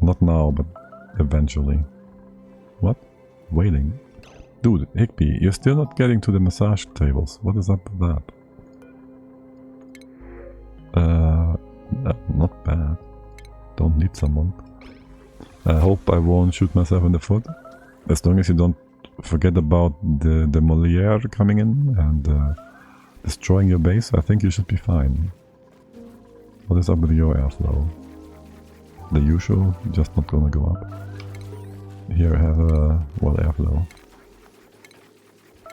Not now, but eventually. What? Wailing? Dude, Higby, you're still not getting to the massage tables. What is up with that? Not bad. Don't need someone. I hope I won't shoot myself in the foot. As long as you don't forget about the Moliere coming in and destroying your base, I think you should be fine. What is up with your airflow? The usual, just not gonna go up. Here I have a, well, airflow.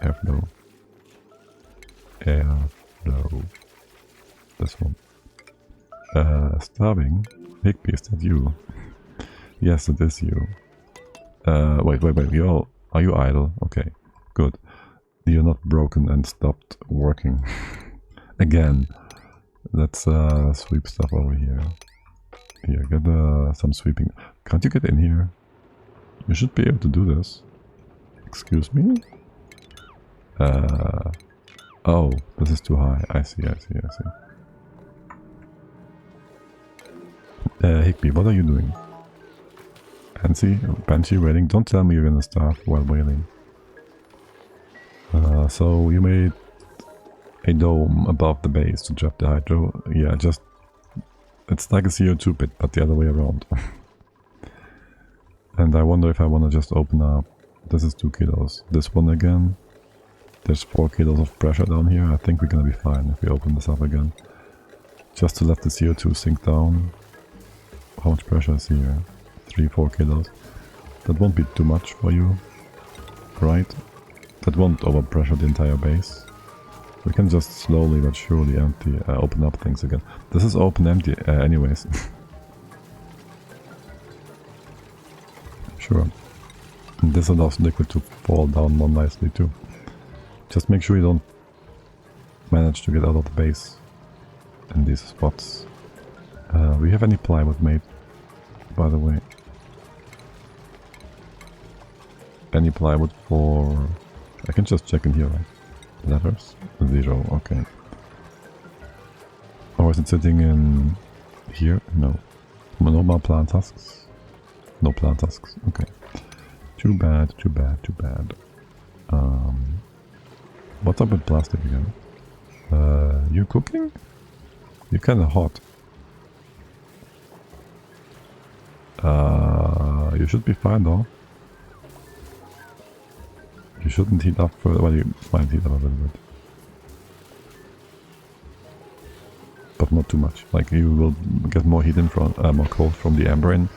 Airflow. Airflow. This one. Starving? Higby, is that you? Yes, it is you. Wait, are you idle? Okay, good. You're not broken and stopped working. Again, let's sweep stuff over here. Here, get some sweeping. Can't you get in here? You should be able to do this. Excuse me? Oh, this is too high. I see. Higby, what are you doing? Banshee wailing? Don't tell me you're gonna starve while wailing. So you made a dome above the base to trap the hydro. Yeah, just... It's like a CO2 pit, but the other way around. And I wonder if I want to just open up... This is 2 kilos. This one again. There's 4 kilos of pressure down here. I think we're gonna be fine if we open this up again. Just to let the CO2 sink down. How much pressure is here? 3-4 kilos. That won't be too much for you, right? That won't overpressure the entire base. We can just slowly but surely empty, open up things again. This is open empty anyways. Sure. And this allows liquid to fall down more nicely too. Just make sure you don't manage to get out of the base in these spots. We have any plywood made, by the way? Any plywood for... I can just check in here, right? Letters? 0, okay. Or is it sitting in here? No. No more plant husks? No plant husks, okay. Too bad, too bad, too bad. What's up with plastic again? You cooking? You're kinda hot. You should be fine though. You shouldn't heat up further. Well, you might heat up a little bit. But not too much. Like, you will get more heat in from, more cold from the amber in.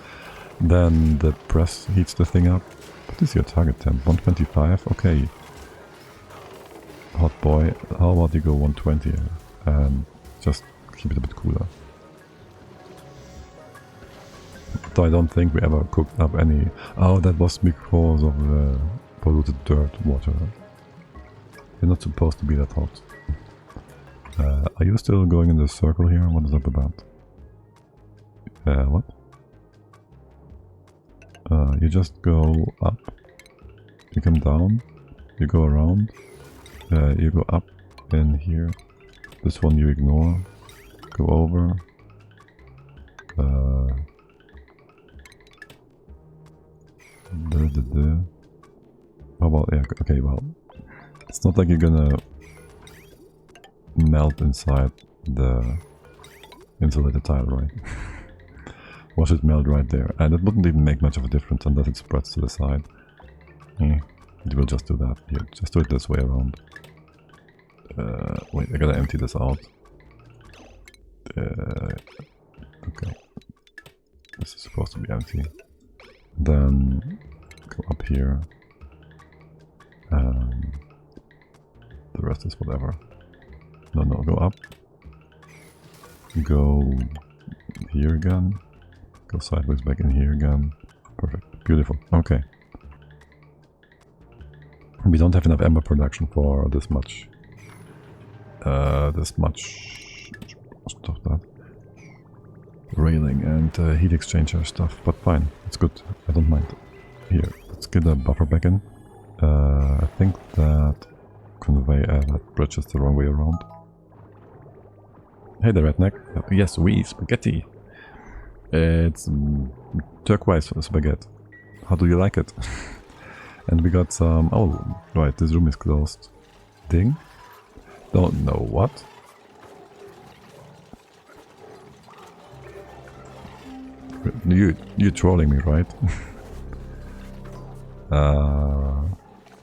Then the press heats the thing up. What is your target temp? 125? Okay. Hot boy. How about you go 120 and just keep it a bit cooler. So I don't think we ever cooked up any... Oh, that was because of the polluted dirt water. You're not supposed to be that hot. Are you still going in the circle here? What is up about? What? You just go up, you come down, you go around, you go up in here. This one you ignore, go over. How about, yeah, okay, well, it's not like you're gonna melt inside the insulated tile, right? Watch it melt right there, and it wouldn't even make much of a difference unless it spreads to the side. It will just do that. Here, just do it this way around. Wait, I gotta empty this out. Okay. This is supposed to be empty. Then go up here. The rest is whatever. No, go up. Go here again. Go sideways back in here again. Perfect. Beautiful. Okay. We don't have enough amber production for this much. Stuff that. Railing and heat exchanger stuff, but fine. It's good. I don't mind. Here, let's get a buffer back in. I think that that bridge is the wrong way around. Hey there, redneck. Yes, spaghetti. It's turquoise spaghetti. How do you like it? And we got some... Oh, right, this room is closed. Ding? Don't know what? You're trolling me, right?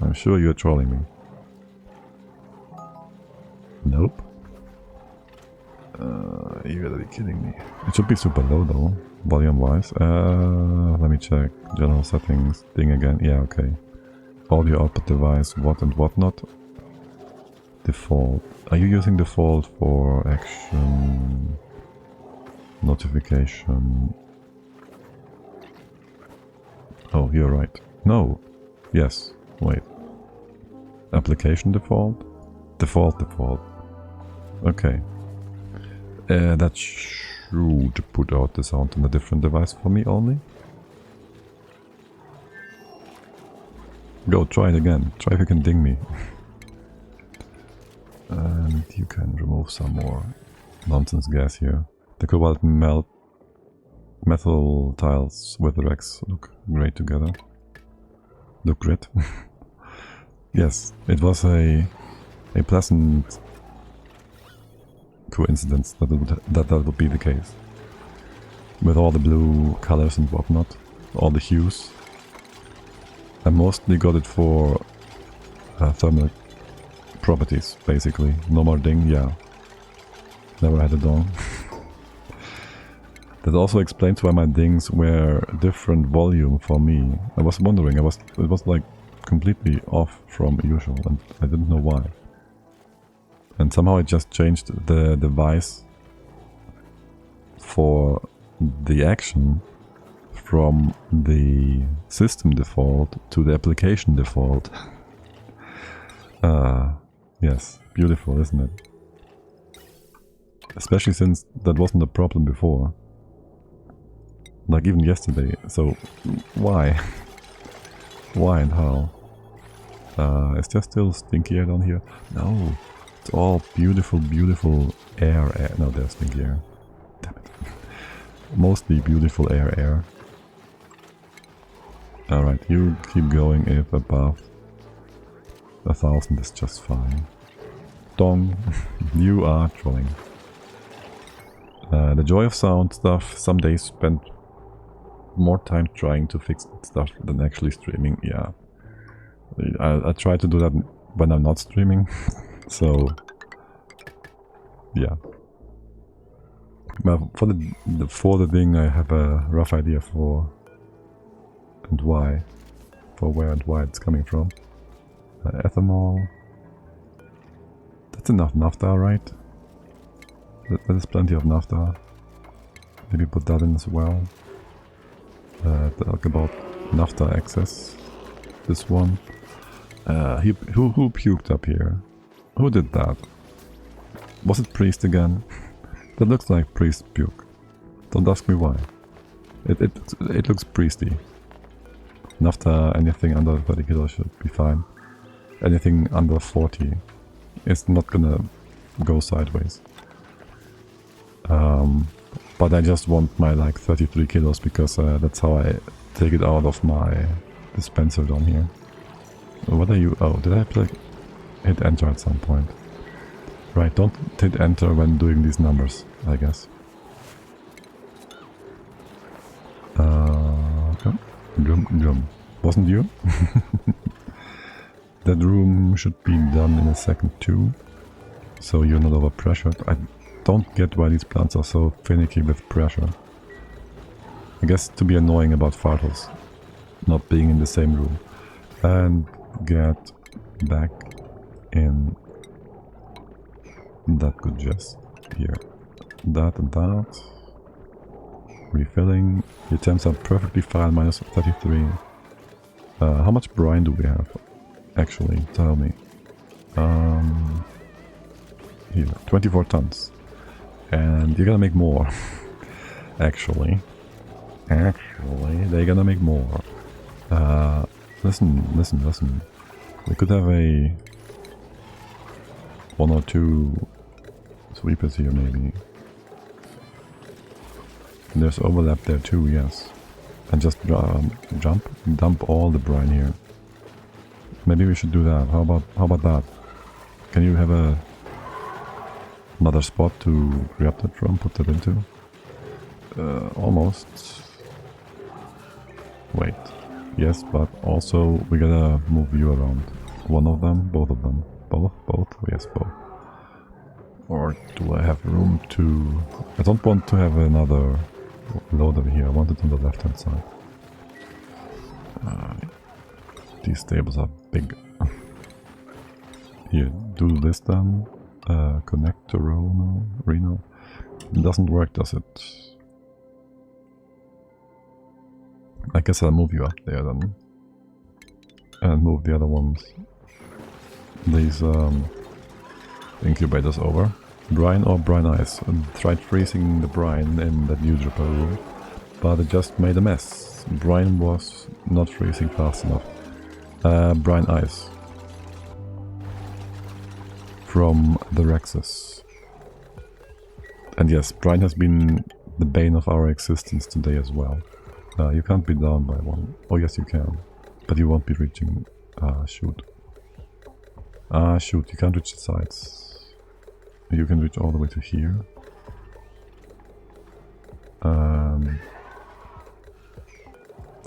I'm sure you're trolling me. Nope. You gotta be kidding me. It should be super low though, volume wise. Let me check. General settings. Ding again. Yeah, okay. Audio output device, what and what not. Default. Are you using default for action? Notification. Oh, you're right. No. Yes. Wait. Application default? Default. Okay. That should put out the sound on a different device for me only. Go, try it again. Try if you can ding me. And you can remove some more nonsense gas here. The cobalt metal tiles with the Rex look great together. Look great. Yes, it was a pleasant coincidence that would be the case. With all the blue colors and whatnot, all the hues. I mostly got it for thermal properties, basically. No more ding, yeah. Never had a dong. That also explains why my dings were different volume for me. I was wondering, it was like completely off from usual, and I didn't know why. And somehow it just changed the device for the action from the system default to the application default. Yes, beautiful, isn't it? Especially since that wasn't a problem before. Like even yesterday, so why? Why and how? Is there still stinky air down here? No, it's all beautiful, beautiful air. No, there's stinky air. Damn it. Mostly beautiful air. Alright, you keep going if above 1,000 is just fine. Dong, you are trolling. The joy of sound stuff, some days spent more time trying to fix stuff than actually streaming. Yeah, I try to do that when I'm not streaming. So yeah, but for the thing I have a rough idea for and why, for where and why it's coming from. Ethanol, that's enough naphtha, right? That is plenty of naphtha. Maybe put that in as well. Talk about naphtha access. This one. Who puked up here? Who did that? Was it Priest again? That looks like Priest puke. Don't ask me why. It looks priesty. Naphtha, anything under 30 kilos should be fine. Anything under 40 is not gonna go sideways. But I just want my like 33 kilos because that's how I take it out of my dispenser down here. What are you? Oh, did I hit enter at some point? Right, don't hit enter when doing these numbers, I guess. Drum. Wasn't you? That room should be done in a second too, so you're not overpressured. I don't get why these plants are so finicky with pressure. I guess to be annoying about fartles not being in the same room. And get back in. That could just here. That and that. Refilling. The temps are perfectly fine, minus 33. How much brine do we have? Actually, tell me. Here, 24 tons. And you're gonna make more. Actually, they're gonna make more. Listen. We could have a 1 or 2 sweepers here, maybe. And there's overlap there too, yes. And just dump all the brine here. Maybe we should do that. How about that? Can you have another spot to grab that from, put that into? Almost. Wait. Yes, but also we gotta move you around. One of them, both of them. Both? Yes, both. Or do I have room to... I don't want to have another loader here. I want it on the left hand side. These tables are big. Here, do this then. Connect to Reno. It doesn't work, does it? I guess I'll move you up there then. And move the other ones. These incubators over. Brine or brine ice. I tried freezing the brine in that new dripper room, but it just made a mess. Brine was not freezing fast enough. Brine ice. From the Rexes. And yes, brine has been the bane of our existence today as well. You can't be down by one. Oh yes you can. But you won't be reaching... shoot. Shoot, you can't reach the sides. You can reach all the way to here.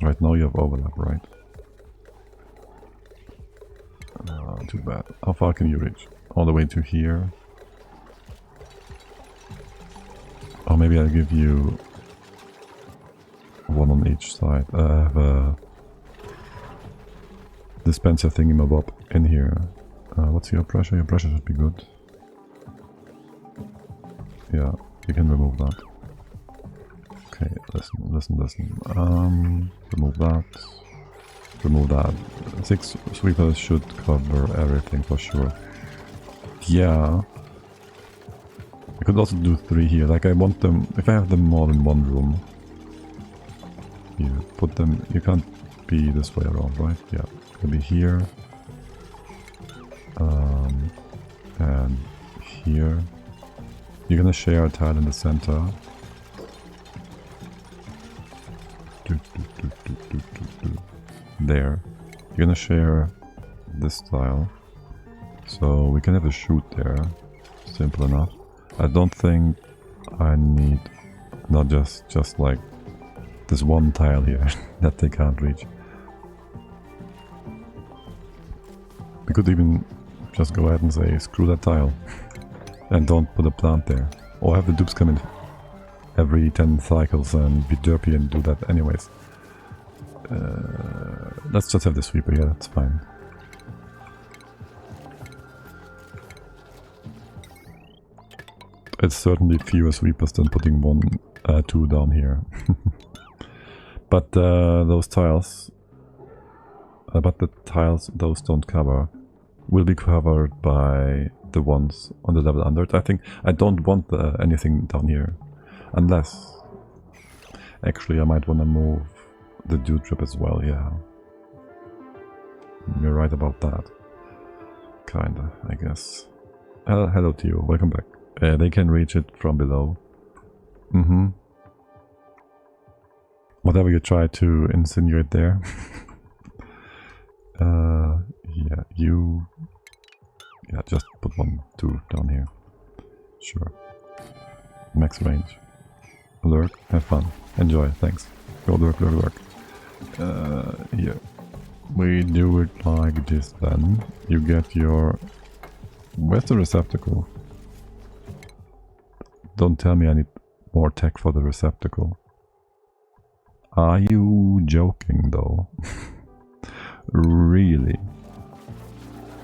Right now you have overlap, right? not too bad. How far can you reach? All the way to here? Or maybe I'll give you one on each side. I have a dispenser thingamabob in here. What's your pressure? Your pressure should be good. Yeah, you can remove that. Okay, listen. Remove that. Remove that. 6 sweepers should cover everything for sure. Yeah. I could also do 3 here. Like I want them, if I have them all in one room. You put them, you can't be this way around, right? Yeah, it'll be here. And here. You're gonna share a tile in the center. There. You're gonna share this tile. So we can have a chute there. Simple enough. I don't think I need not just like this one tile here that they can't reach. We could even just go ahead and say screw that tile and don't put a plant there. Or have the dupes come in every 10 cycles and be derpy and do that anyways. Let's just have the sweeper here, that's fine. It's certainly fewer sweepers than putting 2 down here. But those tiles, but the tiles those don't cover will be covered by the ones on the level under it. I think I don't want anything down here, unless actually I might want to move the dew drip as well. Yeah, you're right about that. Kinda, I guess. Hello to you. Welcome back. They can reach it from below. Whatever you try to insinuate there. Yeah, yeah, just put 1, 2 down here. Sure. Max range. Lurk, have fun. Enjoy, thanks. Go lurk. Here. We do it like this then. You get your... Where's the receptacle? Don't tell me I need more tech for the receptacle. Are you joking though? Really?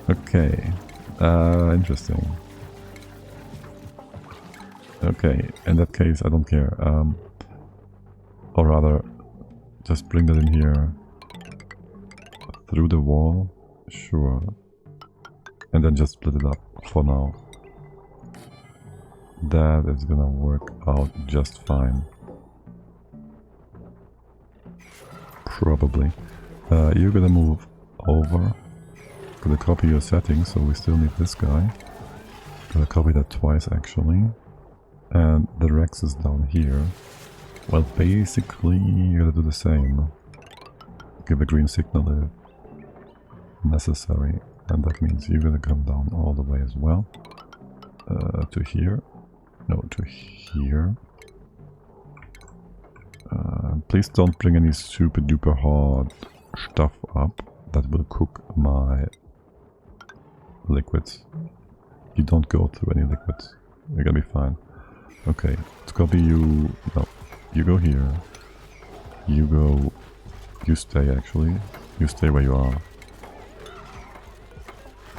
Okay. Interesting. Okay, in that case I don't care. Or rather, just bring that in here. Through the wall? Sure. And then just split it up for now. That is gonna work out just fine. Probably. You're gonna move over. Gonna copy your settings, so we still need this guy. Gonna copy that twice actually. And the Rex is down here. Well, basically you're gonna do the same. Give a green signal if necessary. And that means you're gonna come down all the way as well. To here. No, to here. Please don't bring any super duper hard stuff up that will cook my liquids. You don't go through any liquids. You're gonna be fine. Okay, let's copy you. No, you go here. You go. You stay actually. You stay where you are.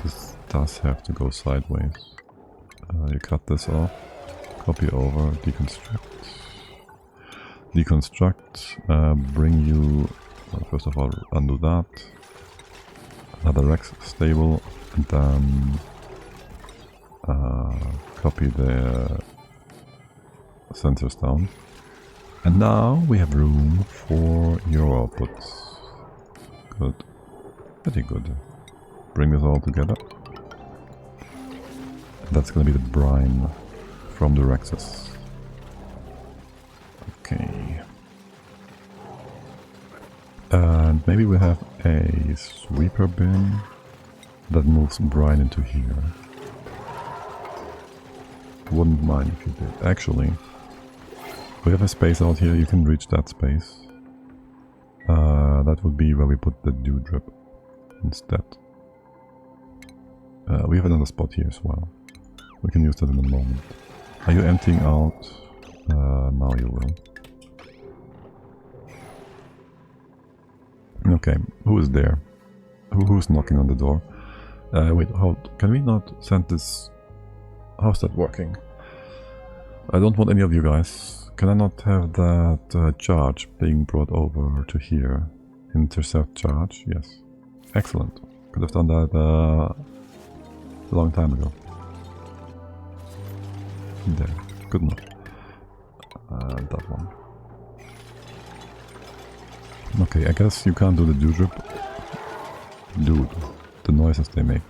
This does have to go sideways. You cut this off. Copy over. Deconstruct. Deconstruct. Bring you. Well, first of all, undo that. Another Rex stable, and then copy the sensors down. And now we have room for your outputs. Good. Pretty good. Bring this all together. And that's gonna be the brine from the Rexes. Okay. And maybe we have a sweeper bin that moves brine into here. Wouldn't mind if you did. Actually, we have a space out here, you can reach that space. That would be where we put the dew drip instead. We have another spot here as well. We can use that in a moment. Are you emptying out? Now you will. Okay, who is there? Who's knocking on the door? Wait, hold. Can we not send this? How's that working? I don't want any of you guys. Can I not have that charge being brought over to here? Intercept charge? Yes. Excellent. Could have done that a long time ago. There. Good enough. That one. Okay, I guess you can't do the dewdrop. Dude, the noises they make.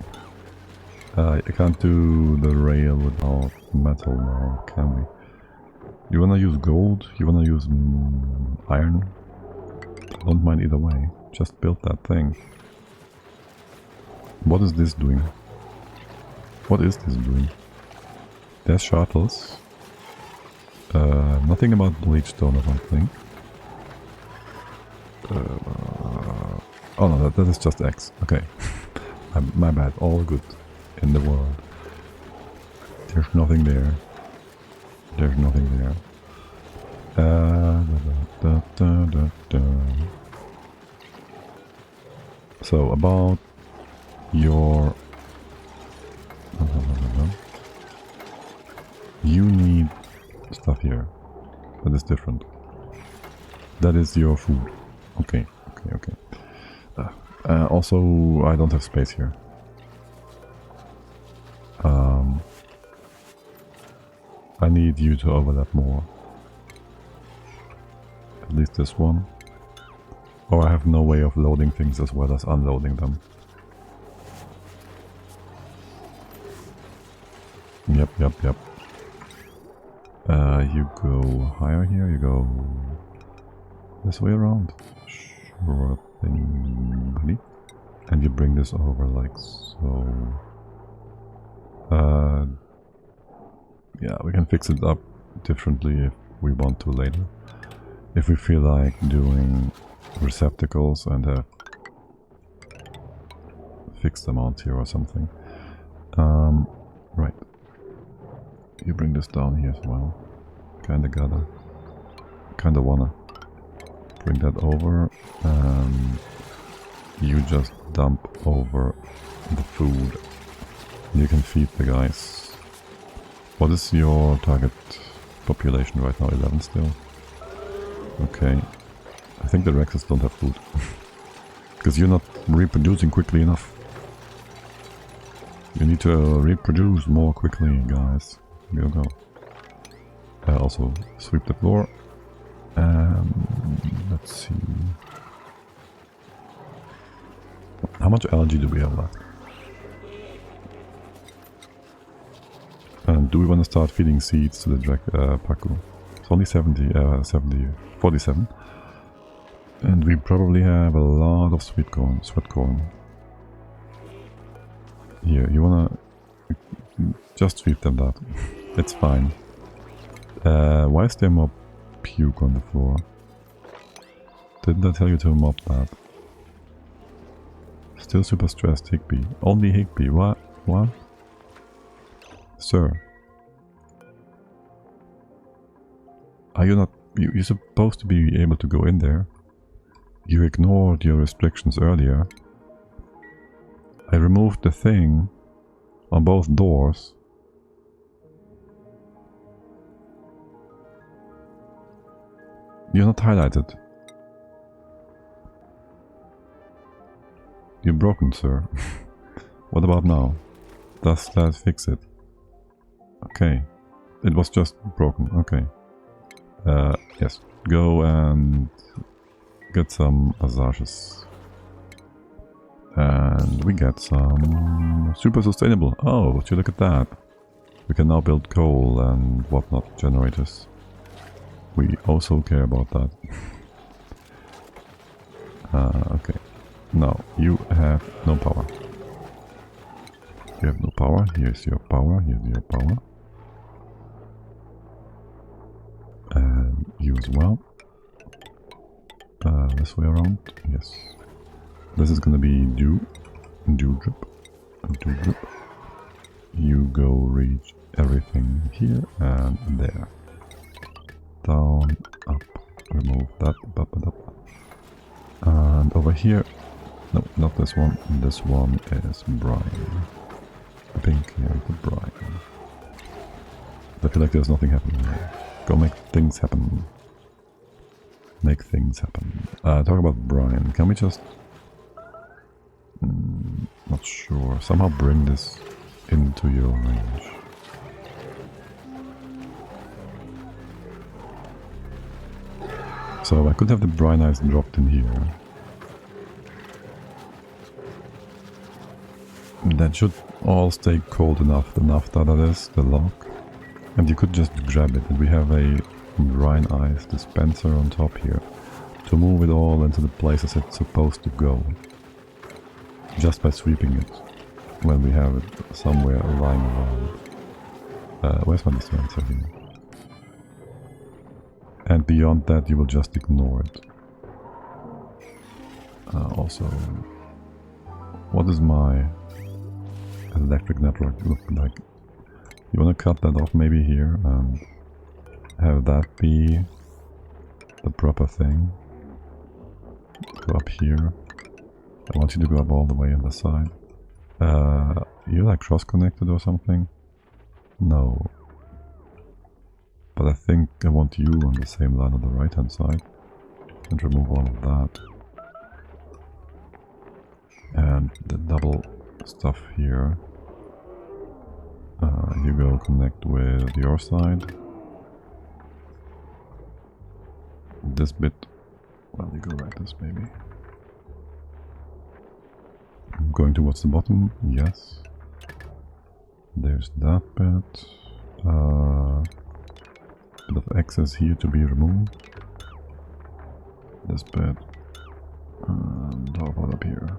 I can't do the rail without metal now, can we? You wanna use gold? You wanna use iron? Don't mind either way. Just build that thing. What is this doing? What is this doing? There's shuttles. Nothing about bleachstone, I don't think. Oh no, that is just X. Okay. My bad. All good in the world. There's nothing there. There's nothing there. So about your... You need stuff here. That is different. That is your food. Okay, okay, okay. Also, I don't have space here. I need you to overlap more. At least this one. Or I have no way of loading things as well as unloading them. Yep, yep, yep. You go higher here, you go this way around. Sure thing, buddy. And you bring this over like so. Yeah, we can fix it up differently if we want to later. If we feel like doing receptacles and have fixed amount here or something. Right. You bring this down here as well. Kinda wanna bring that over, and you just dump over the food. You can feed the guys. What is your target population right now? 11 still? Okay. I think the Rexes don't have food. Because you're not reproducing quickly enough. You need to reproduce more quickly, guys. Go, go. Also, sweep the floor. Let's see. How much algae do we have left? And do we want to start feeding seeds to the Paku? It's only 47. And we probably have a lot of sweet corn. Here, you wanna just feed them that. It's fine. Why is there more puke on the floor? Didn't I tell you to mop that? Still super stressed, Higby. Only Higby. What? What? Sir. Are you not... You're supposed to be able to go in there. You ignored your restrictions earlier. I removed the thing on both doors. You're not highlighted. You're broken, sir. What about now? Does that fix it? Okay. It was just broken. Okay. Yes. Go and get some massages. And we get some super sustainable. Oh, would you look at that? We can now build coal and whatnot generators. We also care about that. Okay. Now, you have no power. You have no power. Here's your power. Here's your power. And you as well. This way around. Yes. This is gonna be dewdrop. you go reach everything here and there. Down, up, remove that, up. And over here, no, not this one is brine. I think here the brine. I feel like there's nothing happening here. Go make things happen. Make things happen. Talk about brine. Can we just... not sure. Somehow bring this into your range. So I could have the brine ice dropped in here. That should all stay cold enough, the naphtha that is, the lock. And you could just grab it, and we have a brine ice dispenser on top here to move it all into the places it's supposed to go. Just by sweeping it, when we have it somewhere lying around. Where's my dispenser here? And beyond that you will just ignore it. Also, what does my electric network look like? You want to cut that off maybe here and have that be the proper thing. Go up here. I want you to go up all the way on the side. You're like cross-connected or something? No. But I think I want you on the same line on the right hand side. And remove all of that. And the double stuff here. You go connect with your side. This bit, well, you go like this maybe. I'm going towards the bottom, yes. There's that bit. Bit of excess here to be removed. This bit. And how about up here?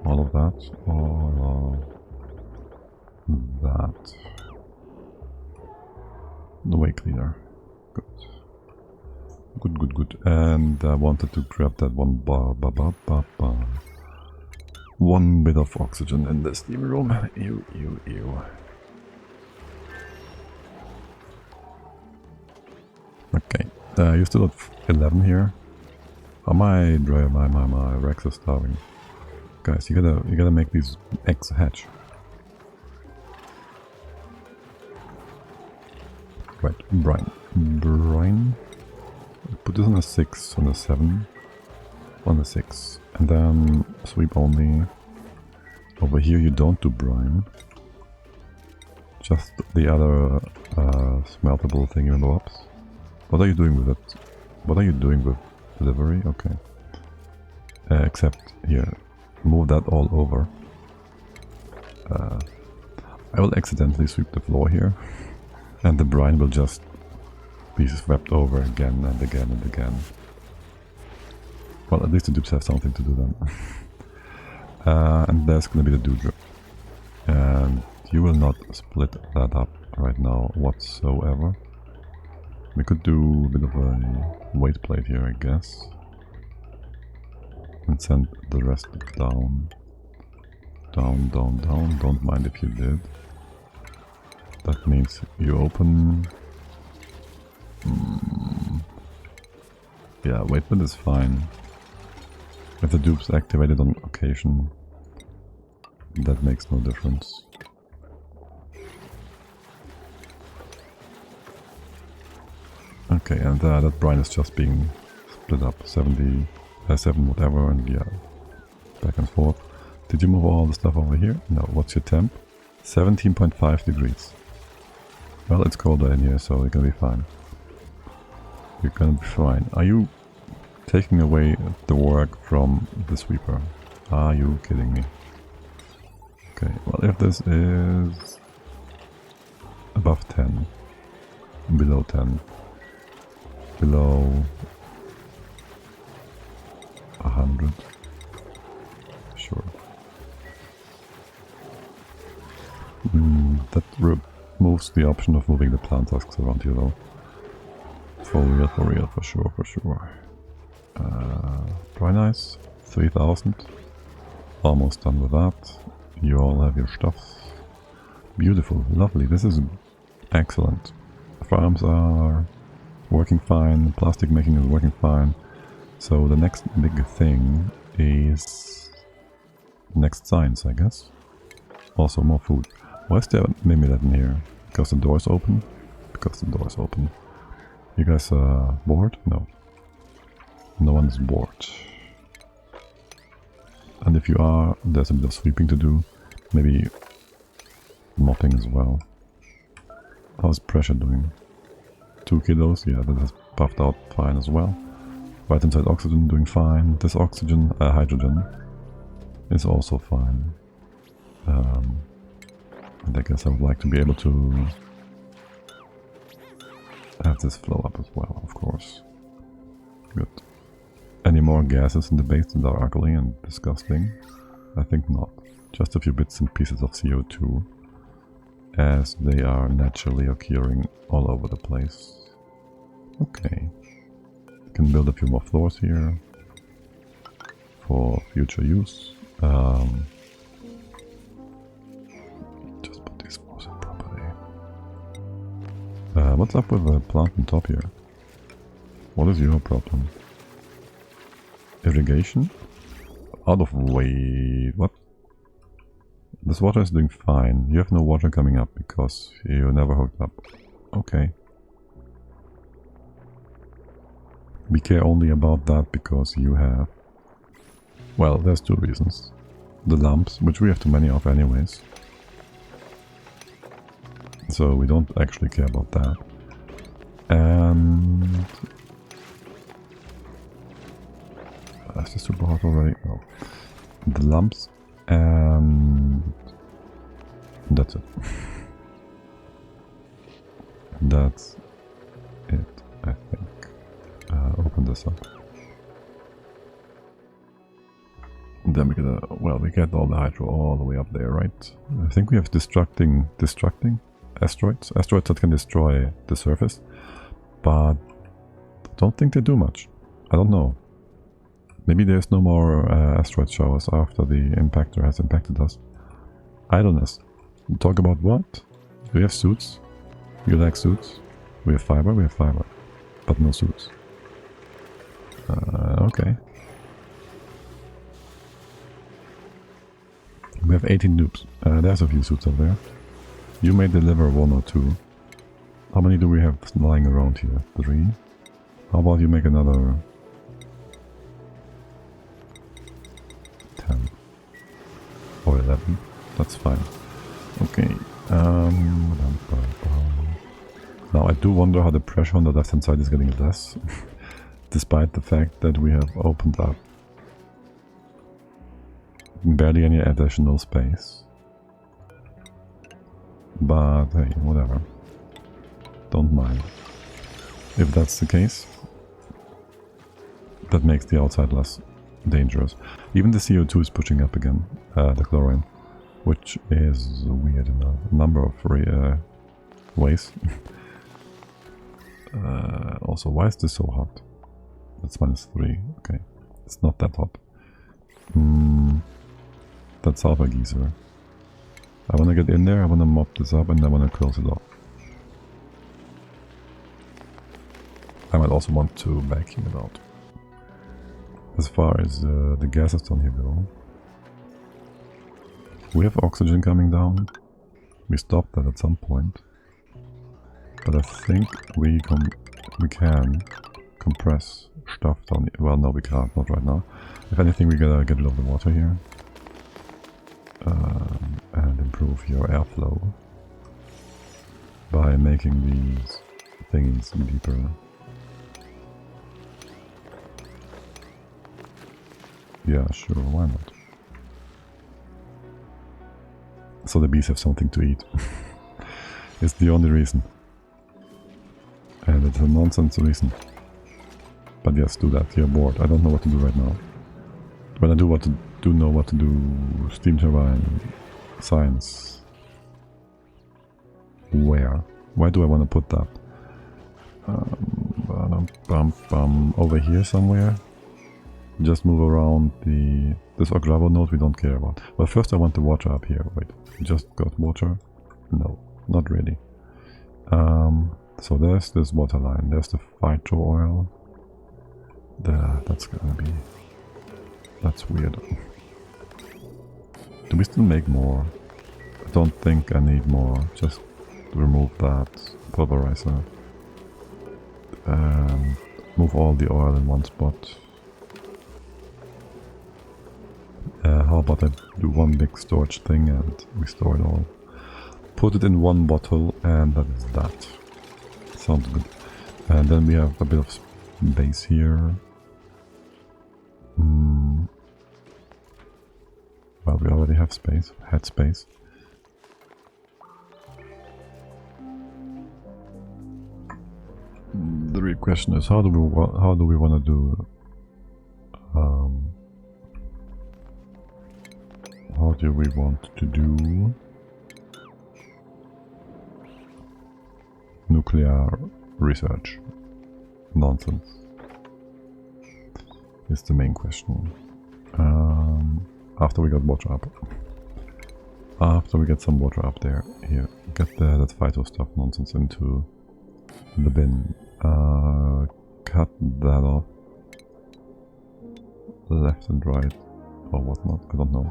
All of that. All of that. The way cleaner. Good. Good. And I wanted to grab that one one bit of oxygen in the steam room. Ew. Okay, you still have 11 here. Oh, my Rex is starving. Guys, you gotta make these eggs hatch. Right, brine. Put this on a 6, on a 7, on a 6, and then sweep only. Over here you don't do brine. Just the other smeltable thingy-bobs. What are you doing with it? What are you doing with delivery? Okay. Except here, move that all over. I will accidentally sweep the floor here, and the brine will just be swept over again and again and again. Well, at least the dupes have something to do then. And there's gonna be the dewdrop. And you will not split that up right now whatsoever. We could do a bit of a weight plate here, I guess. And send the rest down. Down. Don't mind if you did. That means you open... Yeah, weight plate is fine. If the dupe's activated on occasion, that makes no difference. Okay, and that brine is just being split up, 7 whatever, and yeah, back and forth. Did you move all the stuff over here? No. What's your temp? 17.5 degrees. Well, it's colder in here, so you're gonna be fine. You're gonna be fine. Are you taking away the work from the sweeper? Are you kidding me? Okay, well, if this is above 10, below 10, below 100, sure. That removes the option of moving the plant husks around here though. For real, for sure. Brine ice, 3000. Almost done with that. You all have your stuff. Beautiful, lovely, this is excellent. Farms are working fine, plastic making is working fine. So the next big thing is next science, I guess. Also more food. Why is there maybe that in here? Because the door is open? Because the door is open. You guys bored? No. No one is bored. And if you are, there's a bit of sweeping to do. Maybe mopping as well. How's pressure doing? 2 kilos? Yeah, that has puffed out fine as well. Right inside oxygen doing fine. This oxygen, hydrogen, is also fine. And I guess I would like to be able to have this flow up as well, of course. Good. Any more gases in the base that are ugly and disgusting? I think not. Just a few bits and pieces of CO2, as they are naturally occurring all over the place. Okay. Can build a few more floors here for future use. Just put these floors in properly. What's up with the plant on top here? What is your problem? Irrigation? Out of way. What? This water is doing fine. You have no water coming up because you never hooked up. Okay. We care only about that because you have... Well, there's 2 reasons. The lamps, which we have too many of anyways. So we don't actually care about that. And... Is this super hot already? No. The lamps and... That's it. That's it, I think. Open this up. Then we get a... Well, we get all the hydro all the way up there, right? I think we have destructing asteroids. Asteroids that can destroy the surface. But I don't think they do much. I don't know. Maybe there's no more asteroid showers after the impactor has impacted us. Idleness. Talk about what? We have suits. You like suits? We have fiber, but no suits. Okay. We have 18 noobs. There's a few suits up there. You may deliver 1 or 2. How many do we have lying around here? 3? How about you make another 10 or 11? That's fine. Okay. Now I do wonder how the pressure on the left hand side is getting less, despite the fact that we have opened up barely any additional space. But hey, whatever. Don't mind. If that's the case, that makes the outside less dangerous. Even the CO2 is pushing up again, the chlorine, which is weird in a number of ways. Also, why is this so hot? That's -3. Okay, it's not that hot. That's sulfur geyser. I want to get in there, I want to mop this up, and I want to close it off. I might also want to vacuum it out. As far as the gases down here go, we have oxygen coming down. We stopped that at some point, but I think we can compress stuff down here. Well, no, we can't, not right now. If anything, we gotta get rid of the water here and improve your airflow by making these things deeper. Yeah, sure, why not? So the bees have something to eat. It's the only reason. And it's a nonsense reason. But yes, do that. You're bored. I don't know what to do right now. When I know what to do, steam turbine, science. Where? Where do I want to put that? Over here somewhere. Just move around this Ogravo node we don't care about. Well, first I want the water up here. Wait, we just got water. No, not really. So there's this water line, there's the phyto oil. That's gonna be... That's weird. Do we still make more? I don't think I need more. Just remove that pulverizer. Move all the oil in one spot. How about I do one big storage thing and we store it all. Put it in one bottle and that is that. Sounds good. And then we have a bit of space here. Well, we already have space, had space. The real question is, how do we want to do? How do we want to do nuclear research? Nonsense. Is the main question. After we got water up. After we get some water up there, here, get that phyto stuff nonsense into the bin. Cut that off. Left and right, or whatnot, I don't know.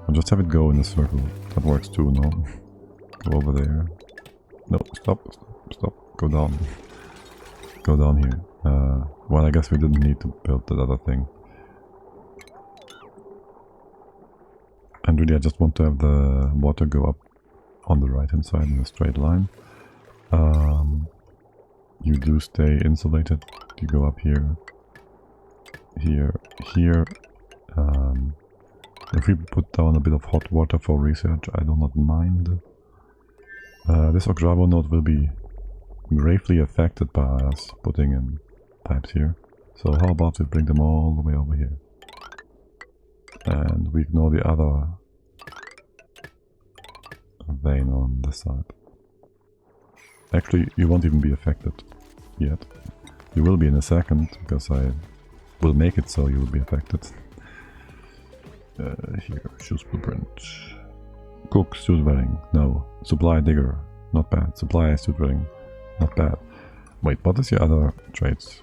I'll just have it go in a circle. That works too, no? Go over there. No, stop. Go down. Go down here. Well, I guess we didn't need to build that other thing. And really I just want to have the water go up on the right hand side in a straight line. You do stay insulated. You go up here, here. If we put down a bit of hot water for research, I do not mind. This Octavo node will be gravely affected by us putting in pipes here. So how about we bring them all the way over here? And we ignore the other vein on this side. Actually, you won't even be affected yet. You will be in a second, because I will make it so you will be affected. Here, choose blueprint. Cook, suit welding, no. Supply digger, not bad. Supply suit welding, not bad. Wait, what is your other traits?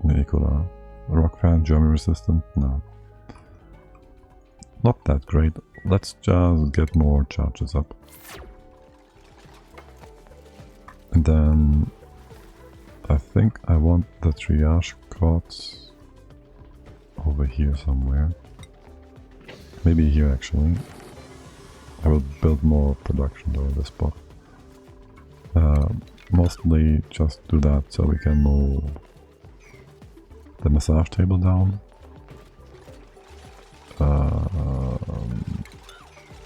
Nicola. Rock fan, German resistant, no. Not that great. Let's just get more charges up. And then I think I want the triage codes over here somewhere. Maybe here actually. I will build more production over this spot. Mostly just do that so we can move the massage table down.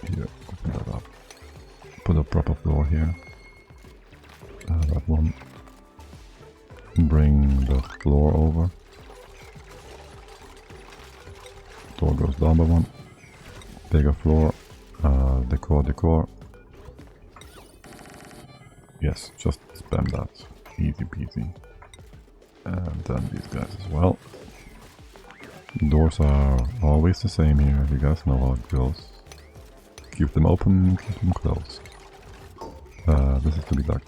Here, open that up. Put a proper floor here. That one. Bring the floor over. Door goes down by one. Bigger floor. Decor. Yes, just spam that. Easy peasy. And then these guys as well. Doors are always the same here, you guys know how it goes. Keep them open, keep them closed. This is to be dark.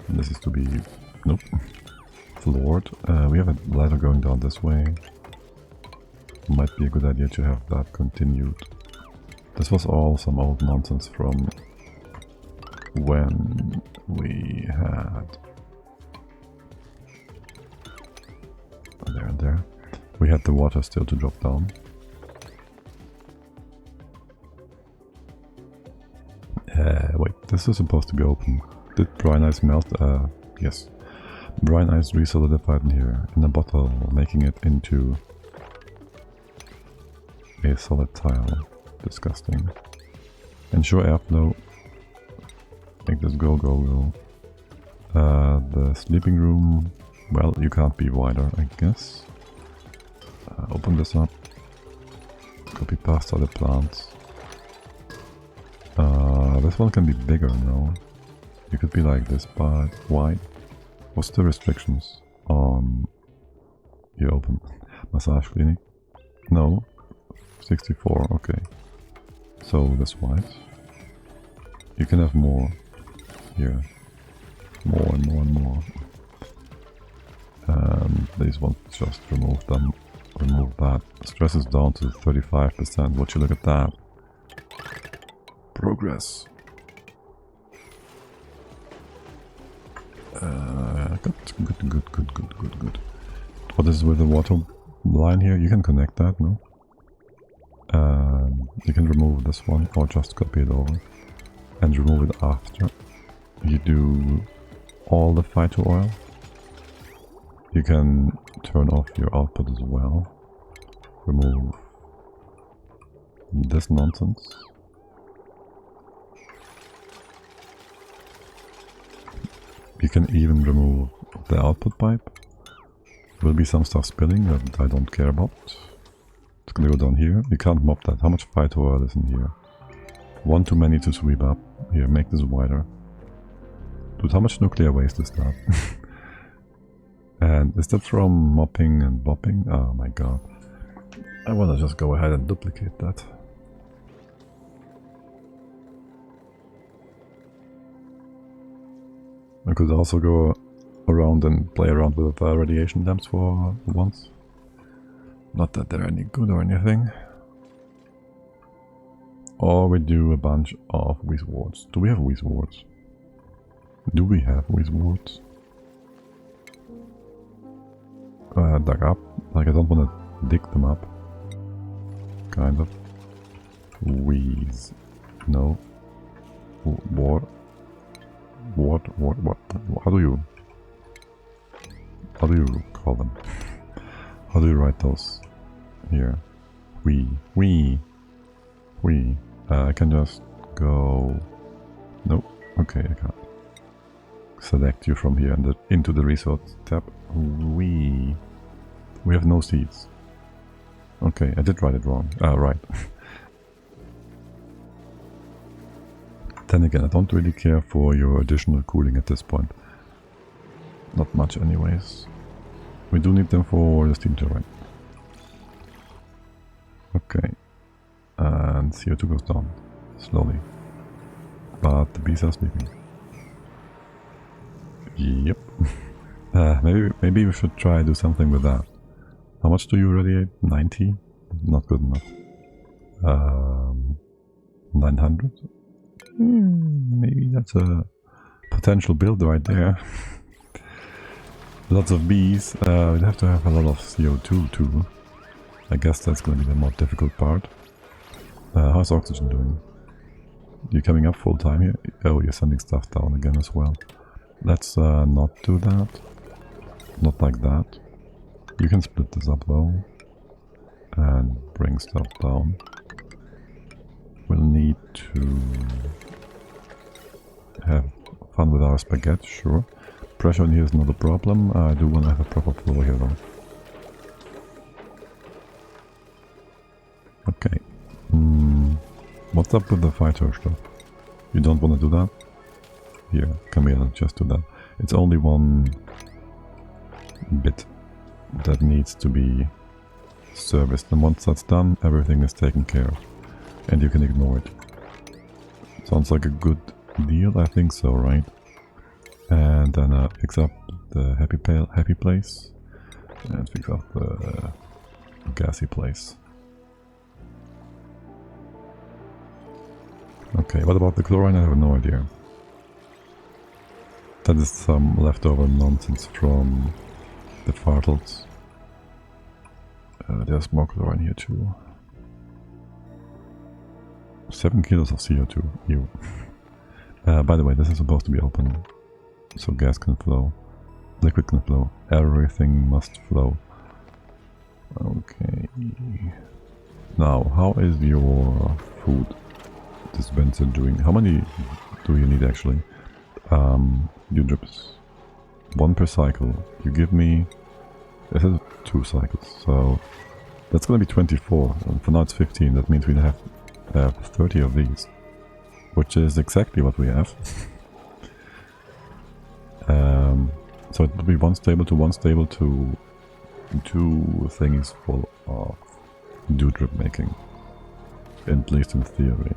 This is to be... nope. Floored. We have a ladder going down this way. Might be a good idea to have that continued. This was all some old nonsense from when we had... there and there. We had the water still to drop down. Wait, this is supposed to be open. Did brine ice melt? Yes. Brine ice re-solidified in here, in a bottle, making it into a solid tile. Disgusting. Ensure airflow. Make this go. The sleeping room, well, you can't be wider, I guess. Open this up. Copy past other plants. This one can be bigger, no? You could be like this, but why? What's the restrictions on you open massage clinic? No. 64, okay. So this white. You can have more here. More and more and more. And these ones, just remove them. Remove that. Stress is down to 35%. Would you look at that? Progress. Good. What is with the water line here? You can connect that, no? You can remove this one or just copy it over and remove it after you do all the phyto oil. You can turn off your output as well. Remove this nonsense. You can even remove the output pipe. Will be some stuff spilling that I don't care about. It's gonna go down here. You can't mop that. How much phyto oil is in here? One too many to sweep up. Here, make this wider. Dude, how much nuclear waste is that? And is that from mopping and bopping? Oh my god. I wanna just go ahead and duplicate that. I could also go around and play around with radiation lamps for once. Not that they're any good or anything. Or we do a bunch of wheeze wards. Do we have wheeze wards? Do we have wheeze wards? Dug up. Like I don't want to dig them up. Kind of. Wheeze. No. Ward. What? How do you call them? How do you write those here? We. I can just go. Nope. Okay, I can't. Select you from here and into the resource tab. We have no seeds. Okay, I did write it wrong. Right. Then again, I don't really care for your additional cooling at this point. Not much anyways. We do need them for the steam turbine. Okay. And CO2 goes down. Slowly. But the bees are sleeping. Yep. Maybe we should try to do something with that. How much do you radiate? 90? Not good enough. 900? Maybe that's a potential build right there. Lots of bees. We'd have to have a lot of CO2 too. I guess that's going to be the more difficult part. How's oxygen doing? You're coming up full time here? Oh, you're sending stuff down again as well. Let's not do that. Not like that. You can split this up though. And bring stuff down. We'll need to have fun with our spaghetti, sure. Pressure in here is not a problem. I do want to have a proper flow here though. Okay. What's up with the fighter stuff? You don't want to do that? Here, come here, let's just do that. It's only one bit that needs to be serviced, and once that's done, everything is taken care of. And you can ignore it. Sounds like a good deal, I think so, right? And then fix up the happy place. And fix up the gassy place. Okay, what about the chlorine? I have no idea. That is some leftover nonsense from the fartles. There's more chlorine here too. 7 kilos of CO2. Ew. By the way, this is supposed to be open, so gas can flow, liquid can flow, everything must flow. Okay. Now, how is your food dispenser doing? How many do you need actually? Dew drips. 1 per cycle. You give me... This is 2 cycles, so that's gonna be 24. And for now it's 15. That means we have 30 of these, which is exactly what we have. So it will be 1 stable to 1 stable to 2 thingies full of dew drip making. At least in theory.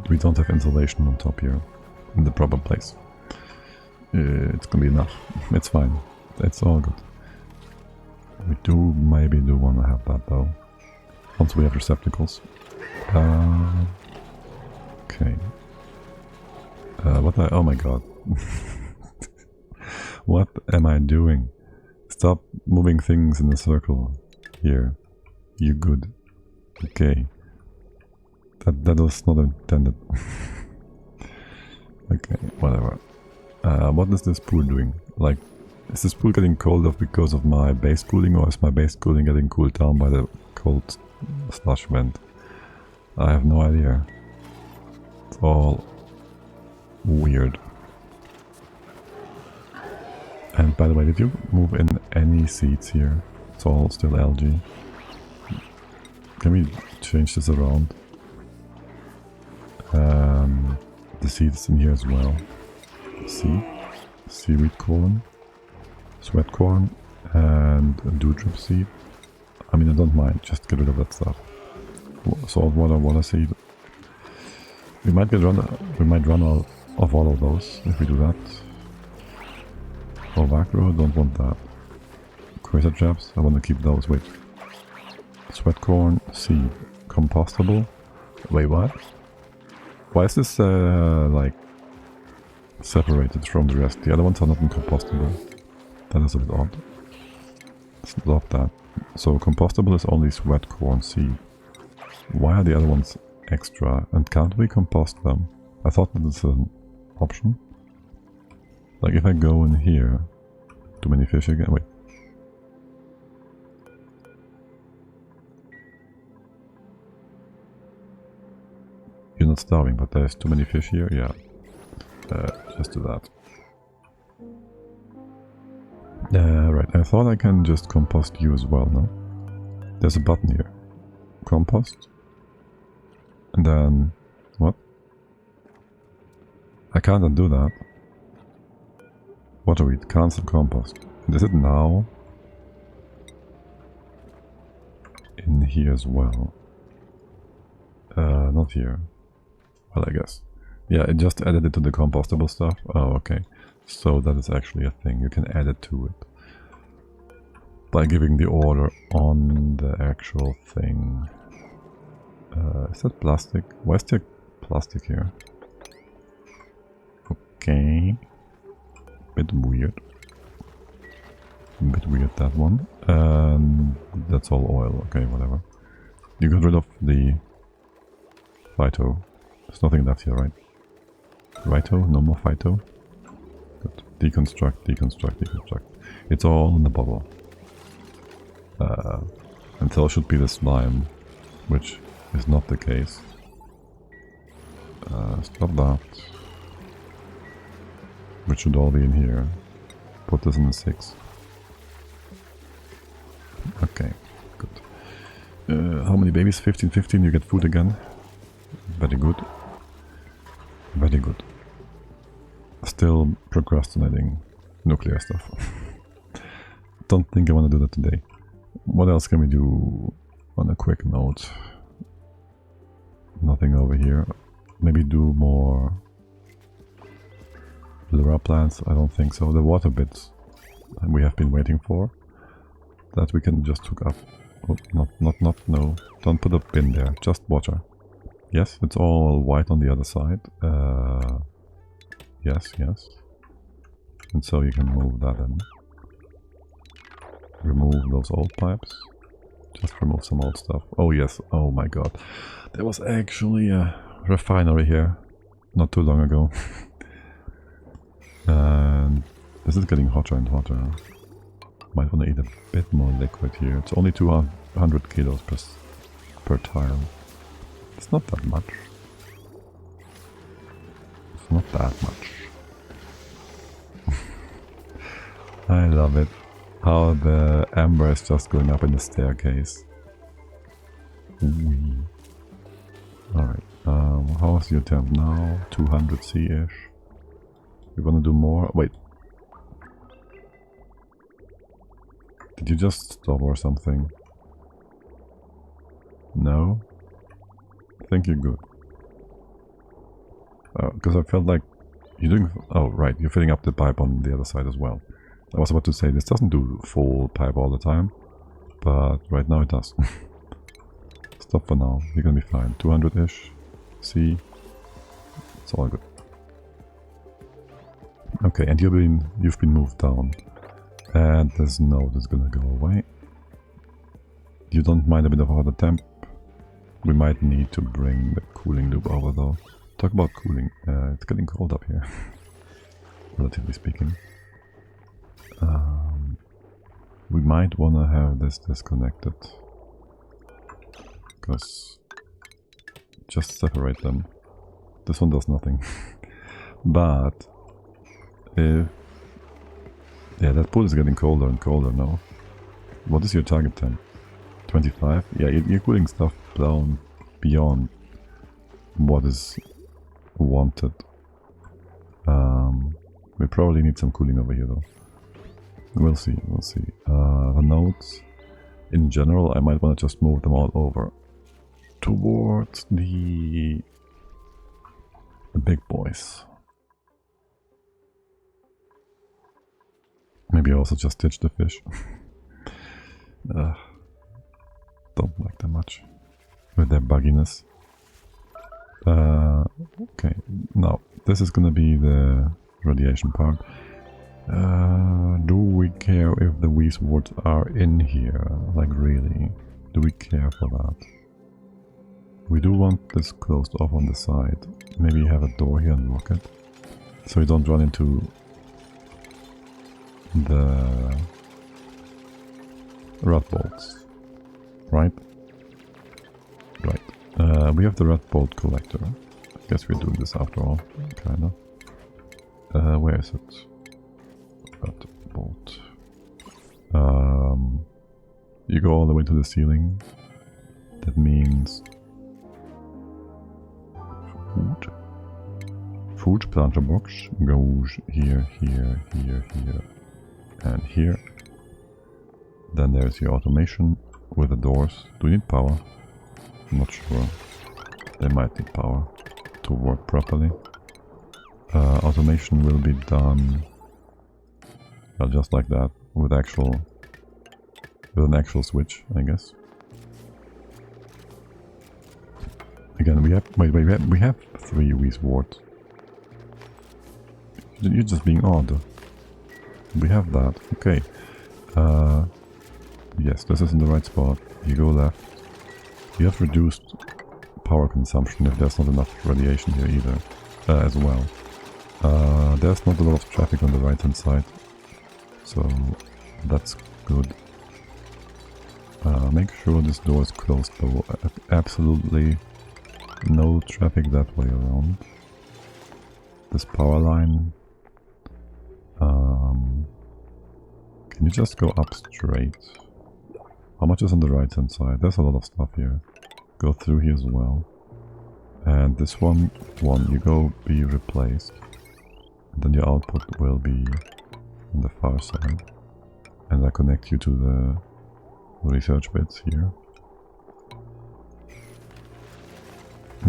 We don't have insulation on top here in the proper place. It's gonna be enough. It's fine. It's all good. We maybe do want to have that though. Once we have receptacles. Okay. Oh my god. What am I doing? Stop moving things in a circle. Here. You good. Okay. That was not intended. Okay, whatever. What is this pool doing? Like, is this pool getting cold off because of my base cooling, or is my base cooling getting cooled down by the cold slush vent? I have no idea. It's all weird. And by the way, did you move in any seeds here? It's all still algae. Can we change this around? The seeds in here as well. Seaweed corn, sweat corn, and a dewdrop seed. I mean, I don't mind, just get rid of that stuff. Salt water seed. We might run out of all of those if we do that. Oh, Vacro, don't want that. Quasar jabs, I want to keep those. Wait. Sweat corn, seed, compostable. Wait, what? Why is this like separated from the rest? The other ones are not compostable. That is a bit odd. Stop that. So compostable is only sweat corn seed. Why are the other ones extra? And can't we compost them? I thought that was an option. Like if I go in here, too many fish again. Wait. You're not starving, but there's too many fish here. Yeah. Just do that. Right, I thought I can just compost you as well, no? There's a button here. Compost. And then... what? I can't undo that. Water weed, cancel compost. Is it now? In here as well. Not here. Well, I guess. Yeah, it just added it to the compostable stuff. Oh, okay. So that is actually a thing. You can add it to it. By giving the order on the actual thing. Is that plastic? Why is there plastic here? Okay. Bit weird. Bit weird, that one. That's all oil. Okay, whatever. You got rid of the phyto. There's nothing left here, right? Phyto? No more phyto? Good. Deconstruct, deconstruct, deconstruct. It's all in the bottle. Until it should be the slime, which is not the case. Stop that. Which should all be in here. Put this in the 6. Okay, good. How many babies? 15, 15, you get food again. Very good. Very good. Still procrastinating nuclear stuff. Don't think I want to do that today. What else can we do on a quick note? Nothing over here. Maybe do more lure plants? I don't think so. The water bits we have been waiting for. That we can just hook up. Oh, no. Don't put a pin there. Just water. Yes, it's all white on the other side. Yes. And so you can move that in. Remove those old pipes. Just remove some old stuff. Oh yes, oh my god. There was actually a refinery here not too long ago. And this is getting hotter and hotter. Might want to eat a bit more liquid here. It's only 200 kilos per tile. It's not that much. It's not that much. I love it. How the amber is just going up in the staircase. Alright, how's your temp now? 200 C-ish. You wanna do more? Wait. Did you just stop or something? No? I think you're good. Because I felt like you're doing... Oh, right, you're filling up the pipe on the other side as well. I was about to say, this doesn't do full pipe all the time, but right now it does. Stop for now, you're gonna be fine. 200-ish. See? It's all good. Okay, and you've been moved down. And this node is gonna go away. You don't mind a bit of a hotter temp? We might need to bring the cooling loop over though. Talk about cooling. It's getting cold up here, relatively speaking. We might wanna have this disconnected. Because just separate them. This one does nothing. But if... Yeah, that pool is getting colder and colder now. What is your target temp? 25? Yeah, you're cooling stuff down beyond what is wanted. We probably need some cooling over here though. We'll see, we'll see. The nodes, in general, I might want to just move them all over towards the big boys. Maybe also just ditch the fish. Don't like them much with their bugginess. Okay, now this is gonna be the radiation part. Do we care if the Wheeze wards are in here? Like really? Do we care for that? We do want this closed off on the side. Maybe have a door here and lock it. So you don't run into the rat bolts. Right? Right. We have the rat bolt collector. I guess we're doing this after all, kinda. Where is it? Rat bolt. You go all the way to the ceiling. That means food. Food planter box goes here, here, here, here, and here. Then there's your automation with the doors. Do you need power? I'm not sure. They might need power to work properly. Automation will be done just like that with an actual switch, I guess. Again, we have 3 Wheeze wards. You're just being odd. We have that. Okay. Yes, this is in the right spot. You go left. You have reduced power consumption if there's not enough radiation here either, as well. There's not a lot of traffic on the right hand side, so that's good. Make sure this door is closed though. Absolutely no traffic that way around. This power line. Can you just go up straight? How much is on the right hand side? There's a lot of stuff here. Go through here as well. And this one, you go be replaced. And then your output will be on the far side. And I connect you to the research bits here.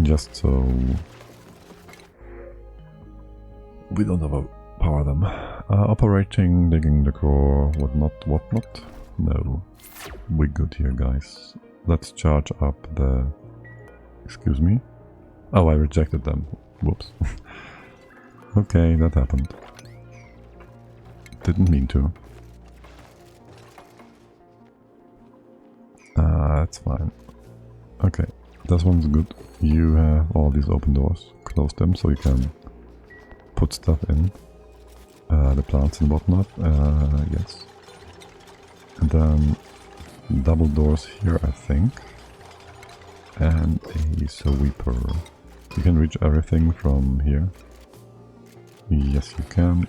Just so we don't overpower them. Operating, digging the core, whatnot. No. We're good here, guys. Let's charge up the... Excuse me? Oh, I rejected them. Whoops. Okay, that happened. Didn't mean to. That's fine. Okay, this one's good. You have all these open doors. Close them so you can put stuff in. The plants and whatnot. Yes. And then double doors here, I think. And a sweeper. You can reach everything from here. Yes, you can.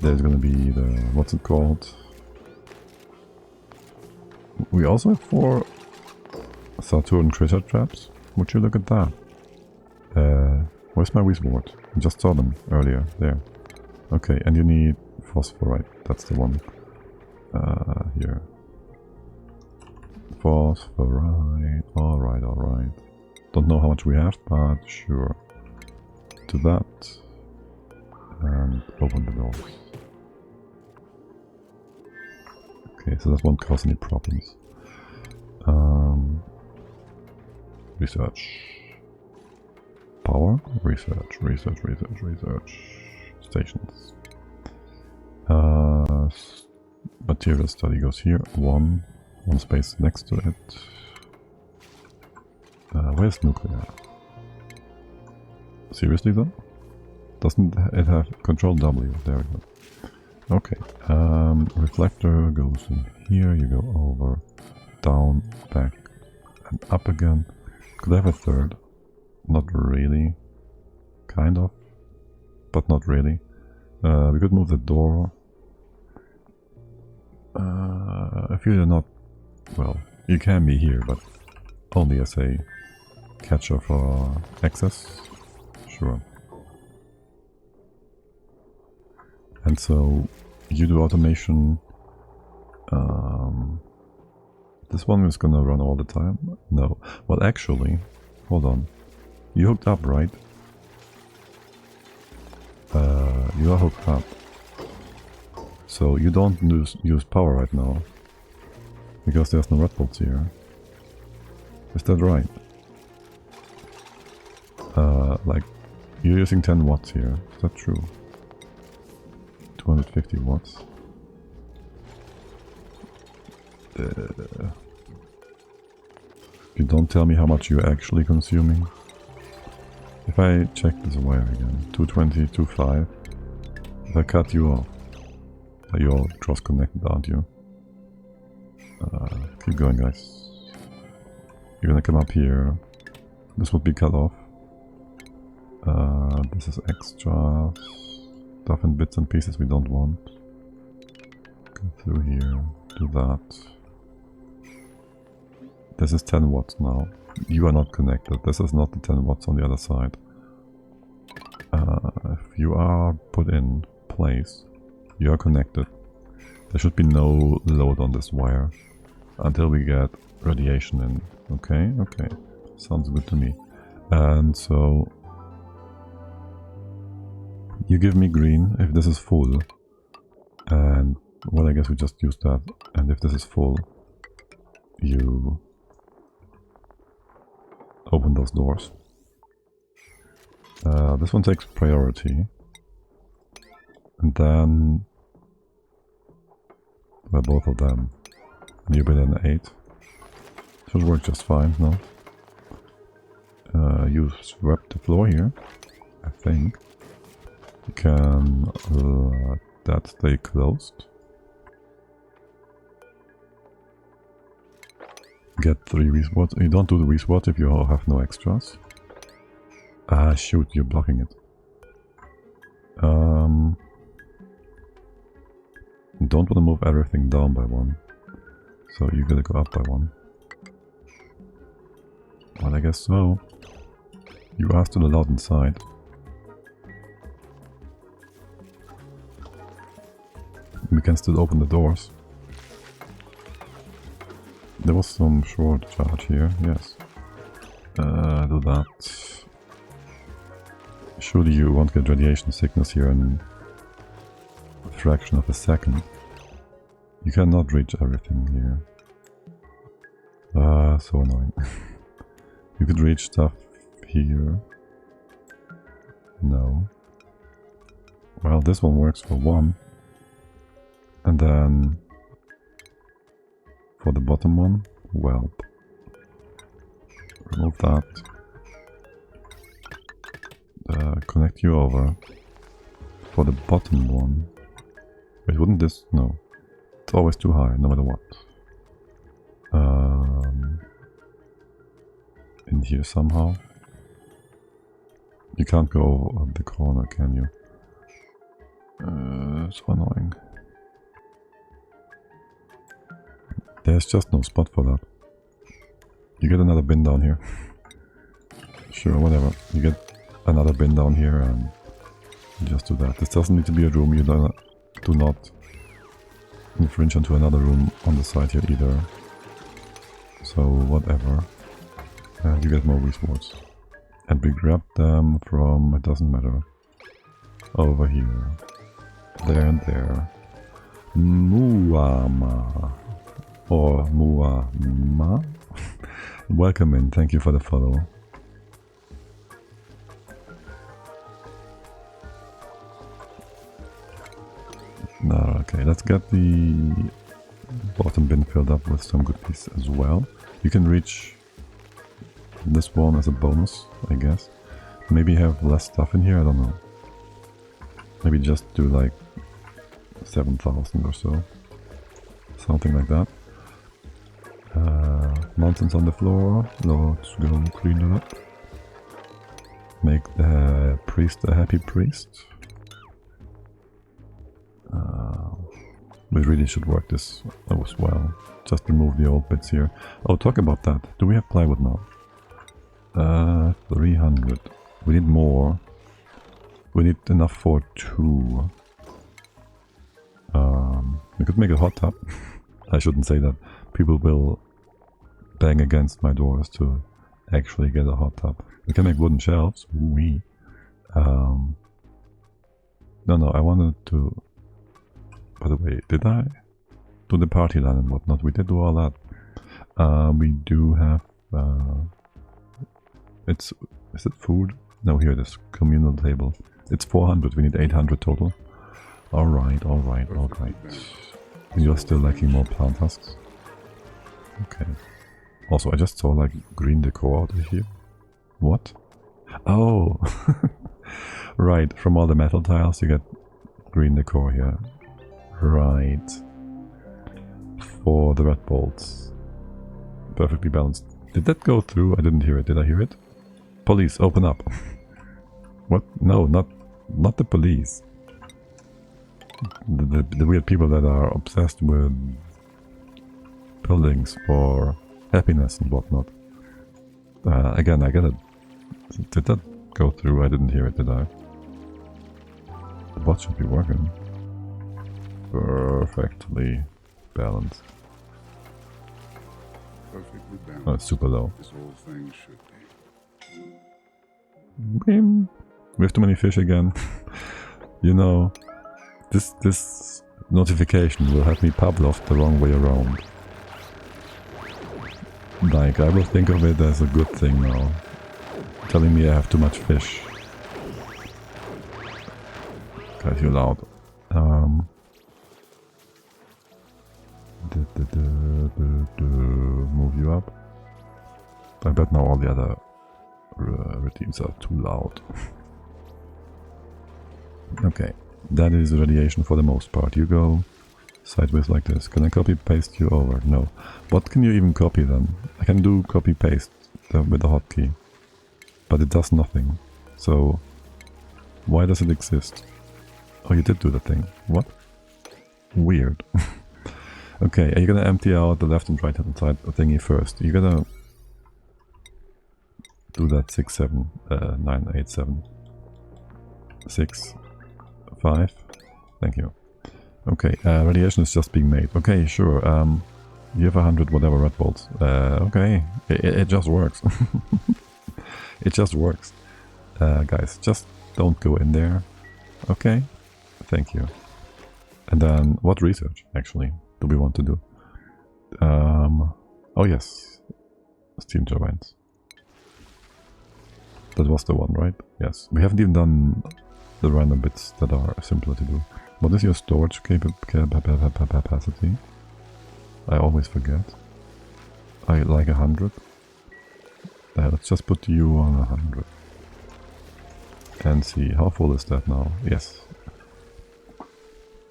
There's gonna be the... what's it called? We also have 4 Saturn critter traps. Would you look at that? Where's my Wheeze ward? I just saw them earlier. There. Okay, and you need phosphorite. That's the one. Here. Phosphorite. Alright, alright. Don't know how much we have, but sure. To that. And open the doors. Okay, so that won't cause any problems. Research. Power. Research. Stations. Material study goes here. One space next to it. Where's nuclear? Seriously though? Doesn't it have control W? There we go. Okay. Reflector goes in here. You go over, down, back, and up again. Could I have a third? Not really. Kind of. But not really. We could move the door. If you're not... Well, you can be here, but only as a catcher for access. Sure. And so, you do automation. This one is gonna run all the time? No. Well, actually, hold on. You hooked up, right? You are hooked up. So you don't use power right now. Because there's no red bolts here. Is that right? Like, you're using 10 watts here. Is that true? 250 watts. You don't tell me how much you're actually consuming. If I check this wire again, 220, 2.5. If I cut you off, you're all cross-connected, aren't you? Keep going, guys. You're gonna come up here. This would be cut off. This is extra stuff and bits and pieces we don't want. Go through here, do that. This is 10 watts now. You are not connected. This is not the 10 watts on the other side. If you are put in place, you are connected. There should be no load on this wire until we get radiation in. Okay, okay. Sounds good to me. And so you give me green if this is full. And well, I guess we just use that. And if this is full, you open those doors. This one takes priority. And then... well, both of them. You build an 8. Should work just fine, no? You swept the floor here, I think. You can let that stay closed. Get 3 reswats. You don't do the reswat if you have no extras. Ah, shoot, you're blocking it. Don't want to move everything down by 1. So you gotta go up by 1. Well, I guess so. You are still allowed inside. We can still open the doors. There was some short charge here, yes. Do that. Surely you won't get radiation sickness here in a fraction of a second. You cannot reach everything here. So annoying. You could reach stuff here. No. Well, this one works for 1. And then for the bottom one, well, remove that. Connect you over. For the bottom one, wait, wouldn't this? No, it's always too high, no matter what. In here somehow. You can't go on the corner, can you? So annoying. There's just no spot for that. You get another bin down here. Sure, whatever. You get another bin down here and just do that. This doesn't need to be a room. You do not infringe onto another room on the side here either. So whatever. You get more rewards. And we grab them from, it doesn't matter, over here. There and there. Muama. Or Muama. Welcome in, thank you for the follow. Okay, let's get the bottom bin filled up with some goodies as well. You can reach this one as a bonus, I guess. Maybe have less stuff in here, I don't know. Maybe just do like 7,000 or so. Something like that. Nonsense on the floor. Let's go clean it up. Make the priest a happy priest. We really should work this as well. Just remove the old bits here. Oh, talk about that. Do we have plywood now? 300. We need more. We need enough for 2. We could make a hot tub. I shouldn't say that. People will bang against my doors to actually get a hot tub. We can make wooden shelves. Wee. No, I wanted to... By the way, did I do the party line and whatnot? We did do all that. We do have... is it food? No, here it is. Communal table. It's 400. We need 800 total. Alright, alright, alright. You're still lacking more plant husks. Okay. Also, I just saw like green decor out of here. What? Oh! Right, from all the metal tiles you get green decor here. Right. For the red bolts. Perfectly balanced. Did that go through? I didn't hear it. Did I hear it? Police, open up. What? No, not the police. The weird people that are obsessed with buildings for happiness and whatnot. Again, I get it. Did that go through? I didn't hear it, did I? The bot should be working. Perfectly balanced. Perfectly balanced. Oh, it's super low. This whole thing should be. Bim. We have too many fish again. You know, this notification will have me Pavlov the wrong way around. Like, I will think of it as a good thing now. Telling me I have too much fish. Guys, you're loud. Move you up. I bet now all the other redeems are too loud. Okay, that is radiation for the most part. You go sideways like this. Can I copy paste you over? No. What can you even copy then? I can do copy paste with the hotkey, but it does nothing. So why does it exist? Oh, you did do the thing. What? Weird. Okay, are you gonna empty out the left and right hand side thingy first? You're gonna do that 6, 7, 9, 8, 7, 6, 5. Thank you. Okay, radiation is just being made. Okay, sure. You have 100 whatever red bolts. Okay, it just works. It just works. Guys, just don't go in there. Okay, thank you. And then, what research, actually, do we want to do? Oh yes, steam turbines. That was the one, right? Yes. We haven't even done the random bits that are simpler to do. What is your storage capacity? I always forget. I like 100. Let's just put you on 100. And see, how full is that now? Yes.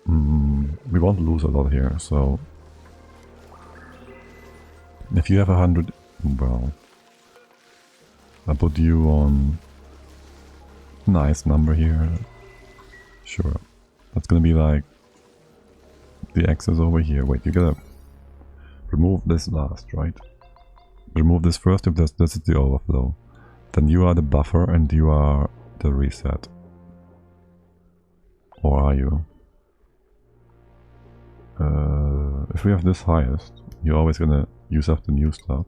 We won't lose a lot here, so... If you have 100, well... I'll put you on... Nice number here. Sure. That's gonna be like... The X is over here. Wait, you gotta... Remove this last, right? Remove this first if this is the overflow. Then you are the buffer and you are the reset. Or are you? If we have this highest, you're always gonna use up the new stuff.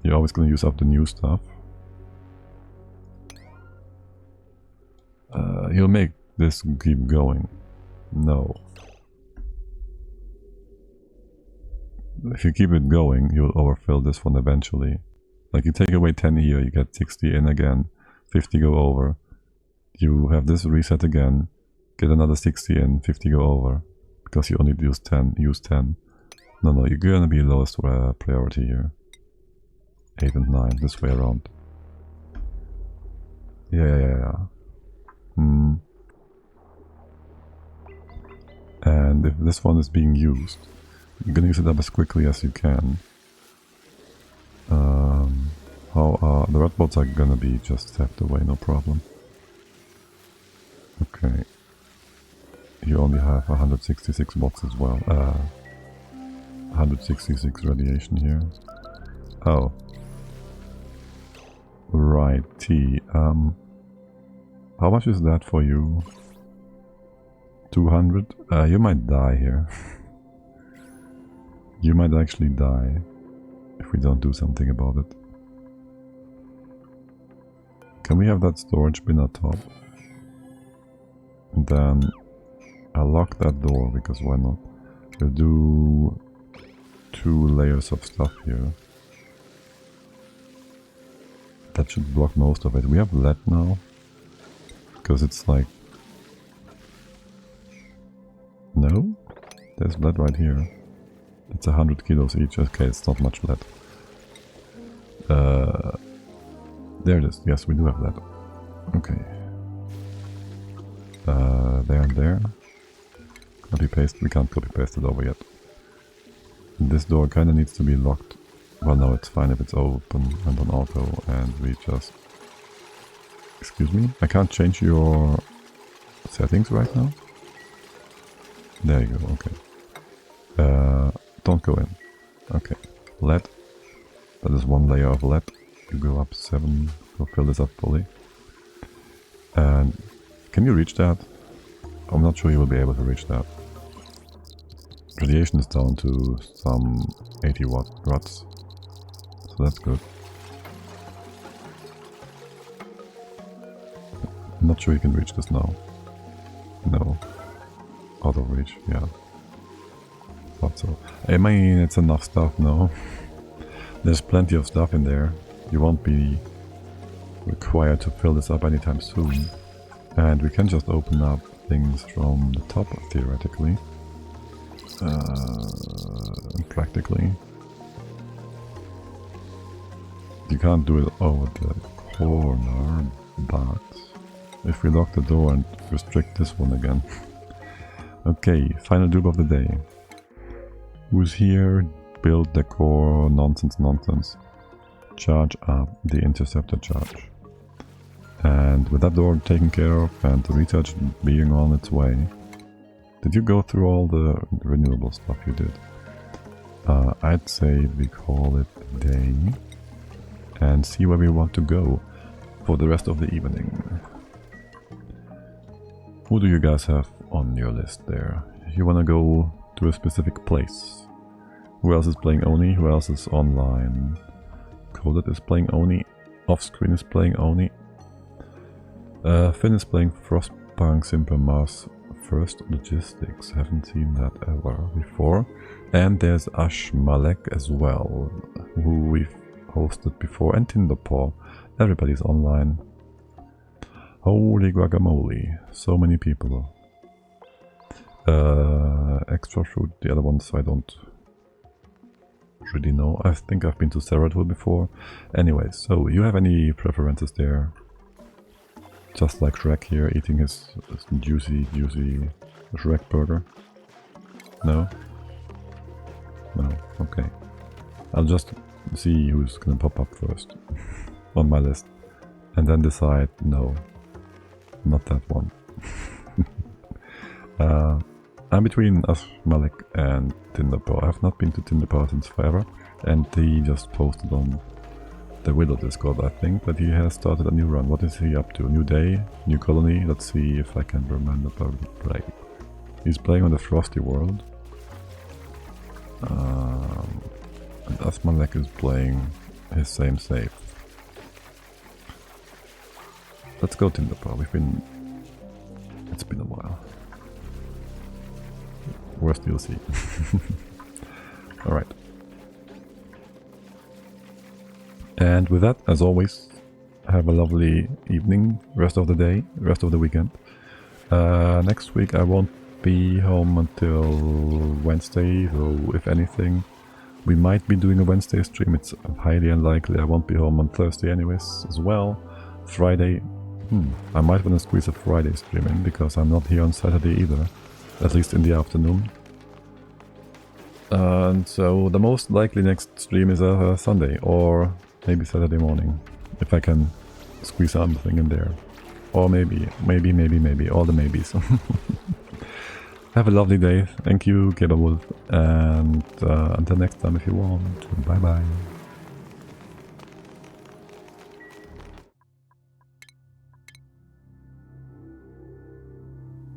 You're always gonna use up the new stuff. He'll make this keep going. No. If you keep it going, you'll overfill this one eventually. Like you take away 10 here, you get 60 in again, 50 go over. You have this reset again, get another 60 in, 50 go over. Because you only use 10, No, you're gonna be lowest priority here. 8 and 9, this way around. Yeah. And if this one is being used, you're gonna use it up as quickly as you can. The red bots are gonna be just tapped away, no problem. Okay. You only have 166 bots as well. 166 radiation here. Oh. Righty. How much is that for you? 200? You might die here. You might actually die if we don't do something about it. Can we have that storage bin at top? And then I'll lock that door because why not? We'll do 2 layers of stuff here. That should block most of it. We have lead now. Because it's like... No? There's lead right here. It's 100 kilos each. Okay, it's not much lead. There it is. Yes, we do have lead. Okay. There and there. Copy paste. We can't copy paste it over yet. This door kind of needs to be locked. Well, no, it's fine if it's open and on auto, and we just... Excuse me? I can't change your settings right now? There you go, okay. Don't go in. Okay. Lead. That is 1 layer of lead. You go up 7. Go fill this up fully. And can you reach that? I'm not sure you will be able to reach that. Radiation is down to some 80 watts. So that's good. I'm not sure you can reach this now. No. Out of reach, yeah. Thought so. I mean, it's enough stuff, no? There's plenty of stuff in there. You won't be required to fill this up anytime soon. And we can just open up things from the top, theoretically. Practically. You can't do it over the corner, but if we lock the door and restrict this one again. Okay, final dupe of the day. Who's here? Build, decor, nonsense. Charge up the interceptor charge. And with that door taken care of and the research being on its way, did you go through all the renewable stuff you did? I'd say we call it a day and see where we want to go for the rest of the evening. Who do you guys have on your list there? You wanna go to a specific place? Who else is playing Oni? Who else is online? Coded is playing Oni. Offscreen is playing Oni. Finn is playing Frostpunk, Simper Mars, First Logistics. Haven't seen that ever before. And there's Ash Malek as well, who we've hosted before, and Tinderpaw. Everybody's online. Holy guacamole, so many people. Extra fruit, the other ones I don't really know. I think I've been to Ceratol before. Anyway, so you have any preferences there? Just like Shrek here, eating his juicy Shrek burger? No? No, okay. I'll just see who's gonna pop up first on my list. And then decide, no, not that one. I'm between Ash Malik and Tinderpaw. I've not been to Tinderpaw since forever, and he just posted on the Willow Discord, I think, that he has started a new run. What is he up to? New day? New colony? Let's see if I can remember the play. He's playing on the Frosty World. And Asmalek is playing his same save. Let's go Tinderpaw. It's been a while. Worst DLC. Alright. And with that, as always, have a lovely evening, rest of the day, rest of the weekend. Next week I won't be home until Wednesday, so if anything, we might be doing a Wednesday stream. It's highly unlikely. I won't be home on Thursday anyways as well. Friday, I might want to squeeze a Friday stream in, because I'm not here on Saturday either, at least in the afternoon. And so the most likely next stream is a Sunday, or maybe Saturday morning, if I can squeeze something in there. Or maybe, all the maybes. Have a lovely day. Thank you, Wolf, and until next time if you want. Bye bye.